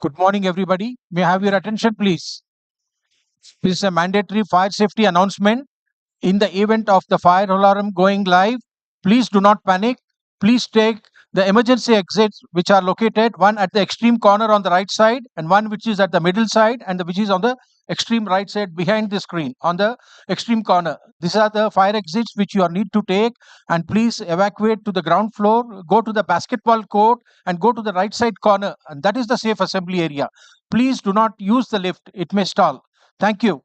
Good morning, everybody. May I have your attention, please? This is a mandatory fire safety announcement. In the event of the fire alarm going live, please do not panic. Please take the emergency exits, which are located one at the extreme corner on the right side, and one which is at the middle side, and which is on the extreme right side behind the screen on the extreme corner. These are the fire exits which you are need to take, and please evacuate to the ground floor, go to the basketball court, and go to the right side corner, and that is the safe assembly area. Please do not use the lift, it may stall. Thank you.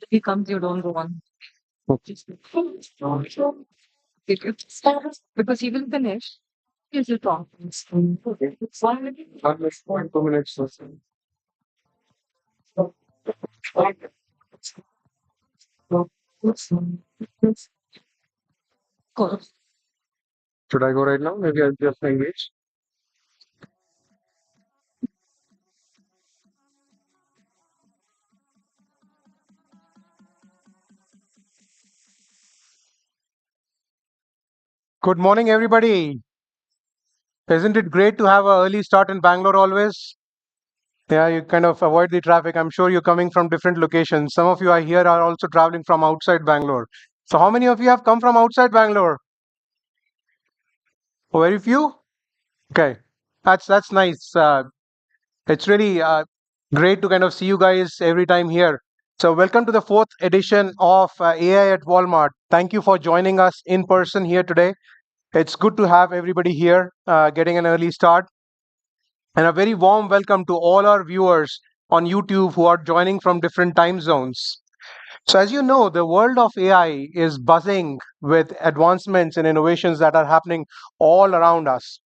He comes, you don't go on. Because he will finish. He's will talk. Okay. It's 1 minute. Unless 2 minutes. Cool. Should I go right now? Maybe I'll just engage. Good morning, everybody. Isn't it great to have an early start in Bangalore always? Yeah, you kind of avoid the traffic. I'm sure you're coming from different locations. Some of you are here are also traveling from outside Bangalore. So, how many of you have come from outside Bangalore? Oh, very few. Okay, that's nice. It's really great to kind of see you guys every time here. So, welcome to the fourth edition of AI at Walmart. Thank you for joining us in person here today. It's good to have everybody here getting an early start. And a very warm welcome to all our viewers on YouTube who are joining from different time zones. So, as you know, the world of AI is buzzing with advancements and innovations that are happening all around us.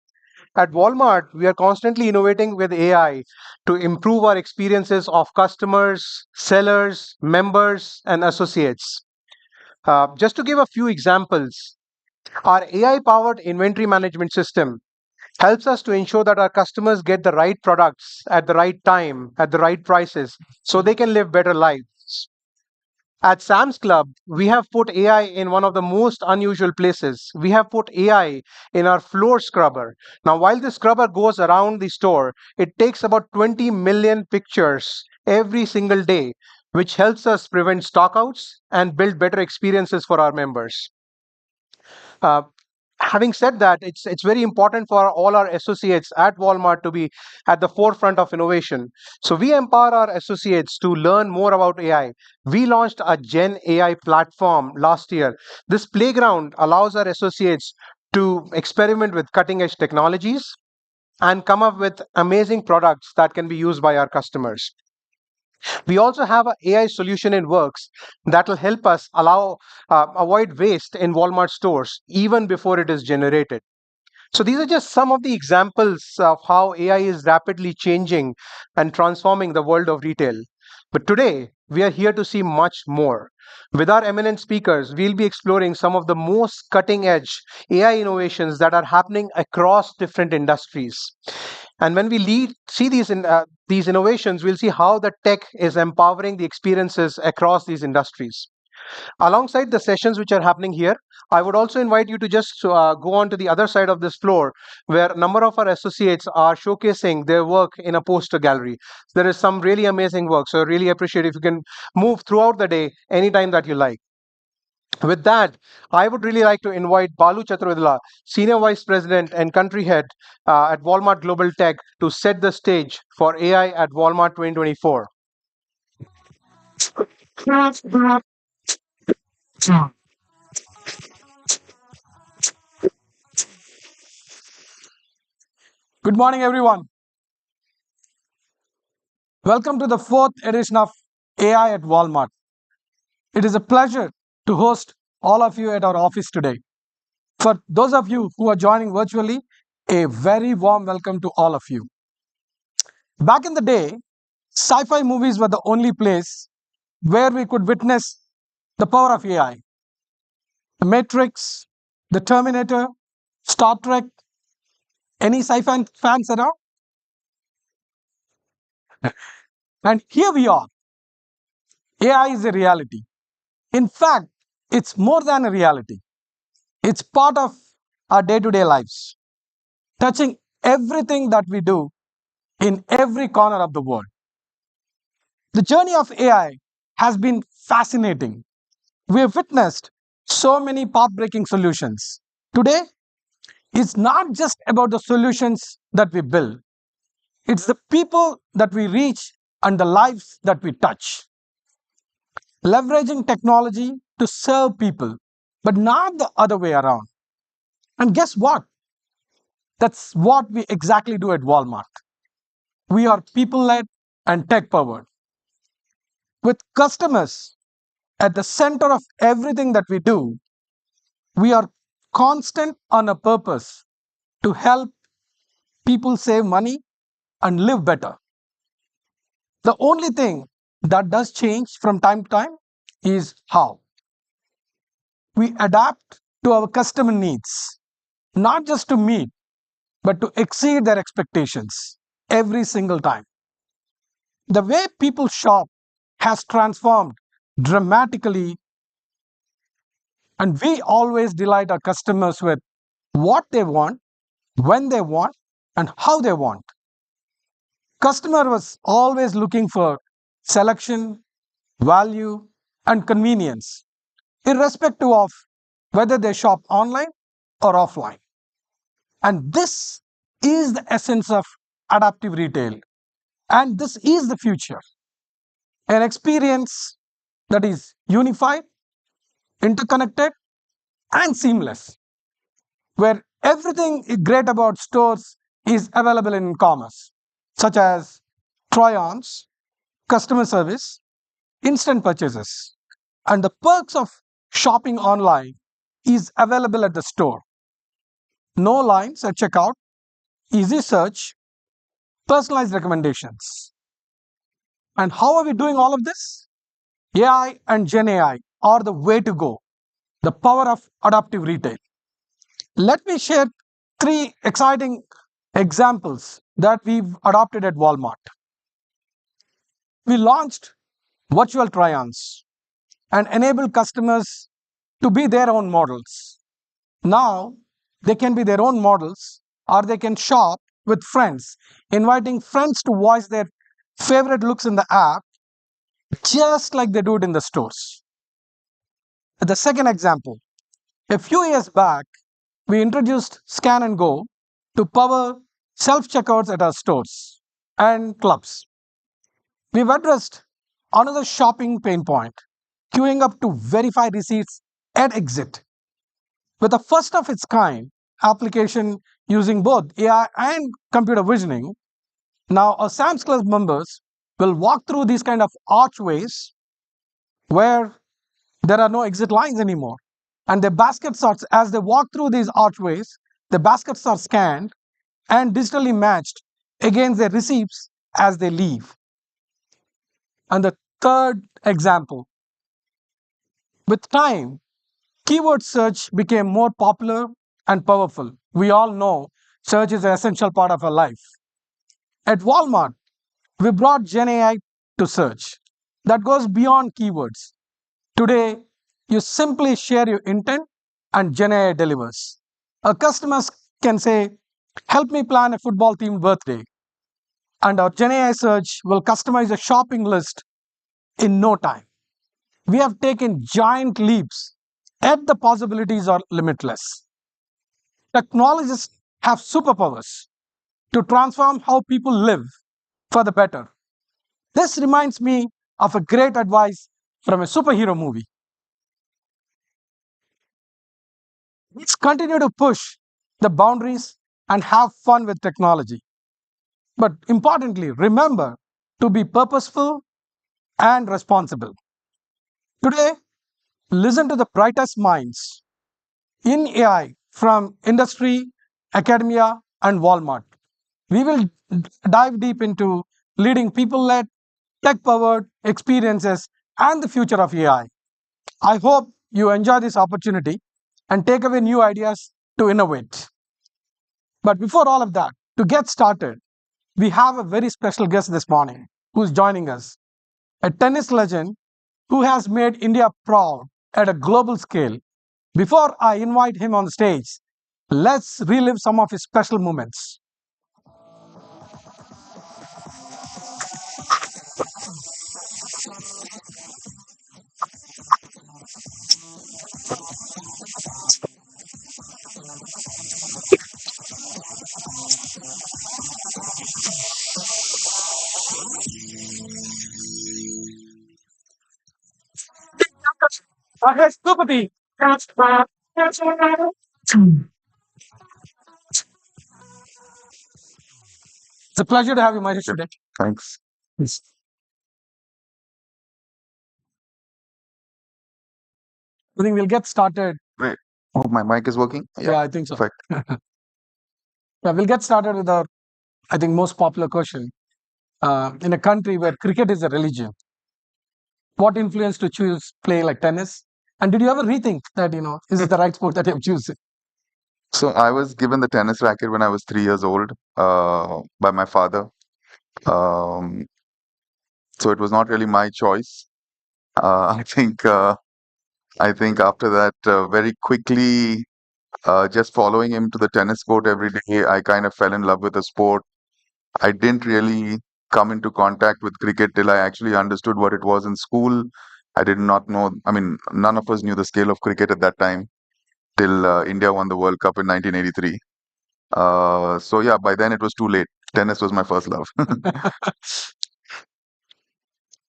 At Walmart, we are constantly innovating with AI to improve our experiences of customers, sellers, members, and associates. Just to give a few examples, our AI powered inventory management system helps us to ensure that our customers get the right products at the right time, at the right prices, so they can live better lives. At Sam's Club, we have put AI in one of the most unusual places. We have put AI in our floor scrubber. Now, while the scrubber goes around the store, it takes about 20 million pictures every single day, which helps us prevent stockouts and build better experiences for our members. Uh, Having said that, it's very important for all our associates at Walmart to be at the forefront of innovation. So we empower our associates to learn more about AI. We launched a Gen AI platform last year. This playground allows our associates to experiment with cutting edge technologies and come up with amazing products that can be used by our customers. We also have an AI solution in works that will help us avoid waste in Walmart stores even before it is generated. So these are just some of the examples of how AI is rapidly changing and transforming the world of retail. But today, we are here to see much more. With our eminent speakers, we'll be exploring some of the most cutting edge AI innovations that are happening across different industries. And when we see these innovations, we'll see how the tech is empowering the experiences across these industries. Alongside the sessions which are happening here, I would also invite you to just go on to the other side of this floor where a number of our associates are showcasing their work in a poster gallery. There is some really amazing work, so I really appreciate if you can move throughout the day anytime that you like. With that, I would really like to invite Balu Chaturvedula, Senior Vice President and Country Head at Walmart Global Tech, to set the stage for AI at Walmart 2024. Good morning, everyone. Welcome to the fourth edition of AI at Walmart. It is a pleasure to host all of you at our office today. For those of you who are joining virtually, a very warm welcome to all of you. Back in the day, sci fi movies were the only place where we could witness the power of AI. The Matrix, The Terminator, Star Trek, any sci fi fans around? And here we are. AI is a reality. In fact, it's more than a reality. It's part of our day to day lives, touching everything that we do in every corner of the world. The journey of AI has been fascinating. We have witnessed so many path breaking solutions. Today, it's not just about the solutions that we build, it's the people that we reach and the lives that we touch. Leveraging technology to serve people, but not the other way around. And guess what? That's what we exactly do at Walmart. We are people led and tech powered. With customers at the center of everything that we do, we are constant on a purpose to help people save money and live better. The only thing that does change from time to time is how we adapt to our customer needs, not just to meet, but to exceed their expectations every single time. The way people shop has transformed dramatically, and we always delight our customers with what they want, when they want, and how they want. Customer was always looking for selection, value, and convenience, irrespective of whether they shop online or offline. And this is the essence of adaptive retail. And this is the future. An experience that is unified, interconnected, and seamless, where everything great about stores is available in commerce, such as try ons, customer service, instant purchases, and the perks of shopping online is available at the store. No lines at checkout, easy search, personalized recommendations. And how are we doing all of this? AI and GenAI are the way to go, the power of adaptive retail. Let me share three exciting examples that we've adopted at Walmart. We launched virtual try ons and enabled customers to be their own models. Now, they can be their own models or they can shop with friends, inviting friends to voice their favorite looks in the app, just like they do it in the stores. The second example, a few years back, we introduced Scan and Go to power self checkouts at our stores and clubs. We've addressed another shopping pain point, queuing up to verify receipts at exit. With a first of its kind application using both AI and computer visioning, now our Sam's Club members will walk through these kind of archways where there are no exit lines anymore. And the baskets are, as they walk through these archways, the baskets are scanned and digitally matched against their receipts as they leave. And the third example, with time, keyword search became more popular and powerful. We all know search is an essential part of our life. At Walmart, we brought GenAI to search that goes beyond keywords. Today, you simply share your intent and GenAI delivers. Our customers can say, help me plan a football themed birthday. And our GenAI search will customize a shopping list in no time. We have taken giant leaps, yet the possibilities are limitless. Technologists have superpowers to transform how people live for the better. This reminds me of a great advice from a superhero movie. Let's continue to push the boundaries and have fun with technology. But importantly, remember to be purposeful and responsible. Today, listen to the brightest minds in AI from industry, academia, and Walmart. We will dive deep into leading people led, tech powered experiences and the future of AI. I hope you enjoy this opportunity and take away new ideas to innovate. But before all of that, to get started, we have a very special guest this morning who's joining us, a tennis legend who has made India proud at a global scale. Before I invite him on the stage, let's relive some of his special moments. Mahesh Bhupathi. It's a pleasure to have you, Mahesh, today. Thanks. Yes. I think we'll get started. Great. Oh, my mic is working? Yeah, I think so. Perfect. Yeah, we'll get started with our, I think, most popular question. In a country where cricket is a religion, what influence to choose play like tennis? And did you ever rethink that, is this the right sport that you've chosen? So I was given the tennis racket when I was 3 years old by my father. Um, so it was not really my choice. I think after that, very quickly, just following him to the tennis court every day, I kind of fell in love with the sport. I didn't really come into contact with cricket till I actually understood what it was in school. I did not know. I mean, none of us knew the scale of cricket at that time till India won the World Cup in 1983. So yeah, by then it was too late. Tennis was my first love.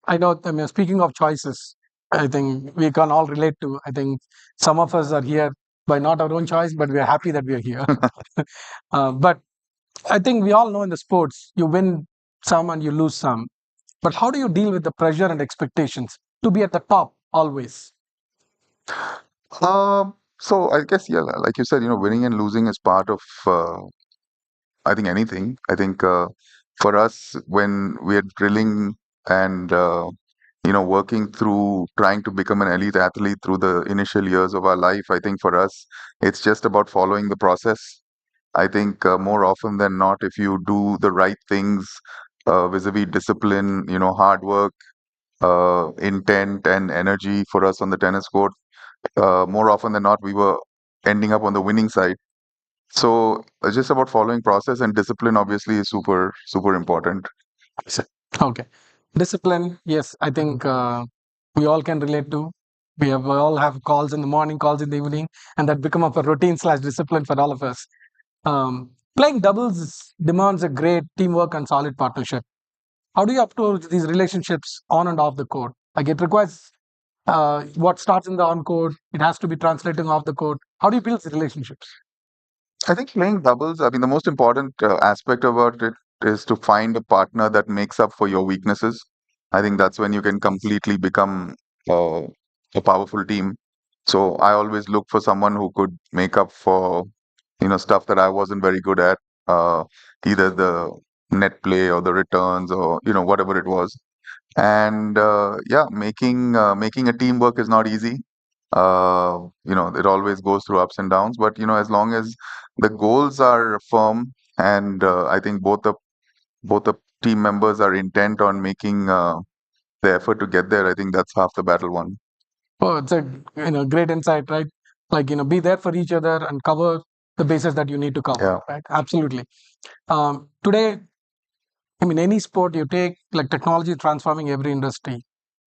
I know, I mean, speaking of choices, I think we can all relate to. I think some of us are here by not our own choice, but we're happy that we're here. But I think we all know in the sports, you win some and you lose some. But how do you deal with the pressure and expectations to be at the top always? So I guess yeah, like you said, winning and losing is part of I think anything. I think for us when we're drilling and working through trying to become an elite athlete through the initial years of our life, I think for us it's just about following the process. I think more often than not, if you do the right things, vis-a-vis discipline, hard work, intent and energy for us on the tennis court, more often than not, we were ending up on the winning side. So it's just about following process, and discipline obviously is super, super important. Okay. Discipline, yes, I think we all can relate to. We all have calls in the morning, calls in the evening, and that become up a routine slash discipline for all of us. Playing demands a great teamwork and solid partnership. How do you approach these relationships on and off the court? Like it requires what starts in the on court, it has to be translating off the court. How do you build these relationships? I think playing doubles, I mean, the most important aspect about it is to find a partner that makes up for your weaknesses. I think that's when you can completely become uh, a powerful team. So I always look for someone who could make up for, stuff that I wasn't very good at, uh, either the net play or the returns or, whatever it was. And yeah, making a teamwork is not easy. It always goes through ups and downs, but as long as the goals are firm, and I think both the team members are intent on making the effort to get there, I think that's half the battle won. Oh, it's a great insight, right? Like be there for each other and cover the bases that you need to cover, Yeah. right? Absolutely. Today, I mean, any sport you take, like technology is transforming every industry.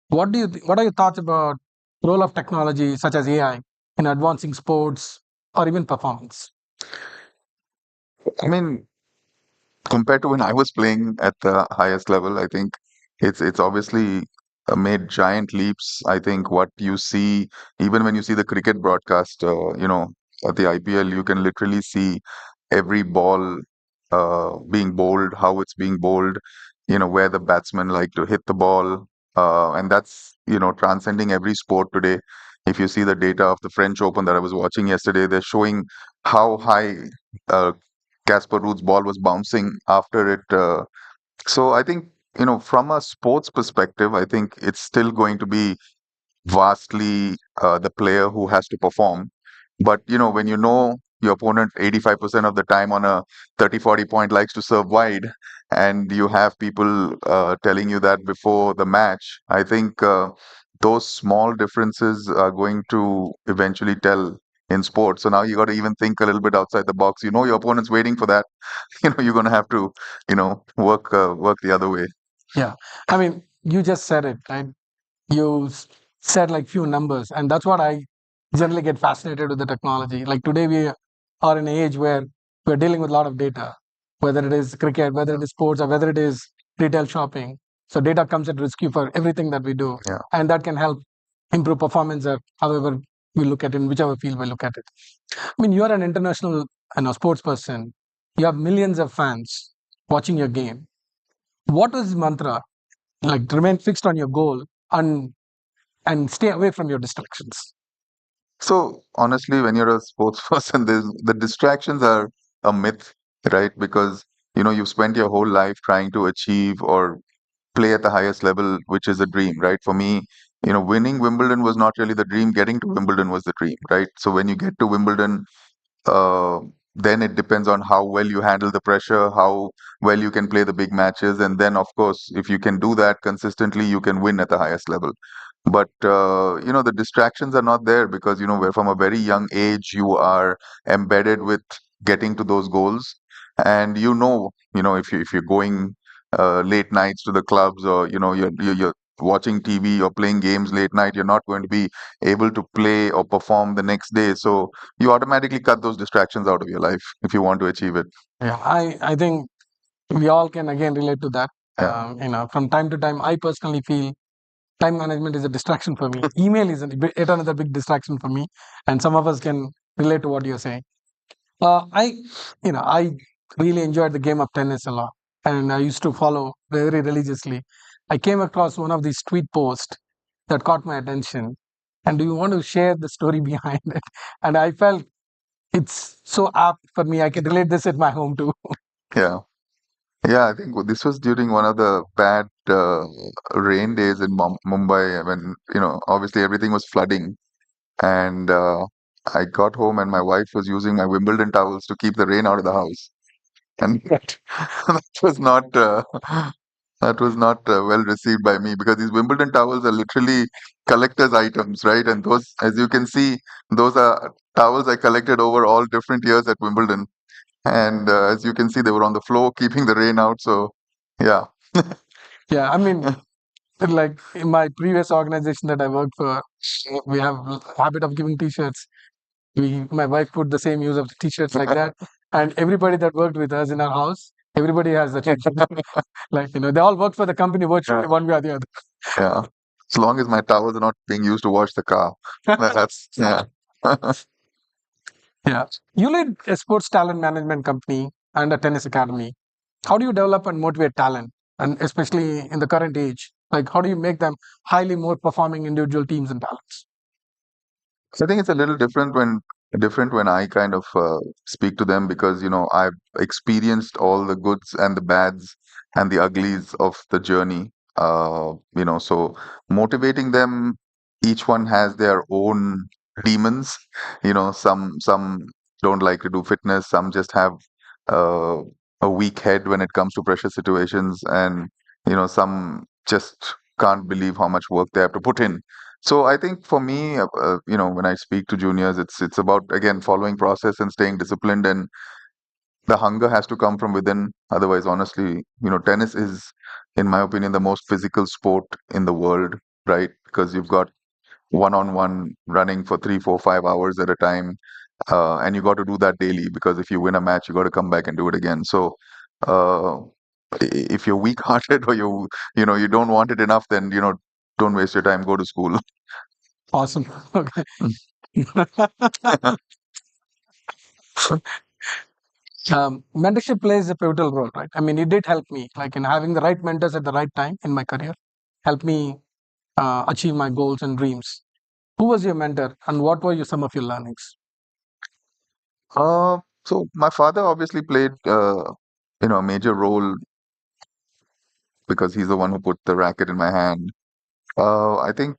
What are your thoughts about role of technology such as AI in advancing sports or even performance? I mean, compared to when I was playing at the highest level, I think it's obviously made giant leaps. I think what you see, even when you see the cricket broadcast, at the IPL, you can literally see every ball being bowled, how it's being bowled, where the batsmen like to hit the ball, and that's transcending every sport today. If you see the data of the French Open that I was watching yesterday, they're showing how high uh, Casper Ruud's ball was bouncing after it. So I think from a sports perspective, I think it's still going to be vastly the player who has to perform. But when your opponent 85% of the time on a 30-40 point likes to serve wide, and you have people telling you that before the match, I think those small differences are going to eventually tell in sports. So now you got to even think a little bit outside the box. Your opponent's waiting for that. You're going to have to work the other way. Yeah. I mean, you just said it, right? You said like few numbers, and that's what I generally get fascinated with the technology. Like today, we are in an age where we're dealing with a lot of data, whether it is cricket, whether it is sports, or whether it is retail shopping. So data comes at rescue for everything that we do, Yeah. and that can help improve performance, or however we look at it, in whichever field we look at it. I mean, you are an international sports person. You have millions of fans watching your game. What is mantra? Like remain fixed on your goal and stay away from your distractions. So honestly, when you're a sports person, the distractions are a myth, right? Because you've spent your whole life trying to achieve or play at the highest level, which is a dream, right? For me, winning Wimbledon was not really the dream. Getting to Wimbledon was the dream, right? So when you get to Wimbledon, uh, then it depends on how well you handle the pressure, how well you can play the big matches, and then of course, if you can do that consistently, you can win at the highest level. But the distractions are not there because where from a very young age you are embedded with getting to those goals, and if you're going late nights to the clubs, or you're watching TV or playing games late night, you're not going to be able to play or perform the next day. So you automatically cut those distractions out of your life if you want to achieve it. Yeah, I think we all can again relate to that. Yeah. From time to time, I personally feel time management is a distraction for me. Email is yet another big distraction for me, and some of us can relate to what you're saying. I really enjoyed the game of tennis a lot, and I used to follow very religiously. I came across one of these tweet posts that caught my attention, and do you want to share the story behind it? And I felt it's so apt for me. I can relate this at my home too. Yeah. Yeah, I think this was during one of the bad rain days in Mumbai when, obviously everything was flooding. And I got home and my wife was using my Wimbledon towels to keep the rain out of the house. And that was not well received by me, because these Wimbledon towels are literally collector's items, right? And those, as you can see, those are towels I collected over all different years at Wimbledon. And as you can see, they were on the floor, keeping the rain out. So, yeah. Yeah, I mean, like in my previous organization that I worked for, we have habit of giving T-shirts. My wife put the same use of the T-shirts like that, and everybody that worked with us in our house, everybody has the T-shirt. Like they all work for the company virtually, one way or the other. Yeah. As long as my towels are not being used to wash the car. That's, yeah. Yeah, you lead a sports talent management company and a tennis academy. How do you develop and motivate talent, and especially in the current age? Like, how do you make them highly more performing individual teams and talents? So I think it's a little different when I kind of speak to them, because I've experienced all the goods and the bads and the uglies of the journey. So motivating them, each one has their own demons. Some don't like to do fitness, some just have uh, a weak head when it comes to pressure situations, and some just can't believe how much work they have to put in. So I think for me, when I speak to juniors, it's about, again, following process and staying disciplined, and the hunger has to come from within. Otherwise, honestly, tennis is, in my opinion, the most physical sport in the world, right? Because you've got one-on-one running for 3, 4, 5 hours at a time, and you got to do that daily, because if you win a match, you got to come back and do it again. So, uh, if you're weak-hearted, or you don't want it enough, then don't waste your time. Go to school. Awesome. Okay. Mentorship plays a pivotal role, right? I mean, it did help me, like in having the right mentors at the right time in my career, helped me achieve my goals and dreams. Who was your mentor, and what were some of your learnings? So my father obviously played, a major role because he's the one who put the racket in my hand. I think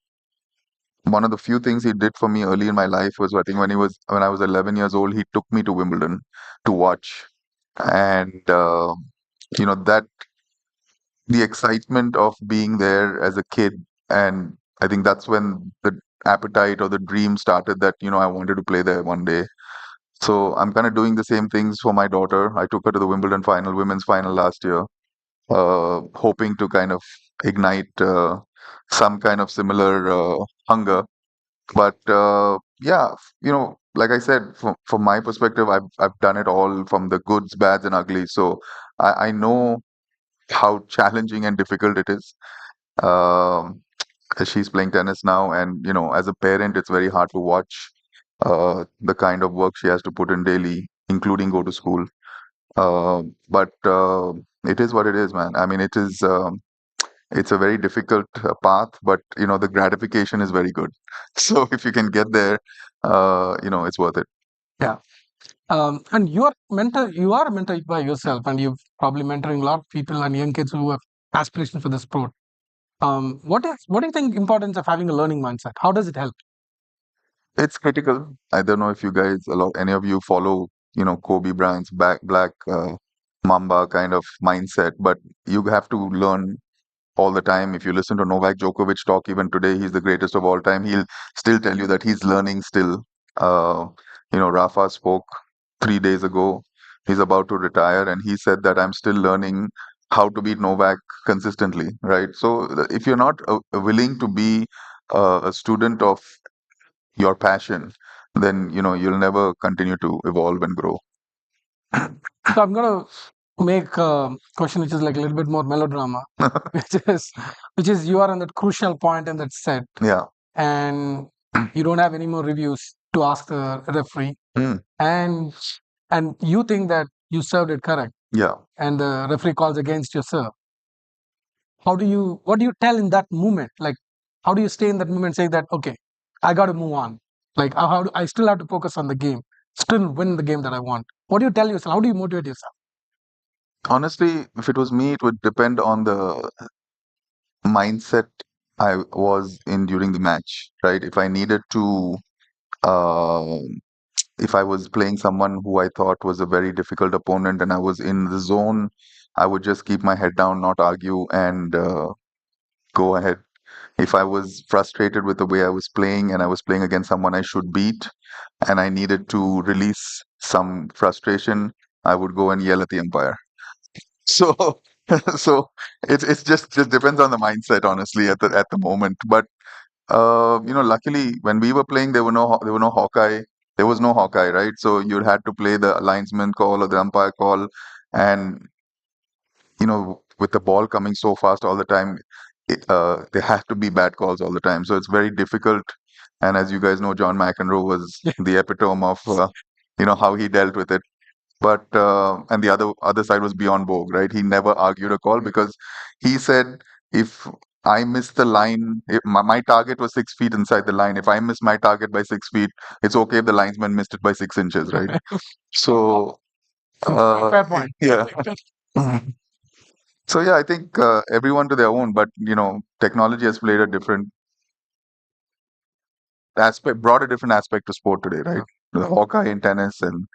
one of the few things he did for me early in my life was, I think, when I was 11 years old, he took me to Wimbledon to watch, and that the excitement of being there as a kid, and I think that's when the appetite or the dream started that I wanted to play there one day. So I'm kind of doing the same things for my daughter. I took her to the Wimbledon final, women's final last year, hoping to kind of ignite some kind of similar hunger. But yeah, like I said, from my perspective, I've done it all from the goods, bads, and uglies. So I know how challenging and difficult it is. Um, she's playing tennis now, and as a parent, it's very hard to watch the kind of work she has to put in daily, including go to school. But it is what it is, man. I mean, it is. It's a very difficult path, but the gratification is very good. So if you can get there, it's worth it. Yeah. And you are a mentor by yourself, and you've probably mentoring a lot of people and young kids who have aspirations for the sport. What do you think importance of having a learning mindset? How does it help? It's critical. I don't know if you guys, any of you follow, Kobe Bryant's black Mamba kind of mindset, but you have to learn all the time. If you listen to Novak Djokovic talk even today, he's the greatest of all time. He'll still tell you that he's learning still. Uh, Rafa spoke 3 days ago. He's about to retire, and he said that I'm still learning how to beat Novak consistently, right? So if you're not willing to be a student of your passion, then you'll never continue to evolve and grow. So I'm gonna make a question which is like a little bit more melodrama, which is you are on that crucial point in that set, Yeah. and you don't have any more reviews to ask the referee, Mm. and you think that you served it correct, Yeah. and the referee calls against your serve. What do you tell in that moment? Like, how do you stay in that moment, saying that okay, I got to move on. Like, how do I still have to focus on the game, still win the game that I want? What do you tell yourself? How do you motivate yourself? Honestly, if it was me, it would depend on the mindset I was in during the match, right? If I needed to, uh, if I was playing someone who I thought was a very difficult opponent and I was in the zone, I would just keep my head down, not argue, and go ahead. If I was frustrated with the way I was playing and I was playing against someone I should beat and I needed to release some frustration, I would go and yell at the umpire. So, so it's just depends on the mindset, honestly, at the moment. But luckily when we were playing, there were no Hawkeye. There was no Hawkeye, right? So you had to play the linesman call or the umpire call, and with the ball coming so fast all the time, there have to be bad calls all the time. So it's very difficult. And as you guys know, John McEnroe was the epitome of how he dealt with it. But and the other side was Bjorn Borg, right? He never argued a call because he said if I miss the line, if my target was 6 feet inside the line. If I miss my target by 6 feet, it's okay if the linesman missed it by 6 inches, right? So Fair point. yeah. So yeah, I think everyone to their own, but technology has played a different brought a different aspect to sport today, right? The Hawkeye in tennis and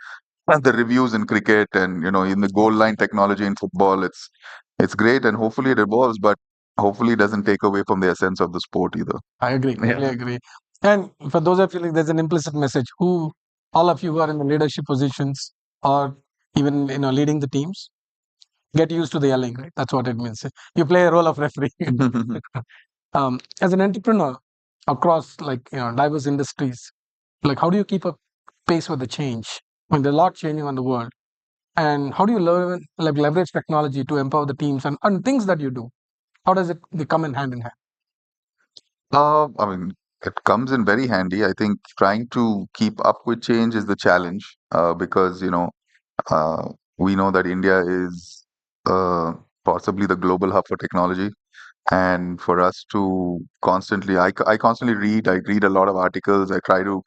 the reviews in cricket, and in the goal line technology in football, it's great, and hopefully it evolves, but hopefully it doesn't take away from the essence of the sport either. I agree. Yeah. Totally agree. And for those of you, like, there's an implicit message. All of you who are in the leadership positions or even leading the teams, get used to the yelling. Right? That's what it means. You play a role of referee. As an entrepreneur across diverse industries, like how do you keep up pace with the change when there's a lot changing on the world? And how do you learn leverage technology to empower the teams and things that you do? How does they come in hand in hand? I mean, it comes in very handy. I think trying to keep up with change is the challenge, because We know that India is possibly the global hub for technology, and for us to constantly, I constantly read a lot of articles. I try to,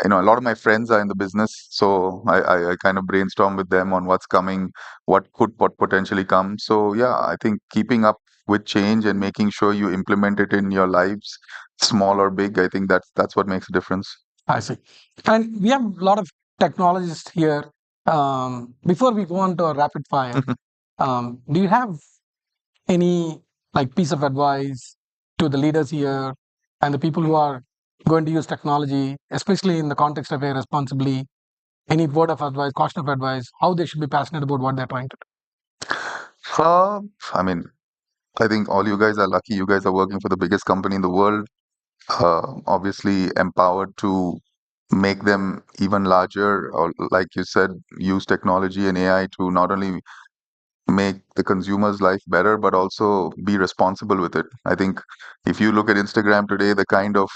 a lot of my friends are in the business, so I kind of brainstorm with them on what's coming, what potentially come. So yeah, I think keeping up with change and making sure you implement it in your lives, small or big, I think that's what makes a difference. I see. And we have a lot of technologists here. Before we go on to a rapid fire, do you have any like piece of advice to the leaders here and the people who are going to use technology, especially in the context of AI responsibly? Any word of advice, caution of advice, how they should be passionate about what they're trying to I mean, I think all you guys are lucky. You guys are working for the biggest company in the world, obviously empowered to make them even larger, or like you said, use technology and AI to not only make the consumer's life better, but also be responsible with it. I think if you look at Instagram today, the kind of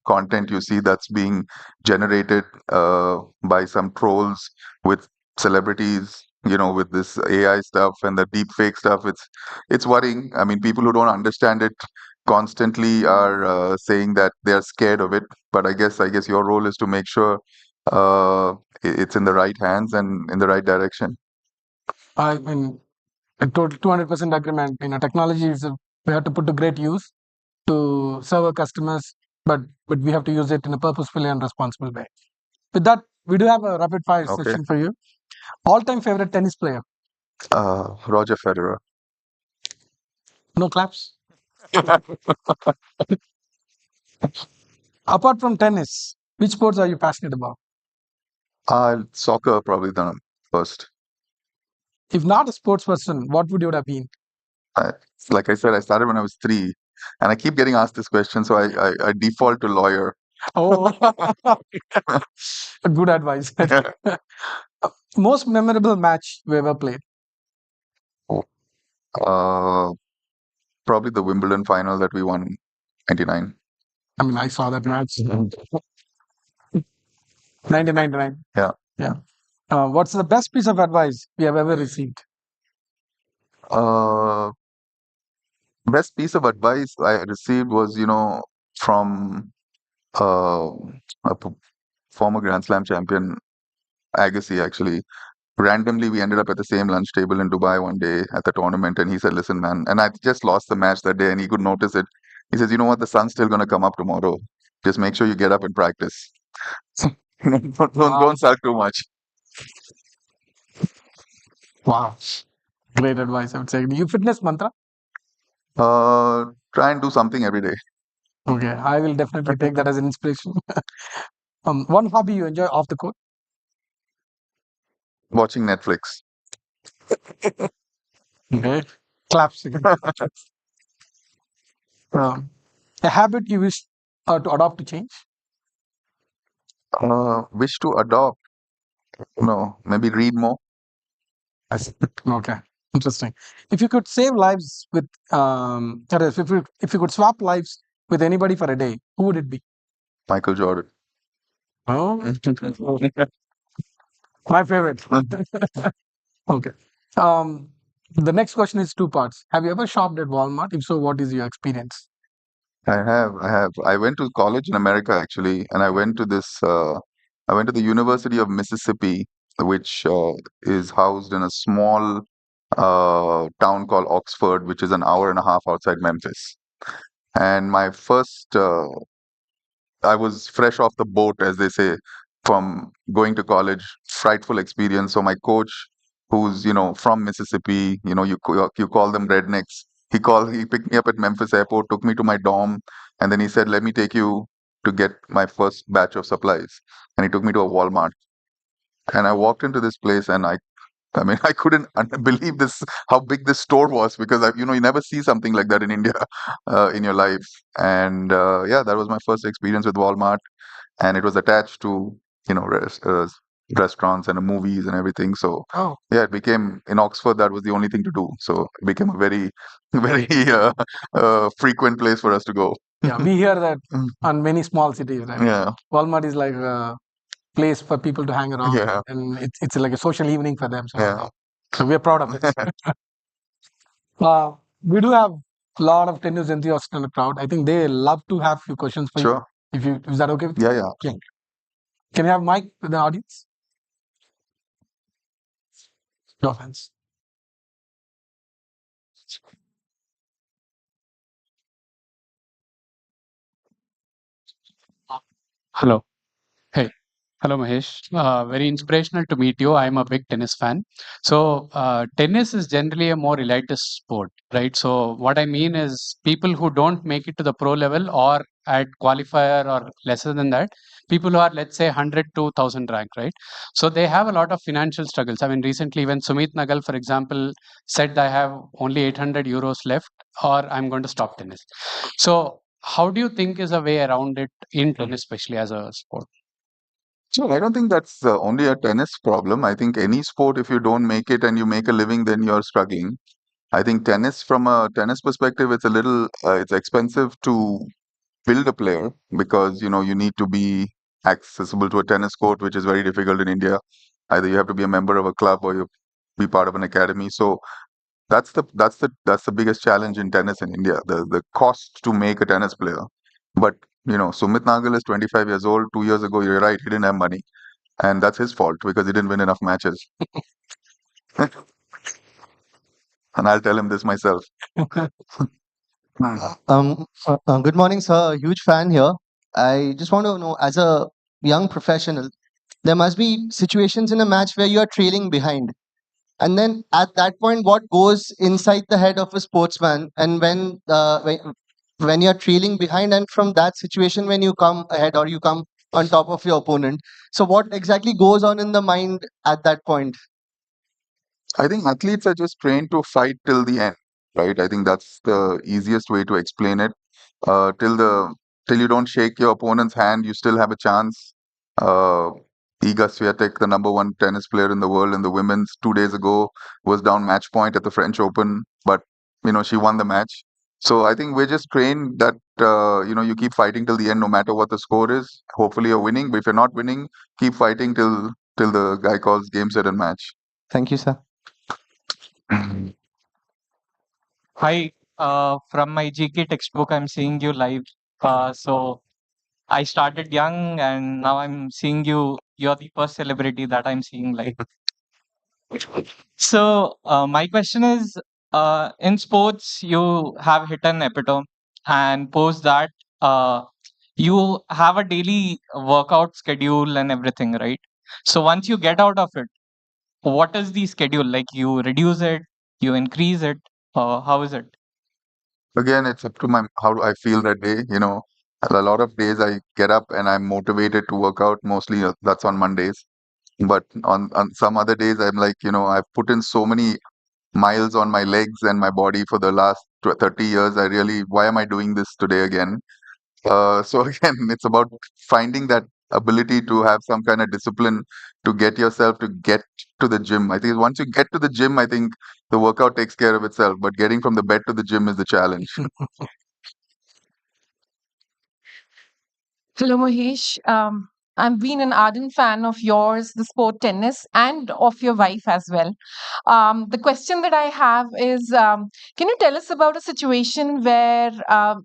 content you see that's being generated by some trolls with celebrities, with this AI stuff and the deep fake stuff, it's worrying. I mean, people who don't understand it constantly are saying that they're scared of it. But I guess your role is to make sure it's in the right hands and in the right direction. I mean, a total 200% agreement. Technology is we have to put to great use to serve our customers, but we have to use it in a purposeful and responsible way. With that, we do have a rapid fire Okay. session for you. All-time favorite tennis player? Roger Federer. No claps. Apart from tennis, which sports are you passionate about? Soccer probably the first. If not a sports person, what would you have been? I, like I said, I started when I was 3, and I keep getting asked this question, so I default to lawyer. Oh, good advice. Most memorable match we ever played? uh, Probably the Wimbledon final that we won 99. I mean, I saw that match. 1999. Yeah. Yeah. What's the best piece of advice we have ever received? Uh, Best piece of advice I received was, from uh, former Grand Slam champion, Agassi, actually. Randomly, we ended up at the same lunch table in Dubai one day at the tournament, and he said, "Listen, man," and I just lost the match that day, and he could notice it. He says, "You know what? The sun's still going to come up tomorrow. Just make sure you get up and practice. Don't sulk too much." Wow. Great advice, I would say. You fitness mantra? Try and do something every day. Okay, I will definitely take that as an inspiration. One hobby you enjoy off the court? Watching Netflix. Okay. Claps again. Um, a habit you wish to adopt to change? Wish to adopt. No, maybe read more. Okay, interesting. If you could save lives with, that is, if you could swap lives with anybody for a day, who would it be? Michael Jordan. Oh, my favorite. Okay. The next question is two parts. Have you ever shopped at Walmart? If so, what is your experience? I have. I have. I went to college in America actually, and I went to this. I went to the University of Mississippi, which is housed in a small town called Oxford, which is an hour and a half outside Memphis. And my first, I was fresh off the boat, as they say, from going to college. Frightful experience. So my coach, who's from Mississippi, you call them rednecks. He picked me up at Memphis airport, took me to my dorm, and then he said, "Let me take you to get my first batch of supplies." And he took me to a Walmart, and I walked into this place, and I mean, I couldn't believe how big this store was, because you never see something like that in India in your life. And yeah, that was my first experience with Walmart, and it was attached to restaurants and movies and everything. So Oh, yeah, it became in Oxford. That was the only thing to do. So it became a very, very frequent place for us to go. yeah, we hear that on many small cities, right? Yeah. Walmart is like place for people to hang around, Yeah. and it's like a social evening for them. Yeah. So we're proud of it. We do have a lot of tennis enthusiasts in the crowd. I think they love to have few questions for you. Sure. Is that okay with you? Yeah. Okay. Can you have mic with the audience? No offense. Hello. Hey. Hello, Mahesh. Very inspirational to meet you. I'm a big tennis fan. So, tennis is generally a more elitist sport, right? So, what I mean is people who don't make it to the pro level or at qualifier or lesser than that, people who are, let's say, 100 to 1000 rank, right? So, they have a lot of financial struggles. I mean, recently, when Sumit Nagal, for example, said, I have only 800 euros left or I'm going to stop tennis. So, how do you think is a way around it in tennis, especially as a sport? So I don't think that's only a tennis problem. I think any sport, if you don't make it and you make a living, then you're struggling. I think tennis, from a tennis perspective, it's a little, it's expensive to build a player because, you need to be accessible to a tennis court, which is very difficult in India. Either you have to be a member of a club or you be part of an academy. So that's the biggest challenge in tennis in India, the cost to make a tennis player. But Sumit Nagal is 25 years old. 2 years ago, you're right, he didn't have money, and that's his fault because he didn't win enough matches. And I'll tell him this myself. Good morning, sir. Huge fan here. I just want to know, as a young professional, there must be situations in a match where you are trailing behind. And then at that point, what goes inside the head of a sportsman? And when you're trailing behind, and from that situation, when you come ahead or you come on top of your opponent, so what exactly goes on in the mind at that point? I think athletes are just trained to fight till the end, right? I think that's the easiest way to explain it. Till you don't shake your opponent's hand, you still have a chance. Uh, Iga Swiatek, the number one tennis player in the world in the women's, 2 days ago was down match point at the French Open, but she won the match. So I think we're just trained that you keep fighting till the end, no matter what the score is. Hopefully you're winning, but if you're not winning, keep fighting till the guy calls game, set, and match. Thank you, sir. Hi, from my GK textbook, I'm seeing you live. So I started young and now I'm seeing you. You're the first celebrity that I'm seeing live. So my question is, in sports, you have hit an epitome, and post that, uh, you have a daily workout schedule and everything, right? So once you get out of it, what is the schedule? Like you reduce it, you increase it, how is it? Again, it's up to how do I feel that day. A lot of days I get up and I'm motivated to work out. Mostly that's on Mondays. But on some other days, I'm like, I've put in so many miles on my legs and my body for the last 30 years. Why am I doing this today again? So again, it's about finding that ability to have some kind of discipline to get yourself to get to the gym. I think once you get to the gym, I think the workout takes care of itself. But getting from the bed to the gym is the challenge. Hello, Mahesh. I've been an ardent fan of yours, the sport tennis, and of your wife as well. The question that I have is can you tell us about a situation where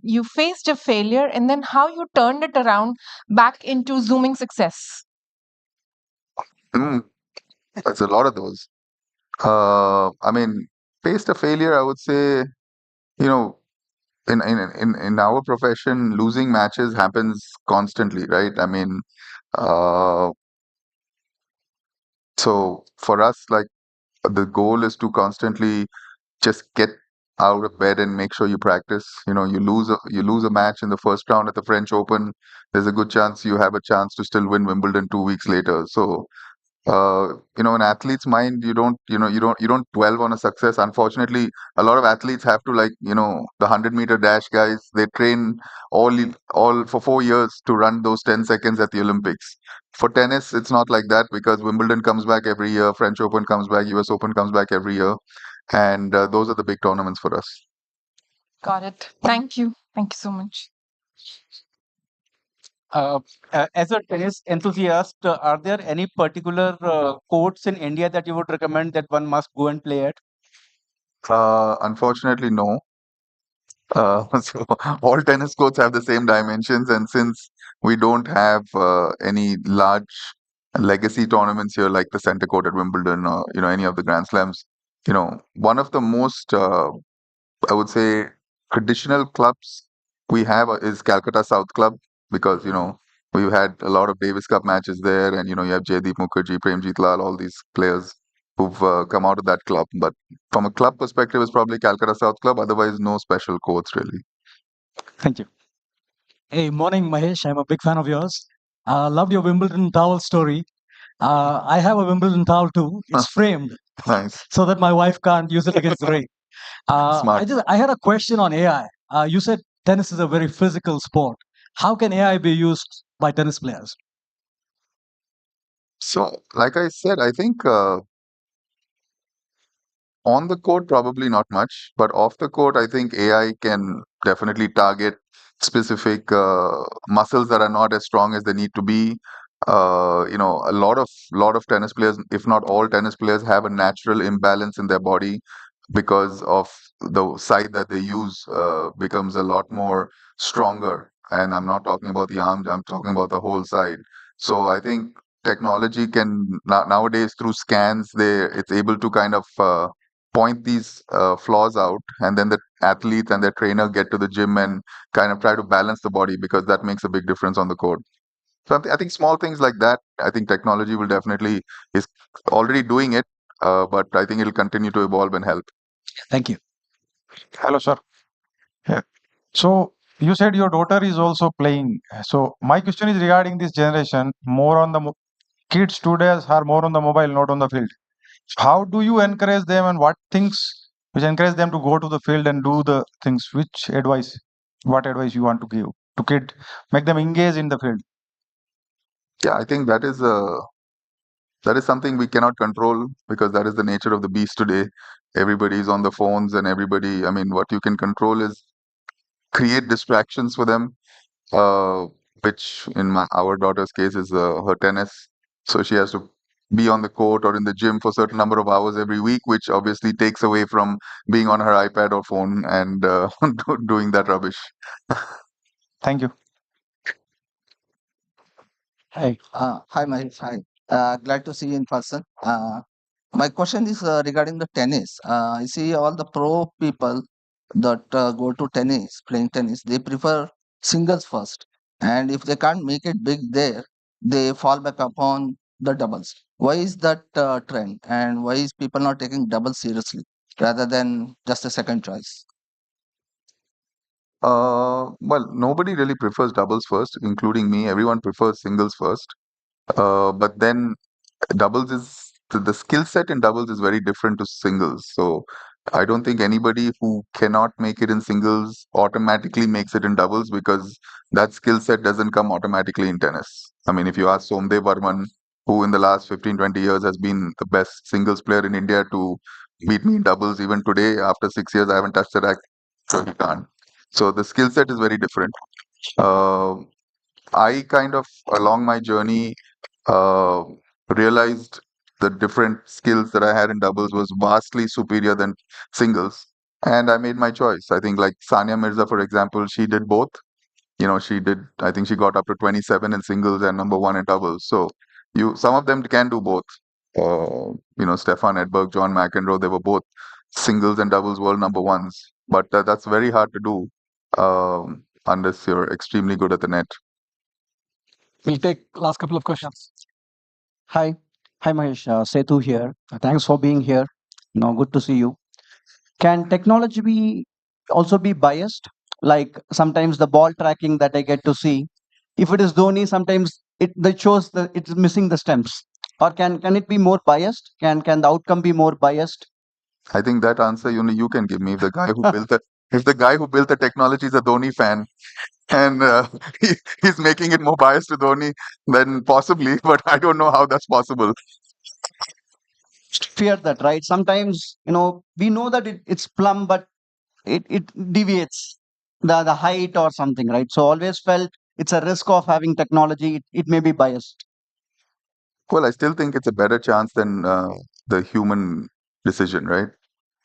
you faced a failure and then how you turned it around back into zooming success? Mm, that's a lot of those. I mean, faced a failure, I would say, you know, in our profession, losing matches happens constantly, right? I mean, uh, so for us, like the goal is to constantly just get out of bed and make sure you practice. You lose a match in the first round at the French Open, there's a good chance you have a chance to still win Wimbledon 2 weeks later. So in athlete's mind, you don't dwell on a success. Unfortunately, a lot of athletes have to, like, the 100-meter dash guys, they train all for 4 years to run those 10 seconds at the Olympics. For tennis, it's not like that because Wimbledon comes back every year, French Open comes back, US Open comes back every year, and those are the big tournaments for us. Got it. Thank you. Thank you so much. As a tennis enthusiast, are there any particular courts in India that you would recommend that one must go and play at? Unfortunately, no. So all tennis courts have the same dimensions, and since we don't have any large legacy tournaments here, like the Center Court at Wimbledon or any of the Grand Slams, one of the most I would say traditional clubs we have is Calcutta South Club because we've had a lot of Davis Cup matches there, and you have Jaydeep Mukherjee, Premjit Lal, all these players who've come out of that club. But from a club perspective, it's probably Calcutta South Club. Otherwise, no special courts really. Thank you. Hey, morning, Mahesh. I'm a big fan of yours. Loved your Wimbledon towel story. I have a Wimbledon towel too. It's framed Nice, so that my wife can't use it against the rain. smart. I had a question on AI. You said tennis is a very physical sport. How can AI be used by tennis players? So, like I said, I think on the court, probably not much, but off the court, I think AI can definitely target specific muscles that are not as strong as they need to be. A lot of tennis players, if not all tennis players, have a natural imbalance in their body because of the side that they use becomes a lot more stronger. And I'm not talking about the arms; I'm talking about the whole side. So I think technology can nowadays through scans, it's able to kind of point these flaws out, and then the athlete and their trainer get to the gym and kind of try to balance the body because that makes a big difference on the court. So I think small things like that. I think technology will definitely is already doing it, but I think it'll continue to evolve and help. Thank you. Hello, sir. Yeah. So you said your daughter is also playing. So my question is regarding this generation, more on the kids today are more on the mobile, not on the field. How do you encourage them, and what things which encourage them to go to the field and do the things? What advice you want to give to kid, make them engage in the field? Yeah, I think that is something we cannot control because that is the nature of the beast today. Everybody is on the phones, and everybody. I mean, what you can control is create distractions for them, uh, which in our daughter's case is her tennis. So she has to be on the court or in the gym for a certain number of hours every week, which obviously takes away from being on her iPad or phone and doing that rubbish. Thank you. Hi, Mahesh. Hi. Glad to see you in person. My question is regarding the tennis. I see all the pro people that go to tennis, playing tennis, they prefer singles first. And if they can't make it big there, they fall back upon the doubles. Why is that trend? And why is people not taking doubles seriously rather than just a second choice? Well, nobody really prefers doubles first, including me. Everyone prefers singles first. But then doubles is the skill set in doubles is very different to singles. So I don't think anybody who cannot make it in singles automatically makes it in doubles because that skill set doesn't come automatically in tennis. I mean, if you ask Somdev Varman, who in the last 15, 20 years has been the best singles player in India to beat me in doubles, even today, after 6 years, I haven't touched the racket, so he can't. So the skill set is very different. Uh, I kind of, along my journey, uh, realized the different skills that I had in doubles was vastly superior than singles. And I made my choice. I think, like Sania Mirza, for example, she did both. I think she got up to 27 in singles and number one in doubles. So some of them can do both. Stefan Edberg, John McEnroe, they were both singles and doubles world number ones. But that's very hard to do unless you're extremely good at the net. We'll take last couple of questions. Hi. Hi, Mahesh. Setu here. Thanks for being here. Good to see you. Can technology also be biased? Like sometimes the ball tracking that I get to see, if it is Dhoni, sometimes that shows that it's missing the stems. Or can it be more biased? Can the outcome be more biased? I think that answer you can give me. If the guy who built the technology is a Dhoni fan and he's making it more biased to Dhoni, then possibly. But I don't know how that's possible. Fear that, right? Sometimes, we know that it's plumb, but it deviates the height or something, right? So always felt it's a risk of having technology. It may be biased. Well, I still think it's a better chance than the human decision, right?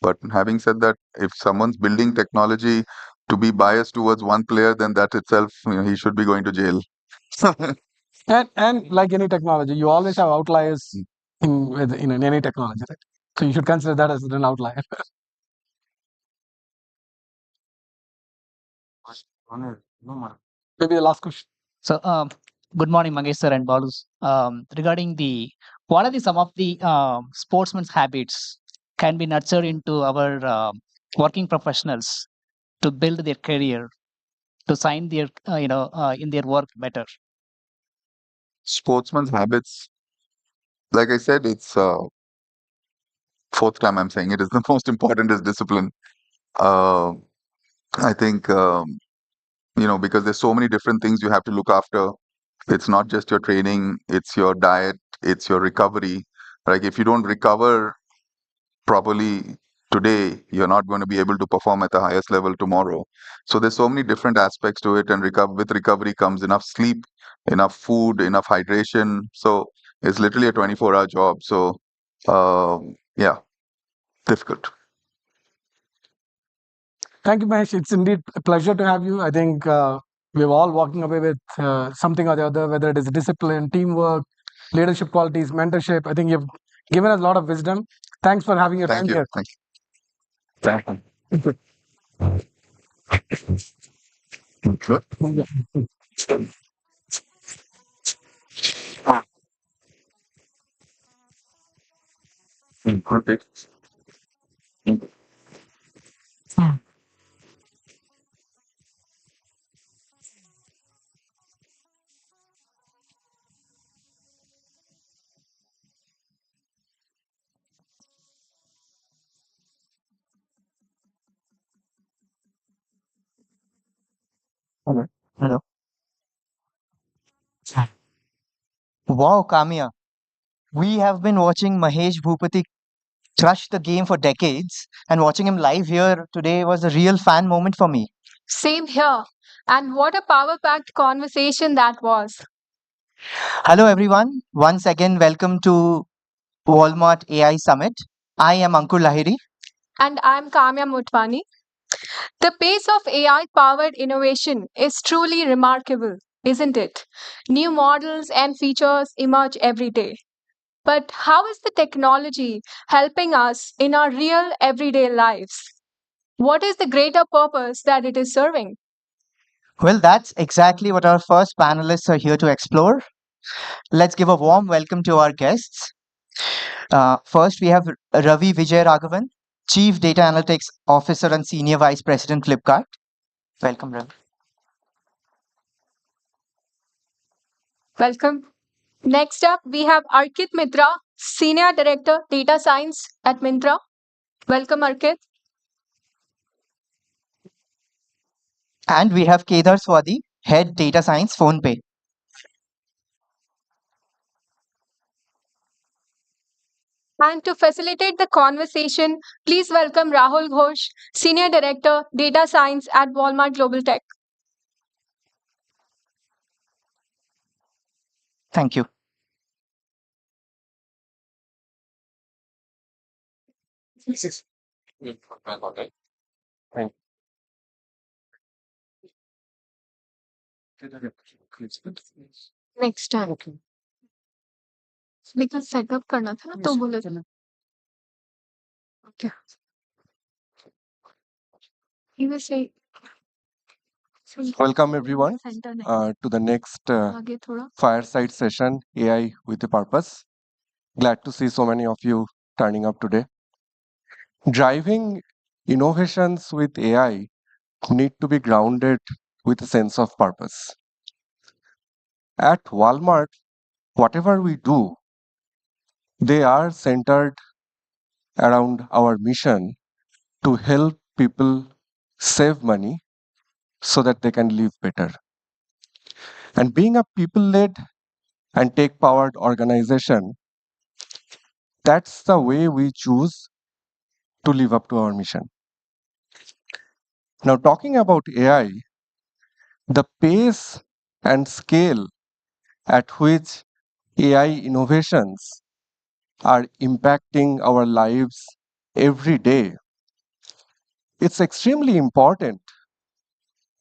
But having said that, if someone's building technology to be biased towards one player, then that itself, he should be going to jail. And like any technology, you always have outliers in any technology, right? So you should consider that as an outlier. Maybe the last question. So, good morning, Mangesh sir and Balus. Regarding what are some of the sportsmen's habits can be nurtured into our working professionals to build their career, to sign their, in their work better? Sportsman's habits, like I said, it's fourth time I'm saying it is the most important is discipline. Uh, I think, because there's so many different things you have to look after. It's not just your training, it's your diet, it's your recovery. Like if you don't recover properly today, you're not going to be able to perform at the highest level tomorrow. So there's so many different aspects to it, and with recovery comes enough sleep, enough food, enough hydration. So it's literally a 24-hour job. So yeah, difficult. Thank you, Mahesh. It's indeed a pleasure to have you. I think we're all walking away with something or the other, whether it is discipline, teamwork, leadership qualities, mentorship. I think you've given us a lot of wisdom. Thanks for having your Thank time you. here. Thank you. Hello. Wow, Kamya. We have been watching Mahesh Bhupathi crush the game for decades, and watching him live here today was a real fan moment for me. Same here. And what a power packed conversation that was. Hello, everyone. Once again, welcome to Walmart AI Summit. I am Ankur Lahiri. And I'm Kamya Mutwani. The pace of AI powered innovation is truly remarkable, isn't it? New models and features emerge every day. But how is the technology helping us in our real everyday lives? What is the greater purpose that it is serving? Well, that's exactly what our first panelists are here to explore. Let's give a warm welcome to our guests. First, we have Ravi Vijay Raghavan, Chief Data Analytics Officer and Senior Vice President, Flipkart. Welcome, Ravi. Welcome. Next up, we have Arkit Mitra, Senior Director, Data Science at Myntra. Welcome, Arkit. And we have Kedar Swadi, Head Data Science, PhonePe. And to facilitate the conversation, please welcome Rahul Ghosh, Senior Director, Data Science at Walmart Global Tech. Thank you. Next time. Because setup करना था ना तो बोले okay. He will say Welcome everyone to the next आगे थोड़ा Fireside session, AI with a Purpose. Glad to see so many of you turning up today. Driving innovations with AI need to be grounded with a sense of purpose. At Walmart, whatever we do, they are centered around our mission to help people save money so that they can live better. And being a people-led and tech-powered organization, that's the way we choose to live up to our mission. Now, talking about AI, the pace and scale at which AI innovations are impacting our lives every day, it's extremely important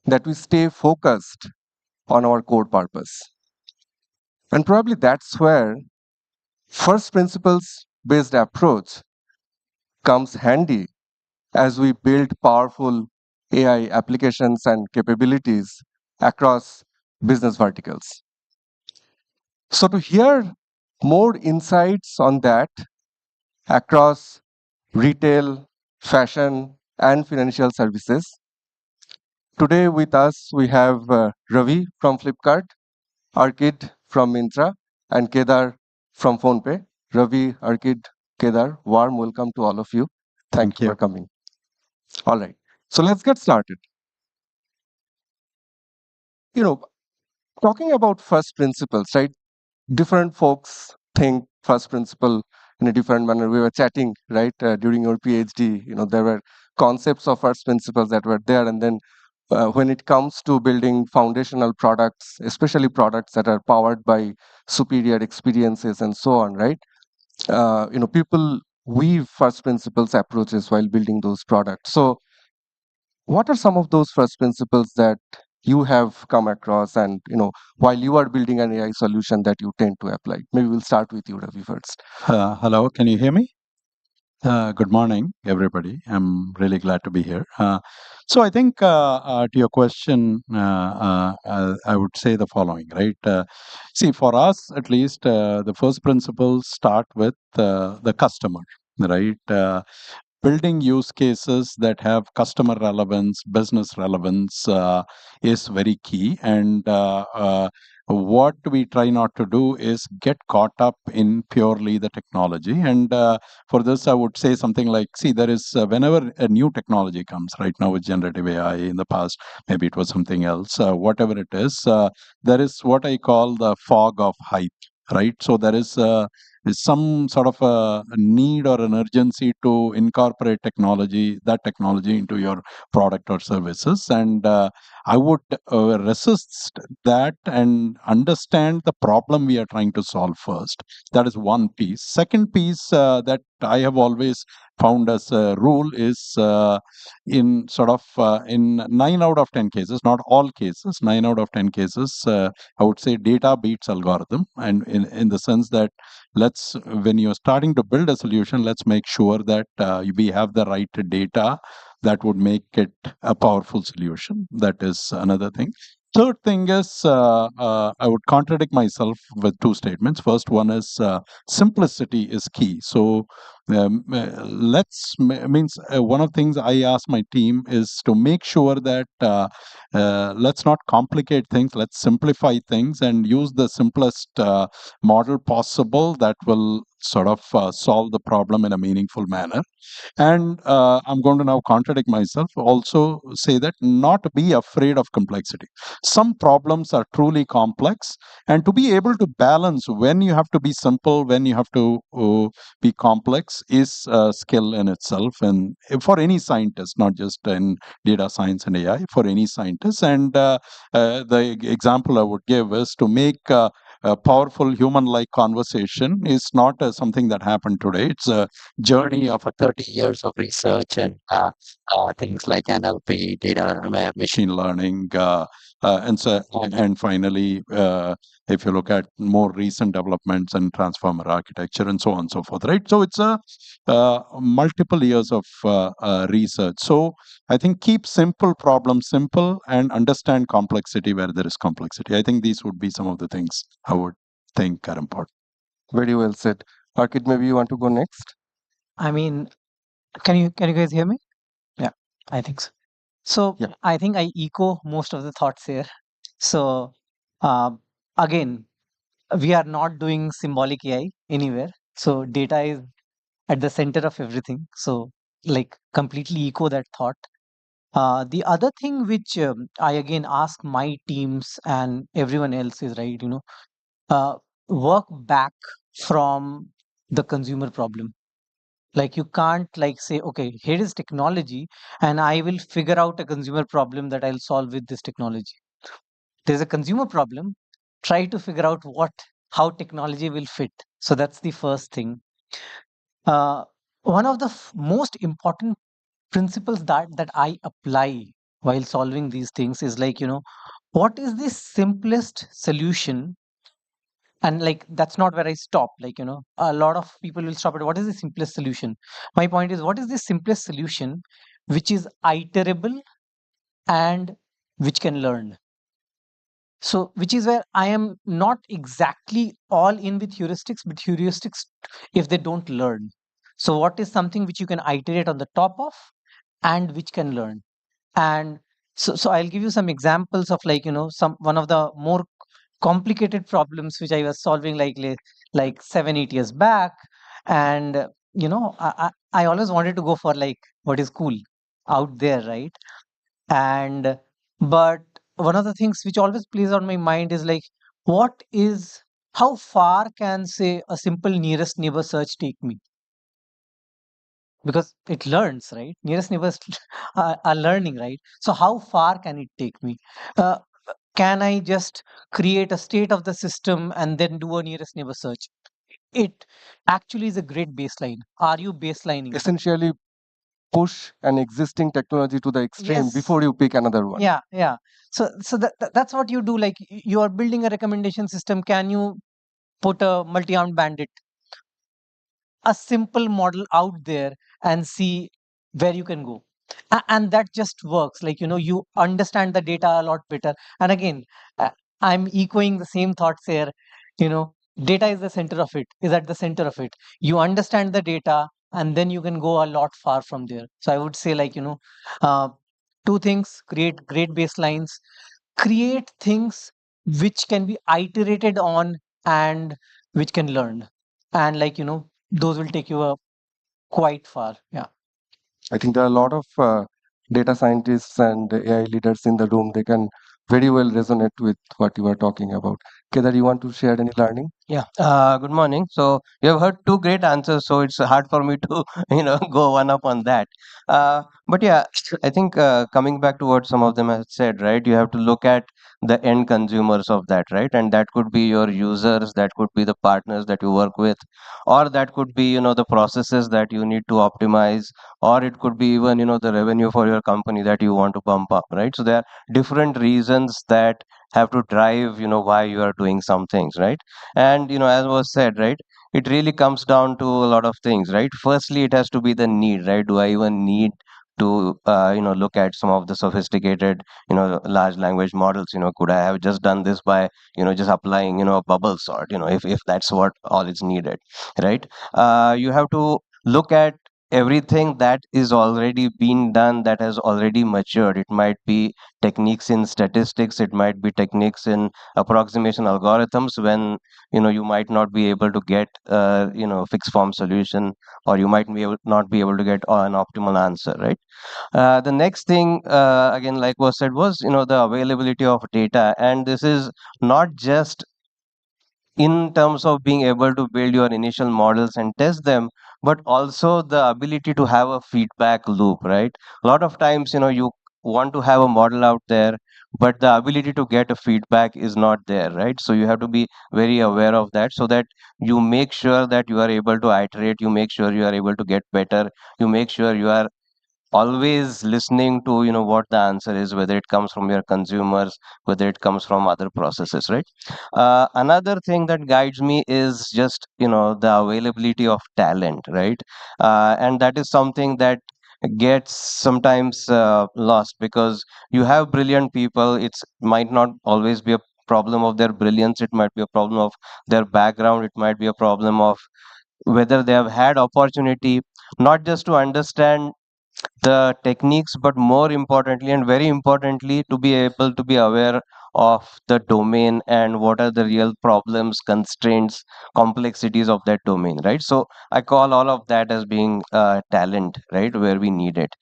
that we stay focused on our core purpose. And probably that's where first principles based approach comes handy as we build powerful AI applications and capabilities across business verticals. So, to hear more insights on that across retail, fashion, and financial services, today with us we have Ravi from Flipkart, Arkid from Myntra, and Kedar from PhonePe. Ravi, Arkid, Kedar, warm welcome to all of you. Thank you for coming. All right, so let's get started. You know, talking about first principles, right? Different folks think first principle in a different manner. We were chatting, right, during your PhD. There were concepts of first principles that were there, and then when it comes to building foundational products, especially products that are powered by superior experiences and so on, right? People weave first principles approaches while building those products. So, what are some of those first principles that you have come across, and while you are building an AI solution that you tend to apply? Maybe we'll start with you, Ravi, first. Hello, can you hear me? Good morning, everybody. I'm really glad to be here. So I think to your question, I would say the following, right? See, for us at least, the first principles start with the customer, right? Building use cases that have customer relevance, business relevance is very key. And what we try not to do is get caught up in purely the technology. And for this, I would say something like, see, there is whenever a new technology comes, right now with generative AI, in the past, maybe it was something else, whatever it is, there is what I call the fog of hype, right? So there is some sort of a need or an urgency to incorporate that technology into your product or services. And I would resist that and understand the problem we are trying to solve first. That is one piece. Second piece that I have always found as a rule is in sort of in 9 out of 10 cases, not all cases, 9 out of 10 cases, I would say data beats algorithm. And in the sense that when you're starting to build a solution, let's make sure that we have the right data that would make it a powerful solution. That is another thing. Third thing is, I would contradict myself with two statements. First one is simplicity is key. So means one of the things I ask my team is to make sure that let's not complicate things. Let's simplify things and use the simplest model possible that will sort of solve the problem in a meaningful manner. And I'm going to now contradict myself, also say that not be afraid of complexity. Some problems are truly complex, and to be able to balance when you have to be simple, when you have to be complex, is a skill in itself. And for any scientist, not just in data science and AI, for any scientist. And the example I would give is to make a powerful human-like conversation is not something that happened today. It's a journey of 30 years of research and things like NLP, data, machine learning, and finally, if you look at more recent developments in transformer architecture and so on and so forth, right? So it's a multiple years of research. So I think keep simple problems simple and understand complexity where there is complexity. I think these would be some of the things I would think are important. Very well said. Arkid, maybe you want to go next? I mean, can you guys hear me? Yeah, I think so. So Yeah. I think I echo most of the thoughts here. So uh, again, we are not doing symbolic AI anywhere. So data is at the center of everything. So like completely echo that thought. The other thing which I again ask my teams and everyone else is right, work back from the consumer problem. Like you can't like say, okay, here is technology, and I will figure out a consumer problem that I'll solve with this technology. there's a consumer problem, try to figure out how technology will fit. So that's the first thing. One of the most important principles that I apply while solving these things is like, what is the simplest solution? And like, that's not where I stop. Like, a lot of people will stop at what is the simplest solution. My point is, what is the simplest solution which is iterable and which can learn? So, which is where I am not exactly all in with heuristics, but heuristics, if they don't learn. So, what is something which you can iterate on the top of and which can learn? And so I'll give you some examples of like, one of the more complicated problems which I was solving like 7, 8 years back. And, I always wanted to go for like what is cool out there, right? And but one of the things which always plays on my mind is like, how far can say a simple nearest neighbor search take me? Because it learns, right? Nearest neighbors are learning, right? So how far can it take me? uh, can I just create a state of the system and then do a nearest neighbor search? It actually is a great baseline. Are you baselining? Essentially, push an existing technology to the extreme Yes. before you pick another one. Yeah. So that's what you do. Like, you are building a recommendation system. Can you put a multi-armed bandit, a simple model out there, and see where you can go? And that just works. Like, you understand the data a lot better. And again, uh, I'm echoing the same thoughts here. you know Data is the center of it, is at the center of it. You understand the data, and then you can go a lot far from there. So I would say, like, uh, two things: create great baselines, create things which can be iterated on and which can learn. And like, those will take you quite far. Yeah. I think there are a lot of data scientists and AI leaders in the room. They can very well resonate with what you are talking about. Kedar, you want to share any learning? Yeah. Good morning. So you have heard two great answers, so it's hard for me to go one up on that. But yeah, I think coming back to what some of them have said, right? You have to look at the end consumers of that, right? And that could be your users, that could be the partners that you work with, or that could be the processes that you need to optimize, or it could be even the revenue for your company that you want to pump up, right? So there are different reasons that have to drive why you are doing some things, right? And as was said, right, it really comes down to a lot of things, right? Firstly, it has to be the need, right? Do I even need to look at some of the sophisticated large language models? Could I have just done this by just applying a bubble sort, if that's what all is needed, right? You have to look at everything that is already been done, that has already matured. It might be techniques in statistics, it might be techniques in approximation algorithms, when you might not be able to get fixed form solution, or you might not be able to get an optimal answer, right? The next thing, again, like was said, was the availability of data. And this is not just in terms of being able to build your initial models and test them, but also the ability to have a feedback loop, right? A lot of times, you want to have a model out there, but the ability to get a feedback is not there, right? So you have to be very aware of that, so that you make sure that you are able to iterate, you make sure you are able to get better, you make sure you are always listening to what the answer is, whether it comes from your consumers, whether it comes from other processes, right? Another thing that guides me is just the availability of talent, right? And that is something that gets sometimes lost, because you have brilliant people. It's might not always be a problem of their brilliance, it might be a problem of their background, it might be a problem of whether they have had opportunity not just to understand the techniques, but more importantly, and very importantly, to be able to be aware of the domain and what are the real problems, constraints, complexities of that domain, right? So I call all of that as being talent, right, where we need it.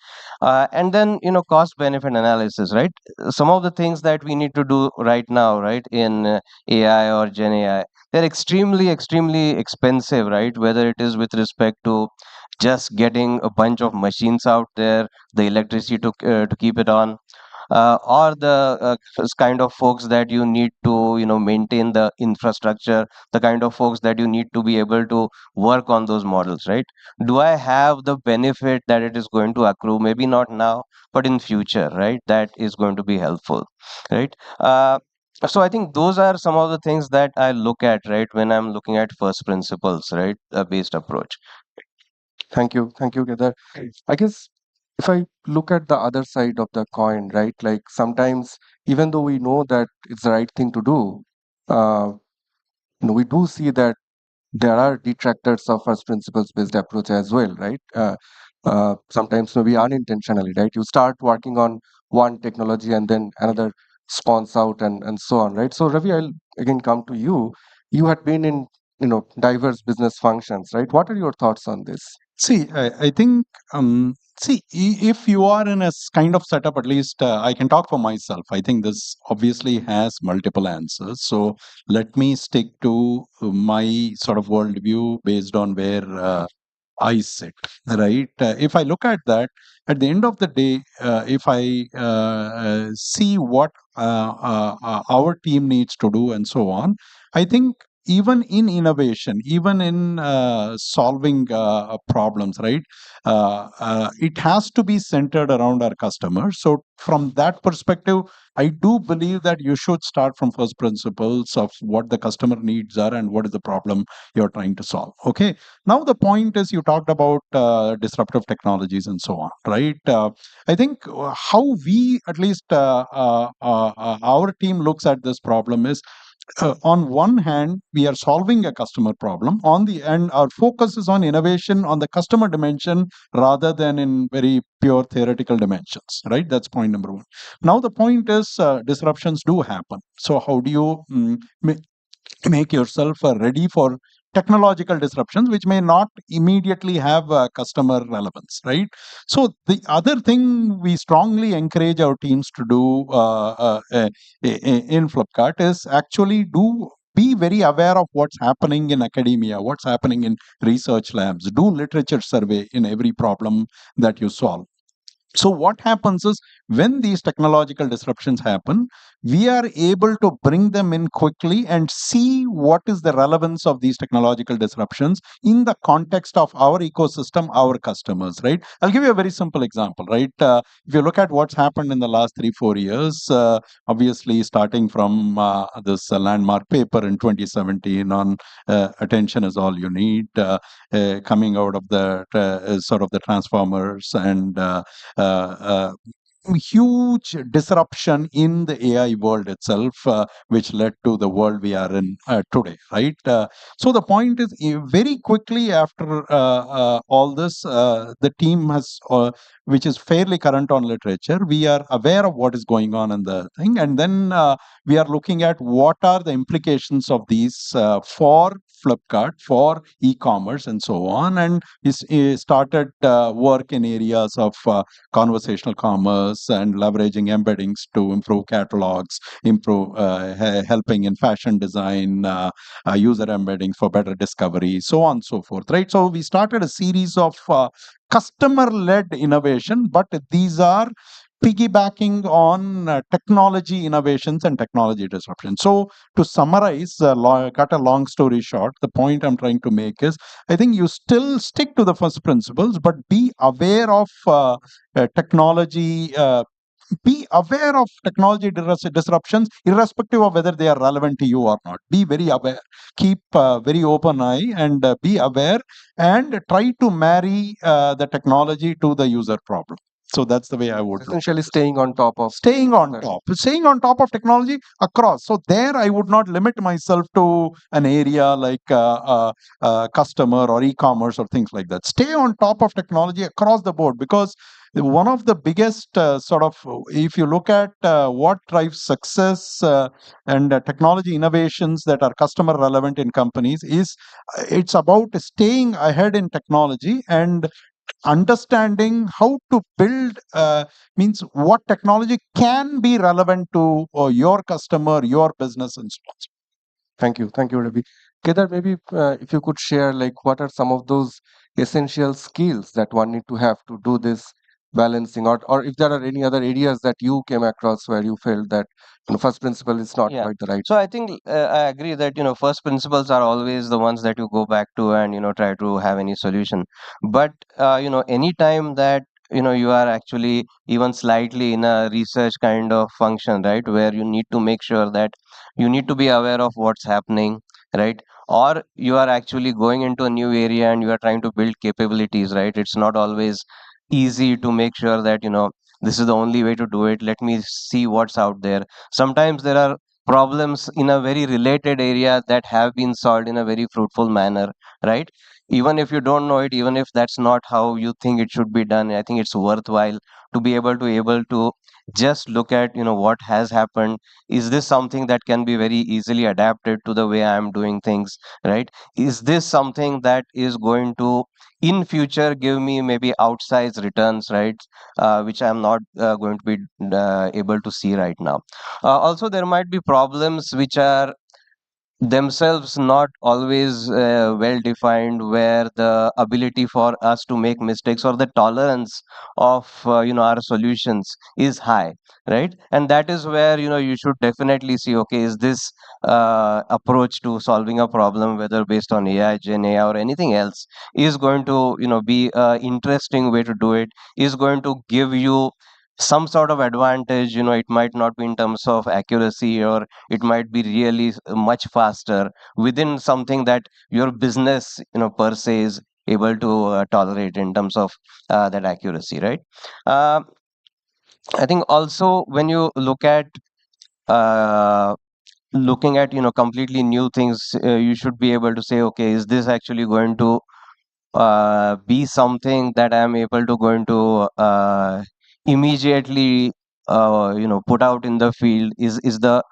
And then cost benefit analysis, right? Some of the things that we need to do right now, right, in AI or Gen AI, they're extremely expensive, right? Whether it is with respect to just getting a bunch of machines out there, the electricity to keep it on, or the kind of folks that you need to maintain the infrastructure, the kind of folks that you need to be able to work on those models, right? Do I have the benefit that it is going to accrue, maybe not now but in future, right? That is going to be helpful, right? So I think those are some of the things that I look at, right, when I'm looking at first principles, right, based approach. Thank you, Kedar. I guess if I look at the other side of the coin, right, like sometimes even though we know that it's the right thing to do, uh, we do see that there are detractors of first principles based approach as well, right? Sometimes maybe unintentionally, right? You start working on one technology and then another spawns out and so on, right? So Ravi, I'll again come to you. You had been in diverse business functions, right? What are your thoughts on this? See, I think, if you are in a kind of setup, at least I can talk for myself. I think this obviously has multiple answers. So let me stick to my sort of worldview based on where I sit, right? If I look at that, at the end of the day, if I see what our team needs to do and so on, I think even in innovation, even in solving problems, right? It has to be centered around our customers. So, from that perspective, I do believe that you should start from first principles of what the customer needs are and what is the problem you're trying to solve. Okay. Now, the point is you talked about disruptive technologies and so on, right? I think how we, at least our team looks at this problem is on one hand, we are solving a customer problem. On the end, our focus is on innovation on the customer dimension rather than in very pure theoretical dimensions, right? That's point number one. Now, the point is disruptions do happen. So, how do you make yourself ready for technological disruptions which may not immediately have customer relevance, right? So the other thing we strongly encourage our teams to do in Flipkart is actually do be very aware of what's happening in academia, what's happening in research labs, do literature survey in every problem that you solve. So what happens is when these technological disruptions happen, we are able to bring them in quickly and see what is the relevance of these technological disruptions in the context of our ecosystem, our customers, right? I'll give you a very simple example, right? If you look at what's happened in the last 3-4 years, obviously starting from this landmark paper in 2017 on attention is all you need, coming out of the sort of the transformers and huge disruption in the AI world itself, which led to the world we are in today, right? So the point is, very quickly after all this, the team has, which is fairly current on literature, we are aware of what is going on in the thing, and then we are looking at what are the implications of these for Flipkart, for e-commerce, and so on, and started work in areas of conversational commerce and leveraging embeddings to improve catalogs, improve helping in fashion design, user embeddings for better discovery, so on and so forth, right? So we started a series of customer-led innovation, but these are piggybacking on technology innovations and technology disruption. So to summarize, cut a long story short, the point I'm trying to make is I think you still stick to the first principles, but be aware of technology. Be aware of technology disruptions, irrespective of whether they are relevant to you or not. Be very aware. Keep very open eye and be aware and try to marry the technology to the user problem. So that's the way I would Essentially staying on top of staying on top of technology across. So there I would not limit myself to an area like customer or e-commerce or things like that. Stay on top of technology across the board, because one of the biggest if you look at what drives success and technology innovations that are customer relevant in companies is it's about staying ahead in technology and understanding how to build means what technology can be relevant to your customer, your business, and so on. Thank you, Ravi. Kedar, maybe if you could share, like, what are some of those essential skills that one need to have to do this balancing, or if there are any other areas that you came across where you felt that first principle is not Yeah. quite the right. So I think I agree that first principles are always the ones that you go back to and try to have any solution. But any time that you are actually even slightly in a research kind of function, right, where you need to make sure that you need to be aware of what's happening, right, or you are actually going into a new area and you are trying to build capabilities, right. It's not always easy to make sure that this is the only way to do it. Let me see what's out there. Sometimes there are problems in a very related area that have been solved in a very fruitful manner, right. Even if you don't know it, even if that's not how you think it should be done, I think it's worthwhile to be able to just look at what has happened. Is this something that can be very easily adapted to the way I am doing things, right? Is this something that is going to in future give me maybe outsized returns, right, which I'm not going to be able to see right now. Also, there might be problems which are themselves not always well defined, where the ability for us to make mistakes or the tolerance of our solutions is high, right. And that is where you should definitely see, okay, is this approach to solving a problem, whether based on AI, Gen AI, or anything else, is going to be a interesting way to do it, is going to give you some sort of advantage. It might not be in terms of accuracy, or it might be really much faster within something that your business per se is able to tolerate in terms of that accuracy, right. uh, I think also when you look at uh, looking at completely new things, you should be able to say, okay, is this actually going to be something that I am able to going to immediately put out in the field? Is the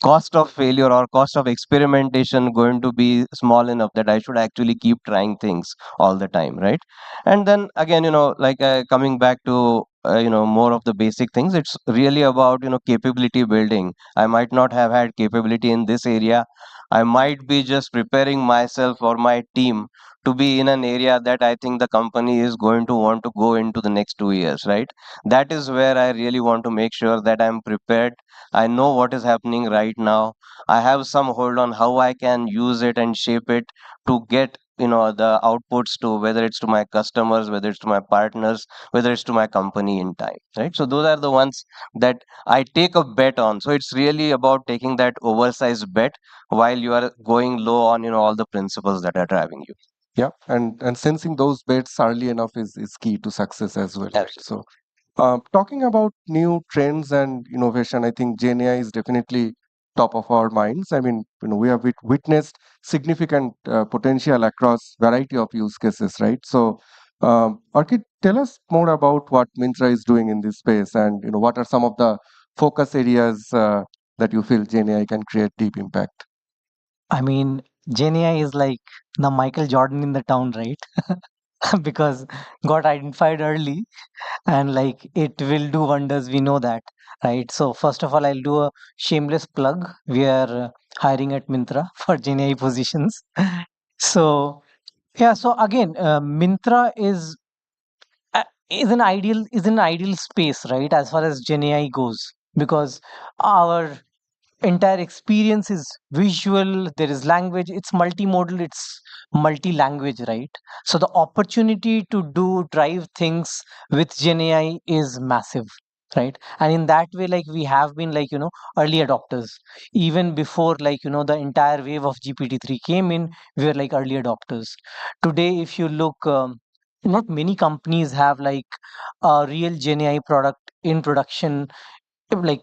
cost of failure or cost of experimentation going to be small enough that I should actually keep trying things all the time, right? And then again, like coming back to more of the basic things, it's really about capability building. I might not have had capability in this area. I might be just preparing myself or my team to be in an area that I think the company is going to want to go into the next 2 years, right? That is where I really want to make sure that I'm prepared. I know what is happening right now. I have some hold on how I can use it and shape it to get the outputs to, whether it's to my customers, whether it's to my partners, whether it's to my company in time, right? So those are the ones that I take a bet on. So it's really about taking that oversized bet while you are going low on all the principles that are driving you. Yeah, and sensing those bets early enough is key to success as well, right? Absolutely. So talking about new trends and innovation, I think Gen AI is definitely top of our minds. I mean, we have witnessed significant potential across variety of use cases, right? So, Arkit, tell us more about what Myntra is doing in this space, and what are some of the focus areas that you feel Gen AI can create deep impact. I mean, GenAI is like the Michael Jordan in the town, right? Because got identified early and like it will do wonders. We know that, right? So first of all, I'll do a shameless plug. We are hiring at Mintra for GenAI positions. So yeah, so again, Mintra is an ideal space, right? As far as GenAI goes, because our entire experience is visual, there is language, it's multimodal, it's multi-language, right? So the opportunity to do drive things with Gen AI is massive, right? And in that way, like we have been like early adopters. Even before like the entire wave of GPT-3 came in, we were like early adopters. Today if you look, not many companies have like a real Gen AI product in production. Like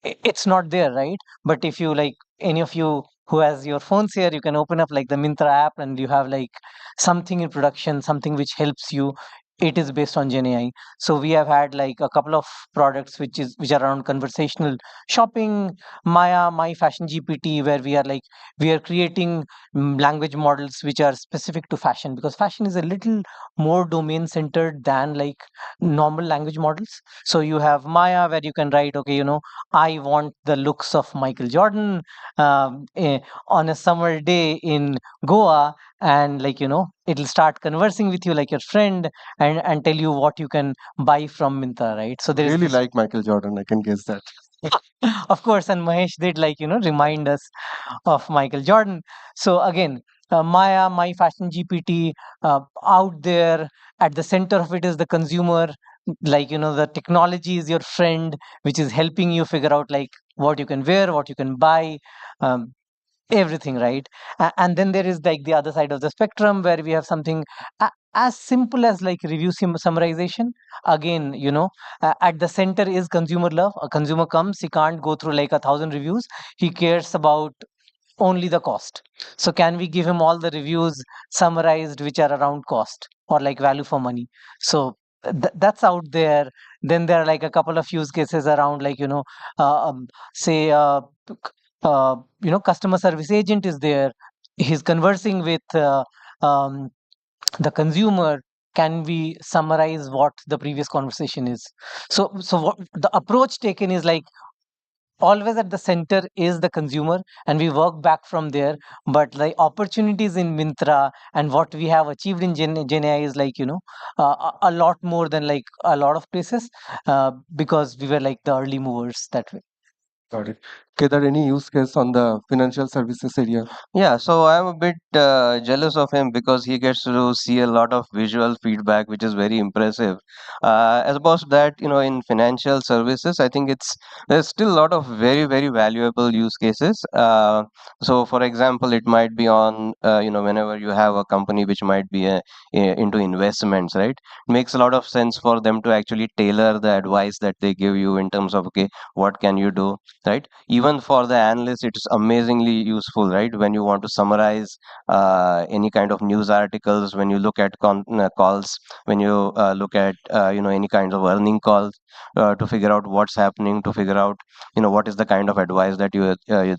it's not there, right? But if you like, any of you who has your phones here, you can open up like the Mintra app and you have like something in production, something which helps you. It is based on Gen AI. So we have had like a couple of products which are around conversational shopping, Maya, My Fashion GPT, where we are like we are creating language models which are specific to fashion, because fashion is a little more domain centered than like normal language models. So you have Maya, where you can write, okay, I want the looks of Michael Jordan on a summer day in Goa, and it'll start conversing with you like your friend, and tell you what you can buy from Mintra, right? So there is Really this, like Michael Jordan, I can guess that. of course, and Mahesh did remind us of Michael Jordan. So again, Maya, my fashion GPT, out there at the center of it is the consumer. The technology is your friend, which is helping you figure out like what you can wear, what you can buy, um, everything, right? And then there is like the other side of the spectrum where we have something as simple as like review summarization. Again, at the center is consumer love. A consumer comes, he can't go through like 1,000 reviews. He cares about only the cost. So can we give him all the reviews summarized which are around cost or like value for money? So that's out there. Then there are like a couple of use cases around like say customer service agent is there. He's conversing with um, the consumer. Can we summarize what the previous conversation is? So what the approach taken is like always at the center is the consumer, and we work back from there. But the opportunities in Mintra and what we have achieved in GenAI is like a lot more than like a lot of places, because we were like the early movers that way. Got it. Kedar, any use case on the financial services area? Yeah, so I'm a bit jealous of him because he gets to see a lot of visual feedback, which is very impressive. As opposed to that, in financial services, I think there's still a lot of very, very valuable use cases. So, for example, it might be on, whenever you have a company which might be into investments, right? It makes a lot of sense for them to actually tailor the advice that they give you in terms of, okay, what can you do? Right, even for the analyst it's amazingly useful, right, when you want to summarize any kind of news articles, when you look at calls, when you look at any kind of earning calls, to figure out what's happening, to figure out what is the kind of advice that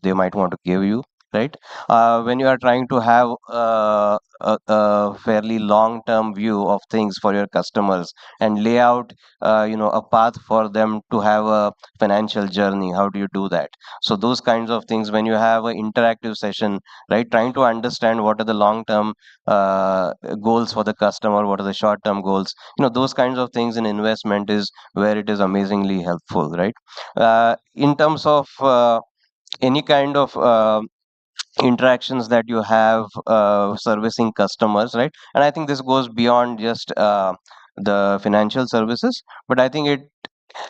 they might want to give you, right. When you are trying to have a fairly long term view of things for your customers and lay out a path for them to have a financial journey, how do you do that? So those kinds of things, when you have an interactive session, right, trying to understand what are the long term goals for the customer, what are the short term goals, those kinds of things in investment is where it is amazingly helpful, right. In terms of any kind of interactions that you have servicing customers, right, and I think this goes beyond just the financial services, but I think it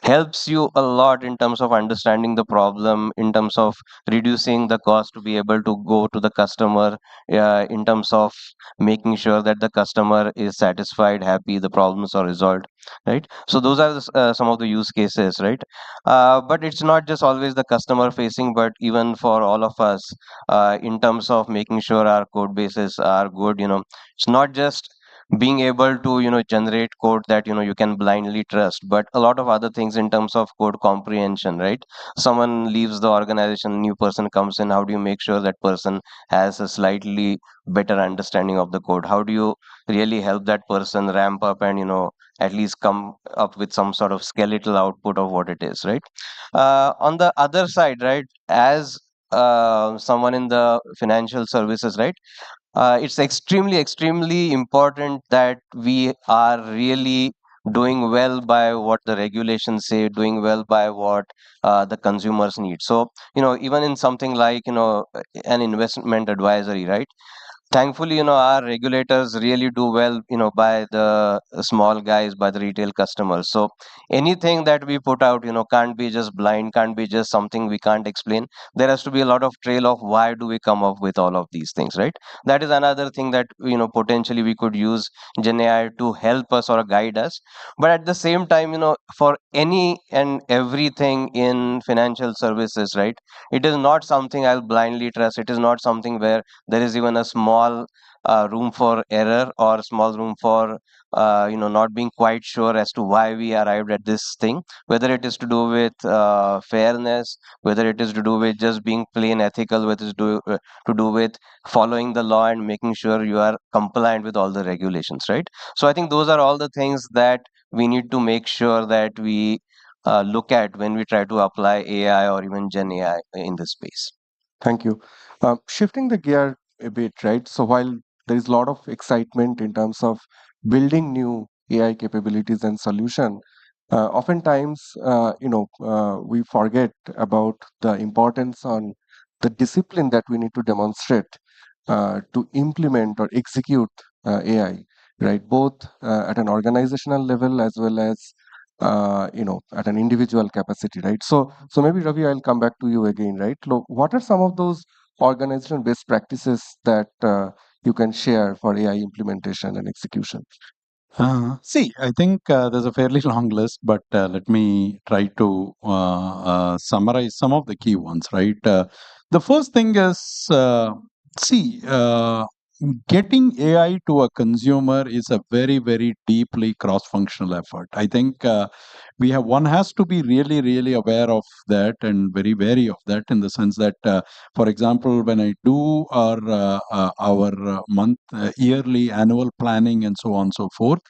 helps you a lot in terms of understanding the problem, in terms of reducing the cost to be able to go to the customer, in terms of making sure that the customer is satisfied, happy, the problems are resolved, right. So those are some of the use cases, right. But it's not just always the customer facing, but even for all of us, in terms of making sure our code bases are good, it's not just being able to generate code that you can blindly trust, but a lot of other things in terms of code comprehension, right. Someone leaves the organization, new person comes in, how do you make sure that person has a slightly better understanding of the code? How do you really help that person ramp up and at least come up with some sort of skeletal output of what it is, right. On the other side, right, as someone in the financial services, right, it's extremely important that we are really doing well by what the regulations say, doing well by what the consumers need. So even in something like an investment advisory, right, thankfully our regulators really do well by the small guys, by the retail customers. So anything that we put out can't be just blind, can't be just something we can't explain. There has to be a lot of trail of why do we come up with all of these things, right. That is another thing that potentially we could use gen AI to help us or guide us. But at the same time, for any and everything in financial services, right, it is not something I'll blindly trust. It is not something where there is even a small room for error or small room for not being quite sure as to why we arrived at this thing, whether it is to do with fairness, whether it is to do with just being plain ethical, whether it is to do with following the law and making sure you are compliant with all the regulations, right. So I think those are all the things that we need to make sure that we look at when we try to apply AI or even Gen AI in this space. Thank you. Shifting the gear a bit, right? So while there is a lot of excitement in terms of building new AI capabilities and solution. Oftentimes, we forget about the importance on the discipline that we need to demonstrate to implement or execute AI, right? Both at an organizational level as well as at an individual capacity, right? So maybe Ravi, I'll come back to you again, right? Look, what are some of those organizational best practices that you can share for AI implementation and execution? See, I think there's a fairly long list, but let me try to summarize some of the key ones, right? The first thing is, see, getting AI to a consumer is a very, very deeply cross-functional effort. I think one has to be really, really aware of that and very wary of that, in the sense that, for example, when I do our yearly annual planning and so on and so forth,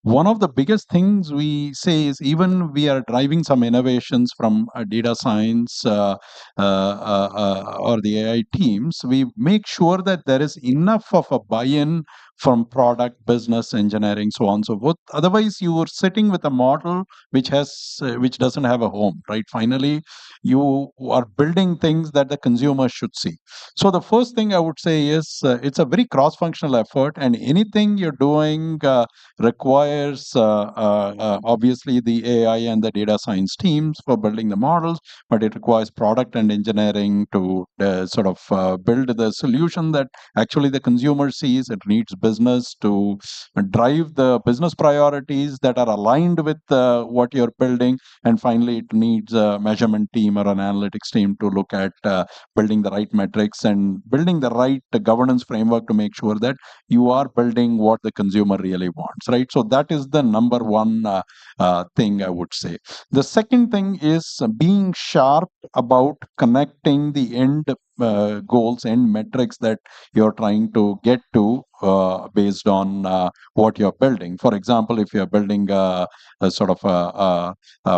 one of the biggest things we say is, even we are driving some innovations from data science or the AI teams, we make sure that there is enough of a buy-in from product, business, engineering, so on and so forth. Otherwise, you are sitting with a model which doesn't have a home, right? Finally, you are building things that the consumer should see. So the first thing I would say is, it's a very cross-functional effort, and anything you're doing requires obviously the AI and the data science teams for building the models, but it requires product and engineering to build the solution that actually the consumer sees. It needs business to drive the business priorities that are aligned with what you're building, and finally it needs a measurement team or an analytics team to look at building the right metrics and building the right governance framework to make sure that you are building what the consumer really wants, right? So that is the number one thing I would say. The second thing is being sharp about connecting the end goals and metrics that you're trying to get to based on what you're building. For example, if you're building a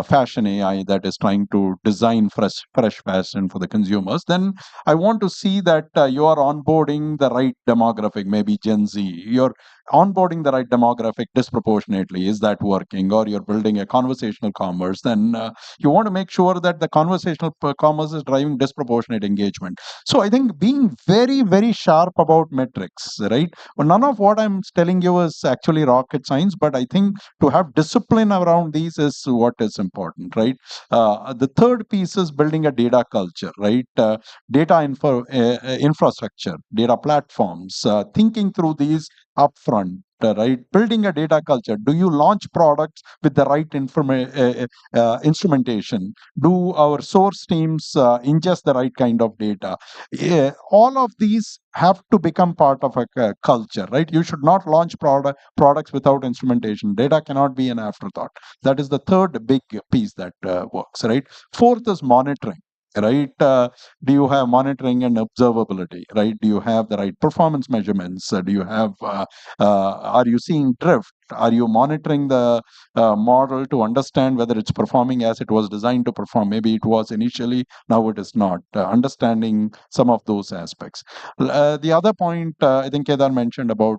fashion AI that is trying to design fresh fashion for the consumers, then I want to see that you are onboarding the right demographic, maybe Gen Z. You're onboarding the right demographic disproportionately. Is that working? Or you're building a conversational commerce, then you want to make sure that the conversational commerce is driving disproportionate engagement. So I think being very, very sharp about metrics, right? Well, none of what I'm telling you is actually rocket science, but I think to have discipline around these is what is important, right? The third piece is building a data culture, right? Infrastructure, data platforms, thinking through these upfront. Right, building a data culture. Do you launch products with the right instrumentation? Do our source teams ingest the right kind of data? Yeah, all of these have to become part of a culture, right? You should not launch products without instrumentation. Data cannot be an afterthought. That is the third big piece that works, right? Fourth is monitoring. Right? Do you have monitoring and observability? Right? Do you have the right performance measurements? Do you have? Are you seeing drift? Are you monitoring the model to understand whether it's performing as it was designed to perform? Maybe it was initially, now it is not. Understanding some of those aspects. The other point I think Kedar mentioned about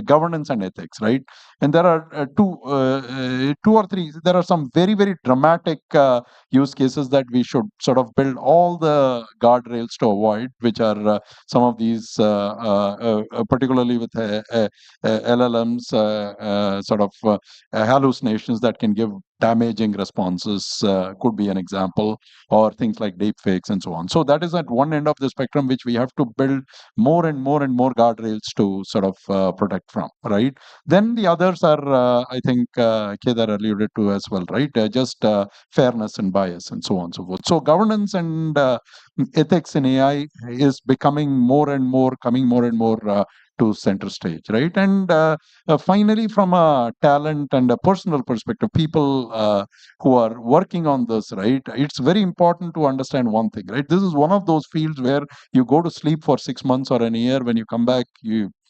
governance and ethics, right? And there are two or three. There are some very, very dramatic use cases that we should sort of build all the guardrails to avoid, which are some of these, particularly with LLMs, hallucinations that can give damaging responses, could be an example, or things like deepfakes and so on. So that is at one end of the spectrum, which we have to build more and more and more guardrails to sort of protect from, right? Then the others are, I think, Kedar alluded to as well, right? Just fairness and bias and so on and so forth. So governance and ethics in AI is becoming more and more, coming more and more to center stage, right? And finally, from a talent and a personal perspective, people who are working on this, right? It's very important to understand one thing, right? This is one of those fields where you go to sleep for 6 months or a year. When you come back,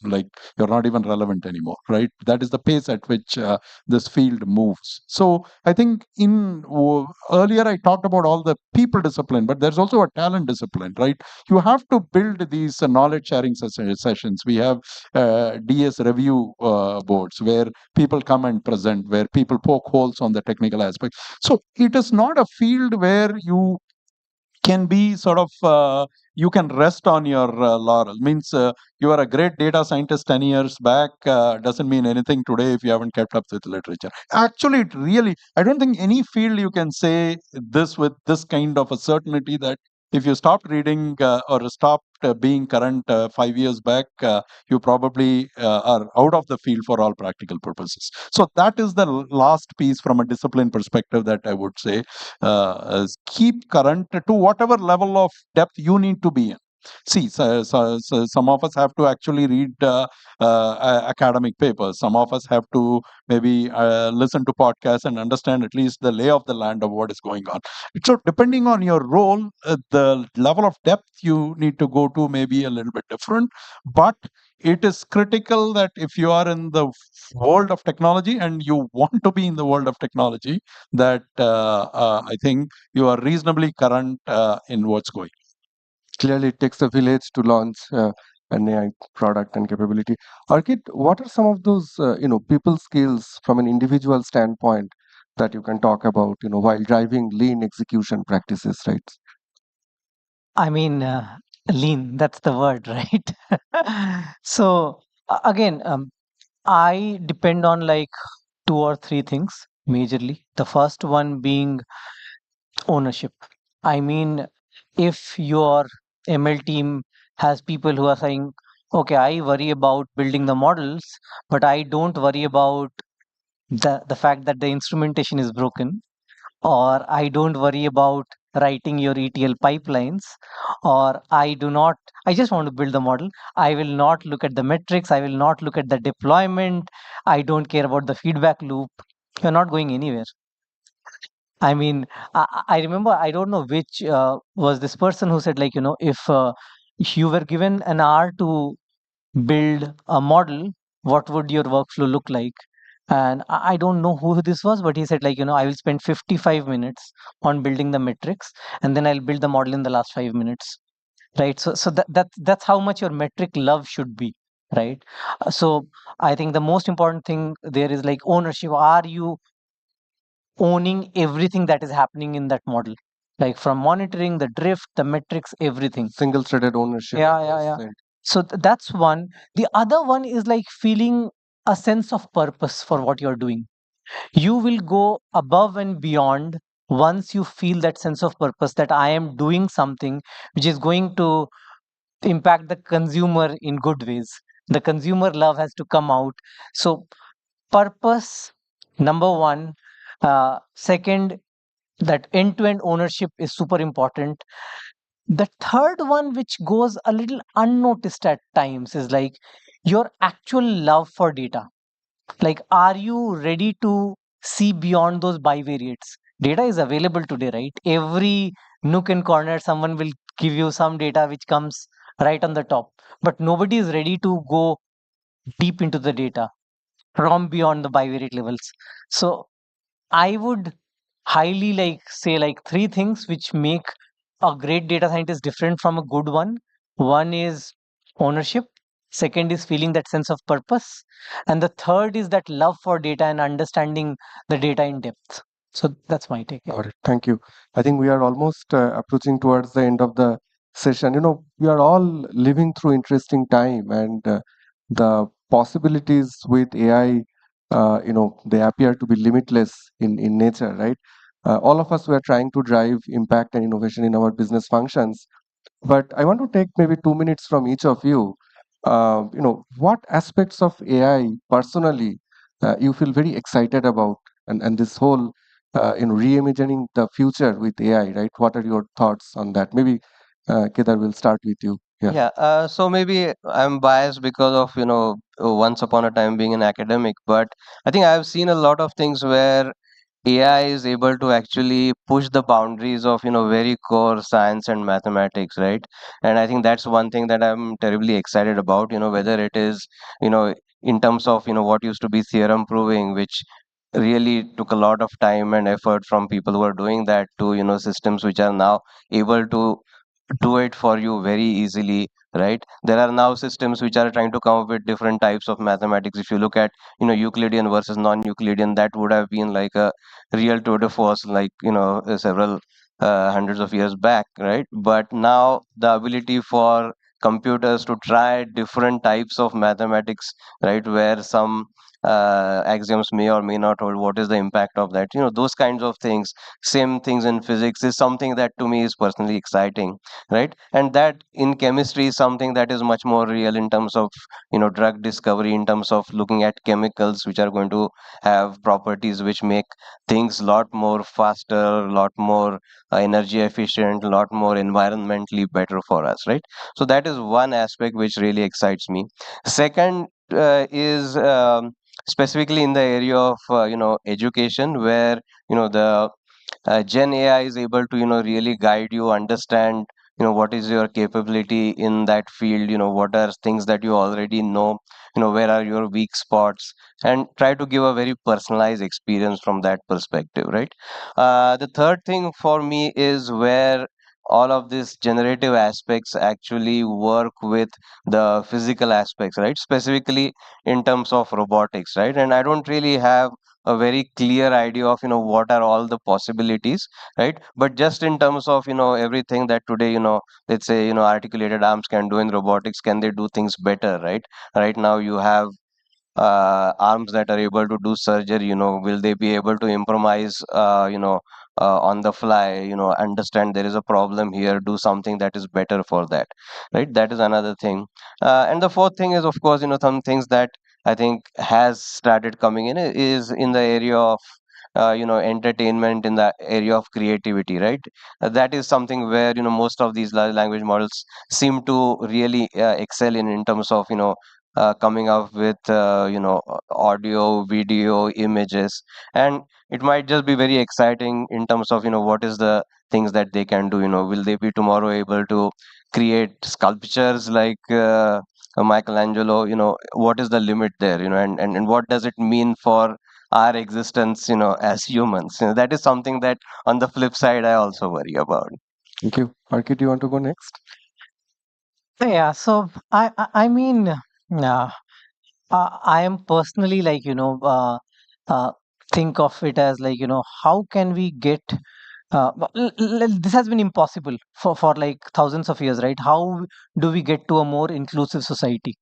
like you're not even relevant anymore, right? That is the pace at which this field moves. So I think earlier I talked about all the people discipline, but there's also a talent discipline, right? You have to build these knowledge sharing sessions. We have DS review boards where people come and present, where people poke holes on the technical aspect. So it is not a field where you can be sort of you can rest on your laurel. Means you are a great data scientist 10 years back doesn't mean anything today if you haven't kept up with literature. Actually, it really, I don't think any field you can say this with this kind of a certainty that if you stopped reading or stopped being current 5 years back, you probably are out of the field for all practical purposes. So that is the last piece from a discipline perspective that I would say keep current to whatever level of depth you need to be in. See, so some of us have to actually read academic papers. Some of us have to maybe listen to podcasts and understand at least the lay of the land of what is going on. So, depending on your role, the level of depth you need to go to may be a little bit different. But it is critical that if you are in the world of technology and you want to be in the world of technology, that I think you are reasonably current in what's going. Clearly, it takes a village to launch an AI product and capability. Arkit, what are some of those people skills from an individual standpoint that you can talk about while driving lean execution practices, right? I mean, lean, that's the word, right? So, again, I depend on like two or three things majorly. The first one being ownership. I mean, if your ML team has people who are saying, okay, I worry about building the models, but I don't worry about the fact that the instrumentation is broken, or I don't worry about writing your ETL pipelines, or I just want to build the model. I will not look at the metrics, I will not look at the deployment, I don't care about the feedback loop. You're not going anywhere. I mean, I remember, I don't know which was this person who said, like, if you were given an hour to build a model, what would your workflow look like? And I don't know who this was, but he said, like, I will spend 55 minutes on building the metrics, and then I'll build the model in the last 5 minutes. Right. So that's how much your metric love should be. Right. So I think the most important thing there is like ownership. Are you owning everything that is happening in that model, like from monitoring the drift, the metrics, everything? Single threaded ownership. Yeah. So that's one. The other one is like feeling a sense of purpose for what you're doing. You will go above and beyond once you feel that sense of purpose, that I am doing something which is going to impact the consumer in good ways. The consumer love has to come out. So purpose, number one. Second, that end-to-end ownership is super important. The third one, which goes a little unnoticed at times, is like your actual love for data. Like, are you ready to see beyond those bivariates? Data is available today, right? Every nook and corner, someone will give you some data which comes right on the top, but nobody is ready to go deep into the data from beyond the bivariate levels. So I would highly like say like three things which make a great data scientist different from a good one. One is ownership, second is feeling that sense of purpose, and the third is that love for data and understanding the data in depth. So that's my take. All right, thank you. I think we are almost approaching towards the end of the session. We are all living through interesting time, and the possibilities with AI, they appear to be limitless in nature, right? All of us were trying to drive impact and innovation in our business functions, but I want to take maybe 2 minutes from each of you. What aspects of AI personally you feel very excited about, and this whole reimagining the future with AI, right? What are your thoughts on that? Maybe Kedar, will start with you. Yeah. Yeah, so maybe I'm biased because of, once upon a time being an academic, but I think I've seen a lot of things where AI is able to actually push the boundaries of very core science and mathematics, right? And I think that's one thing that I'm terribly excited about. Whether it is you know in terms of what used to be theorem proving, which really took a lot of time and effort from people who are doing that, to systems which are now able to do it for you very easily, right? There are now systems which are trying to come up with different types of mathematics. If you look at Euclidean versus non-Euclidean, that would have been like a real tour de force, like several hundreds of years back, right? But now the ability for computers to try different types of mathematics, right, where some axioms may or may not hold, what is the impact of that, those kinds of things. Same things in physics is something that to me is personally exciting, right? And that in chemistry is something that is much more real in terms of drug discovery, in terms of looking at chemicals which are going to have properties which make things a lot more faster, a lot more energy efficient, a lot more environmentally better for us, right? So that is one aspect which really excites me. Second is specifically in the area of education, where the Gen AI is able to really guide you, understand what is your capability in that field, what are things that you already know, where are your weak spots, and try to give a very personalized experience from that perspective, right? The third thing for me is where all of these generative aspects actually work with the physical aspects, right? Specifically in terms of robotics, right? And I don't really have a very clear idea of what are all the possibilities, right? But just in terms of everything that today let's say articulated arms can do in robotics, can they do things better, right? Right now you have arms that are able to do surgery, will they be able to improvise on the fly, understand there is a problem here, do something that is better for that, right? That is another thing. And the fourth thing is, of course, some things that I think has started coming in is in the area of entertainment, in the area of creativity, right? That is something where most of these large language models seem to really excel in terms of coming up with audio, video, images. And it might just be very exciting in terms of what is the things that they can do. Will they be tomorrow able to create sculptures like Michelangelo? What is the limit there? And what does it mean for our existence as humans? That is something that on the flip side I also worry about. Thank you. Arkit, do you want to go next? Yeah, so I mean, uh, I am personally like, uh, think of it as like, how can we get, this has been impossible for like thousands of years, right? How do we get to a more inclusive society?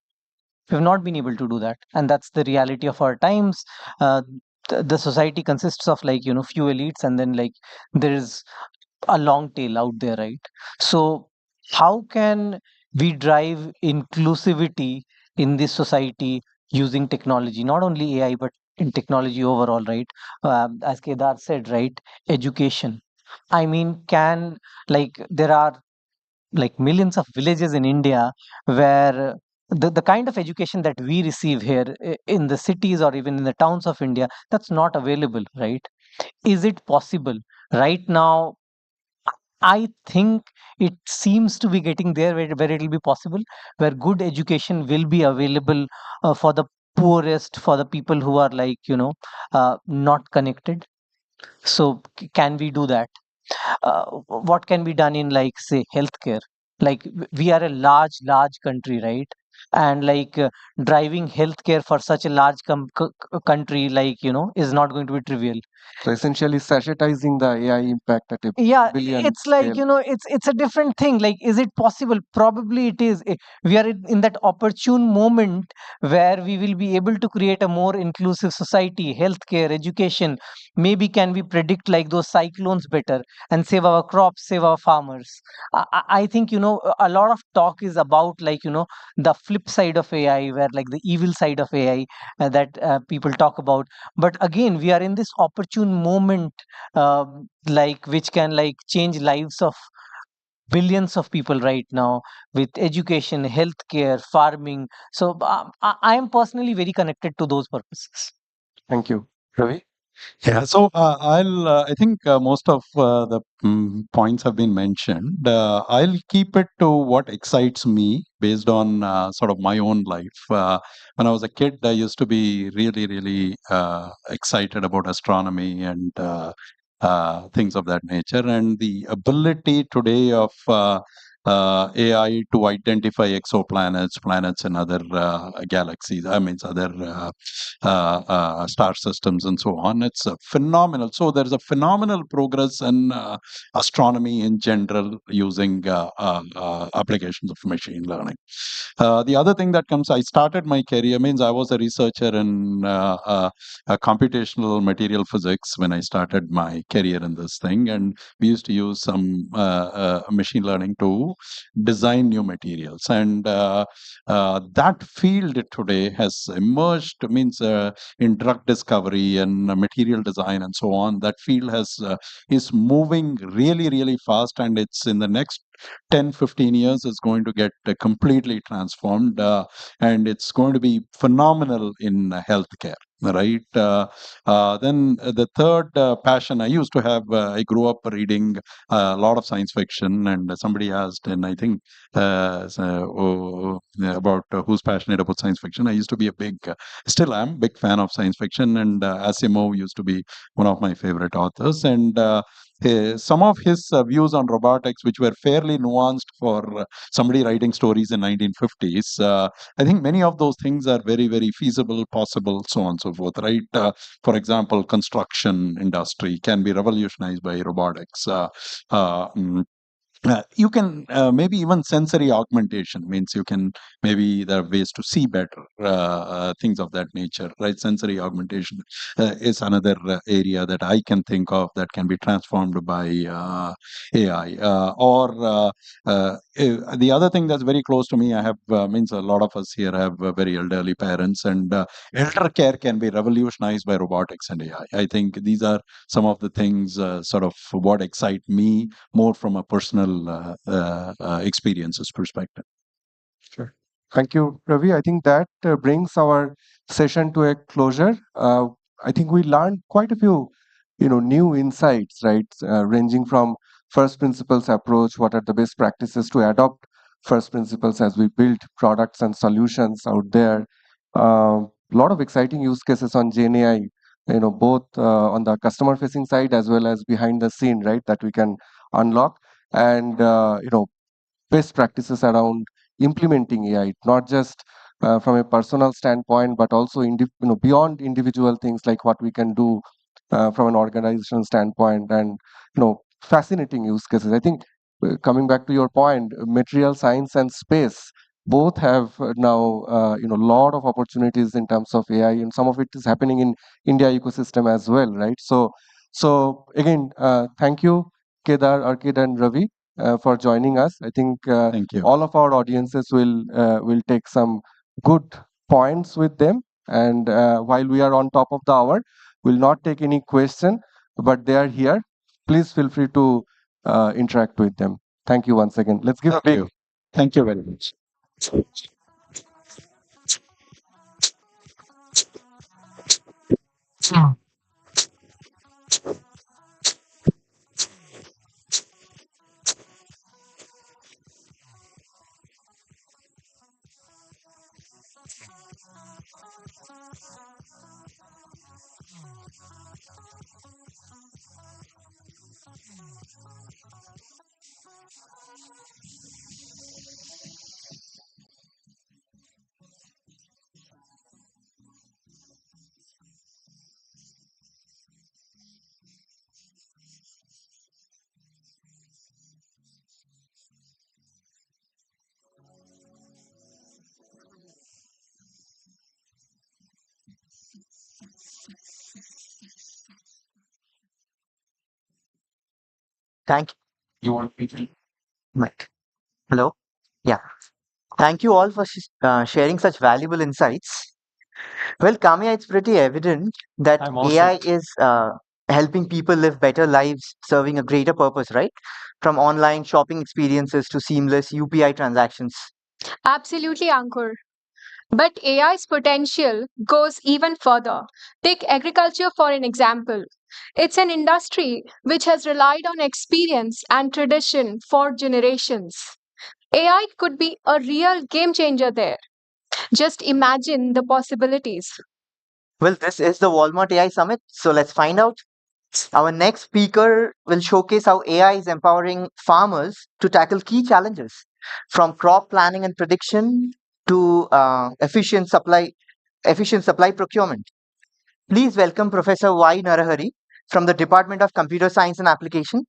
We've not been able to do that. And that's the reality of our times. The society consists of like, few elites, and then like there is a long tail out there, right? So, how can we drive inclusivity in this society using technology, not only AI, but in technology overall, right? As Kedar said, right? Education. I mean, can like there are like millions of villages in India where the kind of education that we receive here in the cities or even in the towns of India, that's not available, right? Is it possible? Right now, I think it seems to be getting there where it will be possible, where good education will be available for the poorest, for the people who are like, not connected. So, can we do that? What can be done in like say healthcare? Like we are a large country, right? And like driving healthcare for such a large country, like is not going to be trivial. So essentially, sachetizing the AI impact at a Yeah, billion it's like scale. it's a different thing. Like, is it possible? Probably it is. We are in that opportune moment where we will be able to create a more inclusive society, healthcare, education. Maybe can we predict like those cyclones better and save our crops, save our farmers? I think a lot of talk is about like the flip side of AI, where like the evil side of AI that people talk about. But again, we are in this opportune moment, like which can like change lives of billions of people right now with education, healthcare, farming. So I am personally very connected to those purposes. Thank you. Ravi? Yeah, so I think most of the points have been mentioned. I'll keep it to what excites me based on sort of my own life. When I was a kid, I used to be really, really excited about astronomy and things of that nature. And the ability today of AI to identify exoplanets, planets, and other galaxies, I mean, other star systems and so on. It's phenomenal. So there's a phenomenal progress in astronomy in general using applications of machine learning. The other thing that comes, I started my career, means I was a researcher in computational material physics when I started my career in this thing. And we used to use some machine learning to design new materials. And that field today has emerged, means in drug discovery and material design and so on. That field has is moving really, really fast, and it's in the next 10-15 years is going to get completely transformed, and it's going to be phenomenal in healthcare, right? Then the third passion I used to have, I grew up reading a lot of science fiction, and somebody asked, and I think about who's passionate about science fiction. I used to be a big, still am, big fan of science fiction, and Asimov used to be one of my favorite authors. And some of his views on robotics, which were fairly nuanced for somebody writing stories in 1950s, I think many of those things are very, very feasible, possible, so on and so forth, right? For example, construction industry can be revolutionized by robotics. You can maybe even sensory augmentation, means you can, maybe there are ways to see better, things of that nature, right? Sensory augmentation is another area that I can think of that can be transformed by AI. The other thing that's very close to me, I have, means a lot of us here have very elderly parents, and elder care can be revolutionized by robotics and AI. I think these are some of the things, sort of what excite me more from a personal experiences perspective. Sure. Thank you, Ravi. I think that brings our session to a closure. I think we learned quite a few, new insights, right? Ranging from first principles approach, what are the best practices to adopt first principles as we build products and solutions out there. A lot of exciting use cases on GenAI, both on the customer facing side as well as behind the scene, right? That we can unlock. And, best practices around implementing AI, not just from a personal standpoint, but also beyond individual things like what we can do from an organizational standpoint, and fascinating use cases. I think coming back to your point, material science and space both have now lot of opportunities in terms of AI, and some of it is happening in India ecosystem as well, right? So again, thank you, Kedar, Arkid, and Ravi, for joining us. I think Thank you. all of our audiences will take some good points with them. And while we are on top of the hour, we'll not take any question, but they are here. Please feel free to interact with them. Thank you once again. Let's give a Thank big you. Thank you very much. Thank You want me to? Right. Hello. Yeah. Thank you all for sharing such valuable insights. Well, Kamya, it's pretty evident that I'm all AI set. is helping people live better lives, serving a greater purpose, right? From online shopping experiences to seamless UPI transactions. Absolutely, Ankur. But AI's potential goes even further. Take agriculture for an example. It's an industry which has relied on experience and tradition for generations. AI could be a real game changer there. Just imagine the possibilities. Well, this is the Walmart AI Summit, so let's find out. Our next speaker will showcase how AI is empowering farmers to tackle key challenges, from crop planning and prediction to efficient supply procurement. Please welcome Professor Y. Narahari from the Department of Computer Science and Application.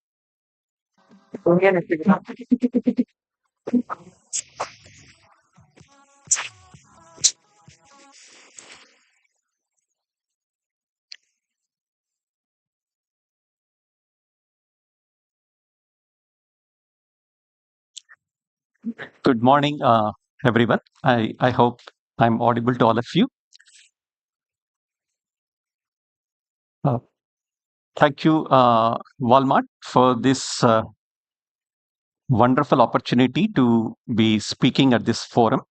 Good morning, everyone. I hope I'm audible to all of you. Uh, Thank you, Walmart, for this wonderful opportunity to be speaking at this forum,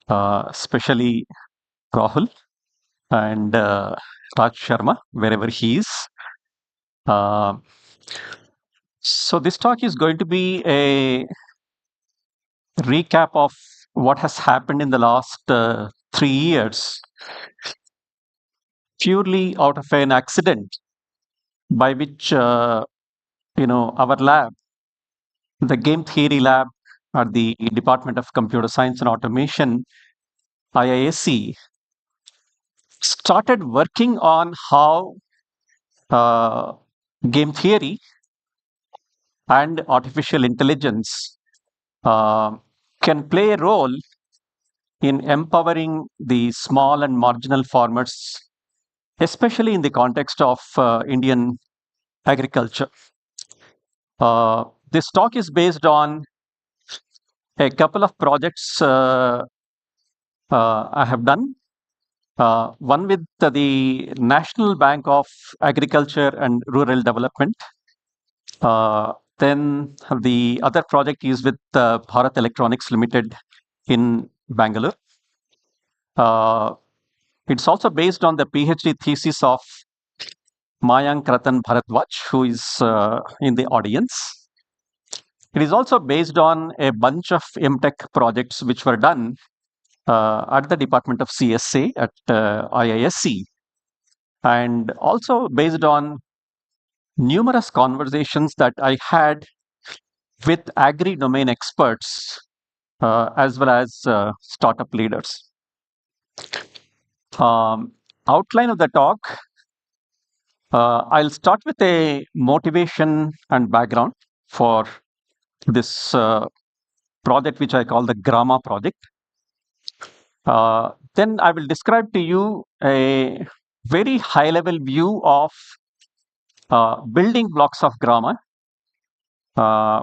especially Rahul and Raj Sharma, wherever he is. So this talk is going to be a recap of what has happened in the last 3 years, purely out of an accident by which our lab, the game theory lab at the Department of Computer Science and Automation, IISc, started working on how game theory and artificial intelligence can play a role in empowering the small and marginal farmers, especially in the context of Indian agriculture. This talk is based on a couple of projects I have done. One with the National Bank of Agriculture and Rural Development. Then the other project is with Bharat Electronics Limited in Bangalore. It's also based on the PhD thesis of Mayank Ratan Bharadwaj, who is in the audience. It is also based on a bunch of MTech projects which were done at the Department of CSA at IISc, and also based on numerous conversations that I had with agri-domain experts as well as startup leaders. Outline of the talk, I'll start with a motivation and background for this project, which I call the Grama project. Then I will describe to you a very high-level view of building blocks of Grama.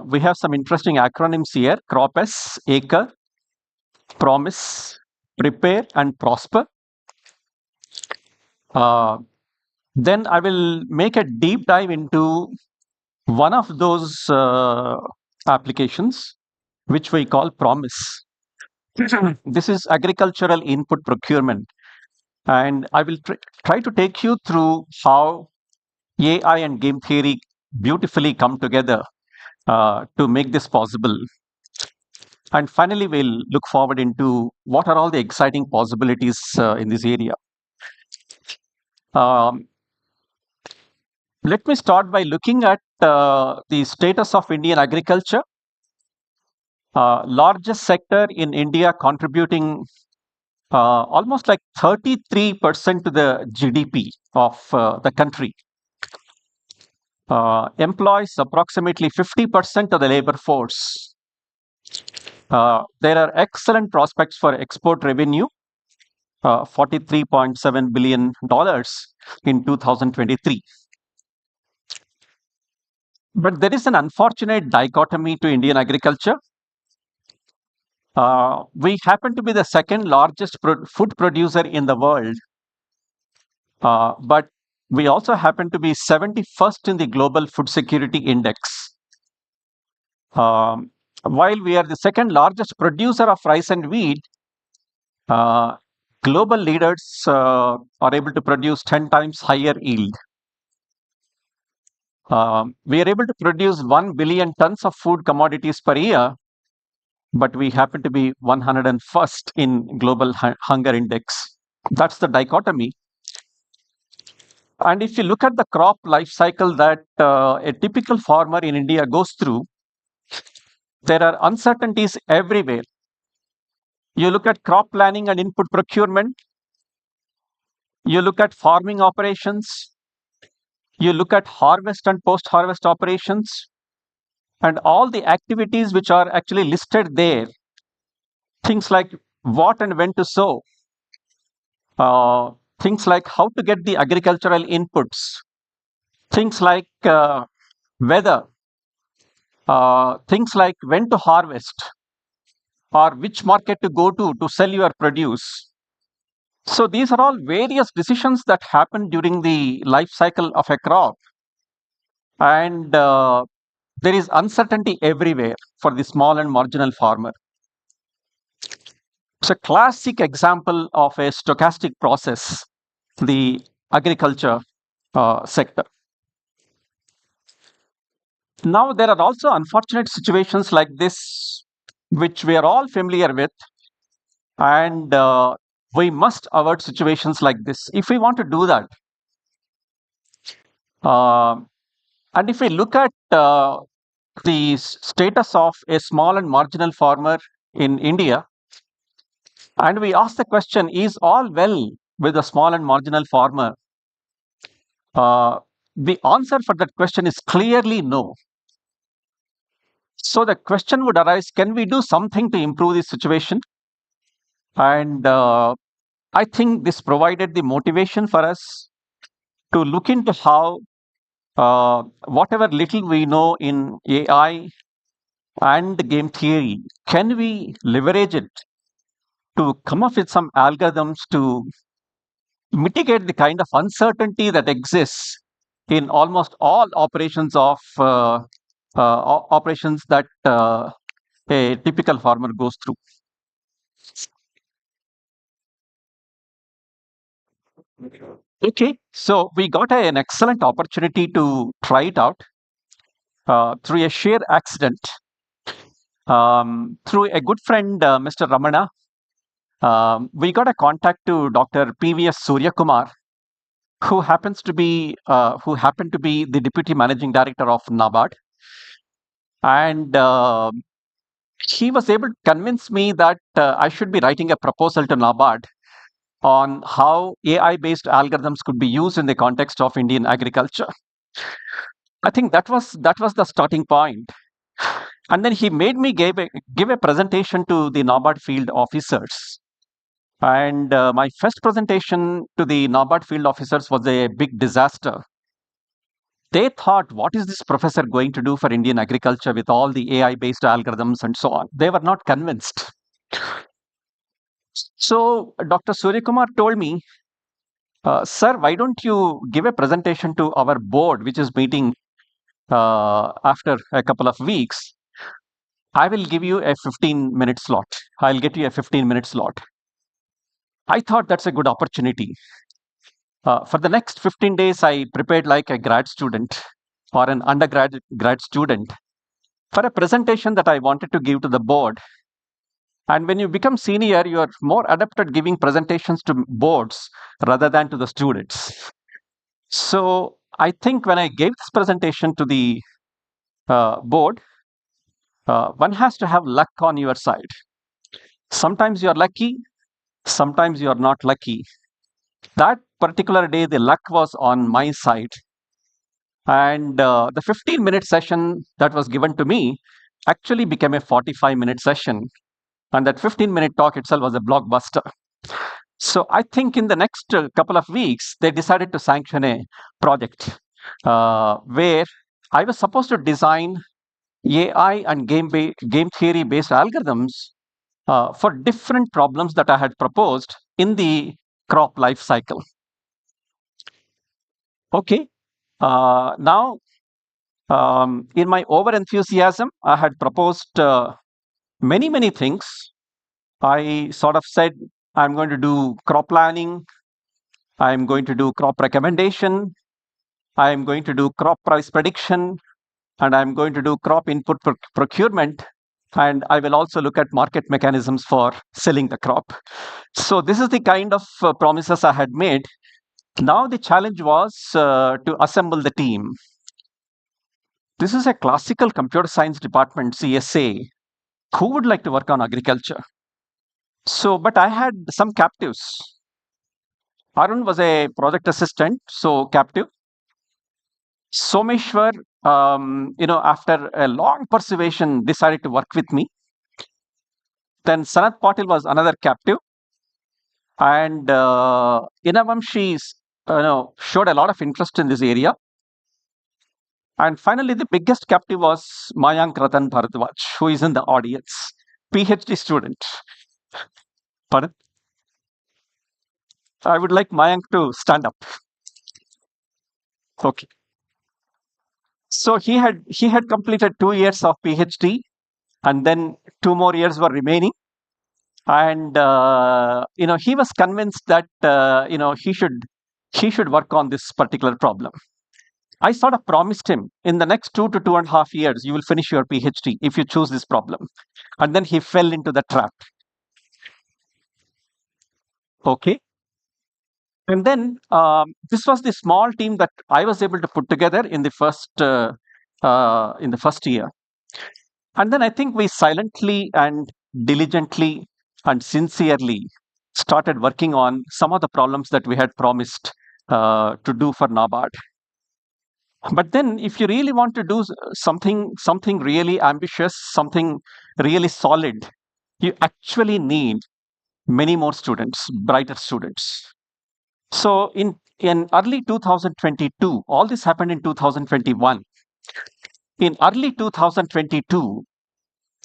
We have some interesting acronyms here: CROPS, Acre, Promise, Prepare, and Prosper. Then I will make a deep dive into one of those applications, which we call Promise. This is agricultural input procurement. And I will try to take you through how AI and game theory beautifully come together to make this possible. And finally, we'll look forward into what are all the exciting possibilities in this area. Let me start by looking at the status of Indian agriculture. Largest sector in India, contributing almost like 33% to the GDP of the country. Employs approximately 50% of the labor force. There are excellent prospects for export revenue, $43.7 billion in 2023. But there is an unfortunate dichotomy to Indian agriculture. We happen to be the second largest food producer in the world, but we also happen to be 71st in the Global Food Security Index. While we are the second largest producer of rice and wheat, global leaders are able to produce 10 times higher yield. We are able to produce 1 billion tons of food commodities per year, but we happen to be 101st in global hunger index. That's the dichotomy. And if you look at the crop life cycle that a typical farmer in India goes through, there are uncertainties everywhere. You look at crop planning and input procurement, you look at farming operations, you look at harvest and post-harvest operations, and all the activities which are actually listed there, things like what and when to sow, things like how to get the agricultural inputs, things like weather, things like when to harvest, or which market to go to sell your produce. So these are all various decisions that happen during the life cycle of a crop. And there is uncertainty everywhere for the small and marginal farmer. It's a classic example of a stochastic process, the agriculture sector. Now, there are also unfortunate situations like this, which we are all familiar with, and we must avoid situations like this if we want to do that. And if we look at the status of a small and marginal farmer in India, and we ask the question, is all well with the small and marginal farmer? The answer for that question is clearly no. So the question would arise, can we do something to improve this situation? And I think this provided the motivation for us to look into how whatever little we know in AI and game theory, can we leverage it to come up with some algorithms to mitigate the kind of uncertainty that exists in almost all operations of operations that a typical farmer goes through. Okay, so we got an excellent opportunity to try it out through a sheer accident. Through a good friend, Mr. Ramana, we got a contact to Dr. PVS Suryakumar, who happened to be the deputy managing director of NABARD, and he was able to convince me that I should be writing a proposal to NABARD on how AI-based algorithms could be used in the context of Indian agriculture. I think that was the starting point. And then he made me give a presentation to the NABARD field officers. And my first presentation to the NABARD field officers was a big disaster. They thought, what is this professor going to do for Indian agriculture with all the AI-based algorithms and so on? They were not convinced. So Dr. Suryakumar told me, sir, why don't you give a presentation to our board, which is meeting after a couple of weeks? I will give you a 15-minute slot. I'll get you a 15-minute slot. I thought that's a good opportunity. For the next 15 days, I prepared like a grad student or an grad student for a presentation that I wanted to give to the board. And when you become senior, you are more adept at giving presentations to boards rather than to the students. So I think when I gave this presentation to the board, one has to have luck on your side. Sometimes you are lucky, sometimes you are not lucky. That particular day, the luck was on my side. And the 15-minute session that was given to me actually became a 45-minute session. And that 15-minute talk itself was a blockbuster. So I think in the next couple of weeks, they decided to sanction a project where I was supposed to design AI and game theory based algorithms for different problems that I had proposed in the crop life cycle. Okay, now in my over enthusiasm, I had proposed many things. I sort of said, I'm going to do crop planning, I'm going to do crop recommendation, I'm going to do crop price prediction, and I'm going to do crop input procurement, and I will also look at market mechanisms for selling the crop. So this is the kind of promises I had made. Now the challenge was to assemble the team. This is a classical computer science department, CSA. Who would like to work on agriculture? So, but I had some captives. Arun was a project assistant, so captive. Someshwar, after a long persuasion, decided to work with me. Then Sanat Patil was another captive, and Inavamshi showed a lot of interest in this area. And finally, the biggest captive was Mayank Ratan Bharadwaj, who is in the audience, PhD student. Pardon? I would like Mayank to stand up. Okay. So he had completed 2 years of PhD, and then 2 more years were remaining. And he was convinced that he should work on this particular problem. I sort of promised him, in the next 2 to 2.5 years, you will finish your PhD if you choose this problem. And then he fell into the trap. Okay. And then this was the small team that I was able to put together in the first year. And then I think we silently and diligently and sincerely started working on some of the problems that we had promised to do for NABARD. But then, if you really want to do something really ambitious, something really solid, you actually need many more students, brighter students. So in early 2022, all this happened in 2021. In early 2022,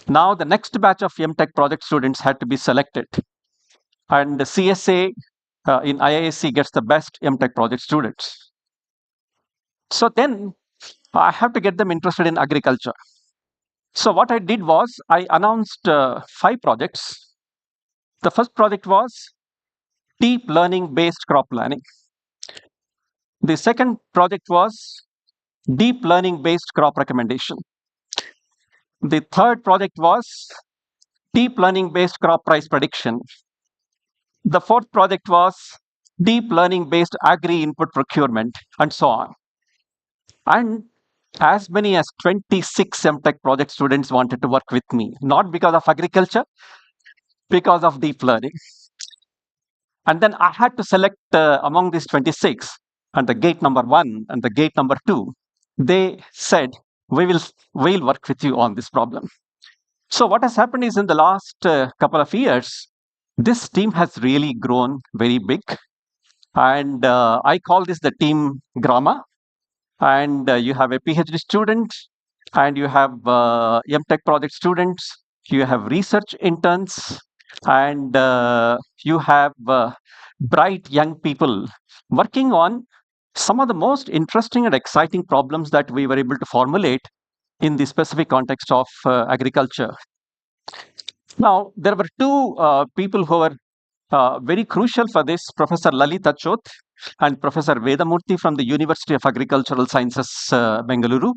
now the next batch of MTech project students had to be selected. And the CSA in IISc gets the best MTech project students. So then I have to get them interested in agriculture. So what I did was I announced 5 projects. The first project was deep learning based crop planning. The second project was deep learning based crop recommendation. The third project was deep learning based crop price prediction. The fourth project was deep learning based agri input procurement, and so on. And as many as 26 MTech project students wanted to work with me, not because of agriculture, because of deep learning. And then I had to select among these 26, and the gate number 1 and the gate number 2, they said, we'll work with you on this problem. So what has happened is, in the last couple of years, this team has really grown very big. And I call this the team Grama. And you have a PhD student, and you have MTech project students, you have research interns, and you have bright young people working on some of the most interesting and exciting problems that we were able to formulate in the specific context of agriculture. Now, there were 2 people who were very crucial for this, Professor Lalit Achot and Professor Vedamurthy from the University of Agricultural Sciences, Bengaluru,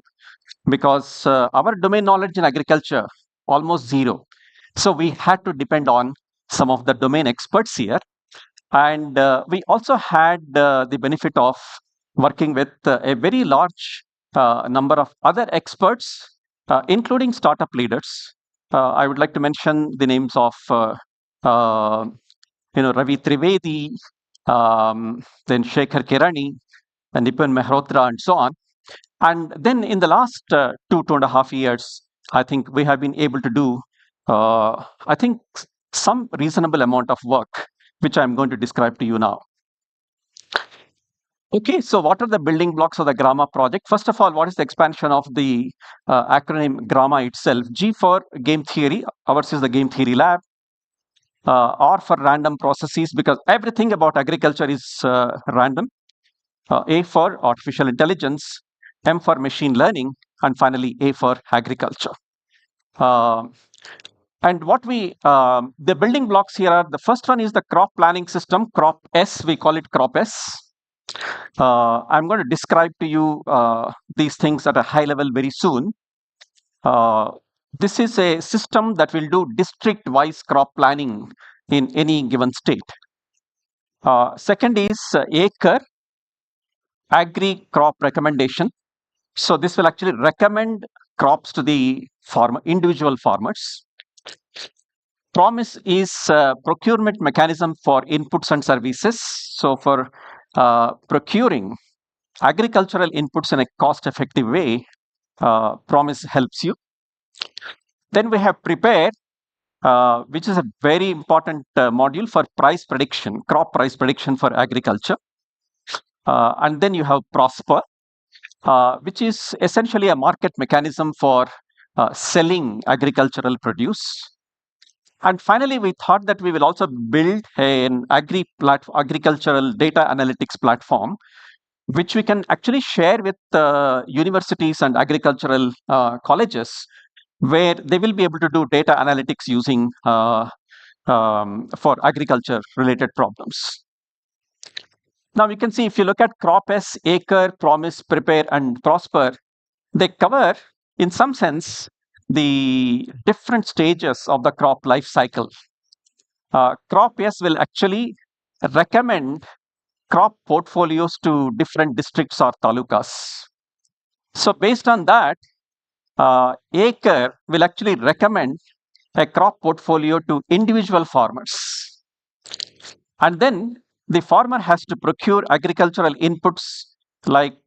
because our domain knowledge in agriculture, almost zero. So we had to depend on some of the domain experts here. And we also had the benefit of working with a very large number of other experts, including startup leaders. I would like to mention the names of Ravi Trivedi, then Shekhar Kirani, and Nipun Mehrotra, and so on. And then in the last 2.5 years, I think we have been able to do, I think, some reasonable amount of work, which I'm going to describe to you now. Okay, so what are the building blocks of the Grama project? First of all, what is the expansion of the acronym Grama itself? G for game theory, ours is the game theory lab. R for random processes, because everything about agriculture is random. A for artificial intelligence, M for machine learning, and finally A for agriculture. And what the building blocks here are, the first one is the crop planning system, crop S, we call it crop S. I'm going to describe to you these things at a high level very soon. This is a system that will do district-wise crop planning in any given state. Second is acre agri crop recommendation. So this will actually recommend crops to the individual farmers. Promise is procurement mechanism for inputs and services. So for procuring agricultural inputs in a cost-effective way, Promise helps you. Then we have Prepare, which is a very important module for price prediction, crop price prediction for agriculture. And then you have Prosper, which is essentially a market mechanism for selling agricultural produce. And finally, we thought that we will also build an agricultural data analytics platform, which we can actually share with universities and agricultural colleges, where they will be able to do data analytics using for agriculture related problems. Now you can see, if you look at crop S, acre, promise, prepare, and prosper, they cover in some sense the different stages of the crop life cycle. Crop S will actually recommend crop portfolios to different districts or talukas. So based on that, acre will actually recommend a crop portfolio to individual farmers. And then the farmer has to procure agricultural inputs like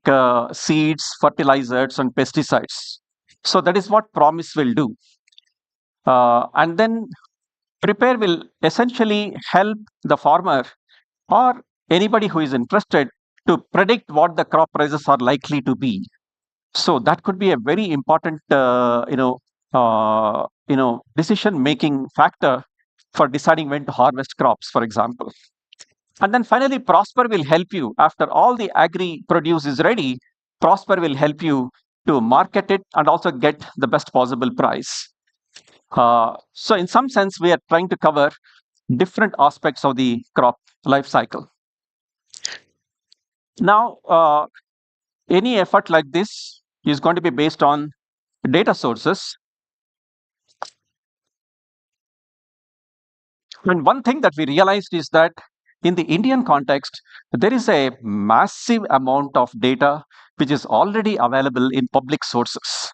seeds, fertilizers, and pesticides. So that is what Promise will do. And then Prepare will essentially help the farmer or anybody who is interested to predict what the crop prices are likely to be. So that could be a very important, decision-making factor for deciding when to harvest crops, for example. And then finally, Prosper will help you. After all the agri produce is ready, Prosper will help you to market it and also get the best possible price. So in some sense, we are trying to cover different aspects of the crop life cycle. Now, any effort like this is going to be based on data sources. And one thing that we realized is that in the Indian context, there is a massive amount of data which is already available in public sources.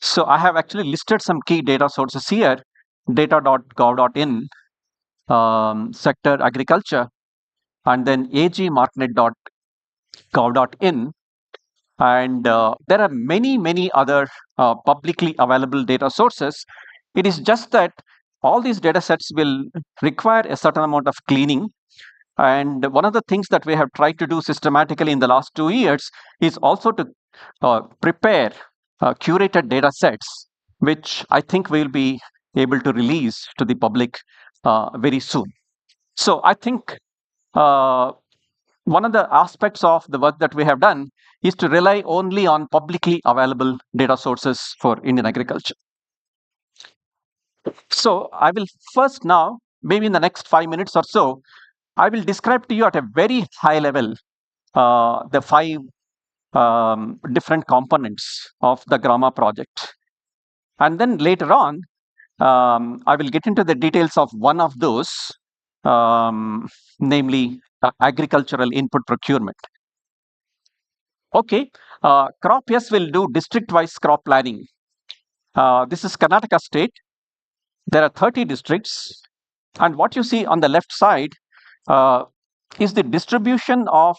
So I have actually listed some key data sources here: data.gov.in, sector agriculture, and then agmarknet.gov.in. And there are many other publicly available data sources. It is just that all these data sets will require a certain amount of cleaning. And one of the things that we have tried to do systematically in the last 2 years is also to prepare curated data sets, which I think we'll be able to release to the public very soon. So I think one of the aspects of the work that we have done is to rely only on publicly available data sources for Indian agriculture. So I will first now, maybe in the next 5 minutes or so, I will describe to you at a very high level the 5 different components of the Grama project. And then later on, I will get into the details of one of those, namely agricultural input procurement. Okay, Crop S will do district-wise crop planning. This is Karnataka state. There are 30 districts. And what you see on the left side is the distribution of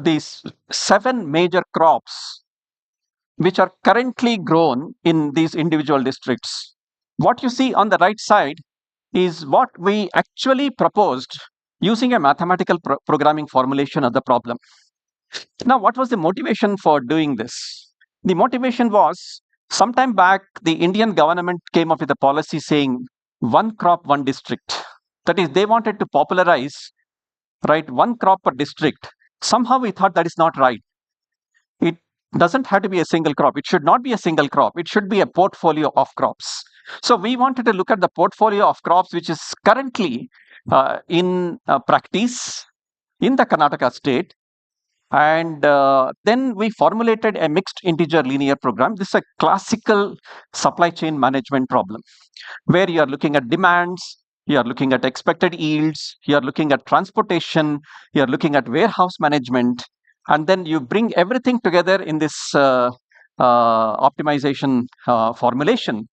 these 7 major crops which are currently grown in these individual districts. What you see on the right side is what we actually proposed using a mathematical programming formulation of the problem. Now, what was the motivation for doing this? The motivation was, sometime back, the Indian government came up with a policy saying one crop, one district. That is, they wanted to popularize, right, one crop per district. Somehow we thought that is not right. It doesn't have to be a single crop. It should not be a single crop. It should be a portfolio of crops. So we wanted to look at the portfolio of crops which is currently in practice in the Karnataka state. And then we formulated a mixed integer linear program. This is a classical supply chain management problem where you are looking at demands, you are looking at expected yields, you are looking at transportation, you are looking at warehouse management, and then you bring everything together in this optimization formulation.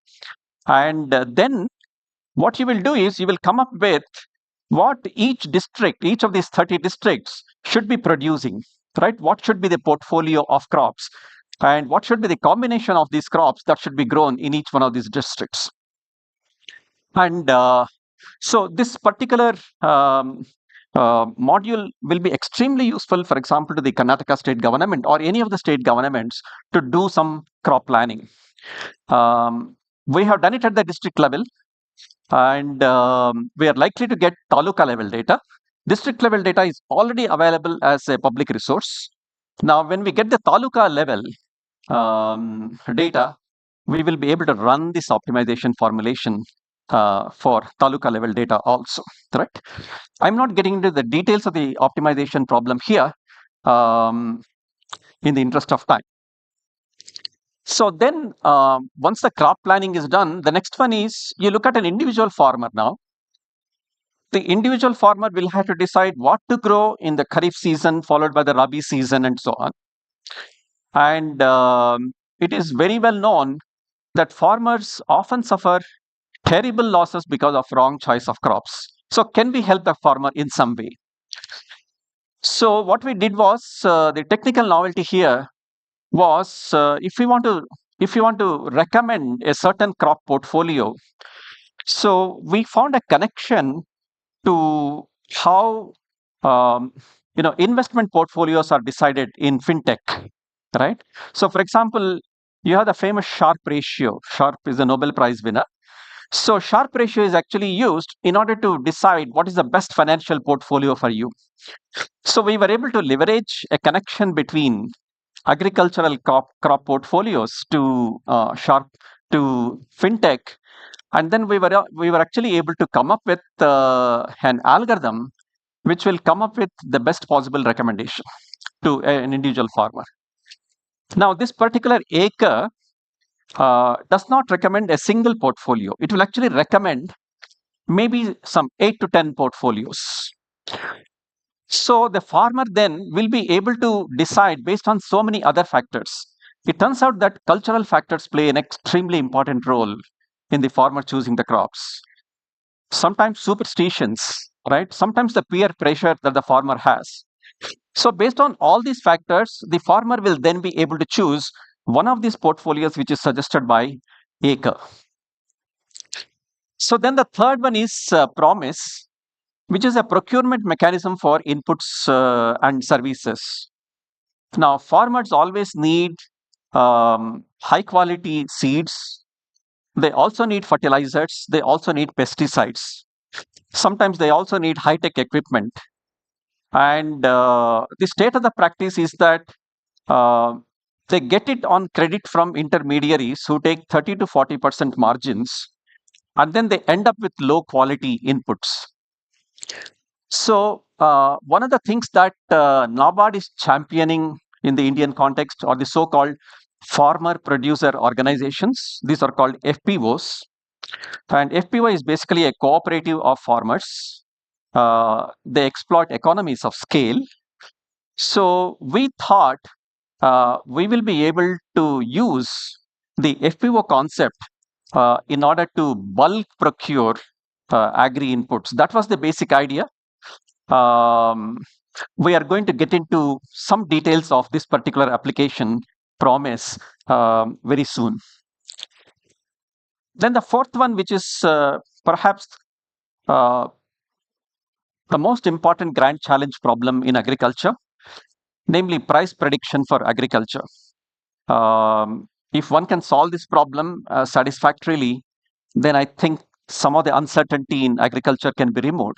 And then what you will do is you will come up with what each district, each of these 30 districts should be producing, right? What should be the portfolio of crops? And what should be the combination of these crops that should be grown in each one of these districts? And so this particular module will be extremely useful, for example, to the Karnataka state government or any of the state governments to do some crop planning. We have done it at the district level, and we are likely to get taluka level data. District level data is already available as a public resource. Now, when we get the taluka level data, we will be able to run this optimization formulation for taluka level data also, right? I'm not getting into the details of the optimization problem here in the interest of time. So then once the crop planning is done, the next one is you look at an individual farmer now. The individual farmer will have to decide what to grow in the Kharif season, followed by the Rabi season, and so on. And it is very well known that farmers often suffer terrible losses because of wrong choice of crops. So can we help the farmer in some way? So what we did was the technical novelty here was if you want to recommend a certain crop portfolio, so we found a connection to how investment portfolios are decided in fintech, right? So for example, you have the famous Sharpe ratio. Sharpe is a Nobel Prize winner. So Sharpe ratio is actually used in order to decide what is the best financial portfolio for you. So we were able to leverage a connection between agricultural crop portfolios to Sharpe to fintech, and then we were actually able to come up with an algorithm which will come up with the best possible recommendation to an individual farmer. Now, this particular acre does not recommend a single portfolio. It will actually recommend maybe some 8 to 10 portfolios. So the farmer then will be able to decide based on so many other factors. It turns out that cultural factors play an extremely important role in the farmer choosing the crops. Sometimes superstitions, right? Sometimes the peer pressure that the farmer has. So based on all these factors, the farmer will then be able to choose one of these portfolios which is suggested by acre. So then the third one is promise, which is a procurement mechanism for inputs and services. Now, farmers always need high quality seeds. They also need fertilizers. They also need pesticides. Sometimes they also need high tech equipment. And the state of the practice is that they get it on credit from intermediaries who take 30 to 40% margins, and then they end up with low quality inputs. So one of the things that NABARD is championing in the Indian context are the so-called farmer producer organizations. These are called FPOs. And FPO is basically a cooperative of farmers. They exploit economies of scale. So we thought we will be able to use the FPO concept in order to bulk procure agri inputs. That was the basic idea. We are going to get into some details of this particular application promise very soon. Then the fourth one, which is perhaps the most important grand challenge problem in agriculture, namely price prediction for agriculture. If one can solve this problem satisfactorily, then I think some of the uncertainty in agriculture can be removed.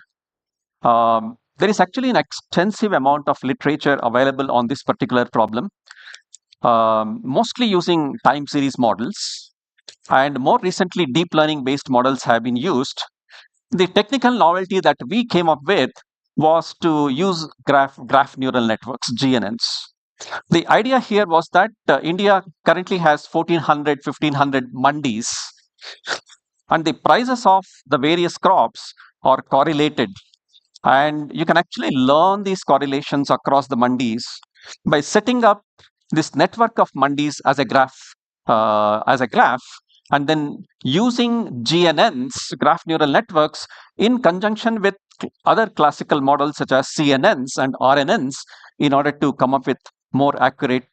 There is actually an extensive amount of literature available on this particular problem, mostly using time series models. and more recently, deep learning based models have been used. The technical novelty that we came up with was to use graph neural networks, GNNs. The idea here was that India currently has 1400, 1500 mandis, and the prices of the various crops are correlated. And you can actually learn these correlations across the mandis by setting up this network of mandis as a graph, and then using GNNs, graph neural networks, in conjunction with other classical models such as CNNs and RNNs in order to come up with more accurate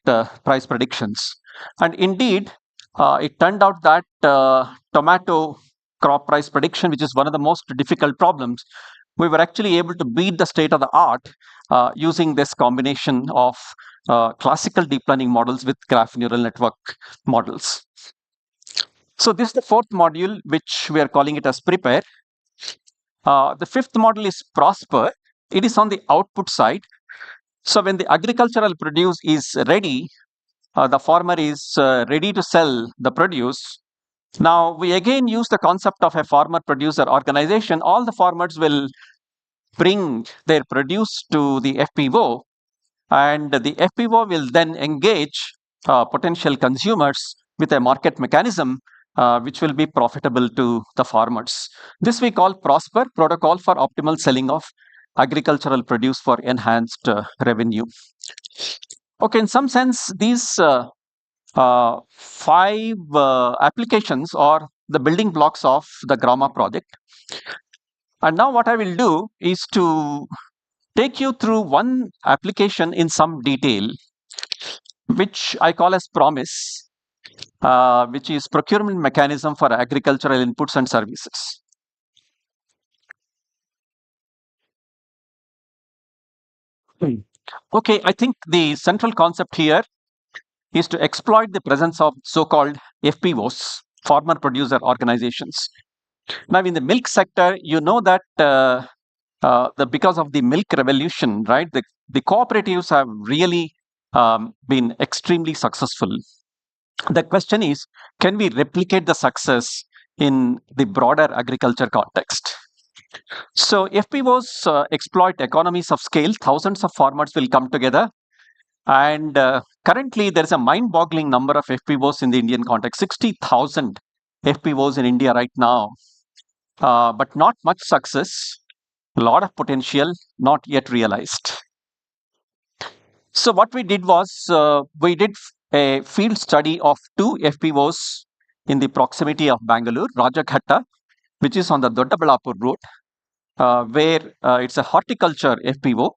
price predictions. And indeed, it turned out that tomato crop price prediction, which is one of the most difficult problems, we were actually able to beat the state of the art using this combination of classical deep learning models with graph neural network models. So this is the fourth module, which we are calling it as prepare. The fifth model is prosper. It is on the output side. So when the agricultural produce is ready, the farmer is ready to sell the produce. Now we again use the concept of a farmer producer organization. All the farmers will bring their produce to the FPO, and the FPO will then engage potential consumers with a market mechanism which will be profitable to the farmers. This we call PROSPER, Protocol for Optimal Selling of Agricultural Produce for Enhanced Revenue. Okay, in some sense, these five applications are the building blocks of the Grama project. And now what I will do is to take you through one application in some detail, which I call as Promise, which is procurement mechanism for agricultural inputs and services. Okay, I think the central concept here is to exploit the presence of so-called FPOs, farmer producer organizations. Now, in the milk sector, you know that because of the milk revolution, right, the cooperatives have really been extremely successful. The question is, can we replicate the success in the broader agriculture context? So FPOs exploit economies of scale. Thousands of farmers will come together. And currently, there is a mind-boggling number of FPOs in the Indian context, 60,000 FPOs in India right now, but not much success, a lot of potential not yet realized. So what we did was, we did a field study of two FPOs in the proximity of Bangalore, Rajaghatta, which is on the Doddaballapur road, where it's a horticulture FPO.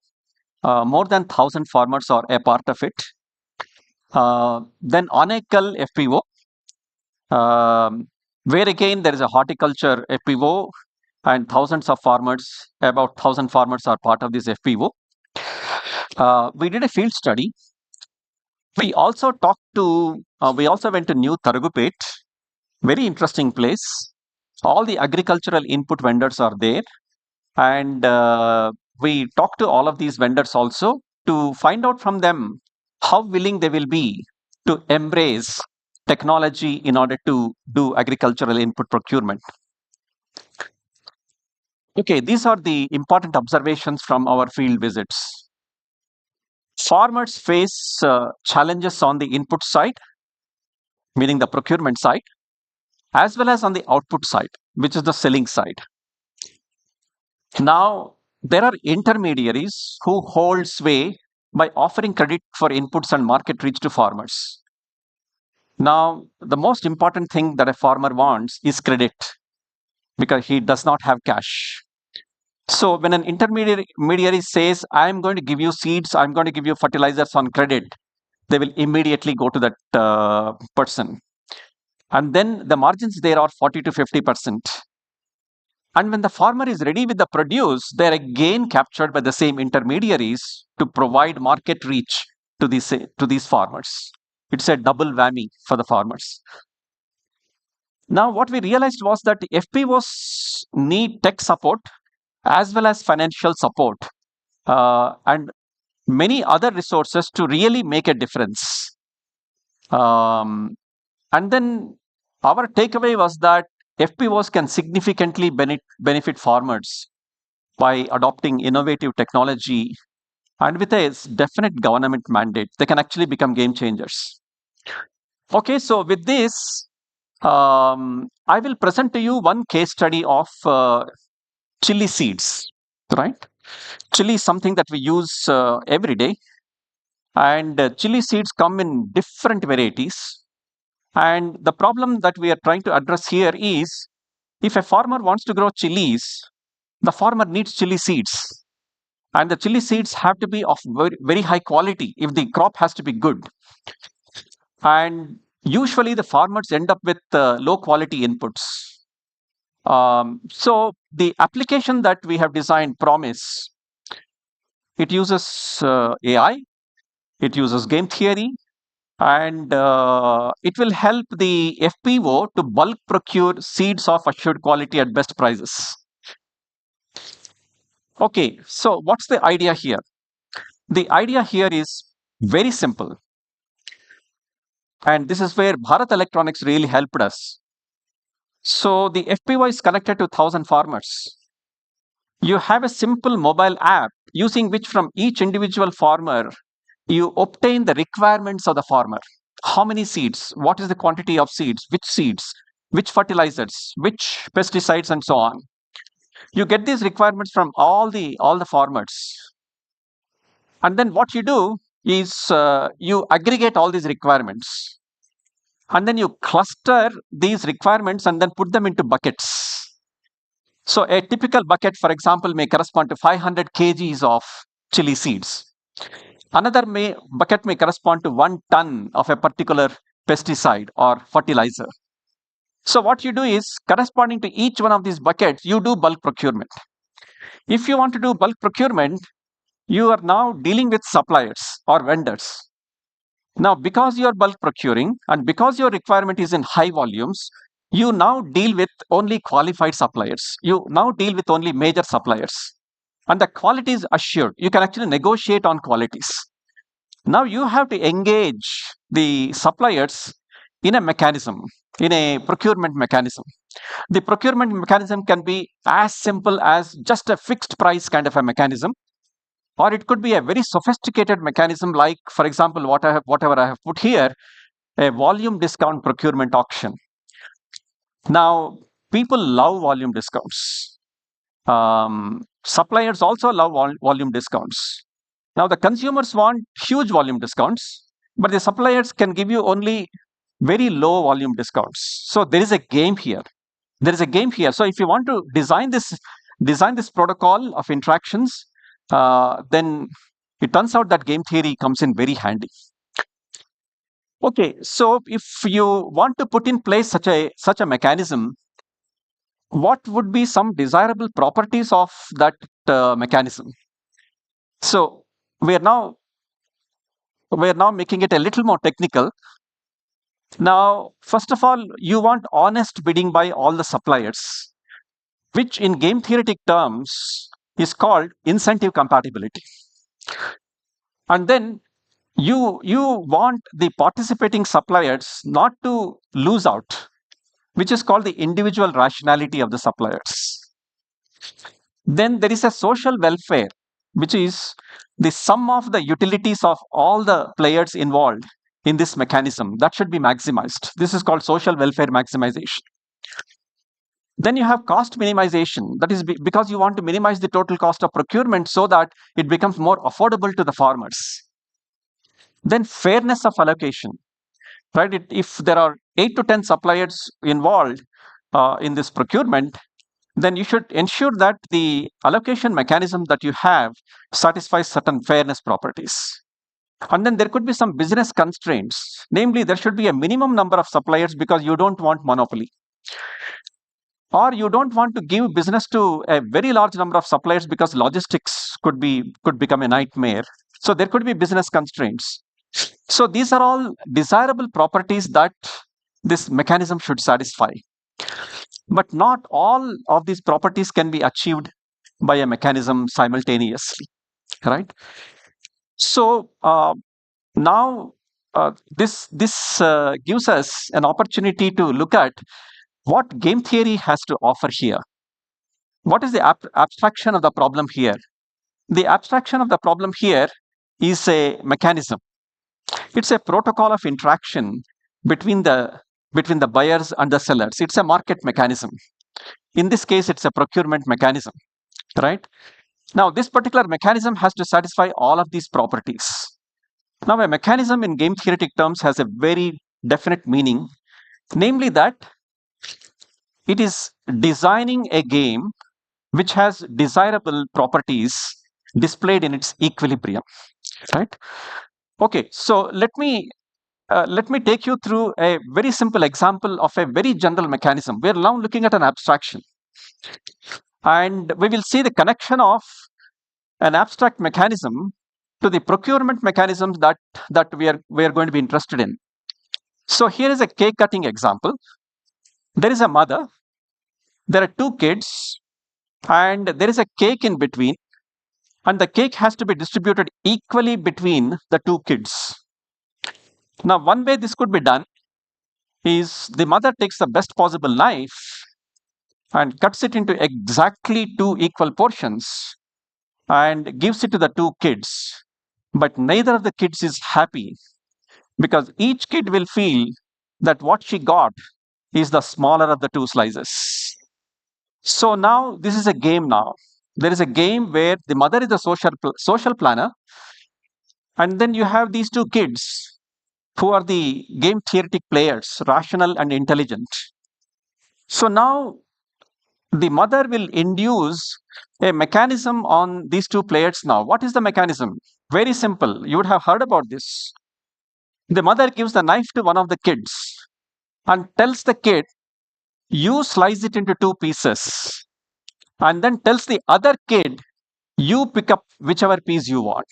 More than 1,000 farmers are a part of it. Then Onekal FPO, where again there is a horticulture FPO and thousands of farmers, about 1,000 farmers are part of this FPO. We did a field study. We also went to New Tarugupet, very interesting place. All the agricultural input vendors are there. And we talked to all of these vendors also to find out from them how willing they will be to embrace technology in order to do agricultural input procurement. Okay, these are the important observations from our field visits. Farmers face challenges on the input side, meaning the procurement side, as well as on the output side, which is the selling side. Now, there are intermediaries who hold sway by offering credit for inputs and market reach to farmers. Now, the most important thing that a farmer wants is credit because he does not have cash. So, when an intermediary says, I'm going to give you seeds, I'm going to give you fertilizers on credit, they will immediately go to that person. And then the margins there are 40 to 50%. And when the farmer is ready with the produce, they're again captured by the same intermediaries to provide market reach to these farmers. It's a double whammy for the farmers. Now, what we realized was that FPOs need tech support as well as financial support and many other resources to really make a difference. And then our takeaway was that FPOs can significantly benefit farmers by adopting innovative technology, and with a definite government mandate, they can actually become game changers. Okay, so with this, I will present to you one case study of chili seeds, right? Chili is something that we use every day, and chili seeds come in different varieties. And the problem that we are trying to address here is, if a farmer wants to grow chilies, the farmer needs chili seeds. And the chili seeds have to be of very, very high quality if the crop has to be good. And usually the farmers end up with low quality inputs. So the application that we have designed, Promise, it uses AI, it uses game theory, and it will help the FPO to bulk procure seeds of assured quality at best prices. Okay, so what's the idea here? The idea here is very simple. And this is where Bharat Electronics really helped us. So the FPO is connected to 1,000 farmers. You have a simple mobile app using which from each individual farmer, you obtain the requirements of the farmer. How many seeds? What is the quantity of seeds? Which fertilizers? Which pesticides and so on? You get these requirements from all the farmers. And then what you do is you aggregate all these requirements. And then you cluster these requirements and then put them into buckets. So a typical bucket, for example, may correspond to 500 kgs of chili seeds. Another bucket may correspond to 1 ton of a particular pesticide or fertilizer. So what you do is, corresponding to each one of these buckets, you do bulk procurement. If you want to do bulk procurement, you are now dealing with suppliers or vendors. Now, because you are bulk procuring and because your requirement is in high volumes, you now deal with only qualified suppliers. You now deal with only major suppliers. And the quality is assured. You can actually negotiate on qualities. Now you have to engage the suppliers in a mechanism, in a procurement mechanism. The procurement mechanism can be as simple as just a fixed price kind of a mechanism, or it could be a very sophisticated mechanism like, for example, whatever I have put here, a volume discount procurement auction. Now, people love volume discounts. Suppliers also love volume discounts. Now, the consumers want huge volume discounts, but the suppliers can give you only very low volume discounts. So there is a game here. There is a game here. So if you want to design this protocol of interactions, then it turns out that game theory comes in very handy. Okay, so if you want to put in place such a mechanism, what would be some desirable properties of that mechanism? So we are now making it a little more technical. Now, first of all, you want honest bidding by all the suppliers, which in game theoretic terms is called incentive compatibility. And then you want the participating suppliers not to lose out, which is called the individual rationality of the suppliers. Then there is a social welfare, which is the sum of the utilities of all the players involved in this mechanism. That should be maximized. This is called social welfare maximization. Then you have cost minimization. That is because you want to minimize the total cost of procurement so that it becomes more affordable to the farmers. Then fairness of allocation, right? If there are 8 to 10 suppliers involved in this procurement, then you should ensure that the allocation mechanism that you have satisfies certain fairness properties. And then there could be some business constraints. Namely, there should be a minimum number of suppliers because you don't want monopoly. Or you don't want to give business to a very large number of suppliers because logistics could become a nightmare. So there could be business constraints. So these are all desirable properties that this mechanism should satisfy. But not all of these properties can be achieved by a mechanism simultaneously, right? So now this gives us an opportunity to look at what game theory has to offer here. What is the abstraction of the problem here? The abstraction of the problem here is a mechanism. It's a protocol of interaction between the buyers and the sellers. It's a market mechanism. In this case, it's a procurement mechanism, right? Now, this particular mechanism has to satisfy all of these properties. Now, a mechanism in game theoretic terms has a very definite meaning, namely that it is designing a game which has desirable properties displayed in its equilibrium, right? Okay, so let me take you through a very simple example of a very general mechanism. We're now looking at an abstraction, and we will see the connection of an abstract mechanism to the procurement mechanisms that we are going to be interested in. So here is a cake cutting example. There is a mother, there are two kids, and there is a cake in between, and the cake has to be distributed equally between the two kids. Now, one way this could be done is the mother takes the best possible knife and cuts it into exactly two equal portions and gives it to the two kids. But neither of the kids is happy because each kid will feel that what she got is the smaller of the two slices. So now this is a game now. There is a game where the mother is the social planner, and then you have these two kids who are the game theoretic players, rational and intelligent. So now the mother will induce a mechanism on these two players now. What is the mechanism? Very simple. You would have heard about this. The mother gives the knife to one of the kids and tells the kid, you slice it into two pieces, and then tells the other kid, you pick up whichever piece you want.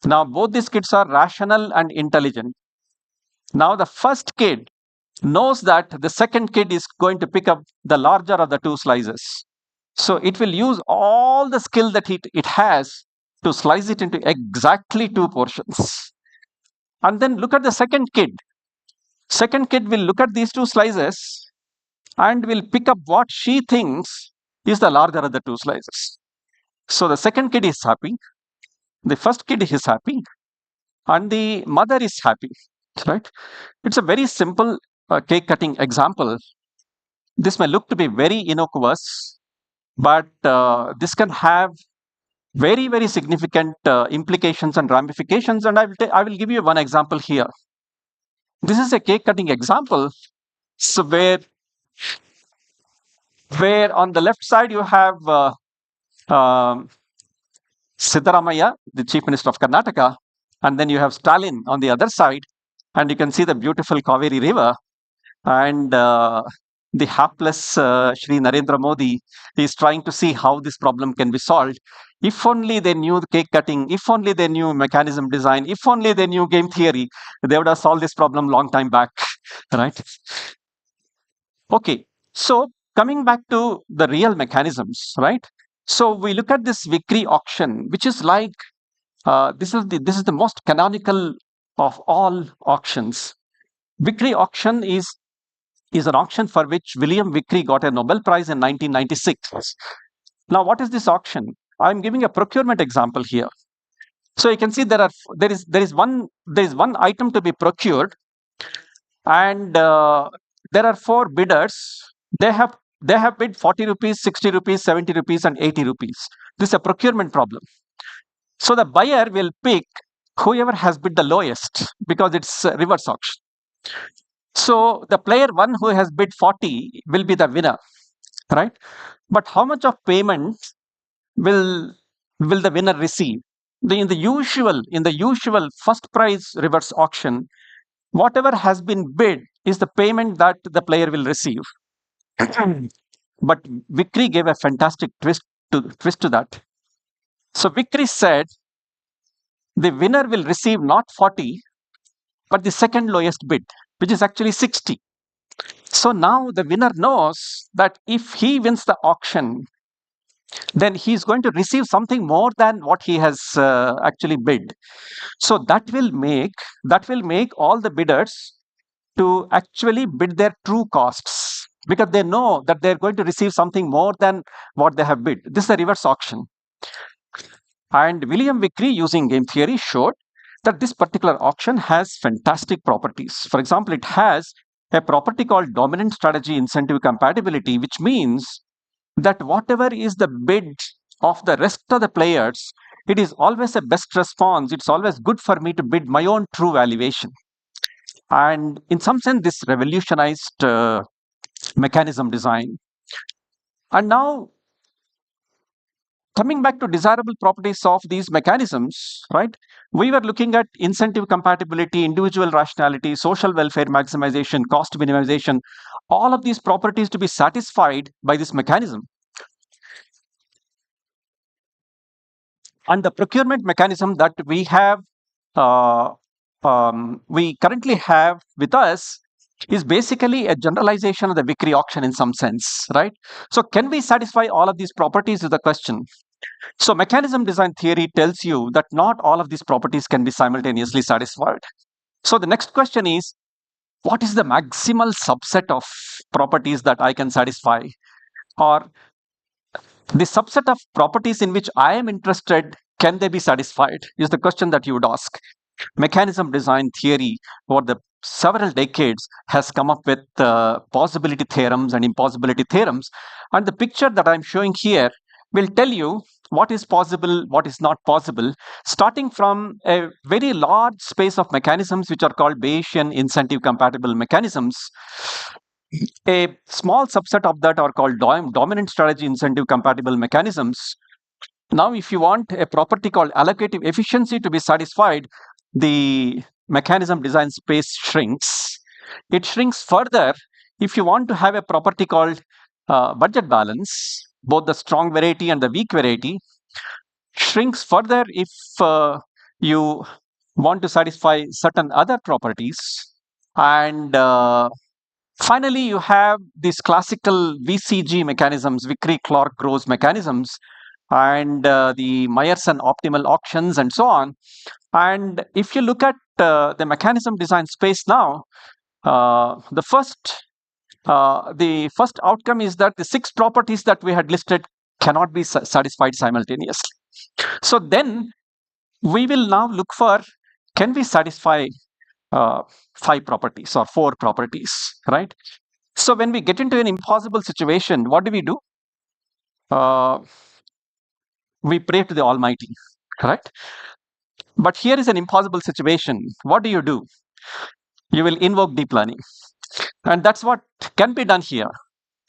Now, both these kids are rational and intelligent. Now, the first kid knows that the second kid is going to pick up the larger of the two slices. So it will use all the skill that it has to slice it into exactly two portions. And then look at the second kid. Second kid will look at these two slices and will pick up what she thinks is the larger of the two slices. So the second kid is happy, the first kid is happy, and the mother is happy, right? It's a very simple cake cutting example. This may look to be very innocuous, but this can have very, very significant implications and ramifications. And I will give you one example here. This is a cake cutting example. So where on the left side you have Siddaramaiah, the Chief Minister of Karnataka, and then you have Stalin on the other side, and you can see the beautiful Kaveri River, and the hapless Shri Narendra Modi is trying to see how this problem can be solved. If only they knew the cake cutting, if only they knew mechanism design, if only they knew game theory, they would have solved this problem long time back, right? Okay, so coming back to the real mechanisms, right? So we look at this Vickrey auction, which is like this is the most canonical of all auctions. Vickrey auction is an auction for which William Vickrey got a Nobel Prize in 1996. Now, what is this auction? I'm giving a procurement example here. So you can see there is one item to be procured, and there are four bidders. They have bid 40 rupees, 60 rupees, 70 rupees, and 80 rupees. This is a procurement problem. So the buyer will pick whoever has bid the lowest because it's a reverse auction. So the player one who has bid 40 will be the winner, right? But how much of payment will the winner receive? In the usual first prize reverse auction, whatever has been bid is the payment that the player will receive. But Vickrey gave a fantastic twist to that. So Vickrey said the winner will receive not 40, but the second lowest bid, which is actually 60. So now the winner knows that if he wins the auction, then he's going to receive something more than what he has actually bid. So that will make all the bidders to actually bid their true costs, because they know that they're going to receive something more than what they have bid. This is a reverse auction. And William Vickrey, using game theory, showed that this particular auction has fantastic properties. For example, it has a property called dominant strategy incentive compatibility, which means that whatever is the bid of the rest of the players, it is always a best response. It's always good for me to bid my own true valuation. And in some sense, this revolutionized mechanism design. And now, coming back to desirable properties of these mechanisms, right? We were looking at incentive compatibility, individual rationality, social welfare maximization, cost minimization, all of these properties to be satisfied by this mechanism. And the procurement mechanism that we have, we currently have with us, is basically a generalization of the Vickrey auction in some sense, right? So can we satisfy all of these properties is the question. So mechanism design theory tells you that not all of these properties can be simultaneously satisfied. So the next question is, what is the maximal subset of properties that I can satisfy? Or the subset of properties in which I am interested, can they be satisfied? Is the question that you would ask. Mechanism design theory over the several decades has come up with possibility theorems and impossibility theorems. And the picture that I'm showing here will tell you what is possible, what is not possible, starting from a very large space of mechanisms which are called Bayesian incentive compatible mechanisms. A small subset of that are called dominant strategy incentive compatible mechanisms. Now, if you want a property called allocative efficiency to be satisfied, the mechanism design space shrinks. It shrinks further if you want to have a property called budget balance, both the strong variety and the weak variety. Shrinks further if you want to satisfy certain other properties. And finally, you have these classical VCG mechanisms, Vickrey-Clark-Gross mechanisms, and the Meyerson optimal auctions and so on. And if you look at the mechanism design space now, the first outcome is that the 6 properties that we had listed cannot be satisfied simultaneously. So then we will now look for, can we satisfy 5 properties or 4 properties, right? So when we get into an impossible situation, what do? We pray to the Almighty, correct? But here is an impossible situation. What do? You will invoke deep learning. And that's what can be done here.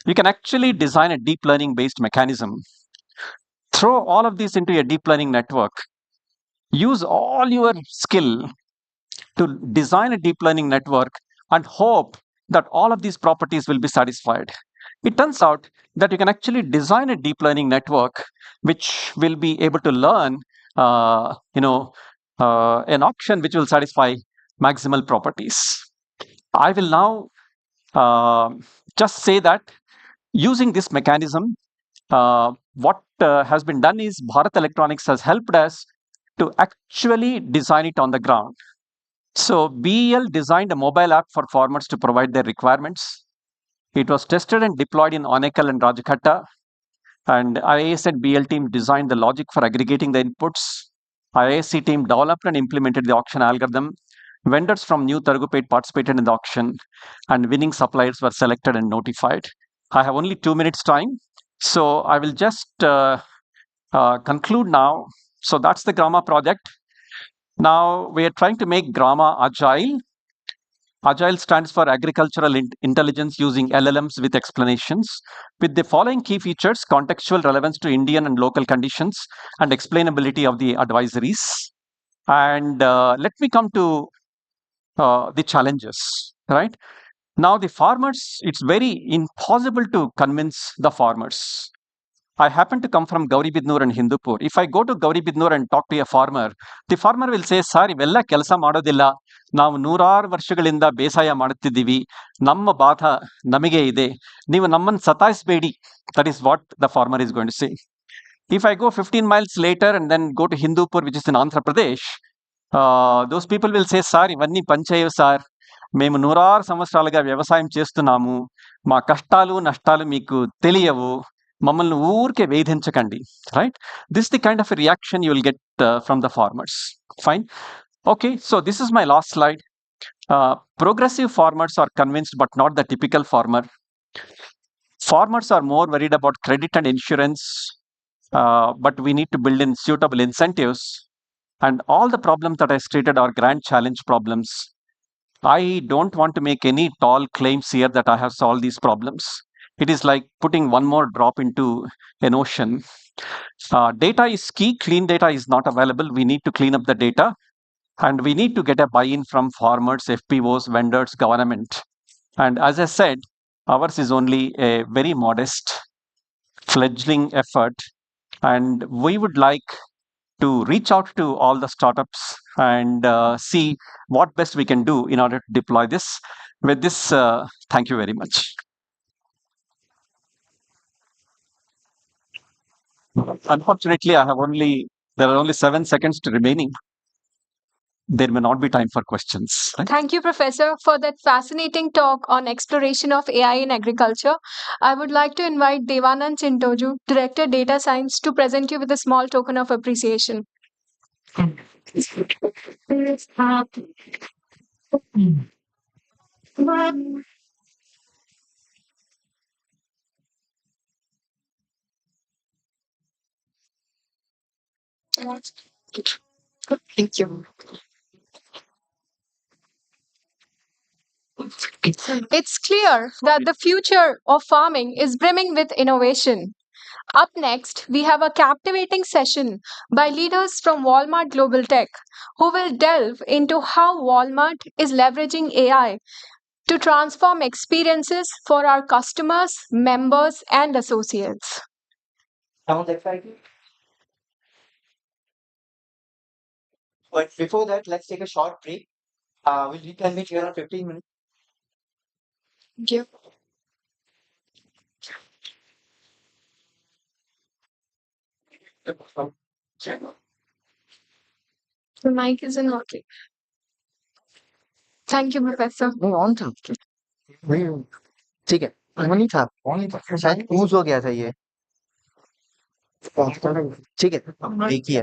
You can actually design a deep learning based mechanism, throw all of this into a deep learning network, use all your skill to design a deep learning network and hope that all of these properties will be satisfied. It turns out that you can actually design a deep learning network which will be able to learn an auction which will satisfy maximal properties. I will now just say that using this mechanism, what has been done is Bharat Electronics has helped us to actually design it on the ground. So BEL designed a mobile app for farmers to provide their requirements. It was tested and deployed in Onekal and Rajghatta. And IIS and BL team designed the logic for aggregating the inputs. IISc team developed and implemented the auction algorithm. Vendors from New Targupet participated in the auction, and winning suppliers were selected and notified. I have only 2 minutes time, so I will just conclude now. So that's the Grama project. Now we are trying to make Grama agile. Agile stands for Agricultural Intelligence using LLMs with explanations, with the following key features: contextual relevance to Indian and local conditions, and explainability of the advisories. And let me come to the challenges, right? Now, the farmers, it's very impossible to convince the farmers. I happen to come from Gauribidnur and Hindupur. If I go to Gauribidnur and talk to a farmer, the farmer will say, "Sir, ivella kelsa madodilla. ನಾವು 100 ವರ್ಷಗಳಿಂದ ಬೇಸಾಯ ಮಾಡುತ್ತಿದ್ದೀವಿ. ನಮ್ಮ ಬಾಧ ನಮಗೆ ಇದೆ. ನೀವು ನಮ್ಮನ್ನು ಸತಾಯಿಸಬೇಡಿ." That is what the farmer is going to say. If I go 15 miles later and then go to Hindupur, which is in Andhra Pradesh, those people will say, sir ఇవన్నీ పనిచేయవు సార్, మేము నూరారు సంవత్సరాలుగా వ్యవసాయం చేస్తున్నాము, మా కష్టాలు నష్టాలు మీకు తెలియవు, మమ్మల్ని ఊరికే వేధించకండి, right? This is the kind of a reaction you will get from the farmers. Fine. Okay, so this is my last slide. Progressive farmers are convinced, but not the typical farmer. Farmers are more worried about credit and insurance, but we need to build in suitable incentives. And all the problems that I stated are grand challenge problems. I don't want to make any tall claims here that I have solved these problems. It is like putting one more drop into an ocean. Data is key. Clean data is not available. We need to clean up the data. And we need to get a buy-in from farmers, FPOs, vendors, government. And as I said, ours is only a very modest fledgling effort. And we would like to reach out to all the startups and see what best we can do in order to deploy this. With this, thank you very much. Unfortunately, there are only 7 seconds to remaining. There may not be time for questions. Right? Thank you, Professor, for that fascinating talk on exploration of AI in agriculture. I would like to invite Devanand Chintoju, Director Data Science, to present you with a small token of appreciation. Thank you. It's clear that the future of farming is brimming with innovation. Up next, we have a captivating session by leaders from Walmart Global Tech who will delve into how Walmart is leveraging AI to transform experiences for our customers, members, and associates. Sounds exciting. But before that, let's take a short break. We'll reconvene here in 15 minutes. Thank you. The mic isn't working. Thank you, Professor. नहीं on था नहीं ठीक है on ही था शायद loose हो गया था ये ठीक है देखिए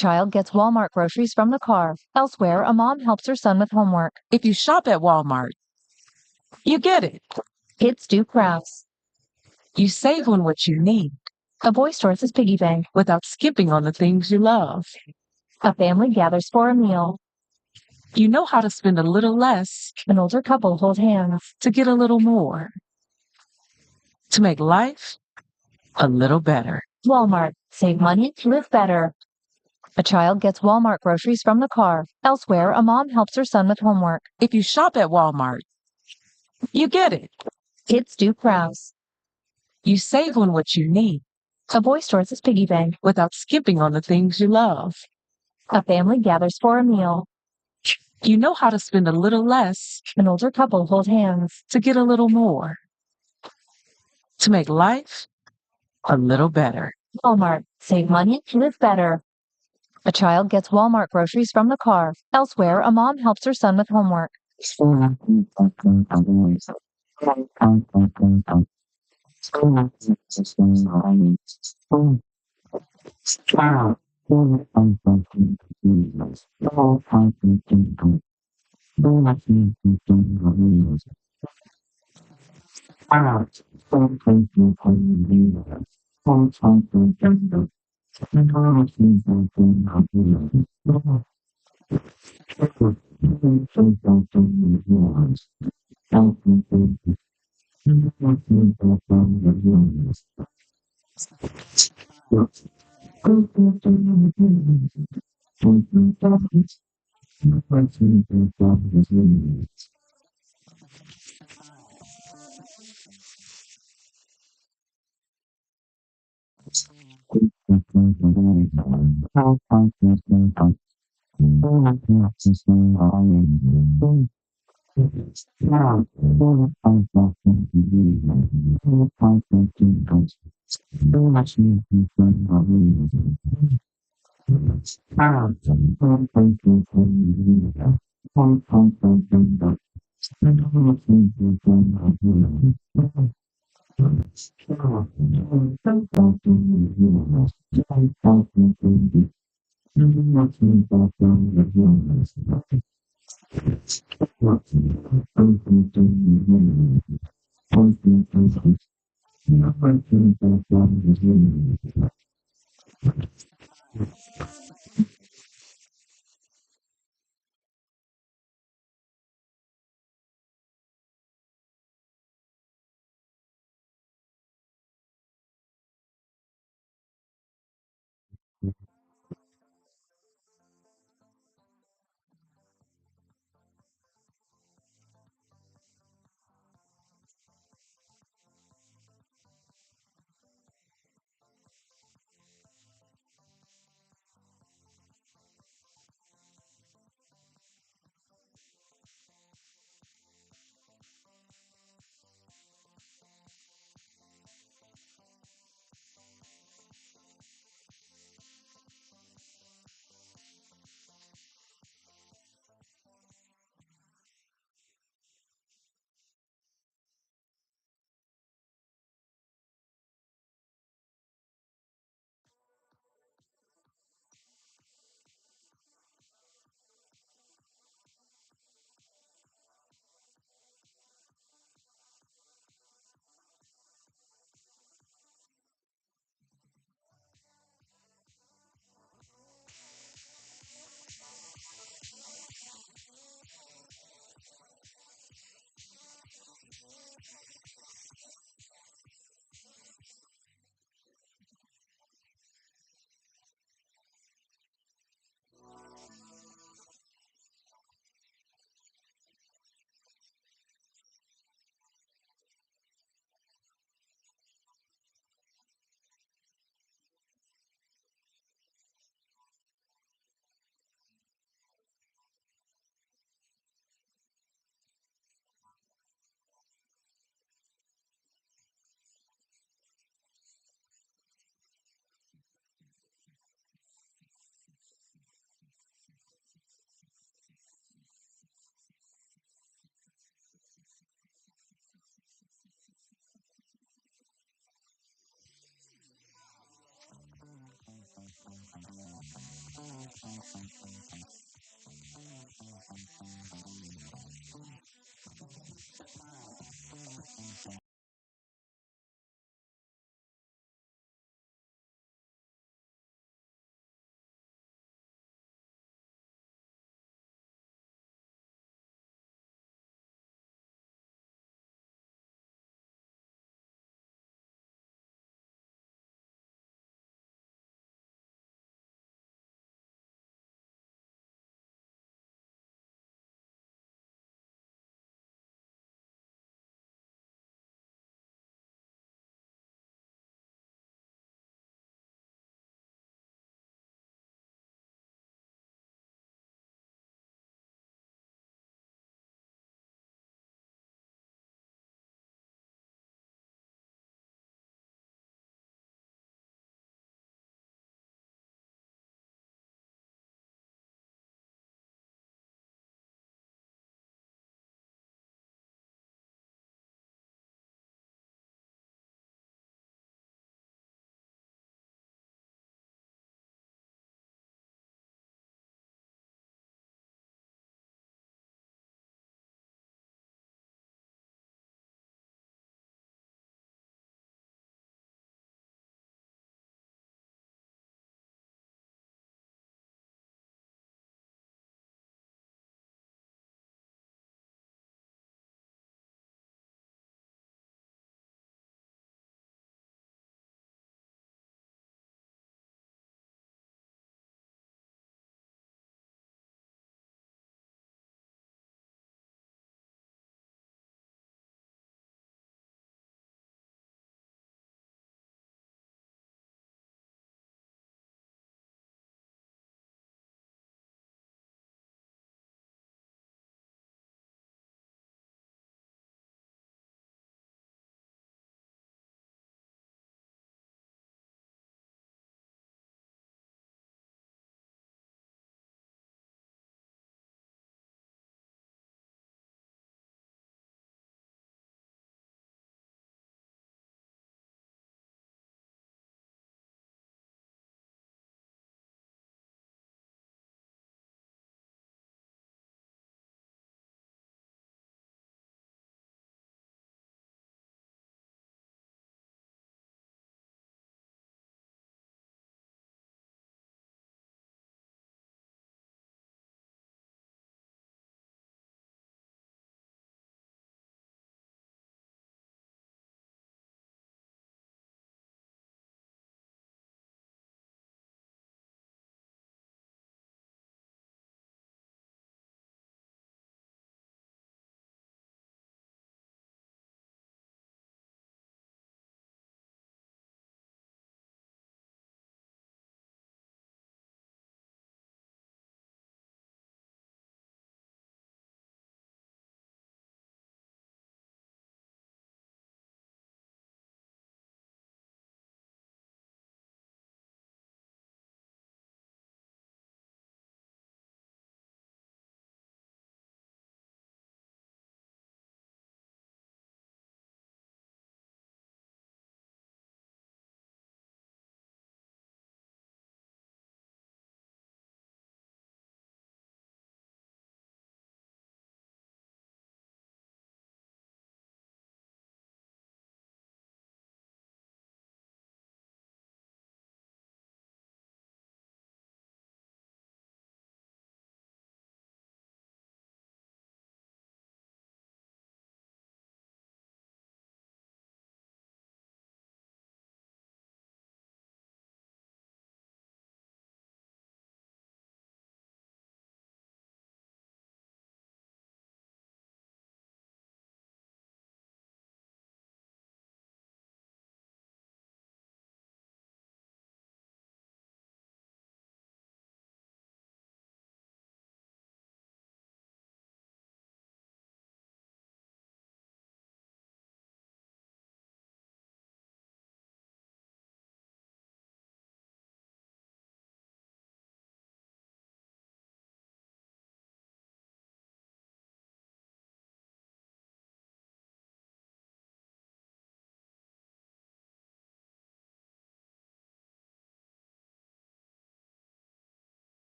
child gets Walmart groceries from the car. Elsewhere, a mom helps her son with homework. If you shop at Walmart, you get it. Kids do crafts. You save on what you need A boy stores his piggy bank. without skipping on the things you love. A family gathers for a meal. You know how to spend a little less An older couple hold hands. to get a little more, to make life a little better. Walmart. Save money, live better. A child gets Walmart groceries from the car. Elsewhere, a mom helps her son with homework. If you shop at Walmart, you get it. Kids do crafts. You save on what you need A boy stores his piggy bank. without skipping on the things you love. A family gathers for a meal. You know how to spend a little less An older couple hold hands. to get a little more, to make life a little better. Walmart. Save money, live better. A child gets Walmart groceries from the car. Elsewhere, a mom helps her son with homework.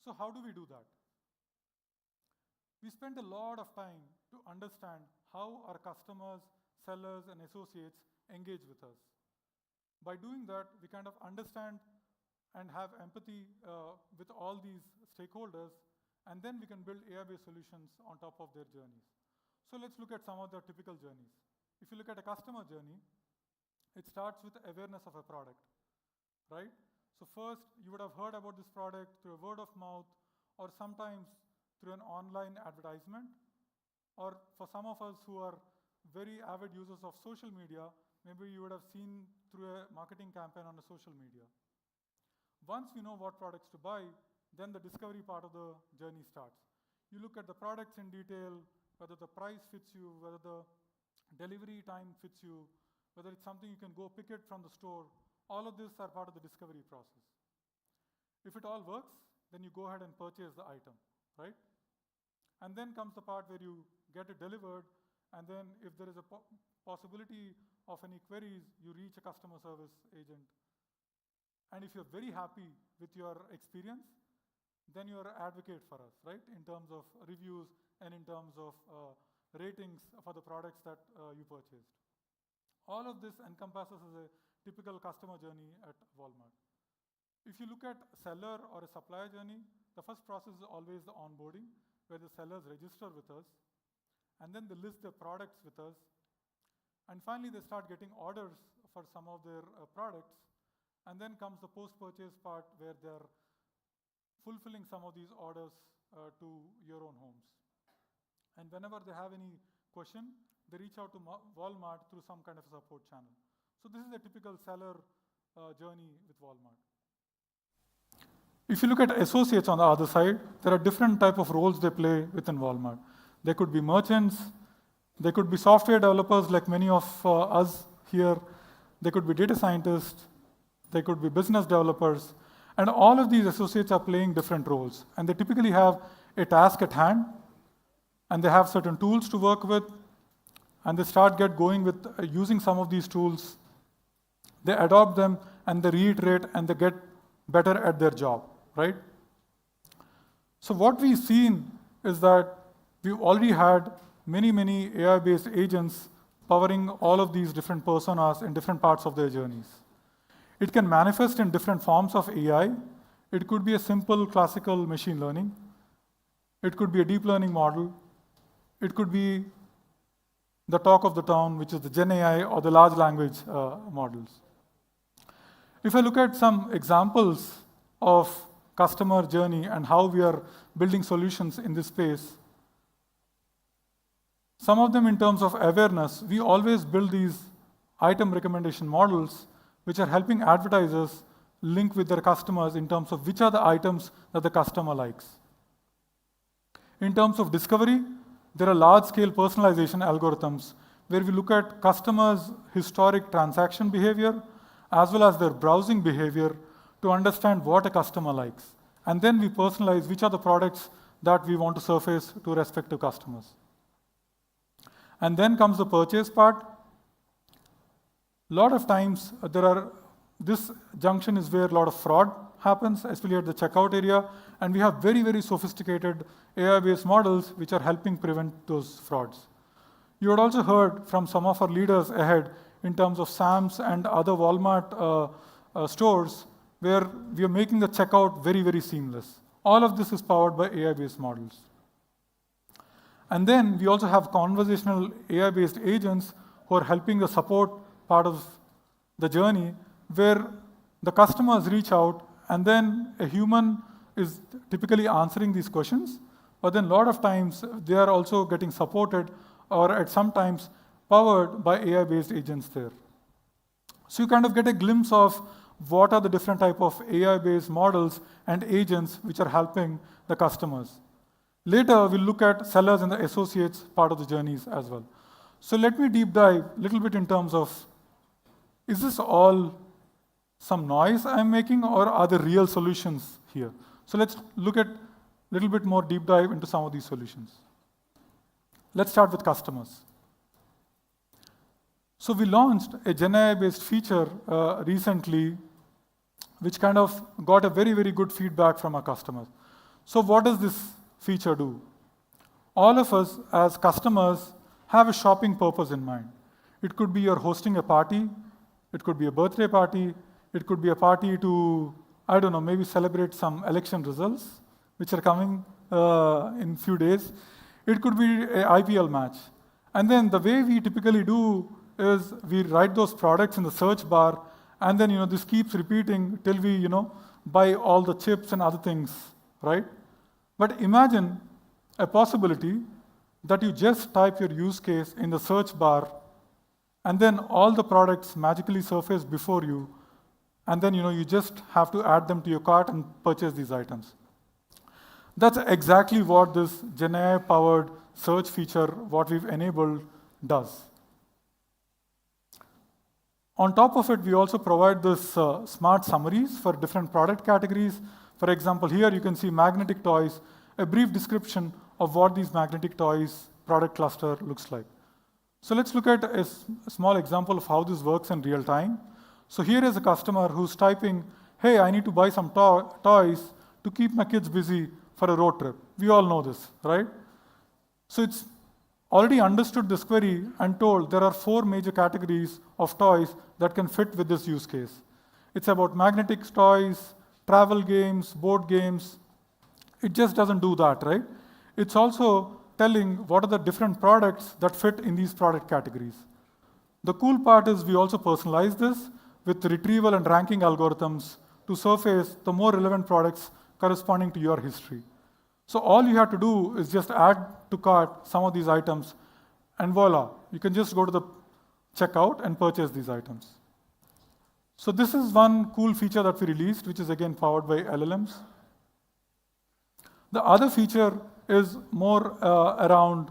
So how do we do that? We spend a lot of time to understand how our customers, sellers, and associates engage with us. By doing that, we kind of understand and have empathy with all these stakeholders, and then we can build AI-based solutions on top of their journeys. So let's look at some of the typical journeys. If you look at a customer journey, it starts with awareness of a product, right? So first, you would have heard about this product through a word of mouth, or sometimes through an online advertisement, or for some of us who are very avid users of social media, maybe you would have seen through a marketing campaign on a social media. Once we know what products to buy, then the discovery part of the journey starts. You look at the products in detail, whether the price fits you, whether the delivery time fits you, whether it's something you can go pick it from the store. All of these are part of the discovery process. If it all works, then you go ahead and purchase the item, right? And then comes the part where you get it delivered, and then if there is a possibility of any queries, you reach a customer service agent. And if you're very happy with your experience, then you're an advocate for us, right? In terms of reviews and in terms of ratings for the products that you purchased. All of this encompasses as a typical customer journey at Walmart. If you look at seller or a supplier journey, the first process is always the onboarding, where the sellers register with us, and then they list their products with us, and finally they start getting orders for some of their products, and then comes the post-purchase part where they're fulfilling some of these orders to your own homes. And whenever they have any question, they reach out to Walmart through some kind of a support channel. So this is a typical seller journey with Walmart. If you look at associates on the other side, there are different type of roles they play within Walmart. They could be merchants, they could be software developers like many of us here, they could be data scientists, they could be business developers, and all of these associates are playing different roles. And they typically have a task at hand, and they have certain tools to work with, and they get going with using some of these tools. They adopt them, and they reiterate, and they get better at their job, right? So what we've seen is that we've already had many AI-based agents powering all of these different personas in different parts of their journeys. It can manifest in different forms of AI. It could be a simple classical machine learning. It could be a deep learning model. It could be the talk of the town, which is the GenAI or the large language models. If I look at some examples of customer journey and how we are building solutions in this space, some of them in terms of awareness, we always build these item recommendation models which are helping advertisers link with their customers in terms of which are the items that the customer likes. In terms of discovery, there are large-scale personalization algorithms where we look at customers' historic transaction behavior as well as their browsing behavior to understand what a customer likes. And then we personalize which are the products that we want to surface to respective customers. And then comes the purchase part. A lot of times, this junction is where a lot of fraud happens, especially at the checkout area, and we have very sophisticated AI-based models which are helping prevent those frauds. You had also heard from some of our leaders ahead in terms of Sam's and other Walmart stores where we are making the checkout very seamless. All of this is powered by AI-based models. And then we also have conversational AI-based agents who are helping the support part of the journey where the customers reach out and then a human is typically answering these questions, but then a lot of times they are also getting supported or at some times powered by AI-based agents there. So you kind of get a glimpse of what are the different type of AI-based models and agents which are helping the customers. Later, we'll look at sellers and the associates part of the journeys as well. So let me deep dive a little bit in terms of, is this all some noise I'm making or are there real solutions here? So let's look at a little bit more deep dive into some of these solutions. Let's start with customers. So we launched a GenAI-based feature recently, which kind of got a very good feedback from our customers. So what does this feature do? All of us as customers have a shopping purpose in mind. It could be you're hosting a party, it could be a birthday party, it could be a party to, I don't know, maybe celebrate some election results, which are coming in few days. It could be a IPL match. And then the way we typically do is we write those products in the search bar, and then this keeps repeating till we buy all the chips and other things, right? But imagine a possibility that you just type your use case in the search bar, and then all the products magically surface before you, and then you just have to add them to your cart and purchase these items. That's exactly what this GenAI powered search feature, what we've enabled, does. On top of it, we also provide this smart summaries for different product categories. For example, here you can see magnetic toys, a brief description of what these magnetic toys product cluster looks like. So let's look at a small example of how this works in real time. So here is a customer who's typing, hey, I need to buy some toys to keep my kids busy for a road trip. We all know this, right? So it's already understood this query and told there are 4 major categories of toys that can fit with this use case. It's about magnetic toys, travel games, board games. It just doesn't do that, right? It's also telling what are the different products that fit in these product categories. The cool part is we also personalize this with retrieval and ranking algorithms to surface the more relevant products corresponding to your history. So all you have to do is just add to cart some of these items, and voila, you can just go to the checkout and purchase these items. So this is one cool feature that we released, which is again powered by LLMs. The other feature is more around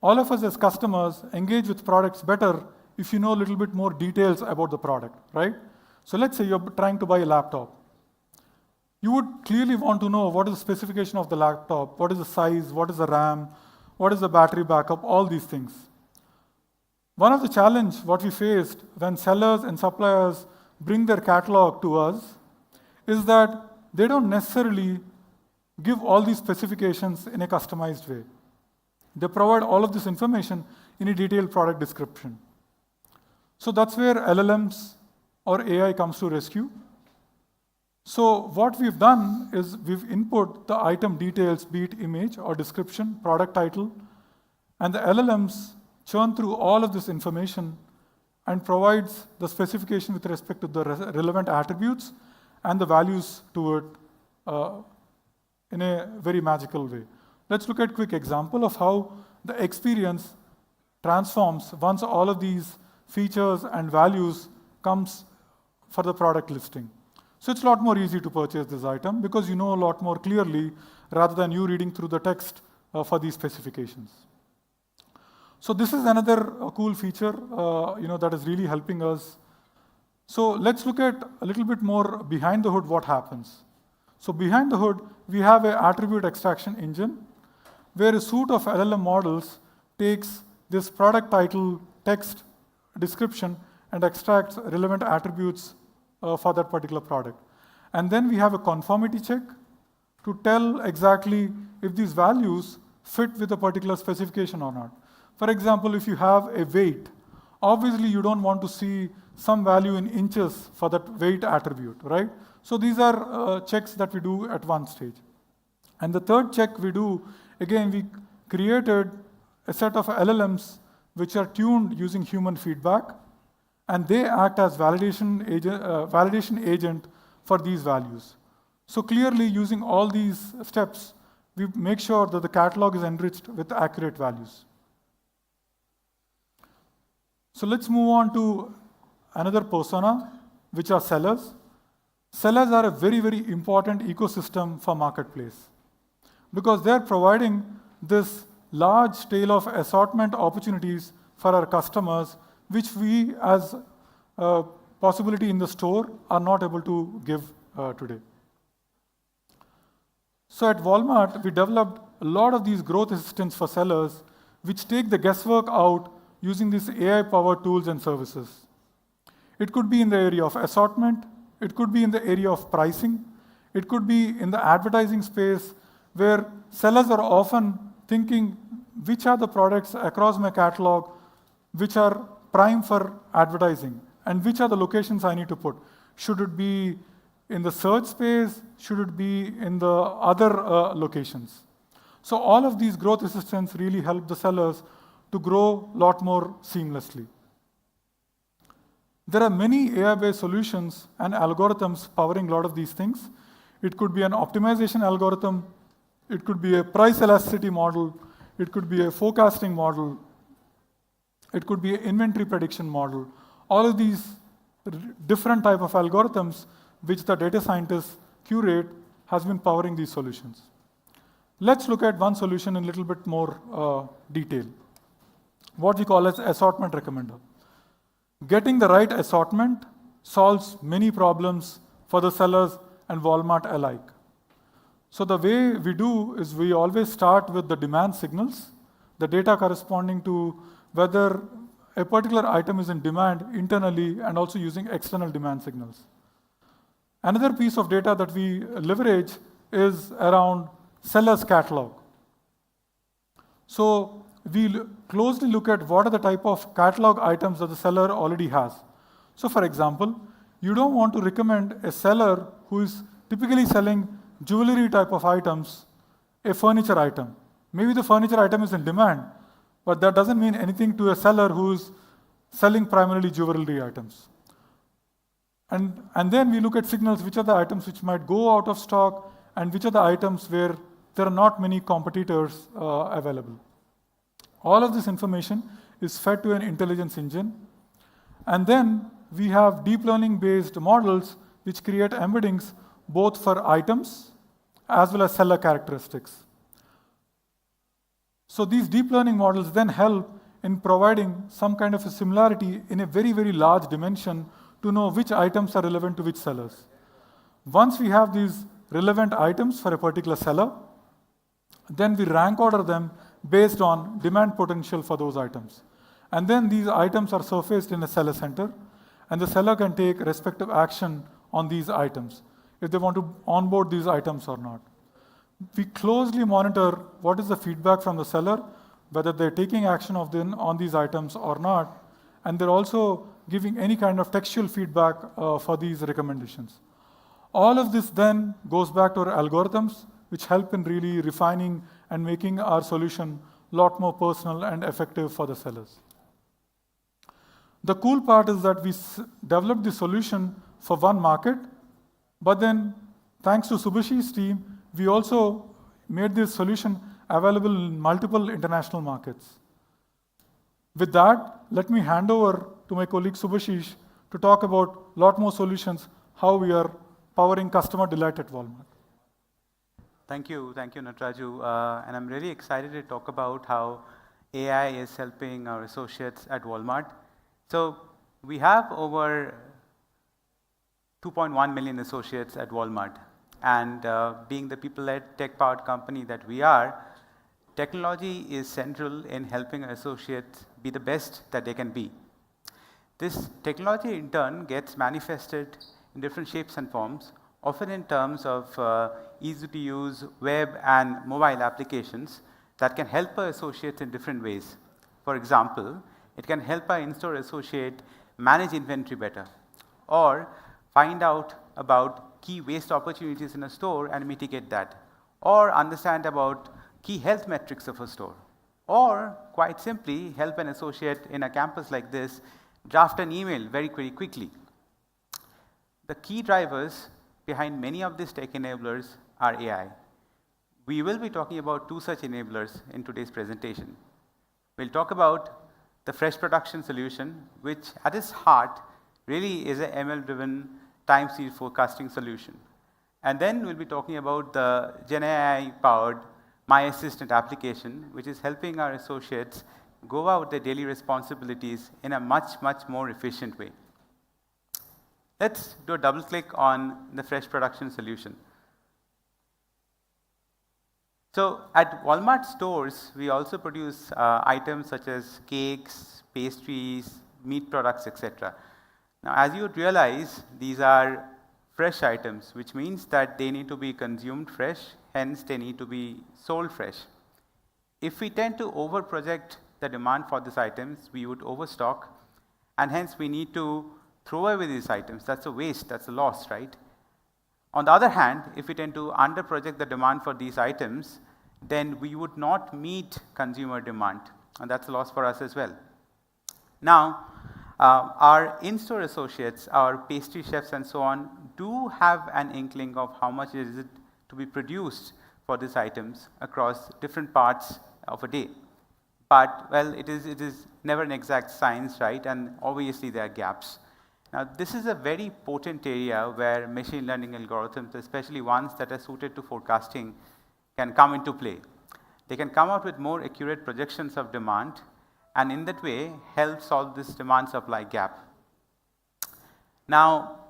all of us as customers engage with products better if you know a little bit more details about the product, right? So let's say you're trying to buy a laptop. You would clearly want to know what is the specification of the laptop, what is the size, what is the RAM, what is the battery backup, all these things. One of the challenges what we faced when sellers and suppliers bring their catalog to us is that they don't necessarily give all these specifications in a customized way. They provide all of this information in a detailed product description. So that's where LLMs or AI comes to rescue. So what we've done is we've input the item details, be it image or description, product title, and the LLMs churn through all of this information and provides the specification with respect to the relevant attributes and the values to it in a very magical way. Let's look at a quick example of how the experience transforms once all of these features and values comes for the product listing. So it's a lot more easy to purchase this item because you know a lot more clearly rather than you reading through the text for these specifications. So this is another cool feature that is really helping us. So let's look at a little bit more behind the hood what happens. So behind the hood, we have an attribute extraction engine where a suite of LLM models takes this product title, text, description, and extracts relevant attributes for that particular product. And then we have a conformity check to tell exactly if these values fit with a particular specification or not. For example, if you have a weight, obviously you don't want to see some value in inches for that weight attribute, right? So these are checks that we do at one stage. And the third check we do, again, we created a set of LLMs which are tuned using human feedback, and they act as validation agent for these values. So clearly, using all these steps, we make sure that the catalog is enriched with accurate values. So let's move on to another persona, which are sellers. Sellers are a very, very important ecosystem for marketplace because they're providing this large tail of assortment opportunities for our customers, which we as a possibility in the store are not able to give today. So at Walmart, we developed a lot of these growth assistants for sellers, which take the guesswork out using these AI-powered tools and services. It could be in the area of assortment, it could be in the area of pricing, it could be in the advertising space where sellers are often thinking which are the products across my catalog which are prime for advertising and which are the locations I need to put. Should it be in the search space? Should it be in the other locations? So all of these growth assistants really help the sellers to grow a lot more seamlessly. There are many AI-based solutions and algorithms powering a lot of these things. It could be an optimization algorithm, it could be a price elasticity model, it could be a forecasting model, it could be an inventory prediction model. All of these different type of algorithms which the data scientists curate has been powering these solutions. Let's look at one solution in a little bit more detail. What we call as assortment recommender. Getting the right assortment solves many problems for the sellers and Walmart alike. So the way we do is we always start with the demand signals, the data corresponding to whether a particular item is in demand internally and also using external demand signals. Another piece of data that we leverage is around seller's catalog. So we closely look at what are the type of catalog items that the seller already has. So for example, you don't want to recommend a seller who is typically selling jewelry type of items, a furniture item. Maybe the furniture item is in demand, but that doesn't mean anything to a seller who is selling primarily jewelry items. And then we look at signals, which are the items which might go out of stock and which are the items where there are not many competitors available. All of this information is fed to an intelligence engine. And then we have deep learning based models which create embeddings both for items as well as seller characteristics. So these deep learning models then help in providing some kind of a similarity in a very, very large dimension to know which items are relevant to which sellers. Once we have these relevant items for a particular seller, then we rank order them based on demand potential for those items. And then these items are surfaced in a seller center, and the seller can take respective action on these items, if they want to onboard these items or not. We closely monitor what is the feedback from the seller, whether they're taking action on these items or not, and they're also giving any kind of textual feedback for these recommendations. All of this then goes back to our algorithms, which help in really refining and making our solution a lot more personal and effective for the sellers. The cool part is that we developed the solution for one market, but then thanks to Subhashi's team, we also made this solution available in multiple international markets. With that, let me hand over to my colleague Subhashish to talk about a lot more solutions, how we are powering customer delight at Walmart. Thank you, Nataraju. And I'm really excited to talk about how AI is helping our associates at Walmart. So we have over 2.1 million associates at Walmart. And being the people-led, tech-powered company that we are, technology is central in helping associates be the best that they can be. This technology in turn gets manifested in different shapes and forms, often in terms of easy-to-use web and mobile applications that can help our associates in different ways. For example, it can help our in-store associate manage inventory better, or find out about key waste opportunities in a store and mitigate that, or understand about key health metrics of a store, or quite simply help an associate in a campus like this draft an email very quickly. The key drivers behind many of these tech enablers are AI. We will be talking about two such enablers in today's presentation. We'll talk about the fresh production solution, which at its heart really is an ML-driven time series forecasting solution. And then we'll be talking about the GenAI-powered My Assistant application, which is helping our associates go about their daily responsibilities in a much more efficient way. Let's do a double click on the fresh production solution. So at Walmart stores, we also produce items such as cakes, pastries, meat products, etc. Now, as you would realize, these are fresh items, which means that they need to be consumed fresh, hence they need to be sold fresh. If we tend to over-project the demand for these items, we would overstock, and hence we need to throw away these items. That's a waste, that's a loss, right? On the other hand, if we tend to under-project the demand for these items, then we would not meet consumer demand, and that's a loss for us as well. Now, our in-store associates, our pastry chefs and so on, do have an inkling of how much is it to be produced for these items across different parts of a day. But, well, it is never an exact science, right? And obviously there are gaps. Now, this is a very potent area where machine learning algorithms, especially ones that are suited to forecasting, can come into play. They can come out with more accurate projections of demand, and in that way help solve this demand supply gap. Now,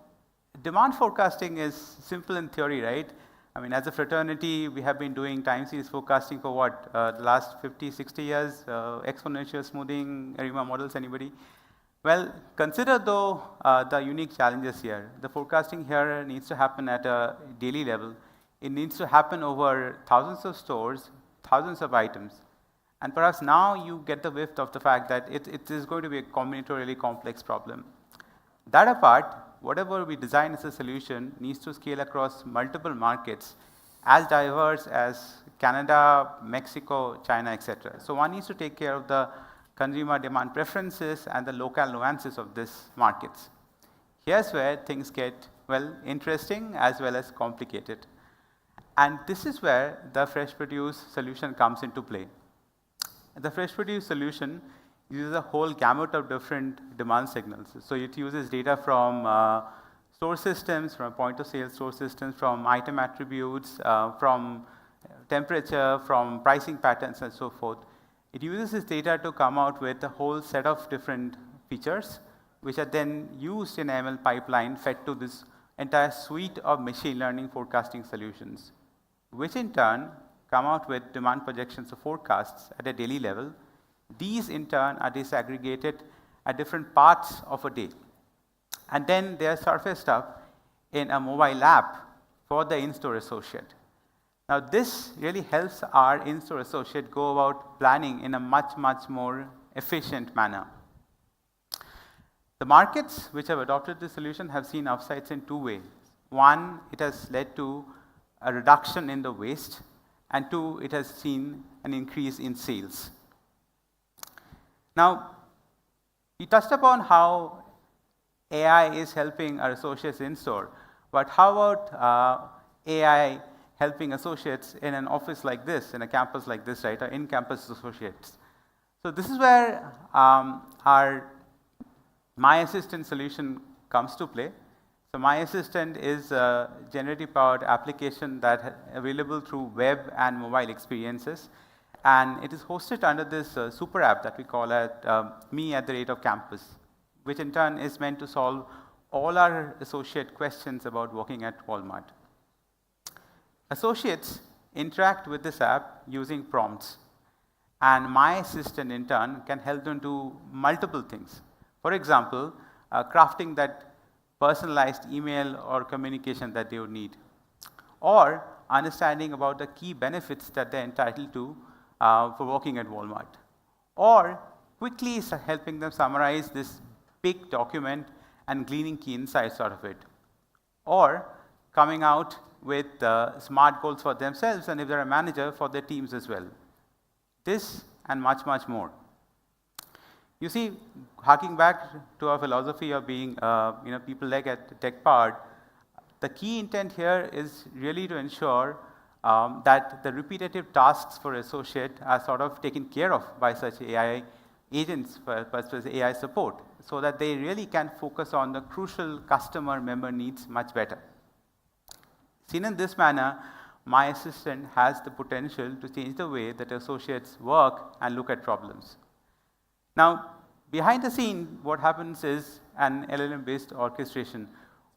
demand forecasting is simple in theory, right? I mean, as a fraternity, we have been doing time series forecasting for what? The last 50, 60 years, exponential smoothing, ARIMA models, anybody? Well, consider though the unique challenges here. The forecasting here needs to happen at a daily level. It needs to happen over thousands of stores, thousands of items. And perhaps now you get the whiff of the fact that it is going to be a combinatorially complex problem. That apart, whatever we design as a solution needs to scale across multiple markets as diverse as Canada, Mexico, China, etc. So one needs to take care of the consumer demand preferences and the local nuances of these markets. Here's where things get, well, interesting as well as complicated. And this is where the fresh produce solution comes into play. The fresh produce solution uses a whole gamut of different demand signals. So it uses data from store systems, from point of sale store systems, from item attributes, from temperature, from pricing patterns and so forth. It uses this data to come out with a whole set of different features, which are then used in an ML pipeline fed to this entire suite of machine learning forecasting solutions, which in turn come out with demand projections or forecasts at a daily level. These in turn are disaggregated at different parts of a day. And then they are surfaced up in a mobile app for the in-store associate. Now this really helps our in-store associate go about planning in a much, much more efficient manner. The markets which have adopted this solution have seen upsides in two ways. One, it has led to a reduction in the waste, and two, it has seen an increase in sales. Now, we touched upon how AI is helping our associates in store, but how about AI helping associates in an office like this, in a campus like this, right, or in-campus associates? So this is where our My Assistant solution comes to play. So My Assistant is a generative powered application that is available through web and mobile experiences, and it is hosted under this super app that we call Me@campus, which in turn is meant to solve all our associate questions about working at Walmart. Associates interact with this app using prompts, and My Assistant in turn can help them do multiple things. For example, crafting that personalized email or communication that they would need, or understanding about the key benefits that they're entitled to for working at Walmart, or quickly helping them summarize this big document and gleaning key insights out of it, or coming out with smart goals for themselves and if they're a manager for their teams as well. This and much, much more. You see, harking back to our philosophy of being people-led at tech-powered, the key intent here is really to ensure that the repetitive tasks for associate are sort of taken care of by such AI agents, such AI support, so that they really can focus on the crucial customer member needs much better. Seen in this manner, My Assistant has the potential to change the way that associates work and look at problems. Now, behind the scene, what happens is an LLM-based orchestration.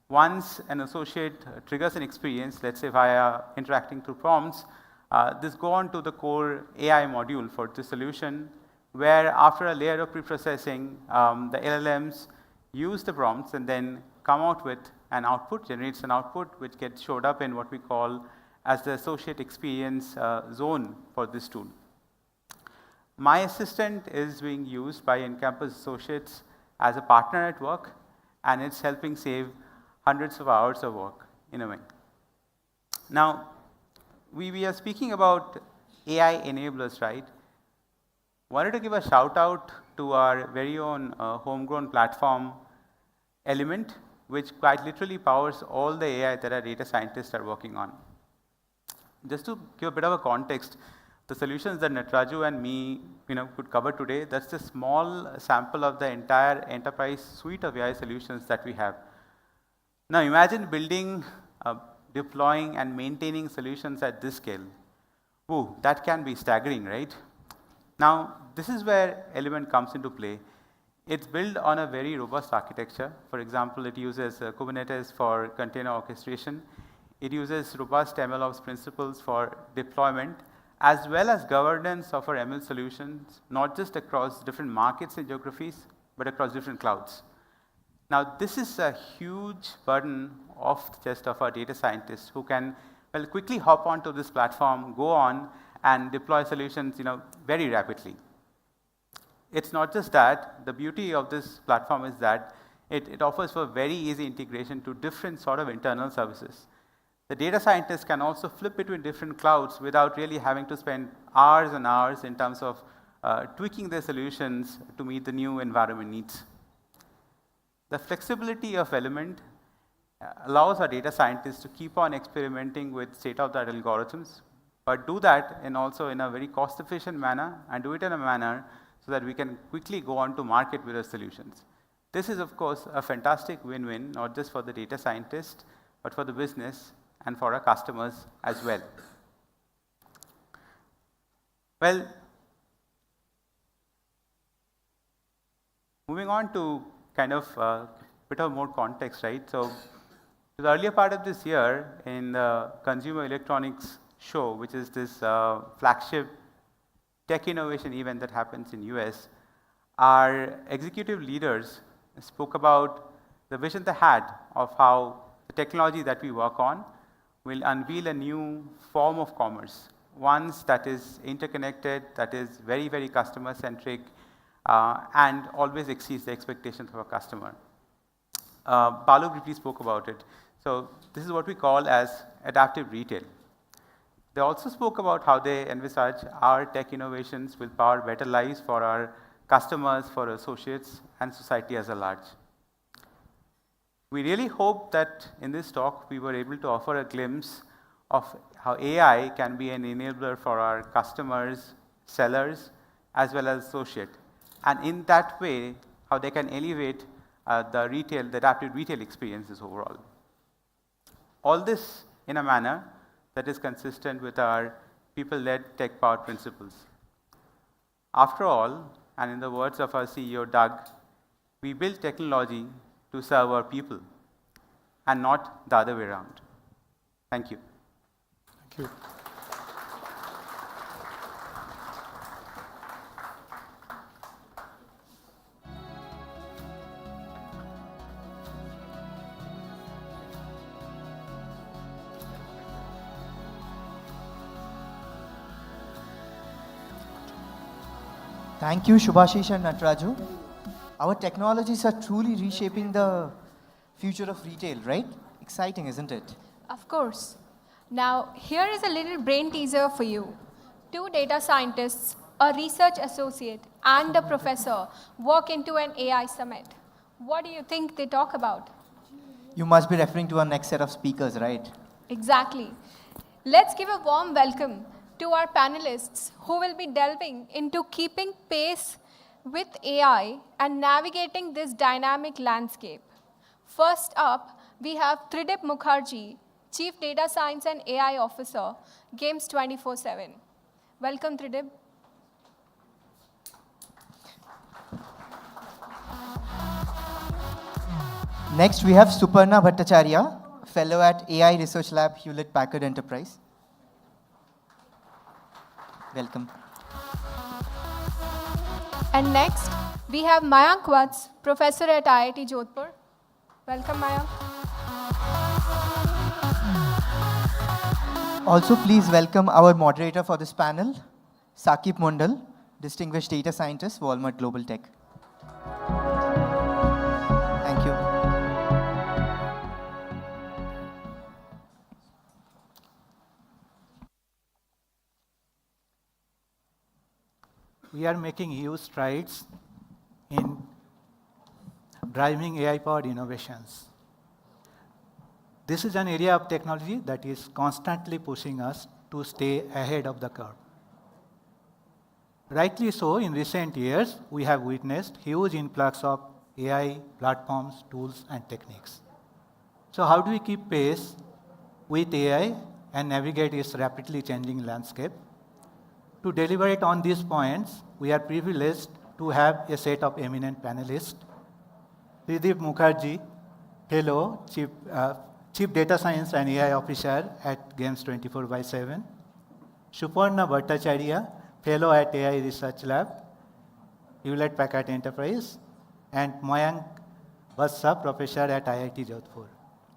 Once an associate triggers an experience, let's say via interacting through prompts, this go on to the core AI module for the solution, where after a layer of preprocessing, the LLMs use the prompts and then come out with an output, generates an output which gets showed up in what we call as the associate experience zone for this tool. My Assistant is being used by in-campus associates as a partner at work, and it's helping save hundreds of hours of work in a way. Now, we are speaking about AI enablers, right? Wanted to give a shout out to our very own homegrown platform, Element, which quite literally powers all the AI that our data scientists are working on. Just to give a bit of a context, the solutions that Nataraju and me could cover today, that's a small sample of the entire enterprise suite of AI solutions that we have. Now imagine building, deploying and maintaining solutions at this scale. Ooh, that can be staggering, right? Now this is where Element comes into play. It's built on a very robust architecture. For example, it uses Kubernetes for container orchestration. It uses robust MLOps principles for deployment, as well as governance of our ML solutions, not just across different markets and geographies, but across different clouds. Now, this is a huge burden off the chest of our data scientists who can quickly hop onto this platform, go on and deploy solutions very rapidly. It's not just that. The beauty of this platform is that it offers for very easy integration to different sort of internal services. The data scientists can also flip between different clouds without really having to spend hours and hours in terms of tweaking their solutions to meet the new environment needs. The flexibility of Element allows our data scientists to keep on experimenting with state-of-the-art algorithms, but do that also in a very cost-efficient manner and do it in a manner so that we can quickly go on to market with our solutions. This is, of course, a fantastic win-win, not just for the data scientist, but for the business and for our customers as well. Well, moving on to kind of a bit of more context, right? So, the earlier part of this year in the Consumer Electronics Show, which is this flagship tech innovation event that happens in US, our executive leaders spoke about the vision they had of how the technology that we work on will unveil a new form of commerce, one that is interconnected, that is very, very customer-centric, and always exceeds the expectations of a customer. Balu briefly spoke about it. So this is what we call as adaptive retail. They also spoke about how they envisage our tech innovations will power better lives for our customers, for associates, and society as a large. We really hope that in this talk we were able to offer a glimpse of how AI can be an enabler for our customers, sellers, as well as associates. And in that way, how they can elevate the adaptive retail experiences overall. All this in a manner that is consistent with our people-led tech-powered principles. After all, and in the words of our CEO, Doug, we build technology to serve our people and not the other way around. Thank you. Thank you. Thank you, Shubhashish and Nataraju. Our technologies are truly reshaping the future of retail, right? Exciting, isn't it? Of course. Now, here is a little brain teaser for you. 2 data scientists, a research associate, and a professor walk into an AI summit. What do you think they talk about? You must be referring to our next set of speakers, right? Exactly. Let's give a warm welcome to our panelists who will be delving into keeping pace with AI and navigating this dynamic landscape. First up, we have Tridib Mukherjee, Chief Data Science and AI Officer, Games 24/7. Welcome, Tridib. Next, we have Suparna Bhattacharya, Fellow at AI Research Lab, Hewlett Packard Enterprise. Welcome. And next, we have Mayank Vats, Professor at IIT Jodhpur. Welcome, Mayank. Also, please welcome our moderator for this panel, Sakib Mondal, Distinguished Data Scientist, Walmart Global Tech. Thank you. We are making huge strides in driving AI-powered innovations. This is an area of technology that is constantly pushing us to stay ahead of the curve. Rightly so, in recent years, we have witnessed huge influx of AI platforms, tools, and techniques. So how do we keep pace with AI and navigate its rapidly changing landscape? To deliberate on these points, we are privileged to have a set of eminent panelists. Tridip Mukherjee, Fellow, Chief Data Science and AI Officer at Games 24/7. Suparna Bhattacharya, Fellow at AI Research Lab, Hewlett Packard Enterprise, and Mayank Vatsa, Professor at IIT Jodhpur.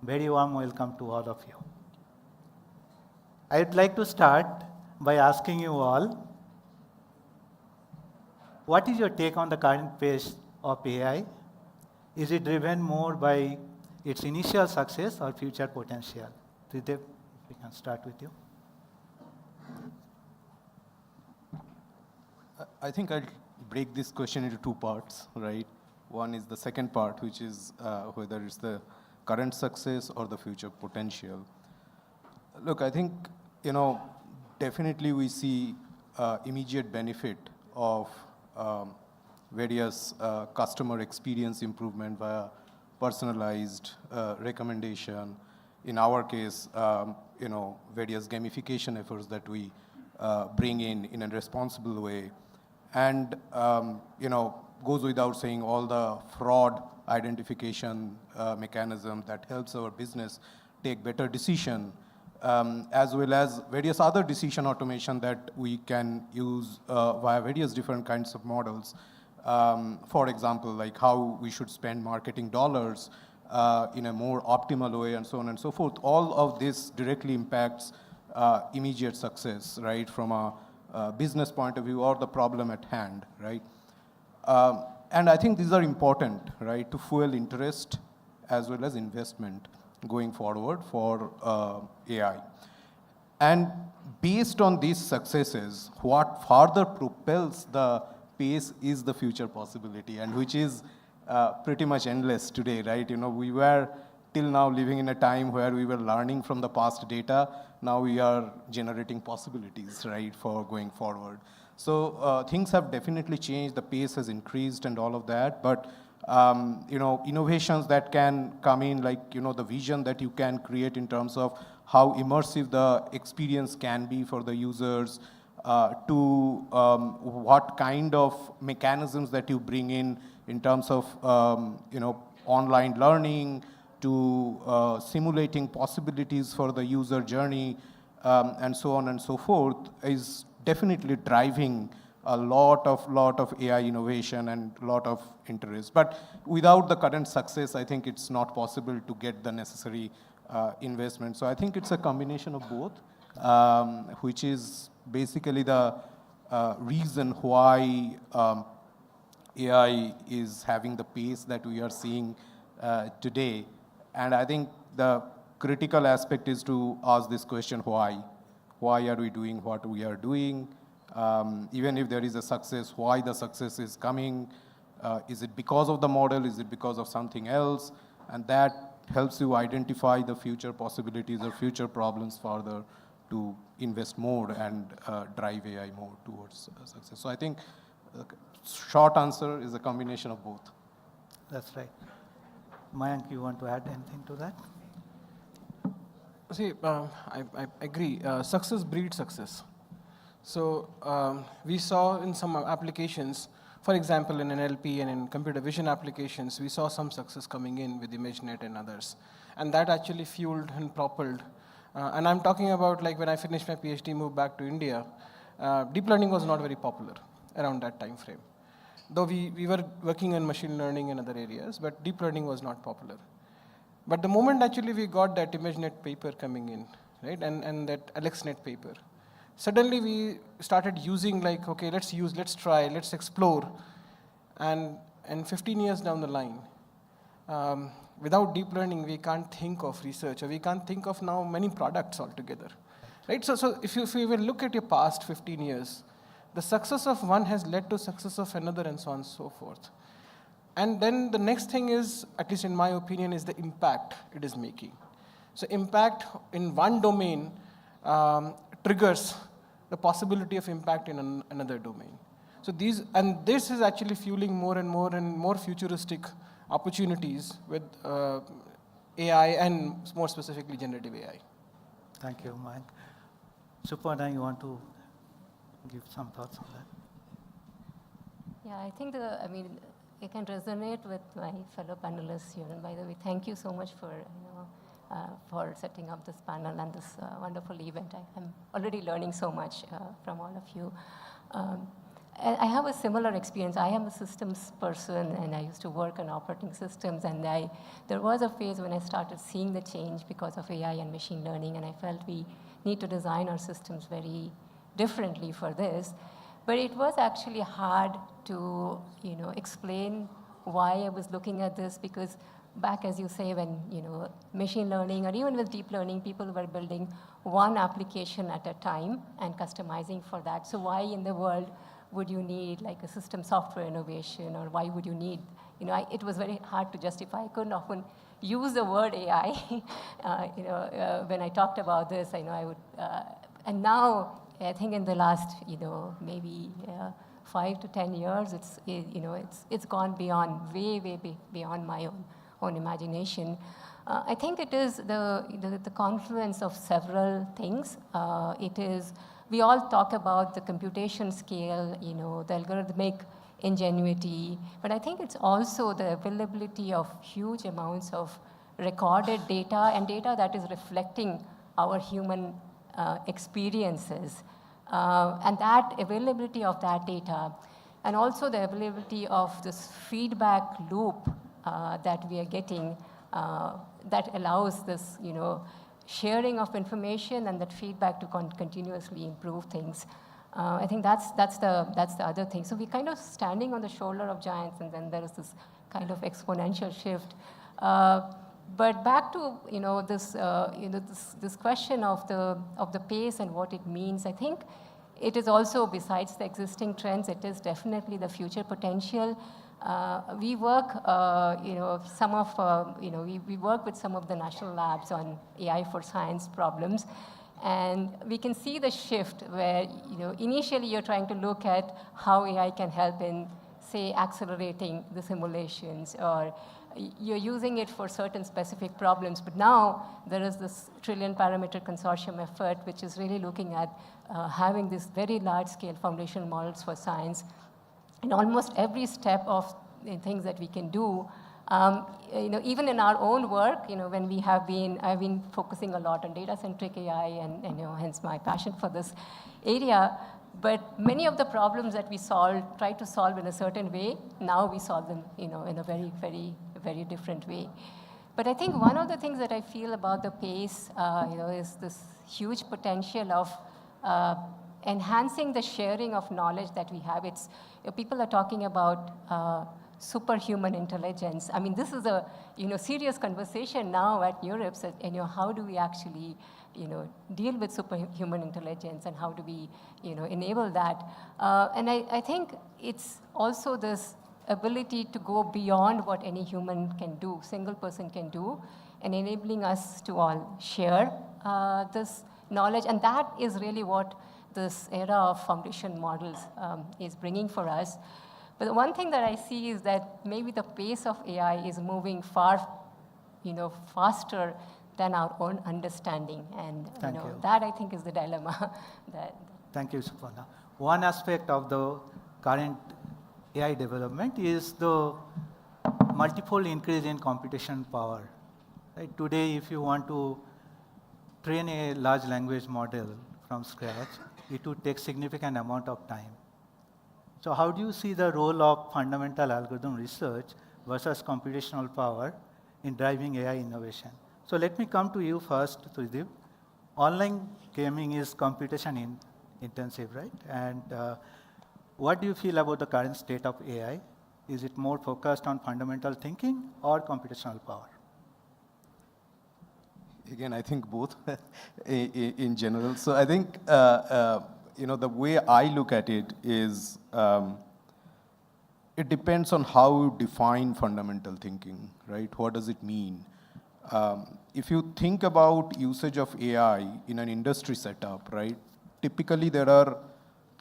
Very warm welcome to all of you. I would like to start by asking you all, what is your take on the current pace of AI? Is it driven more by its initial success or future potential? Tridip, we can start with you. I think I'll break this question into two parts, right? One is the second part, which is whether it's the current success or the future potential. Look, I think, definitely we see immediate benefit of various customer experience improvement via personalized recommendation. In our case, various gamification efforts that we bring in a responsible way. And, goes without saying, all the fraud identification mechanism that helps our business take better decision, as well as various other decision automation that we can use via various different kinds of models. For example, like how we should spend marketing dollars in a more optimal way and so on and so forth. All of this directly impacts immediate success, right, from a business point of view or the problem at hand, right? And I think these are important, right, to fuel interest as well as investment going forward for AI. And based on these successes, what further propels the pace is the future possibility, and which is pretty much endless today, right? We were till now living in a time where we were learning from the past data. Now we are generating possibilities, right, for going forward. So things have definitely changed. The pace has increased and all of that. But innovations that can come in, like the vision that you can create in terms of how immersive the experience can be for the users, to what kind of mechanisms that you bring in terms of online learning, to simulating possibilities for the user journey, and so on and so forth, is definitely driving a lot of AI innovation and a lot of interest. But without the current success, I think it's not possible to get the necessary investment. So I think it's a combination of both, which is basically the reason why AI is having the pace that we are seeing today. And I think the critical aspect is to ask this question, why? Why are we doing what we are doing? Even if there is a success, why the success is coming? Is it because of the model? Is it because of something else? And that helps you identify the future possibilities or future problems further to invest more and drive AI more towards success. So I think short answer is a combination of both. That's right. Mayank, you want to add anything to that? See, I agree. Success breeds success. So we saw in some applications, for example, in NLP and in computer vision applications, we saw some success coming in with ImageNet and others. And that actually fueled and propelled. And I'm talking about like when I finished my PhD, moved back to India, deep learning was not very popular around that time frame. Though we were working on machine learning and other areas, but deep learning was not popular. But the moment actually we got that ImageNet paper coming in, right? And that AlexNet paper. Suddenly we started using like, okay, let's try, let's explore. And 15 years down the line, without deep learning, we can't think of research, or we can't think of now many products altogether, right? So if you even look at your past 15 years, the success of one has led to success of another, and so on and so forth. And then the next thing is, at least in my opinion, is the impact it is making. So impact in one domain triggers the possibility of impact in another domain. So this is actually fueling more and more futuristic opportunities with AI, and more specifically generative AI. Thank you, Mike. Suparna, you want to give some thoughts on that? Yeah, I think I can resonate with my fellow panelists here. And by the way, thank you so much for setting up this panel and this wonderful event. I'm already learning so much from all of you. I have a similar experience. I am a systems person, and I used to work on operating systems. And there was a phase when I started seeing the change because of AI and machine learning, and I felt we need to design our systems very differently for this. But it was actually hard to explain why I was looking at this, because back, as you say, when machine learning or even with deep learning, people were building one application at a time and customizing for that. So why in the world would you need like a system software innovation, or why would you need, it was very hard to justify. I couldn't often use the word AI. When I talked about this, I would, and now I think in the last, maybe 5 to 10 years, it's gone beyond, way beyond my own imagination. I think it is the confluence of several things. We all talk about the computation scale, the algorithmic ingenuity, but I think it's also the availability of huge amounts of recorded data, and data that is reflecting our human experiences. And that availability of that data, and also the availability of this feedback loop that we are getting, that allows this, sharing of information and that feedback to continuously improve things. I think that's the other thing. So we're kind of standing on the shoulder of giants, and then there is this kind of exponential shift. But back to this question of the pace and what it means, I think it is also, besides the existing trends, it is definitely the future potential. We work, we work with some of the national labs on AI for science problems, and we can see the shift where initially you're trying to look at how AI can help in, say, accelerating the simulations, or you're using it for certain specific problems. But now there is this trillion parameter consortium effort, which is really looking at having these very large scale foundational models for science. In almost every step of things that we can do, even in our own work, when I've been focusing a lot on data-centric AI, and hence my passion for this area. But many of the problems that we try to solve in a certain way, now we solve them, in a very, very, very different way. But I think one of the things that I feel about the pace, is this huge potential of enhancing the sharing of knowledge that we have. People are talking about superhuman intelligence. I mean, this is a serious conversation now at NeurIPS, how do we actually deal with superhuman intelligence, and how do we enable that? And I think it's also this ability to go beyond what any human can do, single person can do, and enabling us to all share this knowledge. And that is really what this era of foundation models is bringing for us. But the one thing that I see is that maybe the pace of AI is moving far, faster than our own understanding. And that, I think, is the dilemma. Thank you, Suparna. One aspect of the current AI development is the multiple increase in computation power. Right? Today, if you want to train a large language model from scratch, it would take significant amount of time. So how do you see the role of fundamental algorithm research versus computational power in driving AI innovation? So let me come to you first, Tridib. online gaming is intensive, right? And what do you feel about the current state of AI? Is it more focused on fundamental thinking or computational power? Again, I think both in general. So I think, the way I look at it is it depends on how you define fundamental thinking, right? What does it mean? If you think about usage of AI in an industry setup, right? Typically, there are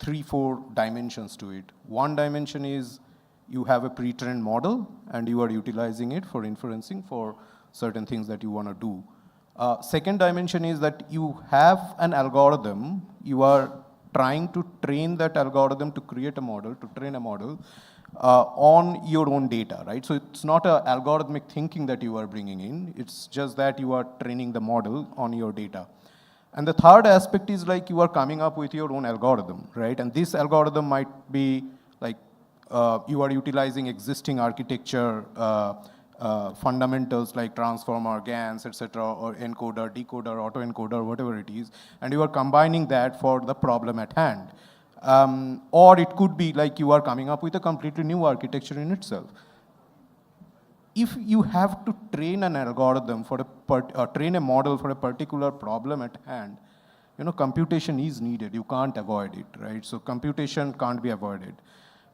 3-4 dimensions to it. One dimension is you have a pre-trained model and you are utilizing it for inferencing for certain things that you want to do. Second dimension is that you have an algorithm, you are trying to train that algorithm to create a model, to train a model on your own data, right? So it's not an algorithmic thinking that you are bringing in, it's just that you are training the model on your data. And the third aspect is like you are coming up with your own algorithm, right? And this algorithm might be like you are utilizing existing architecture fundamentals like transformer, GANs, etc., or encoder, decoder, autoencoder, whatever it is, and you are combining that for the problem at hand. Or it could be like you are coming up with a completely new architecture in itself. If you have to train an algorithm for train a model for a particular problem at hand, computation is needed. You can't avoid it, right? So computation can't be avoided.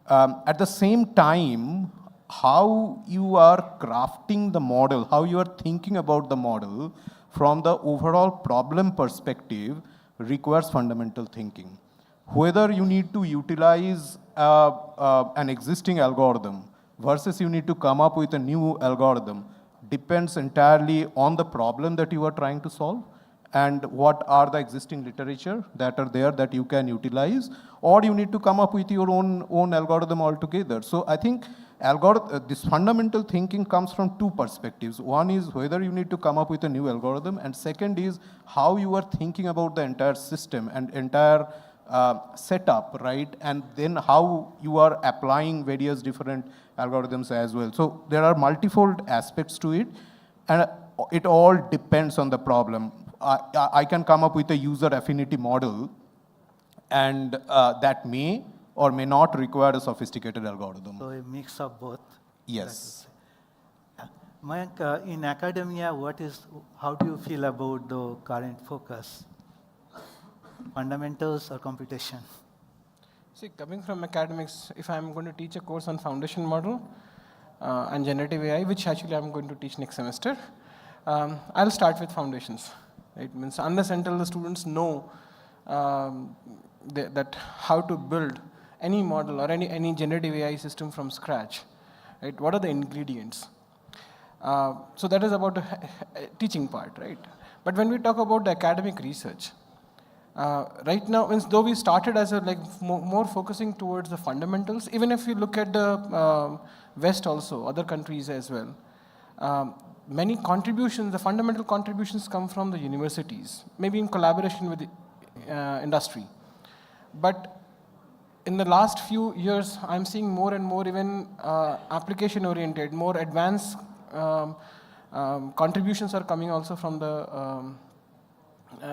At the same time, how you are crafting the model, how you are thinking about the model from the overall problem perspective requires fundamental thinking. Whether you need to utilize an existing algorithm versus you need to come up with a new algorithm depends entirely on the problem that you are trying to solve and what are the existing literature that are there that you can utilize, or you need to come up with your own algorithm altogether. So I think this fundamental thinking comes from two perspectives. One is whether you need to come up with a new algorithm, and second is how you are thinking about the entire system and entire setup, right? And then how you are applying various different algorithms as well. So there are multifold aspects to it, and it all depends on the problem. I can come up with a user affinity model, and that may or may not require a sophisticated algorithm. So a mix of both. Yes. Mayank, in academia, how do you feel about the current focus? Fundamentals or computation? See, coming from academics, if I'm going to teach a course on foundation model and generative AI, which actually I'm going to teach next semester, I'll start with foundations. It means unless until the students know that how to build any model or any generative AI system from scratch, right? What are the ingredients? So that is about the teaching part, right? But when we talk about the academic research, right now, though we started as more focusing towards the fundamentals, even if you look at the West also, other countries as well, many contributions, the fundamental contributions come from the universities, maybe in collaboration with the industry. But in the last few years, I'm seeing more and more even application-oriented, more advanced contributions are coming also from the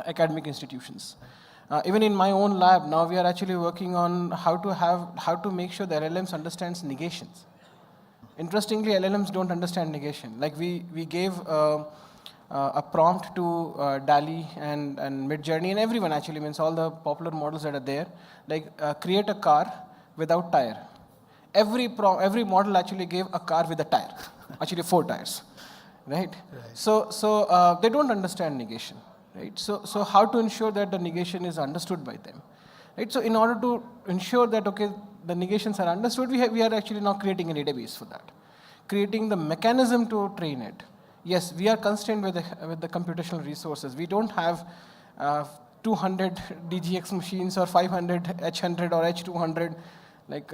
academic institutions. Even in my own lab, now we are actually working on how to make sure the LLMs understands negations. Interestingly, LLMs don't understand negation. Like we gave a prompt to DALI and Midjourney and everyone actually, means all the popular models that are there, like create a car without tire. Every model actually gave a car with a tire, actually 4 tires, right? So they don't understand negation, right? So how to ensure that the negation is understood by them, right? So in order to ensure that, okay, the negations are understood, we are actually now creating a database for that, creating the mechanism to train it. Yes, we are constrained with the computational resources. We don't have 200 DGX machines or 500 H100 or H200. Like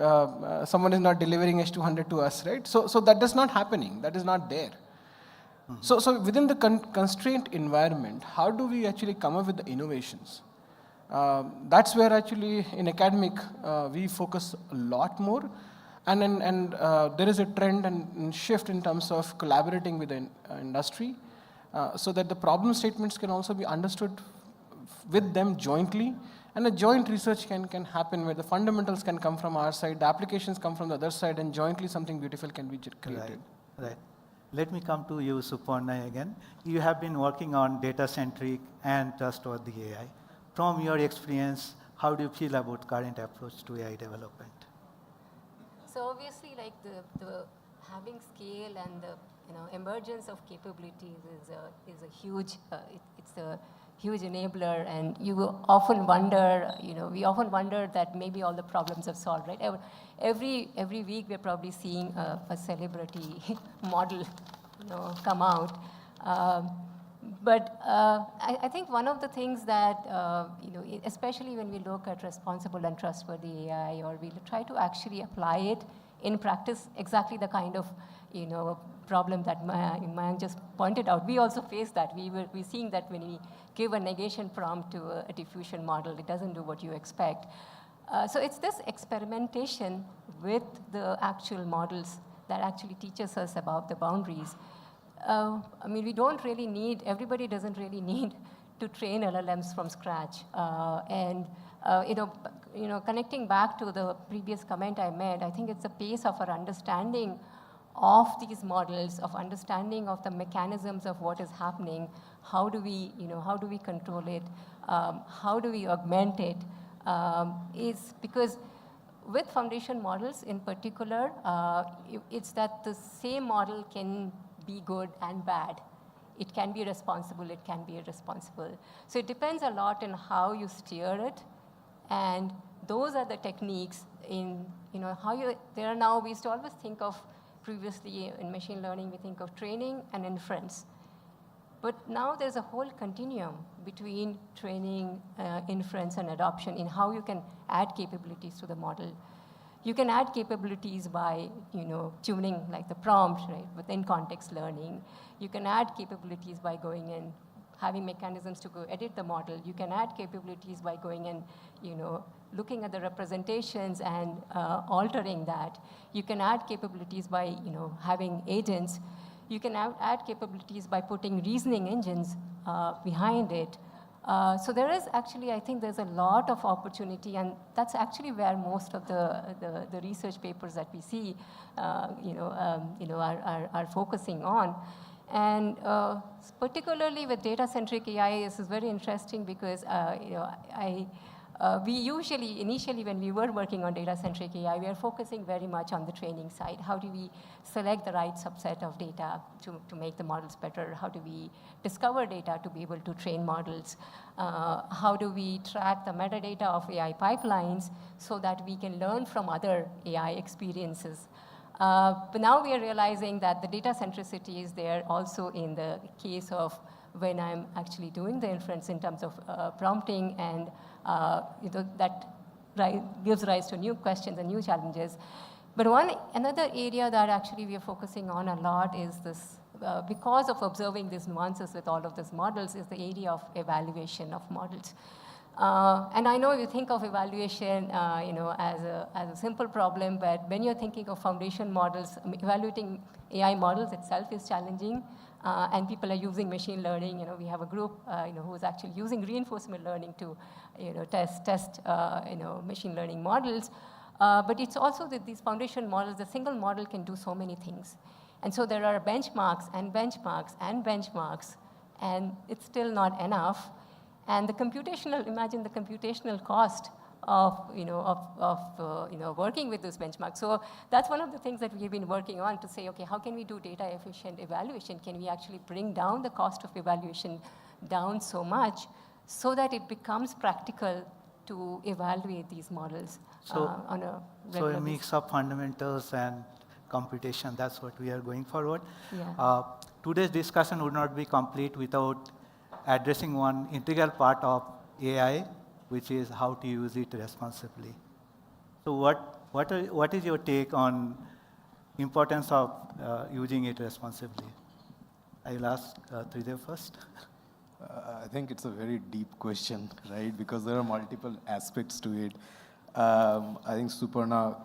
someone is not delivering H200 to us, right? So that is not happening. That is not there. So within the constraint environment, how do we actually come up with the innovations? That's where actually in academic we focus a lot more, and there is a trend and shift in terms of collaborating with the industry, so that the problem statements can also be understood with them jointly, and a joint research can happen where the fundamentals can come from our side, the applications come from the other side, and jointly something beautiful can be created. Right. Let me come to you, Suparna, again. You have been working on data-centric and trustworthy AI. From your experience, how do you feel about current approach to AI development? So obviously, like the having scale and the emergence of capabilities is a huge it's a huge enabler, and you will often wonder, we often wonder that maybe all the problems are solved, right? Every week we're probably seeing a celebrity model, come out. But I think one of the things that, especially when we look at responsible and trustworthy AI, or we try to actually apply it in practice, exactly the kind of, problem that Mayank just pointed out. We also face that. We're seeing that when we give a negation prompt to a diffusion model, it doesn't do what you expect. So it's this experimentation with the actual models that actually teaches us about the boundaries. I mean, we don't really need, everybody doesn't really need to train LLMs from scratch. Connecting back to the previous comment I made, I think it's the pace of our understanding of these models, of understanding of the mechanisms of what is happening. How do we control it? How do we augment it? Is because with foundation models in particular, it's that the same model can be good and bad. It can be responsible, it can be irresponsible. So it depends a lot on how you steer it. And those are the techniques in, there are now, we used to always think of, previously in machine learning, we think of training and inference. But now there's a whole continuum between training, inference, and adoption in how you can add capabilities to the model. You can add capabilities by, tuning like the prompt, right, within context learning. You can add capabilities by going in, having mechanisms to go edit the model. You can add capabilities by going in, looking at the representations and altering that. You can add capabilities by, having agents. You can add capabilities by putting reasoning engines behind it. So there is actually, I think there's a lot of opportunity, and that's actually where most of the research papers that we see, are focusing on. And particularly with data-centric AI, this is very interesting because, we usually, initially when we were working on data-centric AI, we are focusing very much on the training side. How do we select the right subset of data to make the models better? How do we discover data to be able to train models? How do we track the metadata of AI pipelines so that we can learn from other AI experiences? But now we are realizing that the data centricity is there also in the case of when I'm actually doing the inference in terms of prompting, and that gives rise to new questions and new challenges. But another area that actually we are focusing on a lot is this, because of observing these nuances with all of these models, is the area of evaluation of models. And I know you think of evaluation, as a simple problem, but when you're thinking of foundation models, evaluating AI models itself is challenging, and people are using machine learning. We have a group, who is actually using reinforcement learning to, test, machine learning models. But it's also that these foundation models, the single model can do so many things. And so there are benchmarks and benchmarks and benchmarks, and it's still not enough. And imagine the computational cost of working with those benchmarks. So that's one of the things that we've been working on to say, okay, how can we do data efficient evaluation? Can we actually bring down the cost of evaluation down so much so that it becomes practical to evaluate these models on a regular So a mix basis? of fundamentals and computation, that's what we are going forward. Yeah. Today's discussion would not be complete without addressing one integral part of AI, which is how to use it responsibly. So what is your take on importance of using it responsibly? I'll ask Tridhev first. I think it's a very deep question, right? Because there are multiple aspects to it. I think Suparna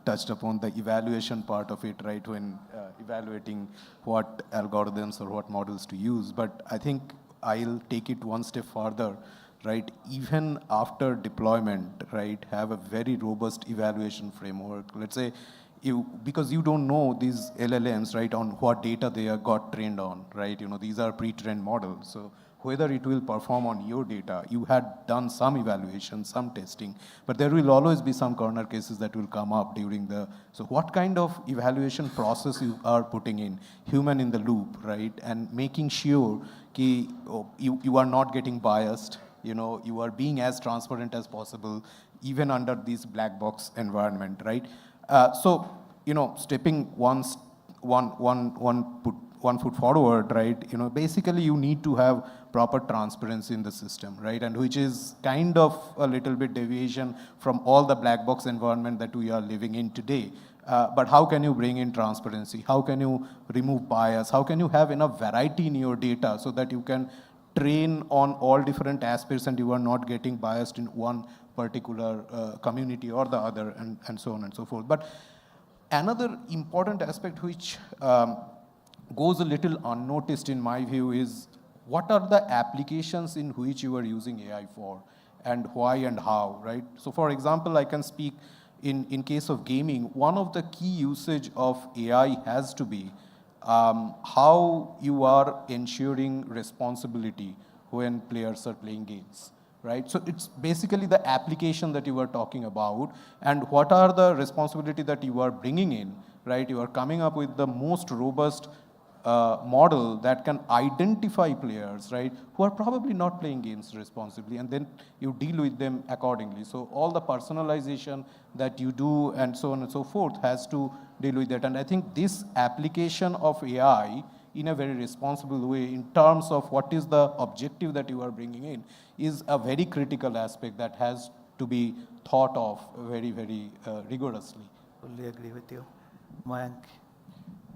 touched upon the evaluation part of it, right? When evaluating what algorithms or what models to use. But I think I'll take it one step further, right, even after deployment, right, have a very robust evaluation framework. Let's say because you don't know these LLMs, right, on what data they are got trained on, right? These are pre-trained models. So whether it will perform on your data, you had done some evaluation, some testing, but there will always be some corner cases that will come up during so what kind of evaluation process you are putting in, human in the loop, right? And making sure you are not getting biased, you are being as transparent as possible, even under this black box environment, right? So, stepping one foot forward, right? Basically you need to have proper transparency in the system, right? And which is kind of a little bit deviation from all the black box environment that we are living in today. But how can you bring in transparency? How can you remove bias? How can you have enough variety in your data so that you can train on all different aspects and you are not getting biased in one particular community or the other, and so on and so forth. But another important aspect which goes a little unnoticed in my view is what are the applications in which you are using AI for, and why and how, right? So for example, I can speak in case of gaming, one of the key usage of AI has to be how you are ensuring responsibility when players are playing games, right? So it's basically the application that you are talking about, and what are the responsibility that you are bringing in, right? You are coming up with the most robust model that can identify players, right, who are probably not playing games responsibly, and then you deal with them accordingly. So all the personalization that you do and so on and so forth has to deal with that. And I think this application of AI in a very responsible way in terms of what is the objective that you are bringing in is a very critical aspect that has to be thought of very, very rigorously. Fully agree with you. Mayank?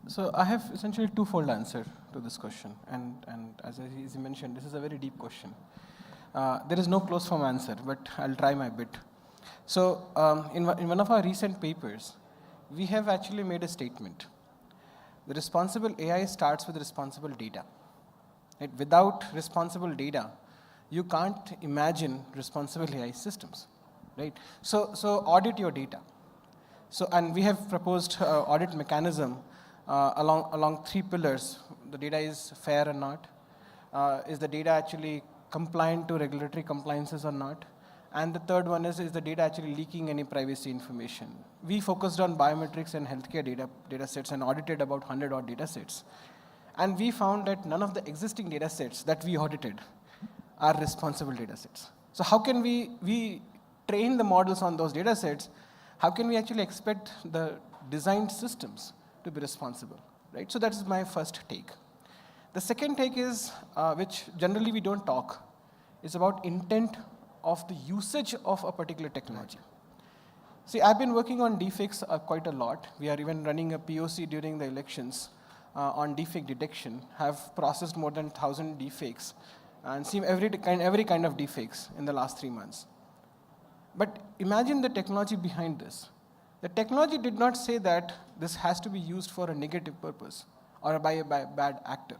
So I have essentially two-fold answer to this question, and as he mentioned, this is a very deep question. There is no close form answer, but I'll try my bit. So in one of our recent papers, we have actually made a statement. The responsible AI starts with responsible data. Right? Without responsible data, you can't imagine responsible AI systems. Right? So audit your data. So, and we have proposed audit mechanism along three pillars. The data is fair or not? Is the data actually compliant to regulatory compliances or not? And the third one is the data actually leaking any privacy information? We focused on biometrics and healthcare data sets and audited about 100 odd data sets. And we found that none of the existing data sets that we audited are responsible data sets. So how can we train the models on those data sets? How can we actually expect the designed systems to be responsible, right? So that's my first take. The second take is, which generally we don't talk, is about intent of the usage of a particular technology. See, I've been working on deepfakes quite a lot. We are even running a POC during the elections on deepfake detection, have processed more than 1,000 deepfakes, and seen every kind of deepfakes in the last 3 months. But imagine the technology behind this. The technology did not say that this has to be used for a negative purpose or by a bad actor.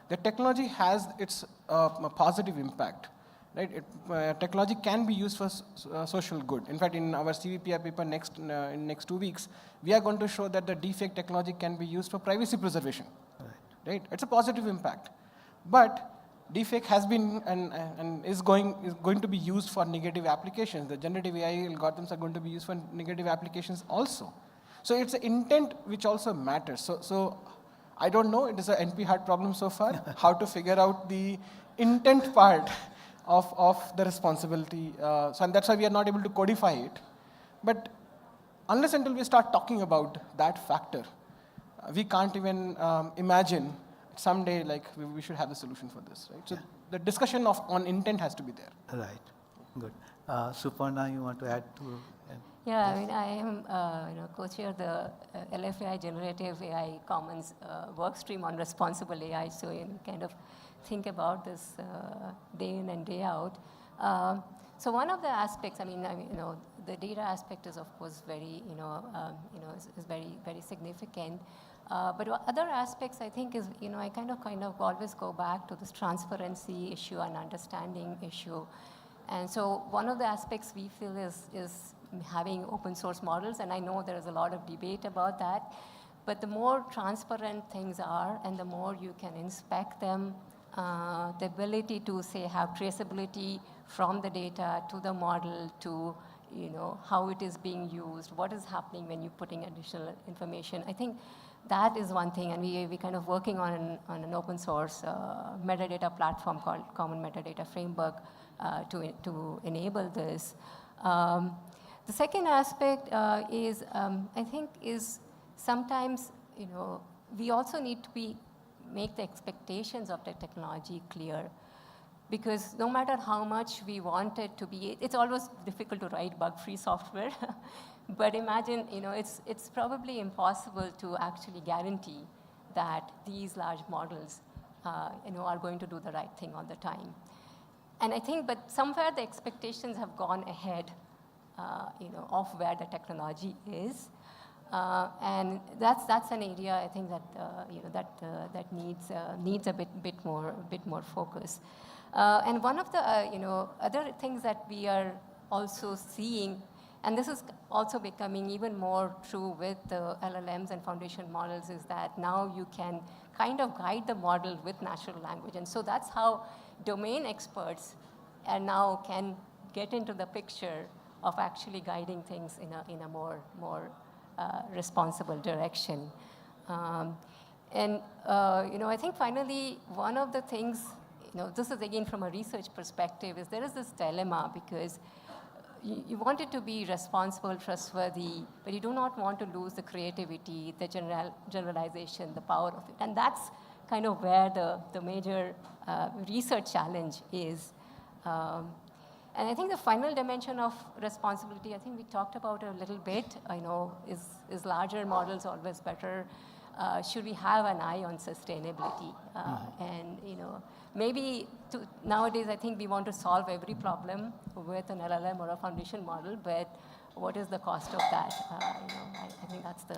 The technology has its positive impact. Right? Technology can be used for social good. In fact, in our CVPR paper in next 2 weeks, we are going to show that the deepfake technology can be used for privacy preservation. Right? It's a positive impact. But deepfake has been and is going to be used for negative applications. The generative AI algorithms are going to be used for negative applications also. So it's an intent which also matters. So I don't know, it is an NP hard problem so far, how to figure out the intent part of the responsibility. And that's why we are not able to codify it. But unless until we start talking about that factor, we can't even imagine someday like we should have a solution for this, right? So the discussion on intent has to be there. Right. Good. Suparna, you want to add to? Yeah, I mean, I am co-chair of the LFAI Generative AI Commons work stream on responsible AI. So you kind of think about this day in and day out. So one of the aspects, I mean, the data aspect is of course very, is very, very significant. But other aspects, I think, is, I kind of always go back to this transparency issue and understanding issue. And so one of the aspects we feel is having open source models, and I know there is a lot of debate about that, but the more transparent things are and the more you can inspect them, the ability to, say, have traceability from the data to the model to how it is being used, what is happening when you're putting additional information. I think that is one thing, and we're kind of working on an open source metadata platform called Common Metadata Framework to enable this. The second aspect is, I think, is sometimes we also need to make the expectations of the technology clear. Because no matter how much we want it to be, it's always difficult to write bug-free software. But imagine, it's probably impossible to actually guarantee that these large models, are going to do the right thing all the time. And I think, but somewhere the expectations have gone ahead, of where the technology is. And that's an area I think that that needs a bit more focus. And one of the other things that we are also seeing, and this is also becoming even more true with the LLMs and foundation models, is that now you can kind of guide the model with natural language. And so that's how domain experts now can get into the picture of actually guiding things in a more responsible direction. And I think finally, one of the things, this is again from a research perspective, is there is this dilemma because you want it to be responsible, trustworthy, but you do not want to lose the creativity, the generalization, the power of it. And that's kind of where the major research challenge is. And I think the final dimension of responsibility, I think we talked about a little bit, is larger models always better? Should we have an eye on sustainability? And maybe nowadays I think we want to solve every problem with an LLM or a foundation model, but what is the cost of that? I think that's the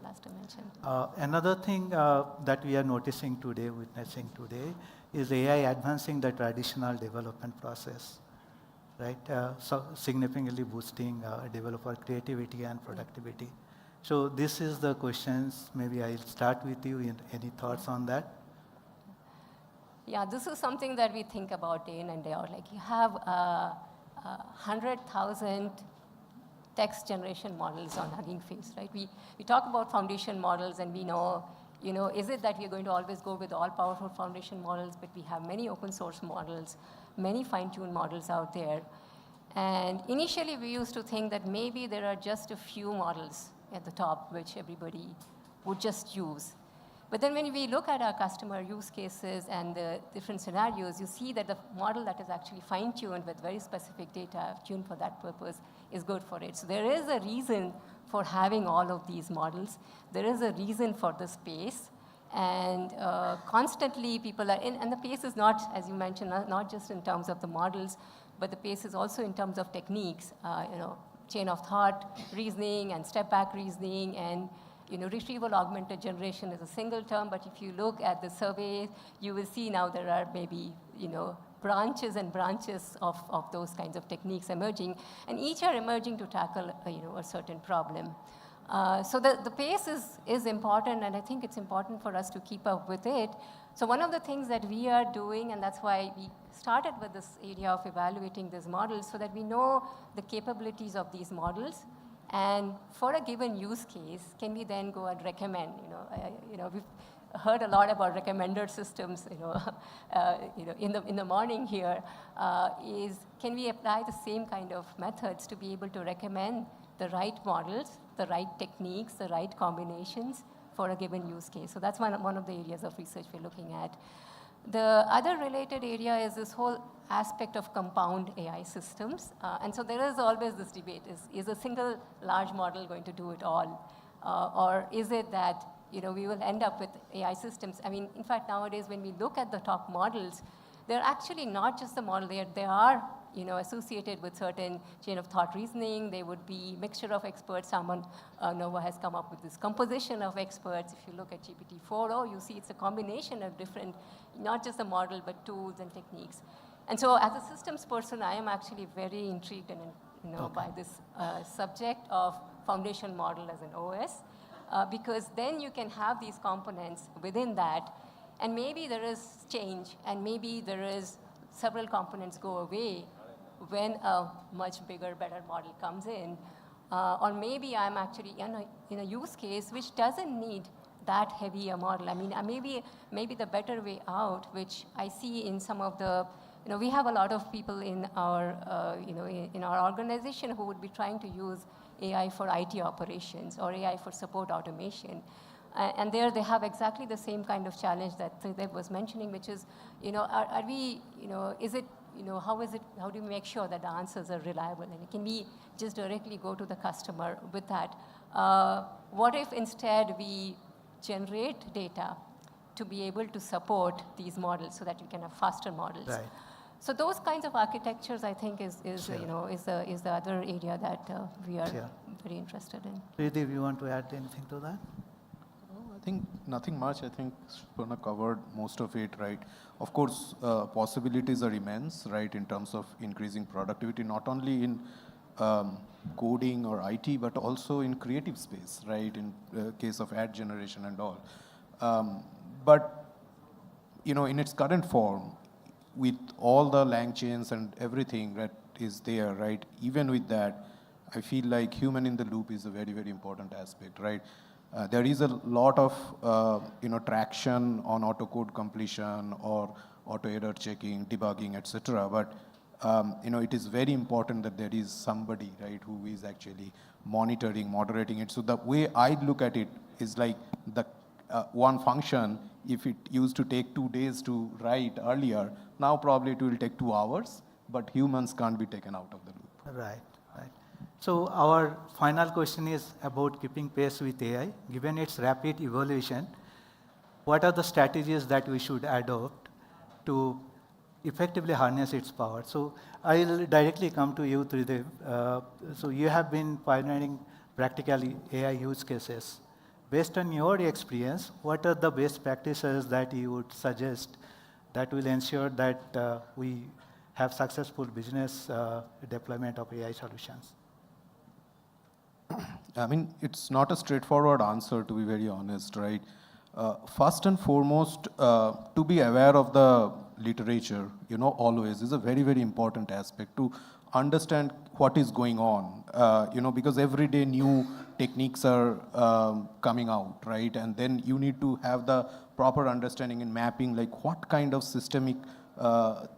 last dimension. Another thing that we are witnessing today, is AI advancing the traditional development process, right? So significantly boosting developer creativity and productivity. So this is the questions. Maybe I'll start with you. Any thoughts on that? Yeah, this is something that we think about day in and day out. Like you have 100,000 text generation models on Hugging Face, right? We talk about foundation models, and we know, is it that we're going to always go with all powerful foundation models, but we have many open source models, many fine-tuned models out there. And initially we used to think that maybe there are just a few models at the top which everybody would just use. But then when we look at our customer use cases and the different scenarios, you see that the model that is actually fine-tuned with very specific data tuned for that purpose is good for it. So there is a reason for having all of these models. There is a reason for the space. And constantly people are in, and the pace is not, as you mentioned, not just in terms of the models, but the pace is also in terms of techniques, chain of thought reasoning and step back reasoning, and retrieval augmented generation is a single term, but if you look at the survey, you will see now there are maybe branches and branches of those kinds of techniques emerging, and each are emerging to tackle a certain problem. So the pace is important, and I think it's important for us to keep up with it. So one of the things that we are doing, and that's why we started with this area of evaluating these models, so that we know the capabilities of these models. And for a given use case, can we then go and recommend? We've heard a lot about recommender systems. In the morning here, can we apply the same kind of methods to be able to recommend the right models, the right techniques, the right combinations for a given use case? So that's one of the areas of research we're looking at. The other related area is this whole aspect of compound AI systems. And so there is always this debate, is a single large model going to do it all? Or is it that we will end up with AI systems? I mean, in fact, nowadays when we look at the top models, they're actually not just the model, they are associated with certain chain of thought reasoning. They would be mixture of experts. Someone, Nova has come up with this composition of experts. If you look at GPT-4o, you see it's a combination of different, not just the model, but tools and techniques. And so as a systems person, I am actually very intrigued and, by this subject of foundation model as an OS, because then you can have these components within that, and maybe there is change, and maybe there is several components go away when a much bigger, better model comes in. Or maybe I'm actually in a use case which doesn't need that heavy a model. I mean, maybe the better way out, which I see in some of the, we have a lot of people in our, in our organization who would be trying to use AI for IT operations or AI for support automation. And there they have exactly the same kind of challenge that Trideb was mentioning, which is, are we, is it, how do we make sure that the answers are reliable? And can we just directly go to the customer with that? What if instead we generate data to be able to support these models so that you can have faster models? Right. So those kinds of architectures, I think, is the other area that we are very interested in. Trideb, you want to add anything to that? I think nothing much. I think Shpurna covered most of it, right? Of course, possibilities are immense, right, in terms of increasing productivity, not only in coding or IT, but also in creative space, right, in case of ad generation and all. But, in its current form, with all the lang chains and everything that is there, right, even with that, I feel like human in the loop is a very, very important aspect, right? There is a lot of traction on auto code completion or auto error checking, debugging, etc. But it is very important that there is somebody, right, who is actually monitoring, moderating it. So the way I look at it is like the one function, if it used to take 2 days to write earlier, now probably it will take 2 hours, but humans can't be taken out of the loop. Right. So our final question is about keeping pace with AI. Given its rapid evolution, what are the strategies that we should adopt to effectively harness its power? So I'll directly come to you, Trideb. So you have been pioneering practically AI use cases. Based on your experience, what are the best practices that you would suggest that will ensure that we have successful business deployment of AI solutions? I mean, it's not a straightforward answer, to be very honest, right? First and foremost, to be aware of the literature, always is a very, very important aspect to understand what is going on, because every day new techniques are coming out, right? And then you need to have the proper understanding in mapping, like what kind of systemic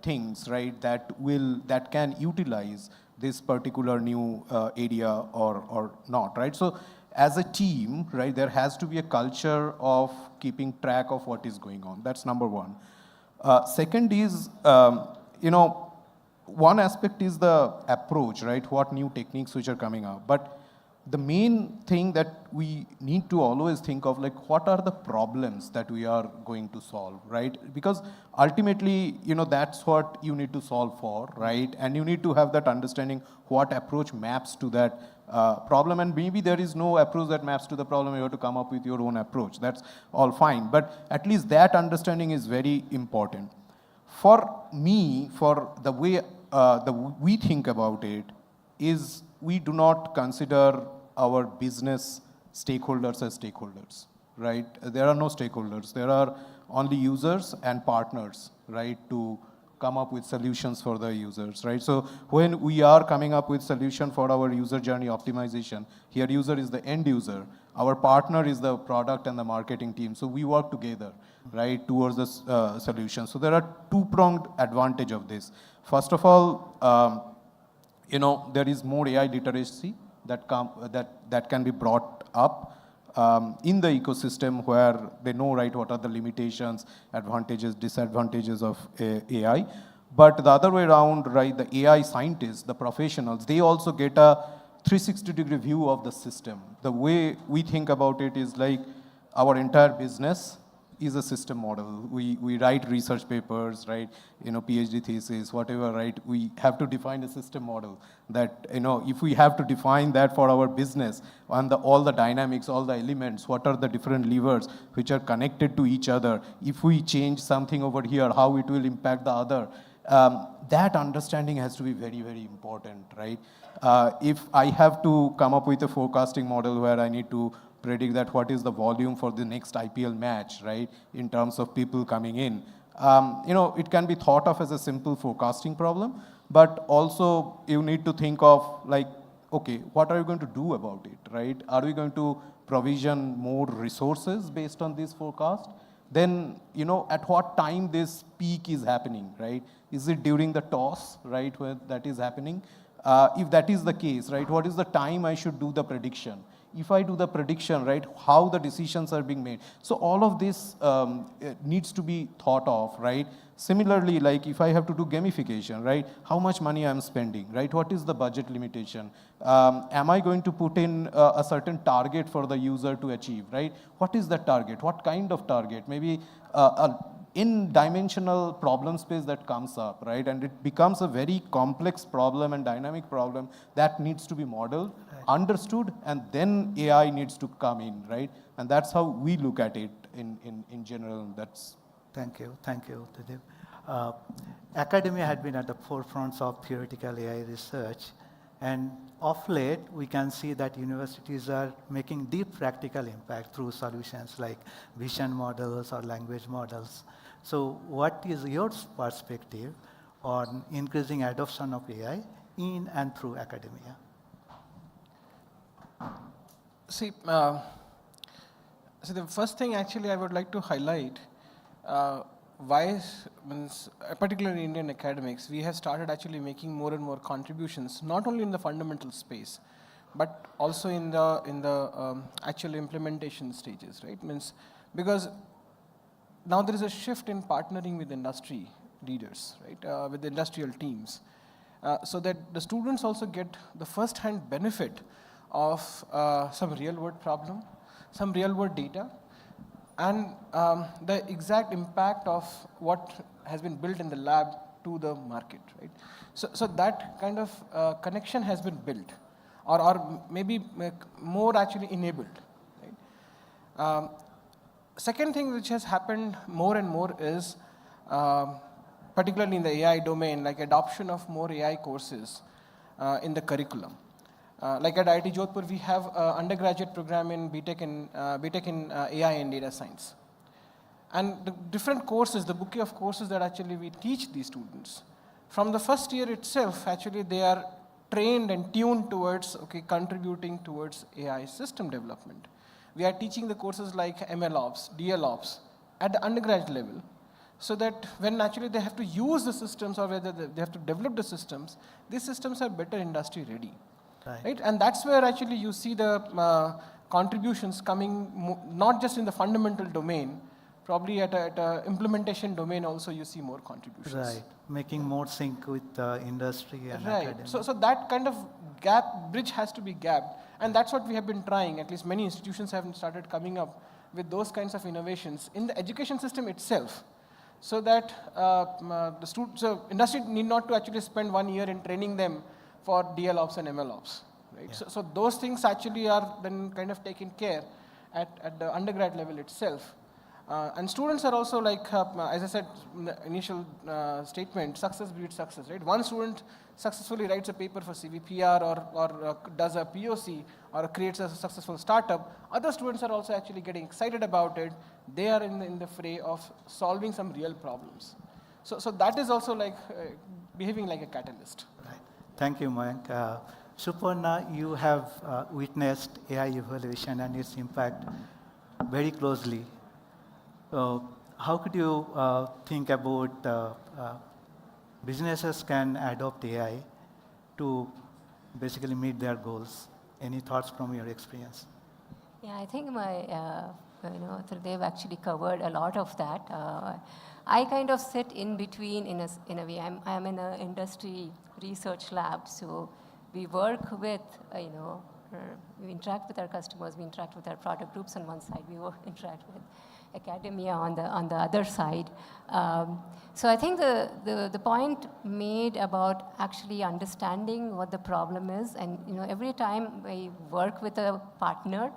things, right, that can utilize this particular new area or not, right? So as a team, right, there has to be a culture of keeping track of what is going on. That's number one. Second is, one aspect is the approach, right? What new techniques which are coming up. But the main thing that we need to always think of, like, what are the problems that we are going to solve, right? Because ultimately, that's what you need to solve for, right? And you need to have that understanding what approach maps to that problem. And maybe there is no approach that maps to the problem. You have to come up with your own approach. That's all fine. But at least that understanding is very important. For me, for the way we think about it, is we do not consider our business stakeholders as stakeholders, right? There are no stakeholders. There are only users and partners, right, to come up with solutions for the users, right? So when we are coming up with solution for our user journey optimization, here user is the end user. Our partner is the product and the marketing team. So we work together, right, towards this solution. So there are two-pronged advantage of this. First of all, there is more AI literacy that can be brought up in the ecosystem, where they know, right, what are the limitations, advantages, disadvantages of AI. But the other way around, right, the AI scientists, the professionals, they also get a 360-degree view of the system. The way we think about it is like our entire business is a system model. We write research papers, right? PhD thesis, whatever, right? We have to define a system model that, if we have to define that for our business and all the dynamics, all the elements, what are the different levers which are connected to each other? If we change something over here, how it will impact the other? That understanding has to be very, very important, right? If I have to come up with a forecasting model where I need to predict that what is the volume for the next IPL match, right, in terms of people coming in, it can be thought of as a simple forecasting problem, but also you need to think of like, okay, what are you going to do about it, right? Are we going to provision more resources based on this forecast? Then, at what time this peak is happening, right? Is it during the toss, right, where that is happening? If that is the case, right, what is the time I should do the prediction? If I do the prediction, right, how the decisions are being made. So all of this needs to be thought of, right? Similarly, like if I have to do gamification, right, how much money I'm spending, right? What is the budget limitation? Am I going to put in a certain target for the user to achieve, right? What is the target? What kind of target? Maybe in-dimensional problem space that comes up, right? And it becomes a very complex problem and dynamic problem that needs to be modeled, understood, and then AI needs to come in, right? And that's how we look at it in general. That's. Thank you, Pradeep. Academia had been at the forefront of theoretical AI research, and of late, we can see that universities are making deep practical impact through solutions like vision models or language models. So what is your perspective on increasing adoption of AI in and through academia? See, so the first thing actually I would like to highlight, particularly Indian academics, we have started actually making more and more contributions, not only in the fundamental space, but also in the actual implementation stages, right? Because now there is a shift in partnering with industry leaders, right, with the industrial teams, so that the students also get the first-hand benefit of some real-world problem, some real-world data, and the exact impact of what has been built in the lab to the market, right? So that kind of connection has been built, or maybe more actually enabled, right? Second thing which has happened more and more is, particularly in the AI domain, like adoption of more AI courses in the curriculum. Like at IIT Jodhpur, we have an undergraduate program in BTech in AI and data science. And the different courses, the bouquet of courses that actually we teach these students, from the first year itself, actually they are trained and tuned towards, contributing towards AI system development. We are teaching the courses like MLOps, DLOps at the undergraduate level, so that when actually they have to use the systems or whether they have to develop the systems, these systems are better industry ready. Right? And that's where actually you see the contributions coming, not just in the fundamental domain, probably at a implementation domain also you see more contributions. Right, making more sync with industry and right. academia. So that kind of bridge has to be gapped, and that's what we have been trying. At least many institutions have started coming up with those kinds of innovations in the education system itself, so that so industry need not to actually spend 1 year in training them for DLOps and MLOps, right? Yeah. So those things actually are then kind of taken care at the undergrad level itself. And students are also like, as I said in the initial statement, success breeds success, right? One student successfully writes a paper for CVPR or does a POC or creates a successful startup. Other students are also actually getting excited about it. They are in the fray of solving some real problems. So that is also like behaving like a catalyst. Right. Thank you, Mayank. Suparna, you have witnessed AI evaluation and its impact very closely. How could you think about businesses can adopt AI to basically meet their goals? Any thoughts from your experience? Yeah, I think they've actually covered a lot of that. I kind of sit in between in a way. I'm in an industry research lab, so we work with, we interact with our customers, we interact with our product groups on one side, we interact with academia on the other side. So I think the point made about actually understanding what the problem is, and every time we work with a partner,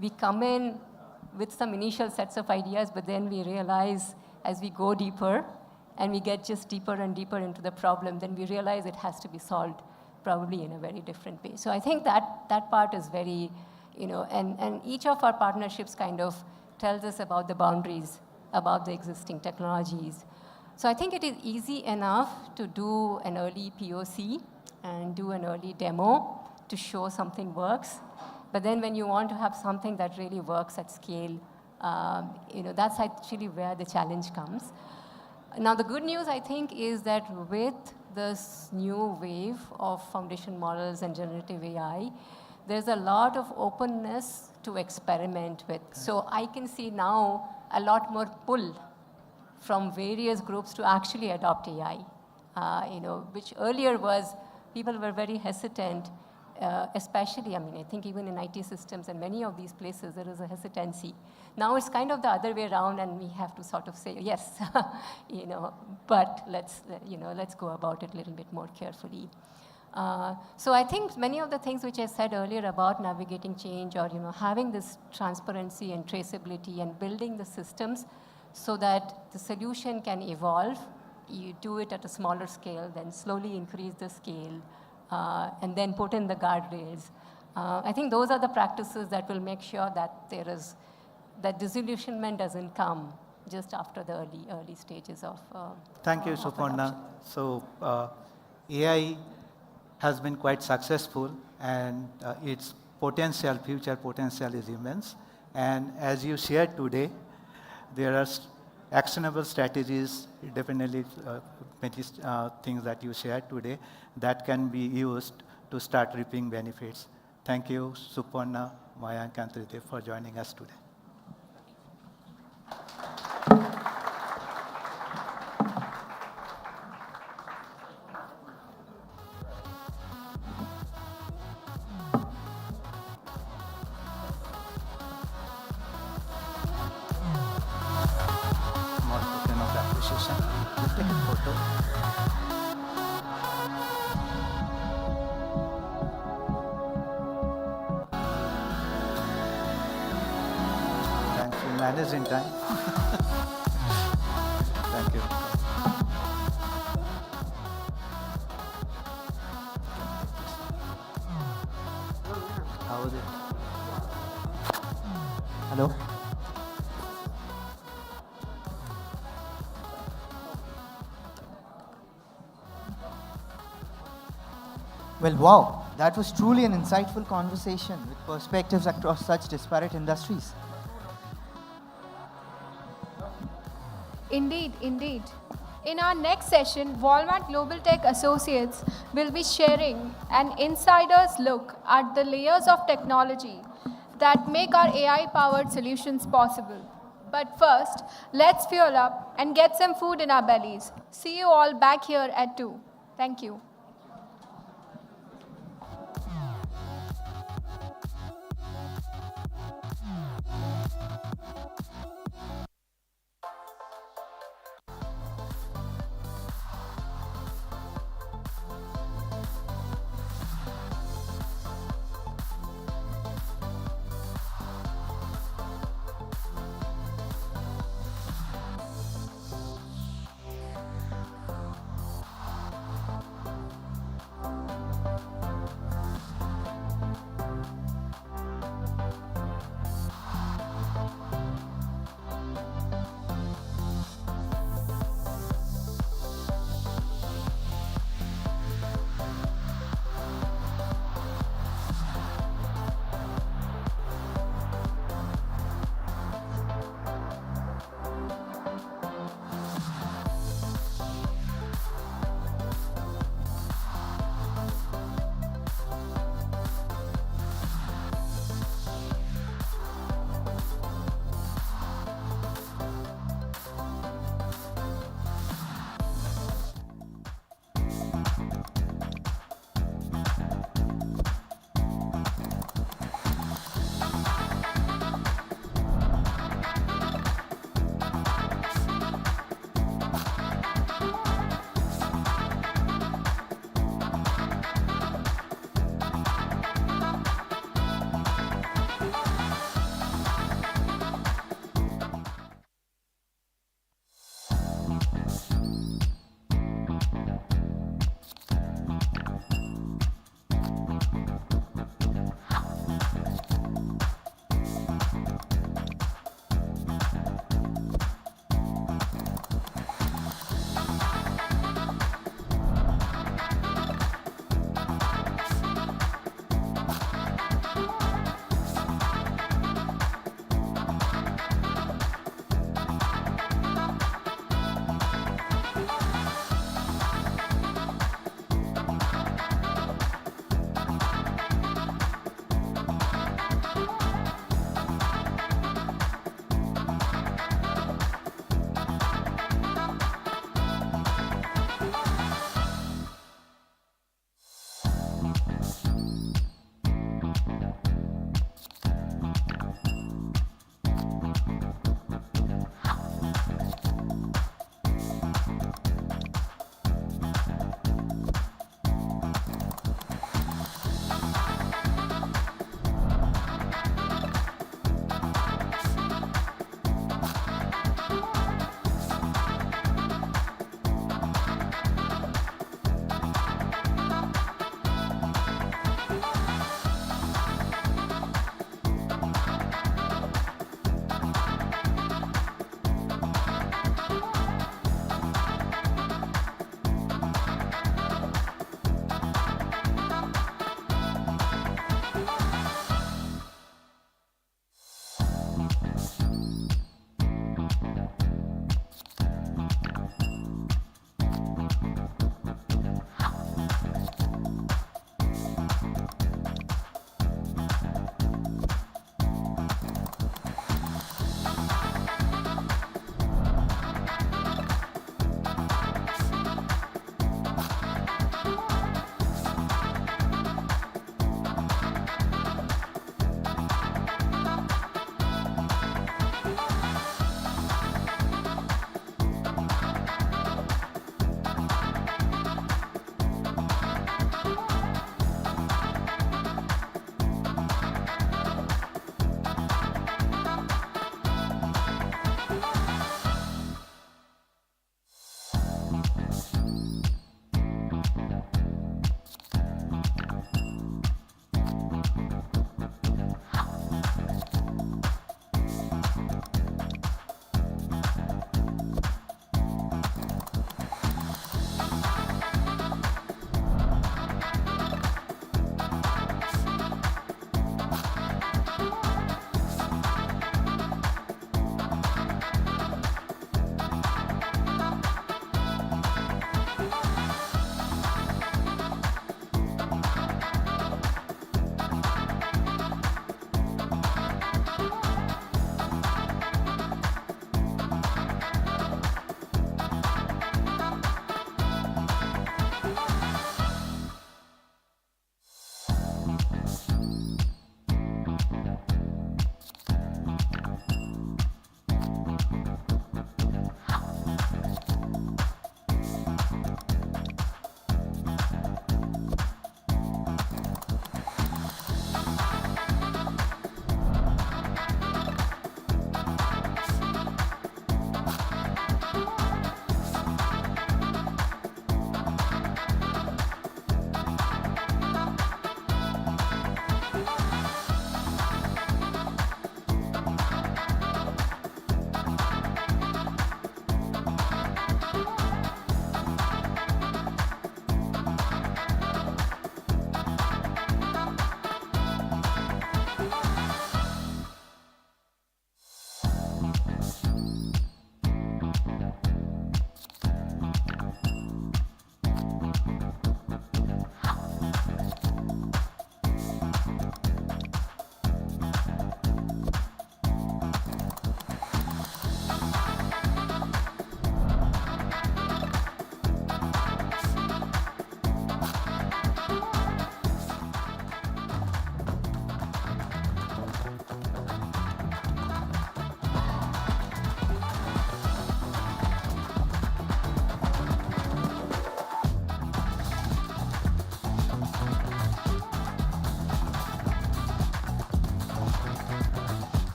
we come in with some initial sets of ideas, but then we realize as we go deeper and we get just deeper and deeper into the problem, then we realize it has to be solved probably in a very different way. So I think that part is very, and each of our partnerships kind of tells us about the boundaries, about the existing technologies. So I think it is easy enough to do an early POC and do an early demo to show something works. But then when you want to have something that really works at scale, that's actually where the challenge comes. Now, the good news, I think, is that with this new wave of foundation models and generative AI, there's a lot of openness to experiment with. So I can see now a lot more pull from various groups to actually adopt AI, which earlier was, people were very hesitant, especially, I think even in IT systems and many of these places, there is a hesitancy. Now it's kind of the other way around, and we have to sort of say, yes, but let's go about it a little bit more carefully. So I think many of the things which I said earlier about navigating change or, having this transparency and traceability and building the systems so that the solution can evolve, you do it at a smaller scale, then slowly increase the scale, and then put in the guardrails. I think those are the practices that will make sure that that disillusionment doesn't come just after the early stages of Thank you, Suparna. So AI has been quite successful, and its future potential is immense. And as you shared today, there are actionable strategies, definitely many things that you shared today that can be used to start reaping benefits. Thank you, Suparna, Mayank, and Tridev for joining us today. Small token of appreciation. We'll take a photo. Thanks, you managed in time. Thank you. How was it? Hello? Well, wow, that was truly an insightful conversation with perspectives across such disparate industries. Indeed, indeed. In our next session, Walmart Global Tech Associates will be sharing an insider's look at the layers of technology that make our AI-powered solutions possible. But first, let's fuel up and get some food in our bellies. See you all back here at 2. Thank you.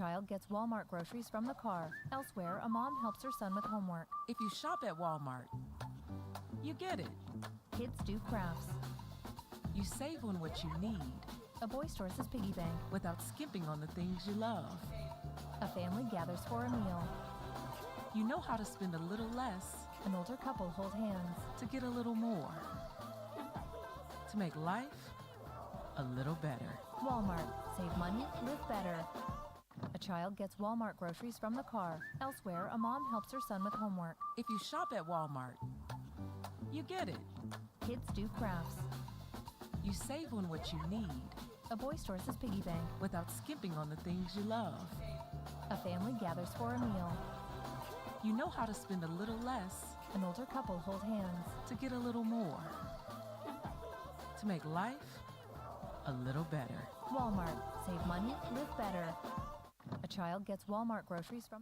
child gets Walmart groceries from the car. Elsewhere, a mom helps her son with homework. If you shop at Walmart, you get it. Kids do crafts. You save on what you need A boy stores his piggy bank. without skimping on the things you love. A family gathers for a meal. You know how to spend a little less An older couple hold hands. to get a little more. To make life a little better. Walmart. Save money, live better. A child gets Walmart groceries from the car. Elsewhere, a mom helps her son with homework. If you shop at Walmart, you get it. Kids do crafts. You save on what you need A boy stores his piggy bank. without skimping on the things you love. A family gathers for a meal. You know how to spend a little less An older couple hold hands. to get a little more. To make life a little better. Walmart. Save money, live better. A child gets Walmart groceries from...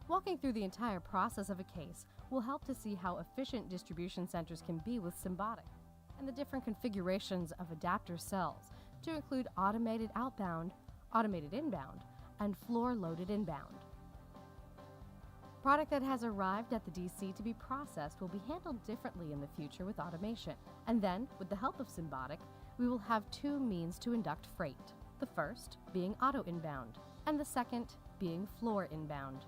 Walking through the entire process of a case will help to see how efficient distribution centers can be with Symbotic, and the different configurations of adapter cells to include automated outbound, automated inbound, and floor-loaded inbound. Product that has arrived at the DC to be processed will be handled differently in the future with automation. And then, with the help of Symbotic, we will have two means to induct freight. The first being auto inbound, and the second being floor inbound.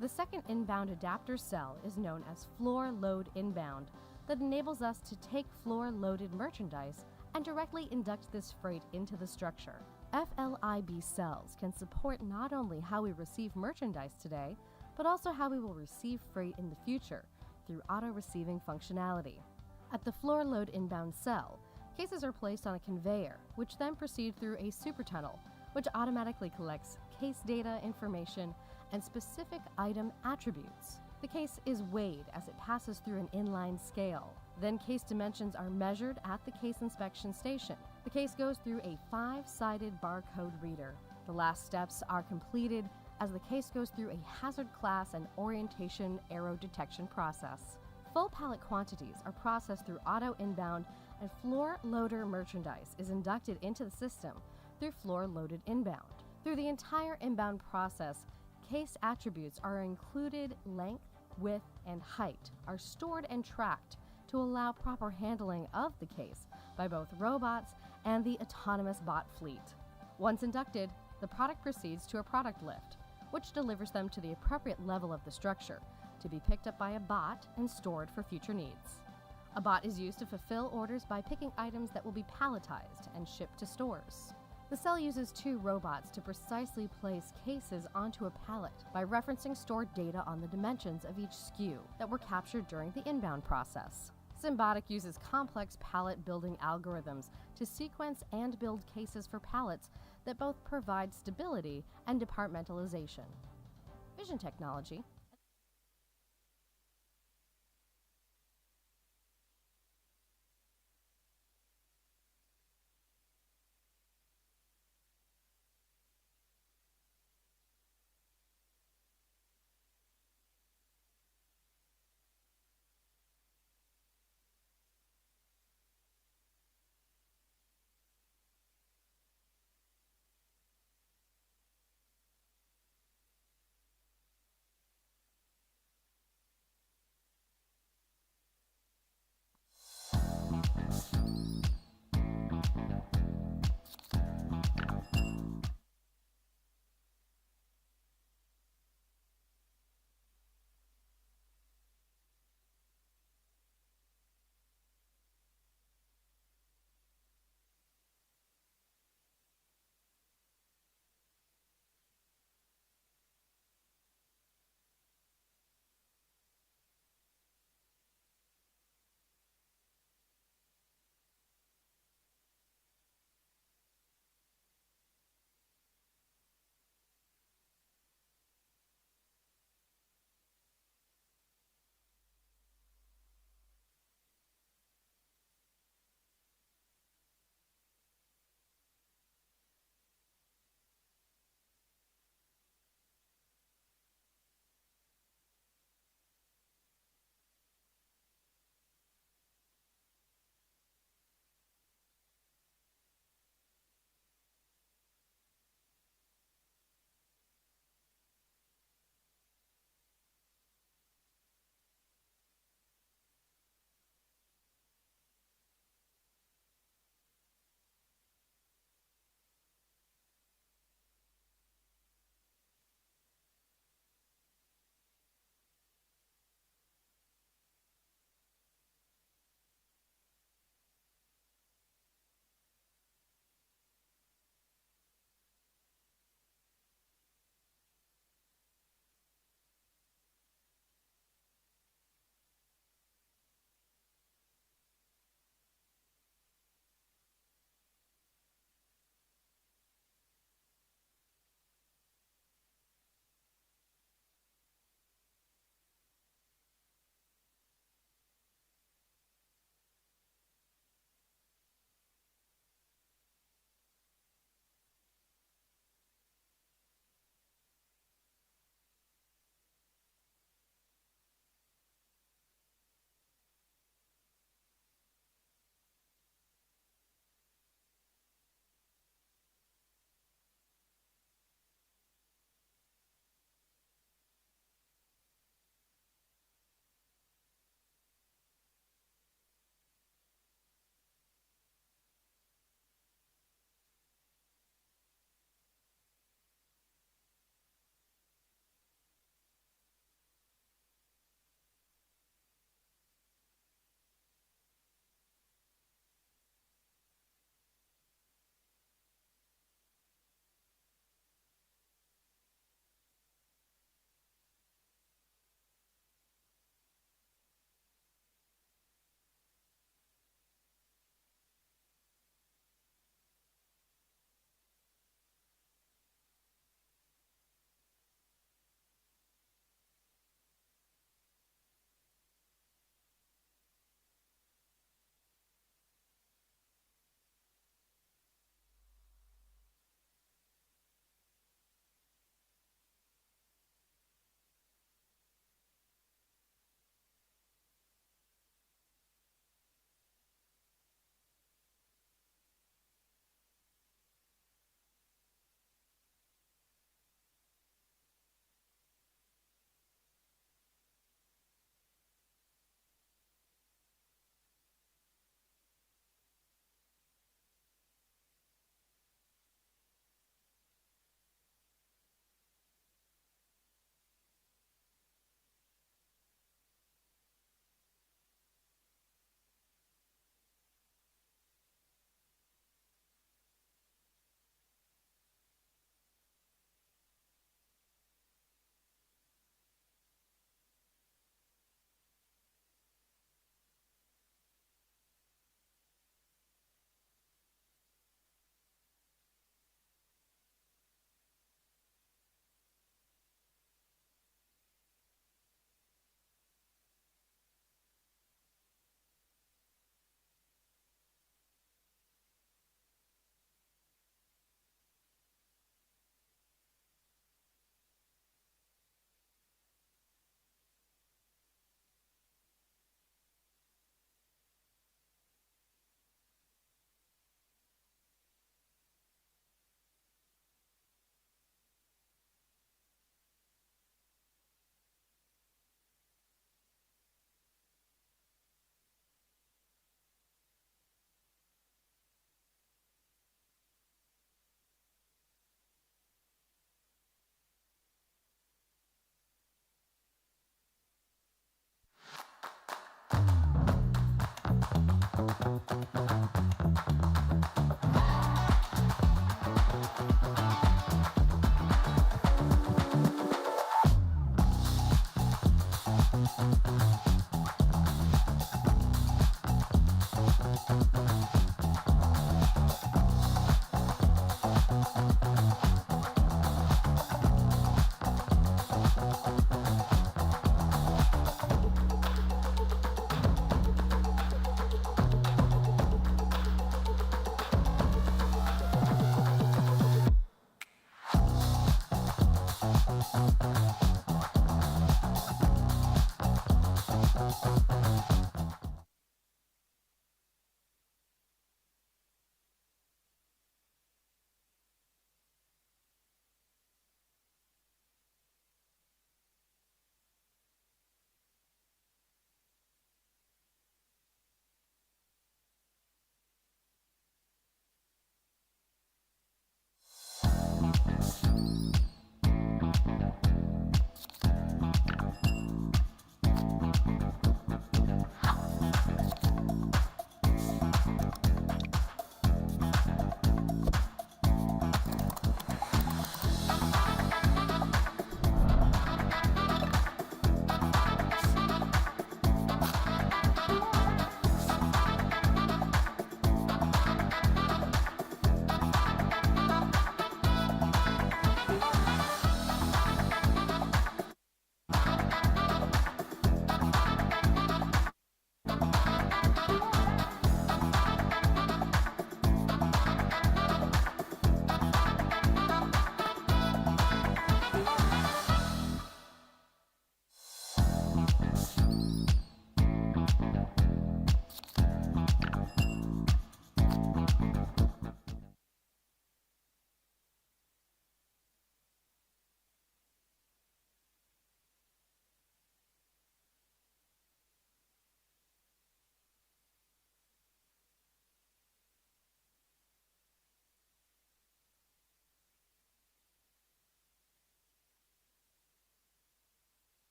The second inbound adapter cell is known as floor load inbound, that enables us to take floor loaded merchandise and directly induct this freight into the structure. FLIB cells can support not only how we receive merchandise today, but also how we will receive freight in the future through auto-receiving functionality. At the floor load inbound cell, cases are placed on a conveyor, which then proceed through a super tunnel, which automatically collects case data, information, and specific item attributes. The case is weighed as it passes through an inline scale. Then case dimensions are measured at the case inspection station. The case goes through a 5-sided barcode reader. The last steps are completed as the case goes through a hazard class and orientation arrow detection process. Full pallet quantities are processed through auto inbound, and floor loader merchandise is inducted into the system through floor loaded inbound. Through the entire inbound process, case attributes are included, length, width, and height are stored and tracked to allow proper handling of the case by both robots and the autonomous bot fleet. Once inducted, the product proceeds to a product lift, which delivers them to the appropriate level of the structure to be picked up by a bot and stored for future needs. A bot is used to fulfill orders by picking items that will be palletized and shipped to stores. The cell uses 2 robots to precisely place cases onto a pallet by referencing stored data on the dimensions of each SKU that were captured during the inbound process. Symbotic uses complex pallet building algorithms to sequence and build cases for pallets that both provide stability and departmentalization. Vision technology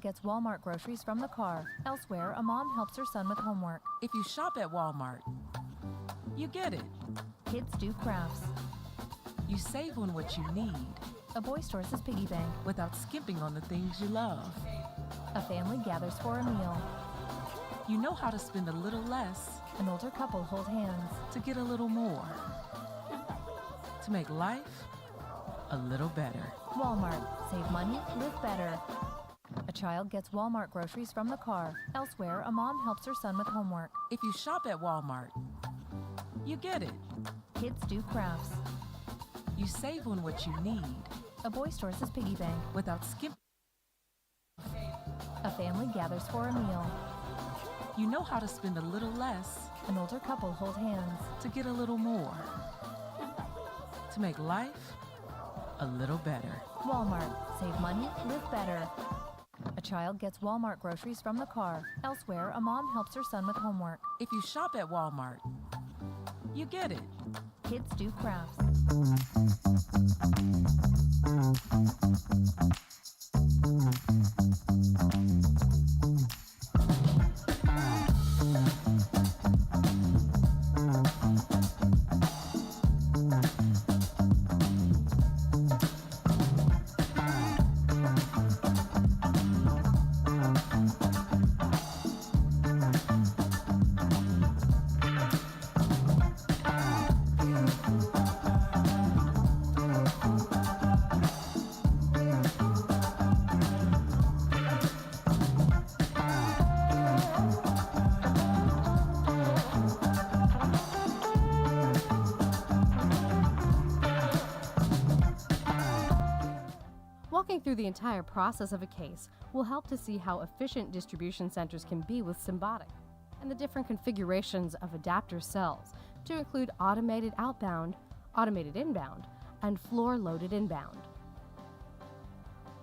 Gets Walmart groceries from the car. Elsewhere, a mom helps her son with homework. If you shop at Walmart, you get it. Kids do crafts. You save on what you need A boy stores his piggy bank. without skimping on the things you love. A family gathers for a meal. You know how to spend a little less An older couple hold hands. to get a little more. To make life a little better. Walmart. Save money, live better. A child gets Walmart groceries from the car. Elsewhere, a mom helps her son with homework. If you shop at Walmart, you get it. Kids do crafts. You save on what you need A boy stores his piggy bank. without skimping. A family gathers for a meal. You know how to spend a little less An older couple hold hands. to get a little more. To make life a little better. Walmart. Save money, live better. A child gets Walmart groceries from the car. Elsewhere, a mom helps her son with homework. If you shop at Walmart, you get it. Kids do crafts. through the entire process of a case will help to see how efficient distribution centers can be with Symbotic, and the different configurations of adapter cells to include automated outbound, automated inbound, and floor-loaded inbound.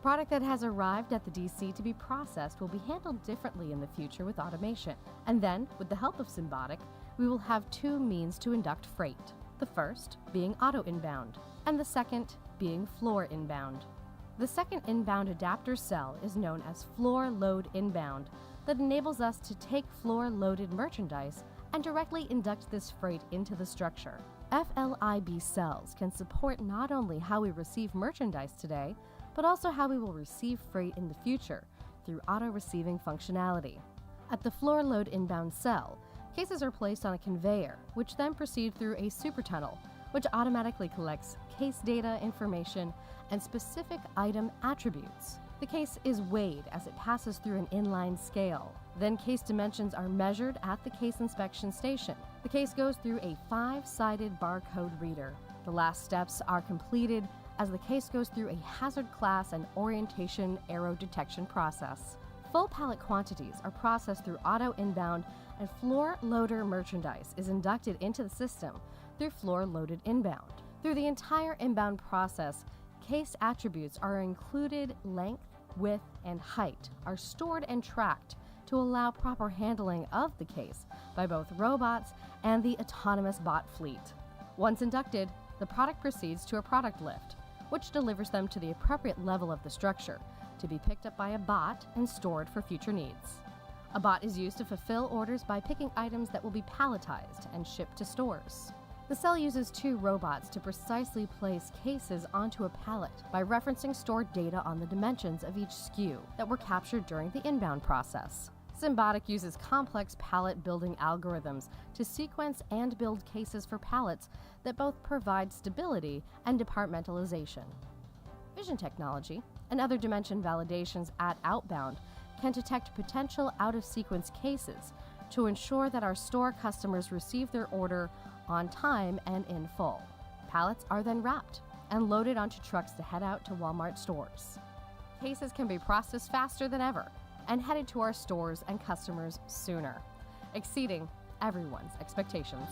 Product that has arrived at the DC to be processed will be handled differently in the future with automation. And then, with the help of Symbotic, we will have two means to induct freight. The first being auto inbound, and the second being floor inbound. The second inbound adapter cell is known as floor load inbound, that enables us to take floor-loaded merchandise and directly induct this freight into the structure. FLIB cells can support not only how we receive merchandise today, but also how we will receive freight in the future through auto-receiving functionality. At the floor load inbound cell, cases are placed on a conveyor, which then proceed through a super tunnel, which automatically collects case data, information, and specific item attributes. The case is weighed as it passes through an inline scale. Then case dimensions are measured at the case inspection station. The case goes through a 5-sided barcode reader. The last steps are completed as the case goes through a hazard class and orientation arrow detection process. Full pallet quantities are processed through auto inbound, and floor loader merchandise is inducted into the system through floor loaded inbound. Through the entire inbound process, case attributes are included. Length, width, and height are stored and tracked to allow proper handling of the case by both robots and the autonomous bot fleet. Once inducted, the product proceeds to a product lift, which delivers them to the appropriate level of the structure to be picked up by a bot and stored for future needs. A bot is used to fulfill orders by picking items that will be palletized and shipped to stores. The cell uses 2 robots to precisely place cases onto a pallet by referencing stored data on the dimensions of each SKU that were captured during the inbound process. Symbotic uses complex pallet building algorithms to sequence and build cases for pallets that both provide stability and departmentalization. Vision technology and other dimension validations at outbound can detect potential out-of-sequence cases to ensure that our store customers receive their order on time and in full. Pallets are then wrapped and loaded onto trucks to head out to Walmart stores. Cases can be processed faster than ever and headed to our stores and customers sooner, exceeding everyone's expectations.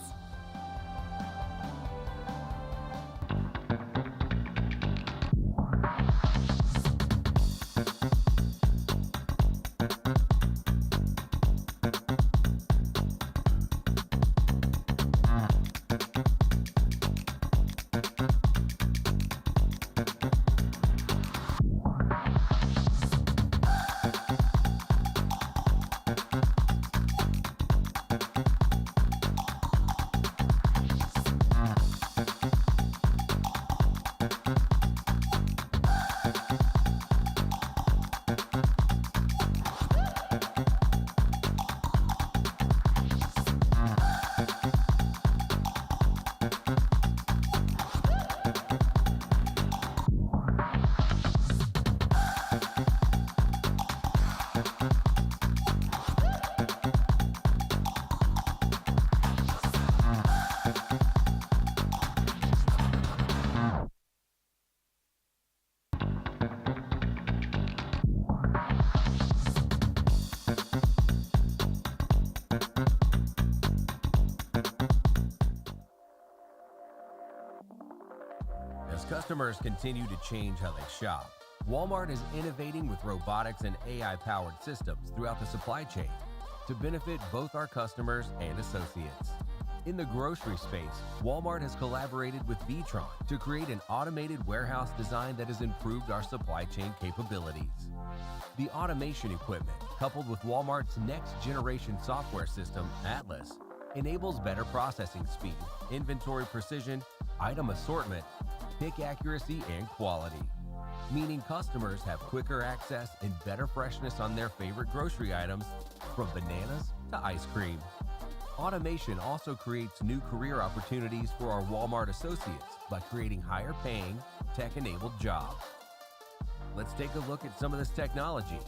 As customers continue to change how they shop, Walmart is innovating with robotics and AI-powered systems throughout the supply chain to benefit both our customers and associates. In the grocery space, Walmart has collaborated with Vitron to create an automated warehouse design that has improved our supply chain capabilities. The automation equipment, coupled with Walmart's next-generation software system, Atlas, enables better processing speed, inventory precision, item assortment, pick accuracy, and quality, meaning customers have quicker access and better freshness on their favorite grocery items, from bananas to ice cream. Automation also creates new career opportunities for our Walmart associates by creating higher-paying, tech-enabled jobs. Let's take a look at some of this technology.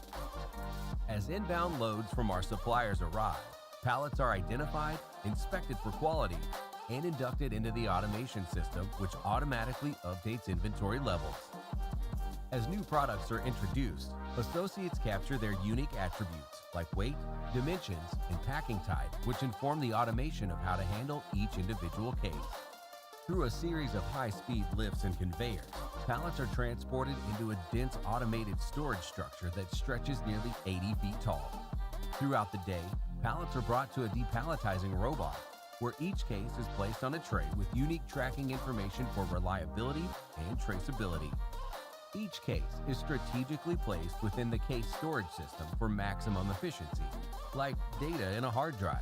As inbound loads from our suppliers arrive, pallets are identified, inspected for quality, and inducted into the automation system, which automatically updates inventory levels. As new products are introduced, associates capture their unique attributes like weight, dimensions, and packing type, which inform the automation of how to handle each individual case. Through a series of high-speed lifts and conveyors, pallets are transported into a dense automated storage structure that stretches nearly 80 feet tall. Throughout the day, pallets are brought to a depalletizing robot, where each case is placed on a tray with unique tracking information for reliability and traceability. Each case is strategically placed within the case storage system for maximum efficiency, like data in a hard drive.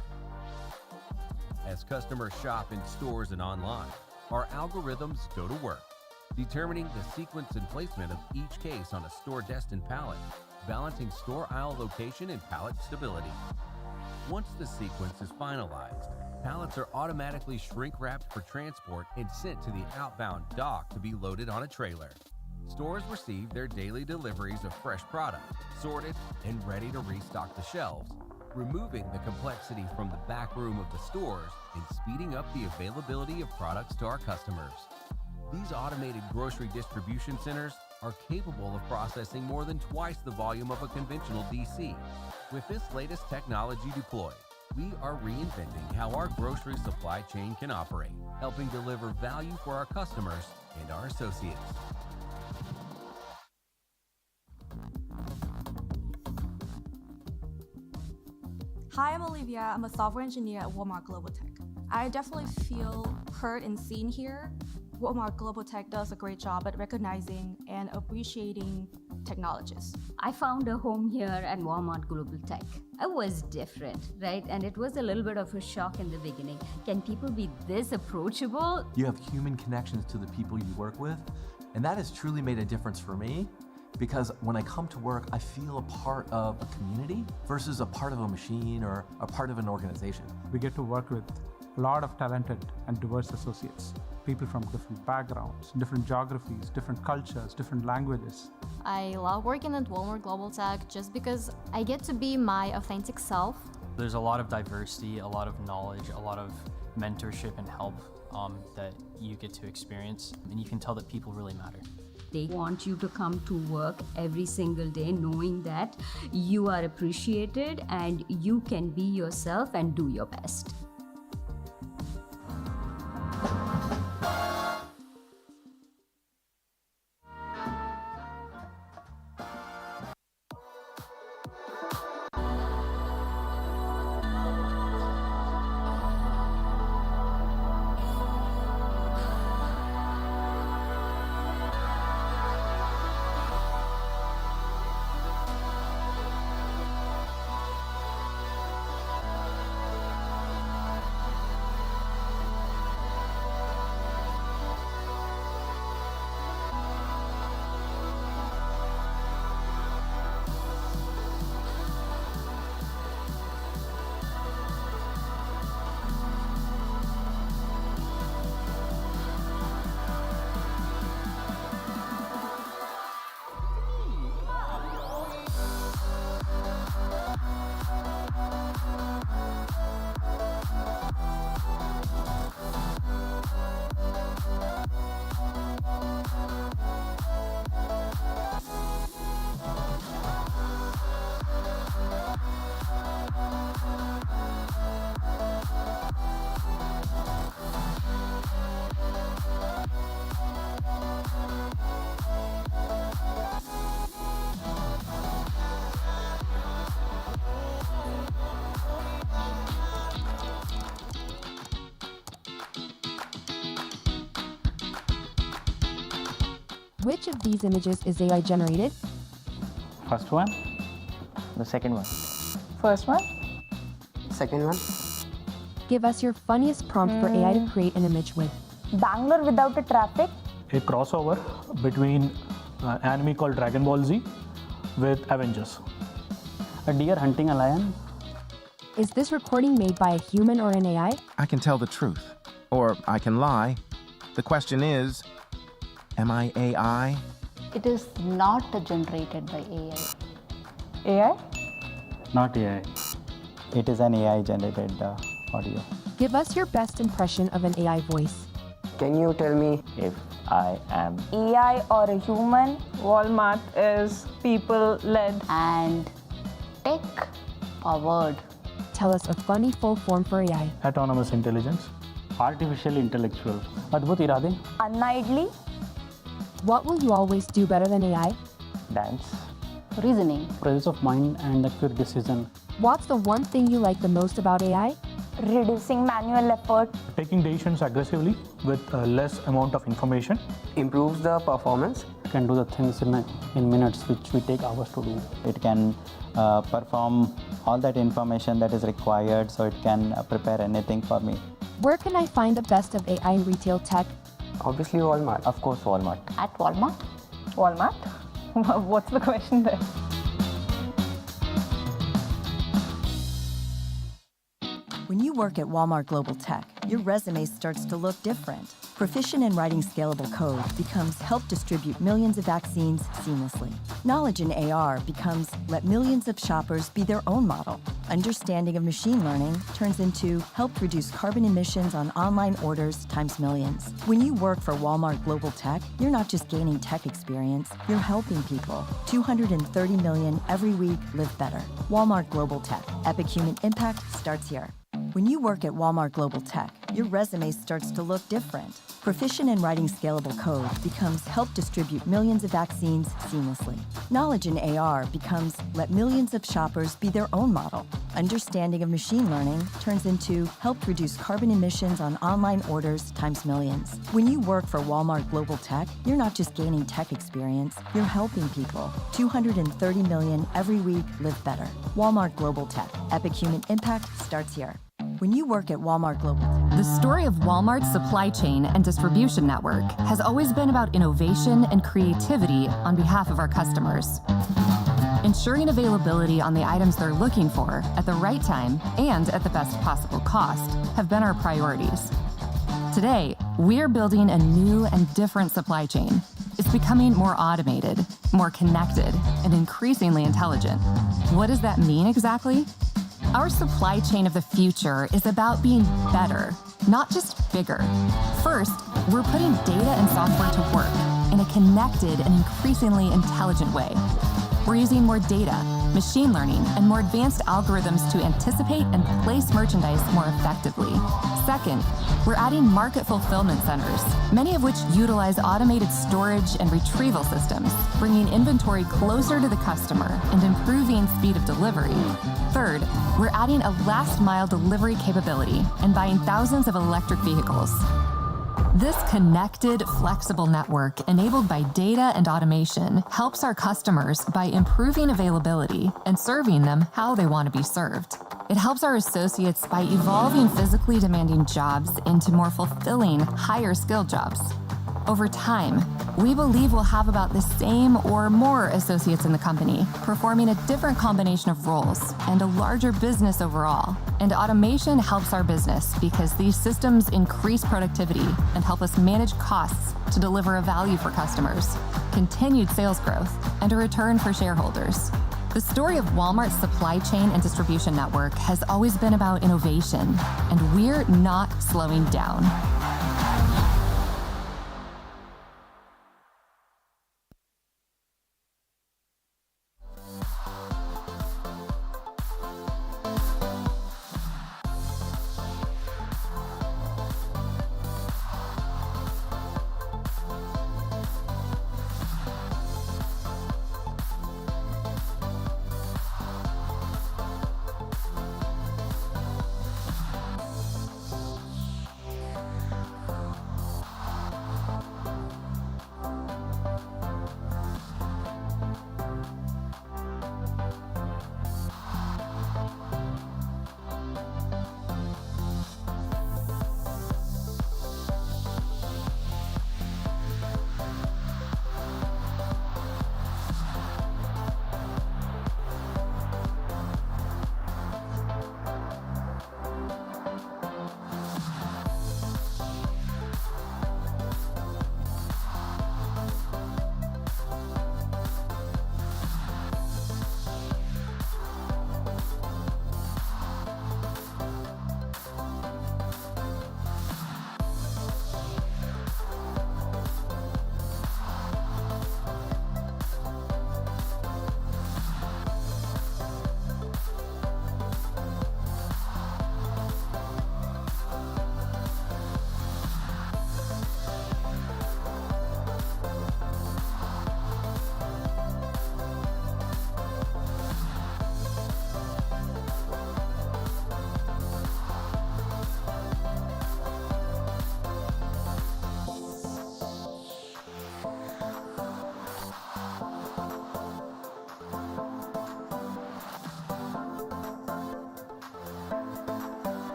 As customers shop in stores and online, our algorithms go to work, determining the sequence and placement of each case on a store-destined pallet, balancing store aisle location and pallet stability. Once the sequence is finalized, pallets are automatically shrink-wrapped for transport and sent to the outbound dock to be loaded on a trailer. Stores receive their daily deliveries of fresh product, sorted and ready to restock the shelves, removing the complexity from the back room of the stores and speeding up the availability of products to our customers. These automated grocery distribution centers are capable of processing more than twice the volume of a conventional DC. With this latest technology deployed, we are reinventing how our grocery supply chain can operate, helping deliver value for our customers and our associates. Hi, I'm Olivia. I'm a software engineer at Walmart Global Tech. I definitely feel heard and seen here. Walmart Global Tech does a great job at recognizing and appreciating technologists. I found a home here at Walmart Global Tech. It was different, right? And it was a little bit of a shock in the beginning. Can people be this approachable? You have human connections to the people you work with, and that has truly made a difference for me. Because when I come to work, I feel a part of a community versus a part of a machine or a part of an organization. We get to work with a lot of talented and diverse associates, people from different backgrounds, different geographies, different cultures, different languages. I love working at Walmart Global Tech just because I get to be my authentic self. There's a lot of diversity, a lot of knowledge, a lot of mentorship and help that you get to experience, and you can tell that people really matter. They want you to come to work every single day knowing that you are appreciated and you can be yourself and do your best. Which of these images is AI generated? First one. The second one. First one. Second one. Give us your funniest prompt for AI to create an image with. Bangalore without a traffic? A crossover between an anime called Dragon Ball Z with Avengers. A deer hunting a lion. Is this recording made by a human or an AI? I can tell the truth, or I can lie. The question is, am I AI? It is not generated by AI. AI? Not AI. It is an AI generated audio. Give us your best impression of an AI voice. Can you tell me if I am. AI or a human? Walmart is people-led. And tech or word? Tell us a funny full form for AI. Autonomous intelligence. Artificial intellectual. Adbhut irade. Unidly? What will you always do better than AI? Dance. Reasoning. Presence of mind and a quick decision. What's the one thing you like the most about AI? Reducing manual effort. Taking decisions aggressively with less amount of information. Improves the performance. Can do the things in minutes which we take hours to do. It can perform all that information that is required, so it can prepare anything for me. Where can I find the best of AI in retail tech? Obviously Walmart. Of course Walmart. At Walmart? Walmart? What's the question there? When you work at Walmart Global Tech, your resume starts to look different. Proficient in writing scalable code becomes help distribute millions of vaccines seamlessly. Knowledge in AR becomes let millions of shoppers be their own model. Understanding of machine learning turns into help reduce carbon emissions on online orders times millions. When you work for Walmart Global Tech, you're not just gaining tech experience, you're helping people. 230 million every week live better. Walmart Global Tech. Epic human impact starts here. When you work at Walmart Global Tech, your resume starts to look different. Proficient in writing scalable code becomes help distribute millions of vaccines seamlessly. Knowledge in AR becomes let millions of shoppers be their own model. Understanding of machine learning turns into help reduce carbon emissions on online orders times millions. When you work for Walmart Global Tech, you're not just gaining tech experience, you're helping people. 230 million every week live better. Walmart Global Tech. Epic human impact starts here. When you work at Walmart Global Tech. The story of Walmart's supply chain and distribution network has always been about innovation and creativity on behalf of our customers. Ensuring availability on the items they're looking for at the right time and at the best possible cost have been our priorities. Today, we're building a new and different supply chain. It's becoming more automated, more connected, and increasingly intelligent. What does that mean exactly? Our supply chain of the future is about being better, not just bigger. First, we're putting data and software to work in a connected and increasingly intelligent way. We're using more data, machine learning, and more advanced algorithms to anticipate and place merchandise more effectively. Second, we're adding market fulfillment centers, many of which utilize automated storage and retrieval systems, bringing inventory closer to the customer and improving speed of delivery. Third, we're adding a last-mile delivery capability and buying thousands of electric vehicles. This connected, flexible network enabled by data and automation helps our customers by improving availability and serving them how they want to be served. It helps our associates by evolving physically demanding jobs into more fulfilling, higher-skilled jobs. Over time, we believe we'll have about the same or more associates in the company, performing a different combination of roles and a larger business overall. And automation helps our business because these systems increase productivity and help us manage costs to deliver a value for customers, continued sales growth, and a return for shareholders. The story of Walmart's supply chain and distribution network has always been about innovation, and we're not slowing down.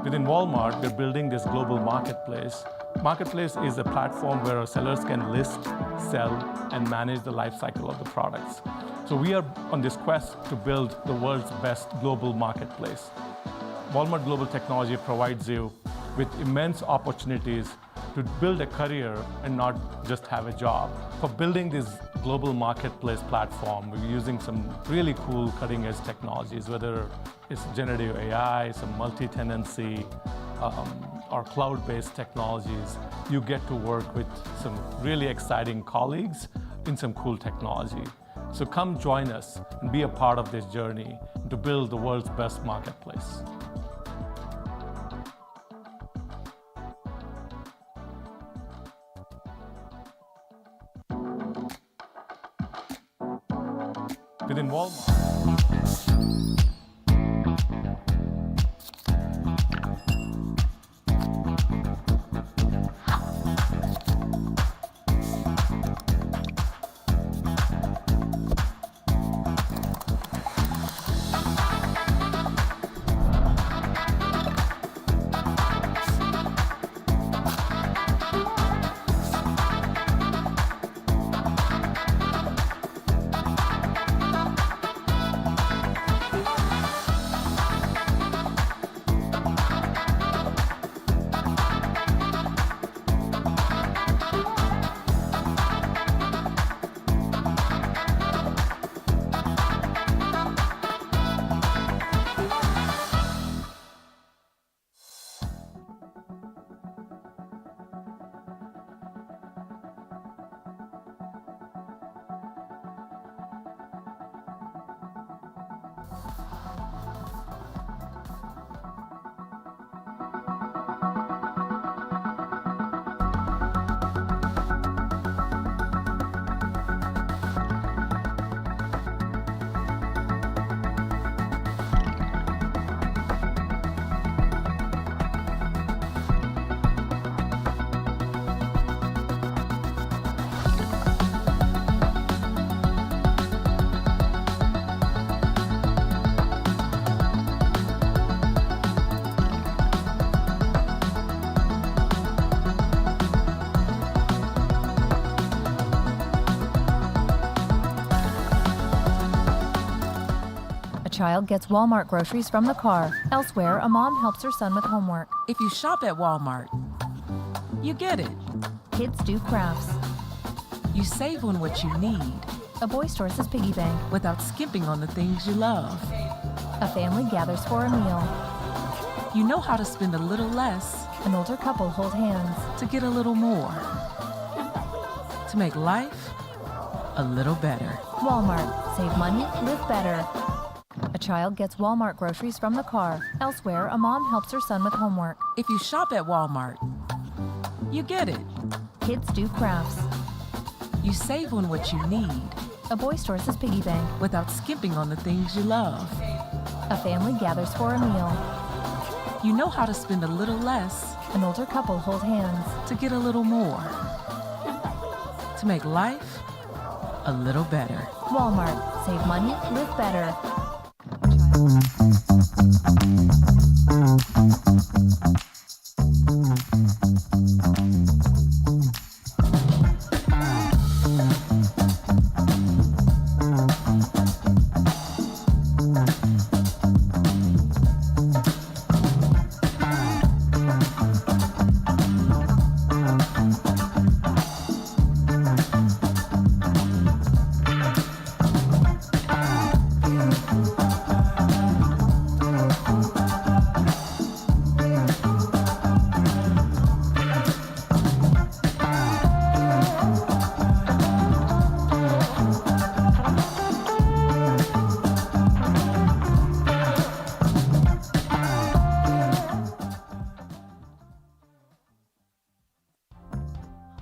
Within Walmart, we're building this global marketplace. Marketplace is a platform where our sellers can list, sell, and manage the life cycle of the products. So we are on this quest to build the world's best global marketplace. Walmart Global Technology provides you with immense opportunities to build a career and not just have a job. For building this global marketplace platform, we're using some really cool cutting-edge technologies, whether it's generative AI, some multi-tenancy, or cloud-based technologies. You get to work with some really exciting colleagues in some cool technology. So come join us and be a part of this journey to build the world's best marketplace. Within Walmart. A child gets Walmart groceries from the car. Elsewhere, a mom helps her son with homework. If you shop at Walmart, you get it. Kids do crafts. You save on what you need A boy stores his piggy bank. without skimping on the things you love. A family gathers for a meal. You know how to spend a little less An older couple hold hands. to get a little more. To make life a little better. Walmart. Save money, live better. A child gets Walmart groceries from the car. Elsewhere, a mom helps her son with homework. If you shop at Walmart, you get it. Kids do crafts. You save on what you need A boy stores his piggy bank. without skimping on the things you love. A family gathers for a meal. You know how to spend a little less An older couple hold hands. to get a little more. To make life a little better. Walmart. Save money, live better.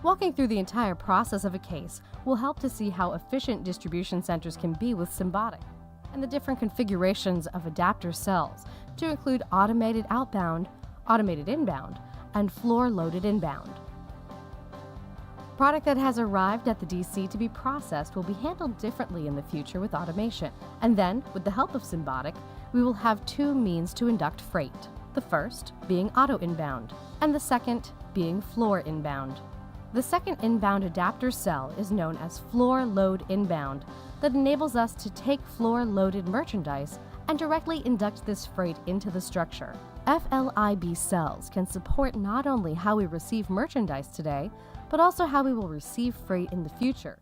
Walking through the entire process of a case will help to see how efficient distribution centers can be with Symbotic, and the different configurations of adapter cells to include automated outbound, automated inbound, and floor-loaded inbound. Product that has arrived at the DC to be processed will be handled differently in the future with automation. And then, with the help of Symbotic, we will have two means to induct freight. The first being auto inbound, and the second being floor inbound. The second inbound adapter cell is known as floor load inbound, that enables us to take floor loaded merchandise and directly induct this freight into the structure. FLIB cells can support not only how we receive merchandise today, but also how we will receive freight in the future.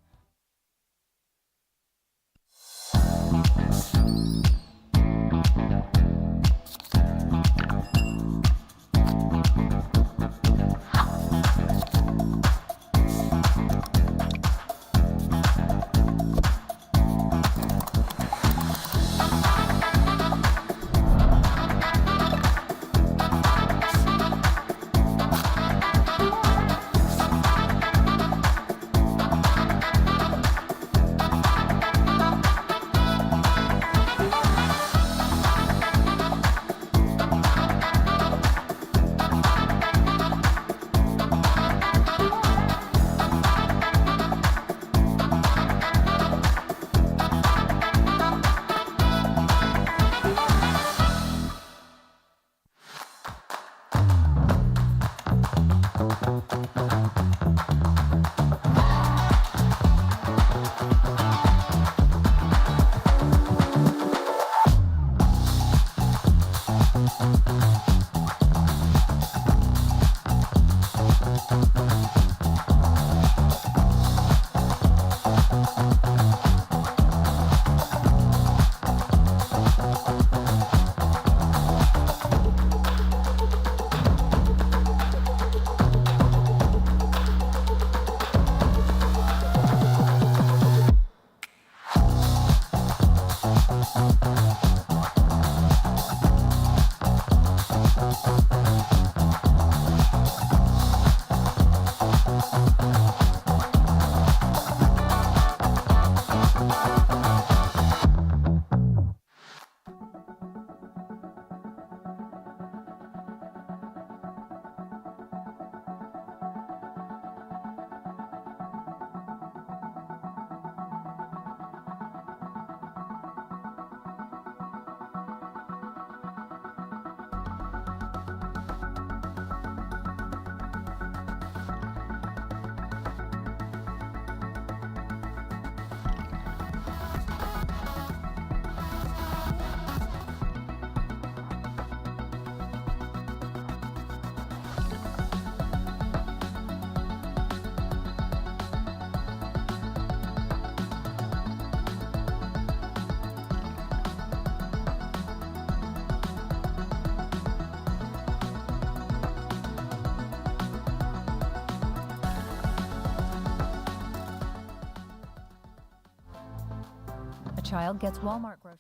A child gets Walmart groceries.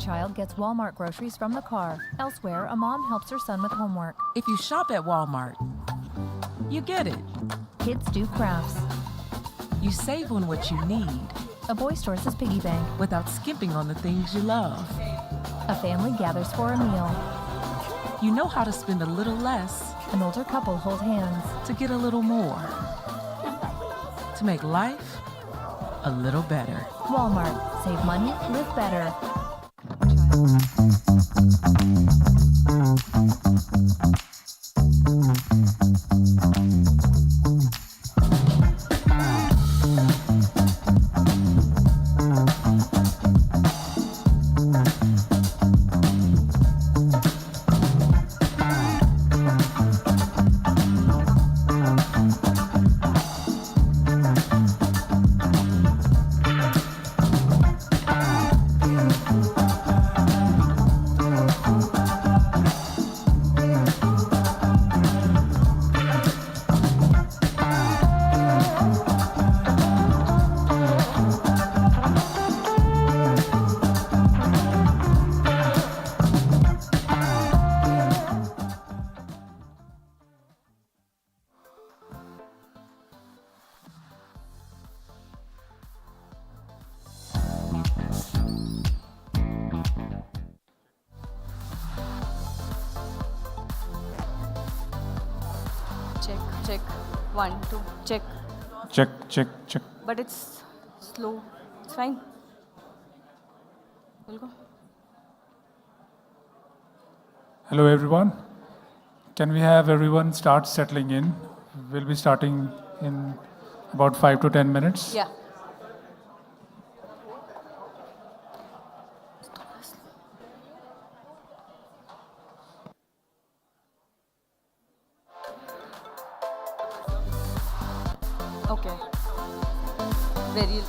child gets Walmart groceries from the car. Elsewhere, a mom helps her son with homework. If you shop at Walmart, you get it. Kids do crafts. You save on what you need A boy stores his piggy bank. without skimping on the things you love. A family gathers for a meal. You know how to spend a little less An older couple hold hands. to get a little more. To make life a little better. Walmart. Save money, live better. Check. 1, 2, check. Check. But it's slow. It's fine. We'll go. Hello, everyone. Can we have everyone start settling in? We'll be starting in about 5 to 10 minutes. Yeah. Okay. Very.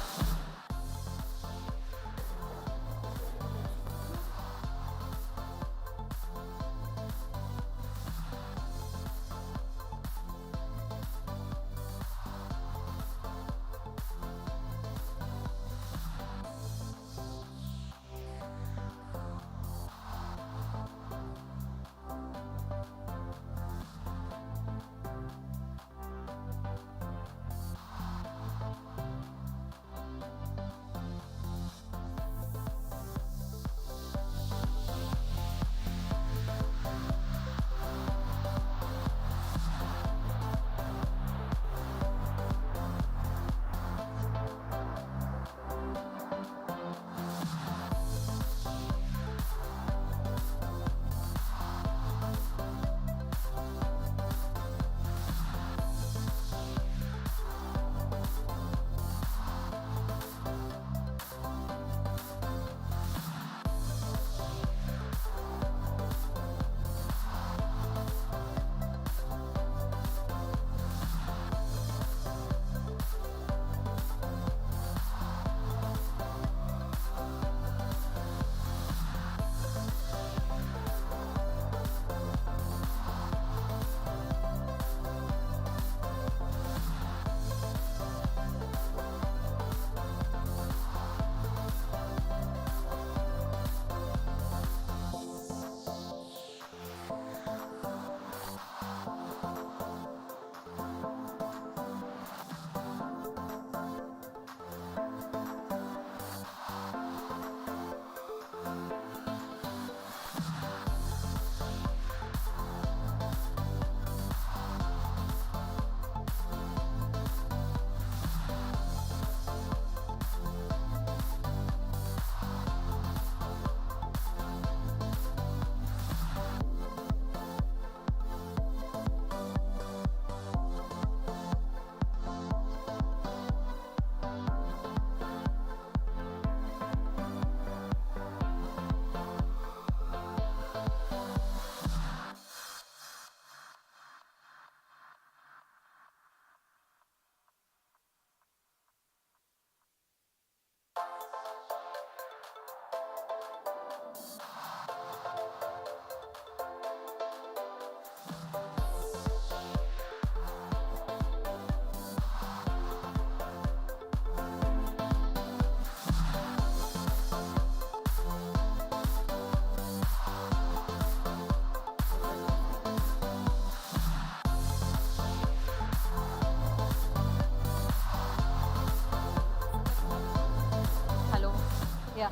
Yeah.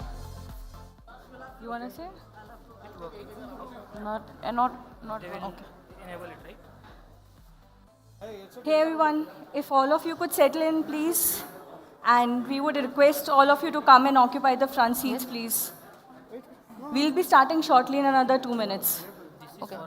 You want to say? Not. Okay. Enable it, right? Hey everyone, if all of you could settle in, please. And we would request all of you to come and occupy the front seats, please. We'll be starting shortly in another 2 minutes. Okay.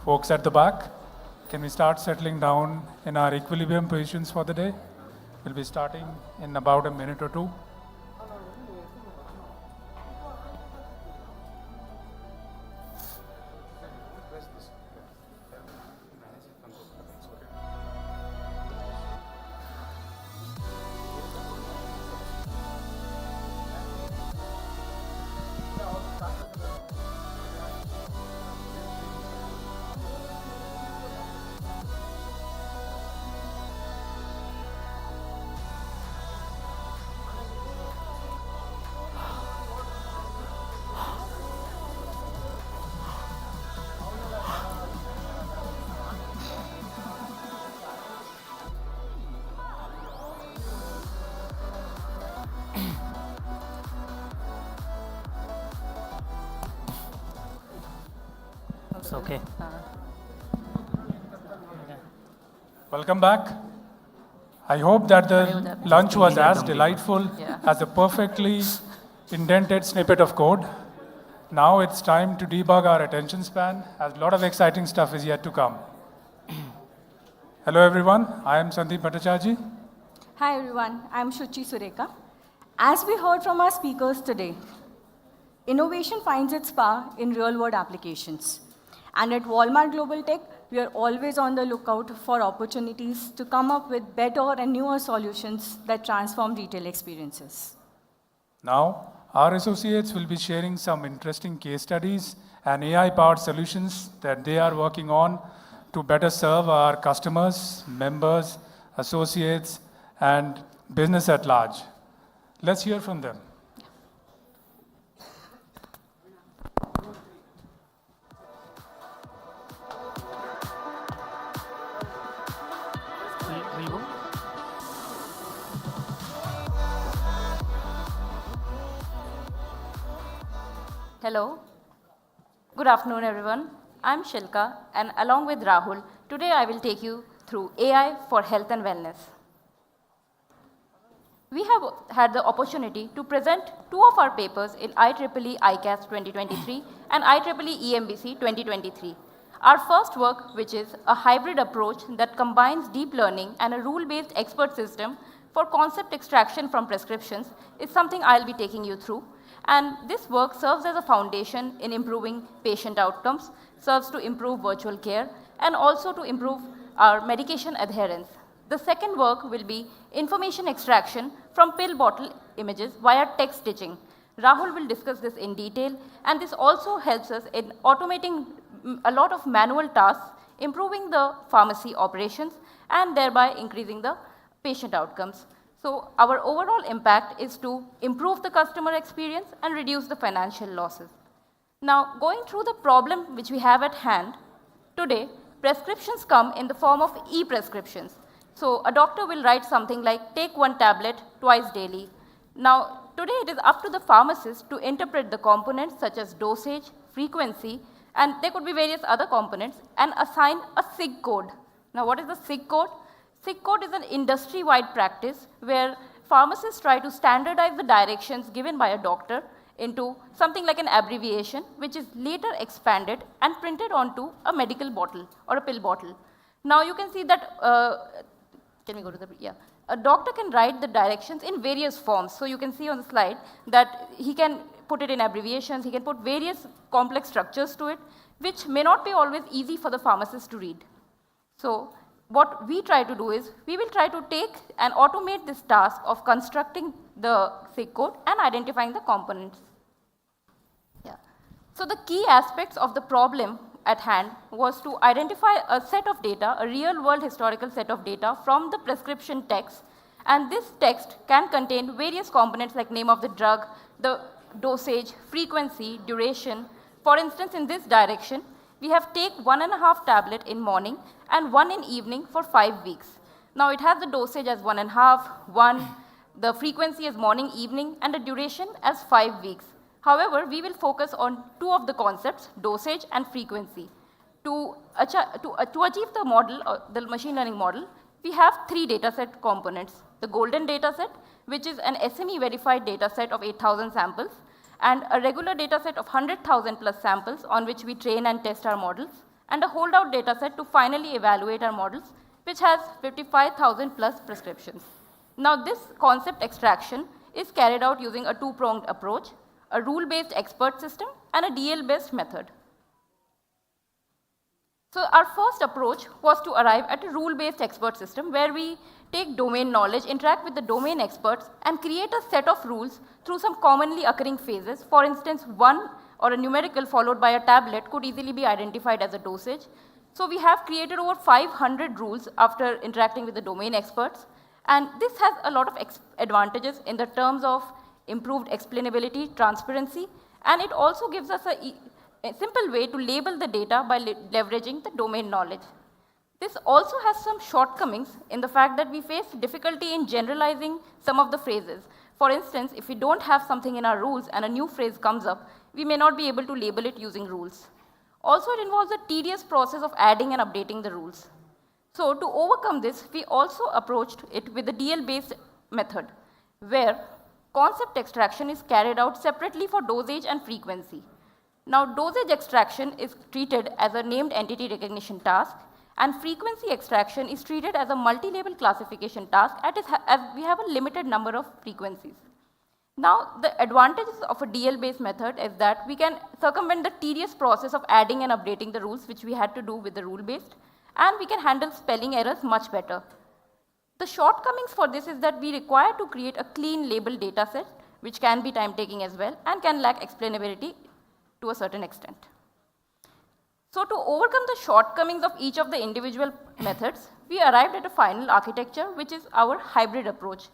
Folks at the back, can we start settling down in our equilibrium positions for the day? We'll be starting in about a minute or two. It's okay. Welcome back. I hope that the lunch was as delightful as a perfectly indented snippet of code. Now it's time to debug our attention span, as a lot of exciting stuff is yet to come. Hello everyone, I am Sandeep Bhattacharjee. Hi everyone, I'm Shuchi Sureka. As we heard from our speakers today, innovation finds its power in real-world applications. And at Walmart Global Tech, we are always on the lookout for opportunities to come up with better and newer solutions that transform retail experiences. Now, our associates will be sharing some interesting case studies and AI-powered solutions that they are working on to better serve our customers, members, associates, and business at large. Let's hear from them. Hello. Good afternoon, everyone. I'm Shilka, and along with Rahul, today I will take you through AI for health and wellness. We have had the opportunity to present two of our papers in IEEE ICAS 2023 and IEEE EMBC 2023. Our first work, which is a hybrid approach that combines deep learning and a rule-based expert system for concept extraction from prescriptions, is something I'll be taking you through. And this work serves as a foundation in improving patient outcomes, serves to improve virtual care, and also to improve our medication adherence. The second work will be information extraction from pill bottle images via text stitching. Rahul will discuss this in detail, and this also helps us in automating a lot of manual tasks, improving the pharmacy operations, and thereby increasing the patient outcomes. So our overall impact is to improve the customer experience and reduce the financial losses. Now, going through the problem which we have at hand, today, prescriptions come in the form of e-prescriptions. So a doctor will write something like, take one tablet twice daily. Now, today it is up to the pharmacist to interpret the components such as dosage, frequency, and there could be various other components, and assign a SIG code. Now, what is the SIG code? SIG code is an industry-wide practice where pharmacists try to standardize the directions given by a doctor into something like an abbreviation, which is later expanded and printed onto a medical bottle or a pill bottle. Now you can see that, can we go to the, yeah. A doctor can write the directions in various forms. So you can see on the slide that he can put it in abbreviations, he can put various complex structures to it, which may not be always easy for the pharmacist to read. So what we try to do is, we will try to take and automate this task of constructing the SIG code and identifying the components. Yeah. So the key aspects of the problem at hand was to identify a set of data, a real-world historical set of data from the prescription text, and this text can contain various components like name of the drug, the dosage, frequency, duration. For instance, in this direction, we have take 1.5 tablet in morning and 1 in evening for 5 weeks. Now it has the dosage as 1.5, 1, the frequency as morning, evening, and the duration as 5 weeks. However, we will focus on two of the concepts, dosage and frequency. To achieve the model, the machine learning model, we have 3 dataset components. The golden dataset, which is an SME verified dataset of 8,000 samples, and a regular dataset of 100,000 plus samples on which we train and test our models, and a holdout dataset to finally evaluate our models, which has 55,000 plus prescriptions. Now this concept extraction is carried out using a two-pronged approach, a rule-based expert system and a DL-based method. So our first approach was to arrive at a rule-based expert system where we take domain knowledge, interact with the domain experts, and create a set of rules through some commonly occurring phases. For instance, one or a numerical followed by a tablet could easily be identified as a dosage. So we have created over 500 rules after interacting with the domain experts. And this has a lot of advantages in the terms of improved explainability, transparency, and it also gives us a simple way to label the data by leveraging the domain knowledge. This also has some shortcomings in the fact that we face difficulty in generalizing some of the phrases. For instance, if we don't have something in our rules and a new phrase comes up, we may not be able to label it using rules. Also, it involves a tedious process of adding and updating the rules. So to overcome this, we also approached it with the DL-based method, where concept extraction is carried out separately for dosage and frequency. Now, dosage extraction is treated as a named entity recognition task, and frequency extraction is treated as a multi-label classification task as we have a limited number of frequencies. Now, the advantages of a DL-based method is that we can circumvent the tedious process of adding and updating the rules, which we had to do with the rule-based, and we can handle spelling errors much better. The shortcomings for this is that we require to create a clean label dataset, which can be time-taking as well, and can lack explainability to a certain extent. So to overcome the shortcomings of each of the individual methods, we arrived at a final architecture, which is our hybrid approach.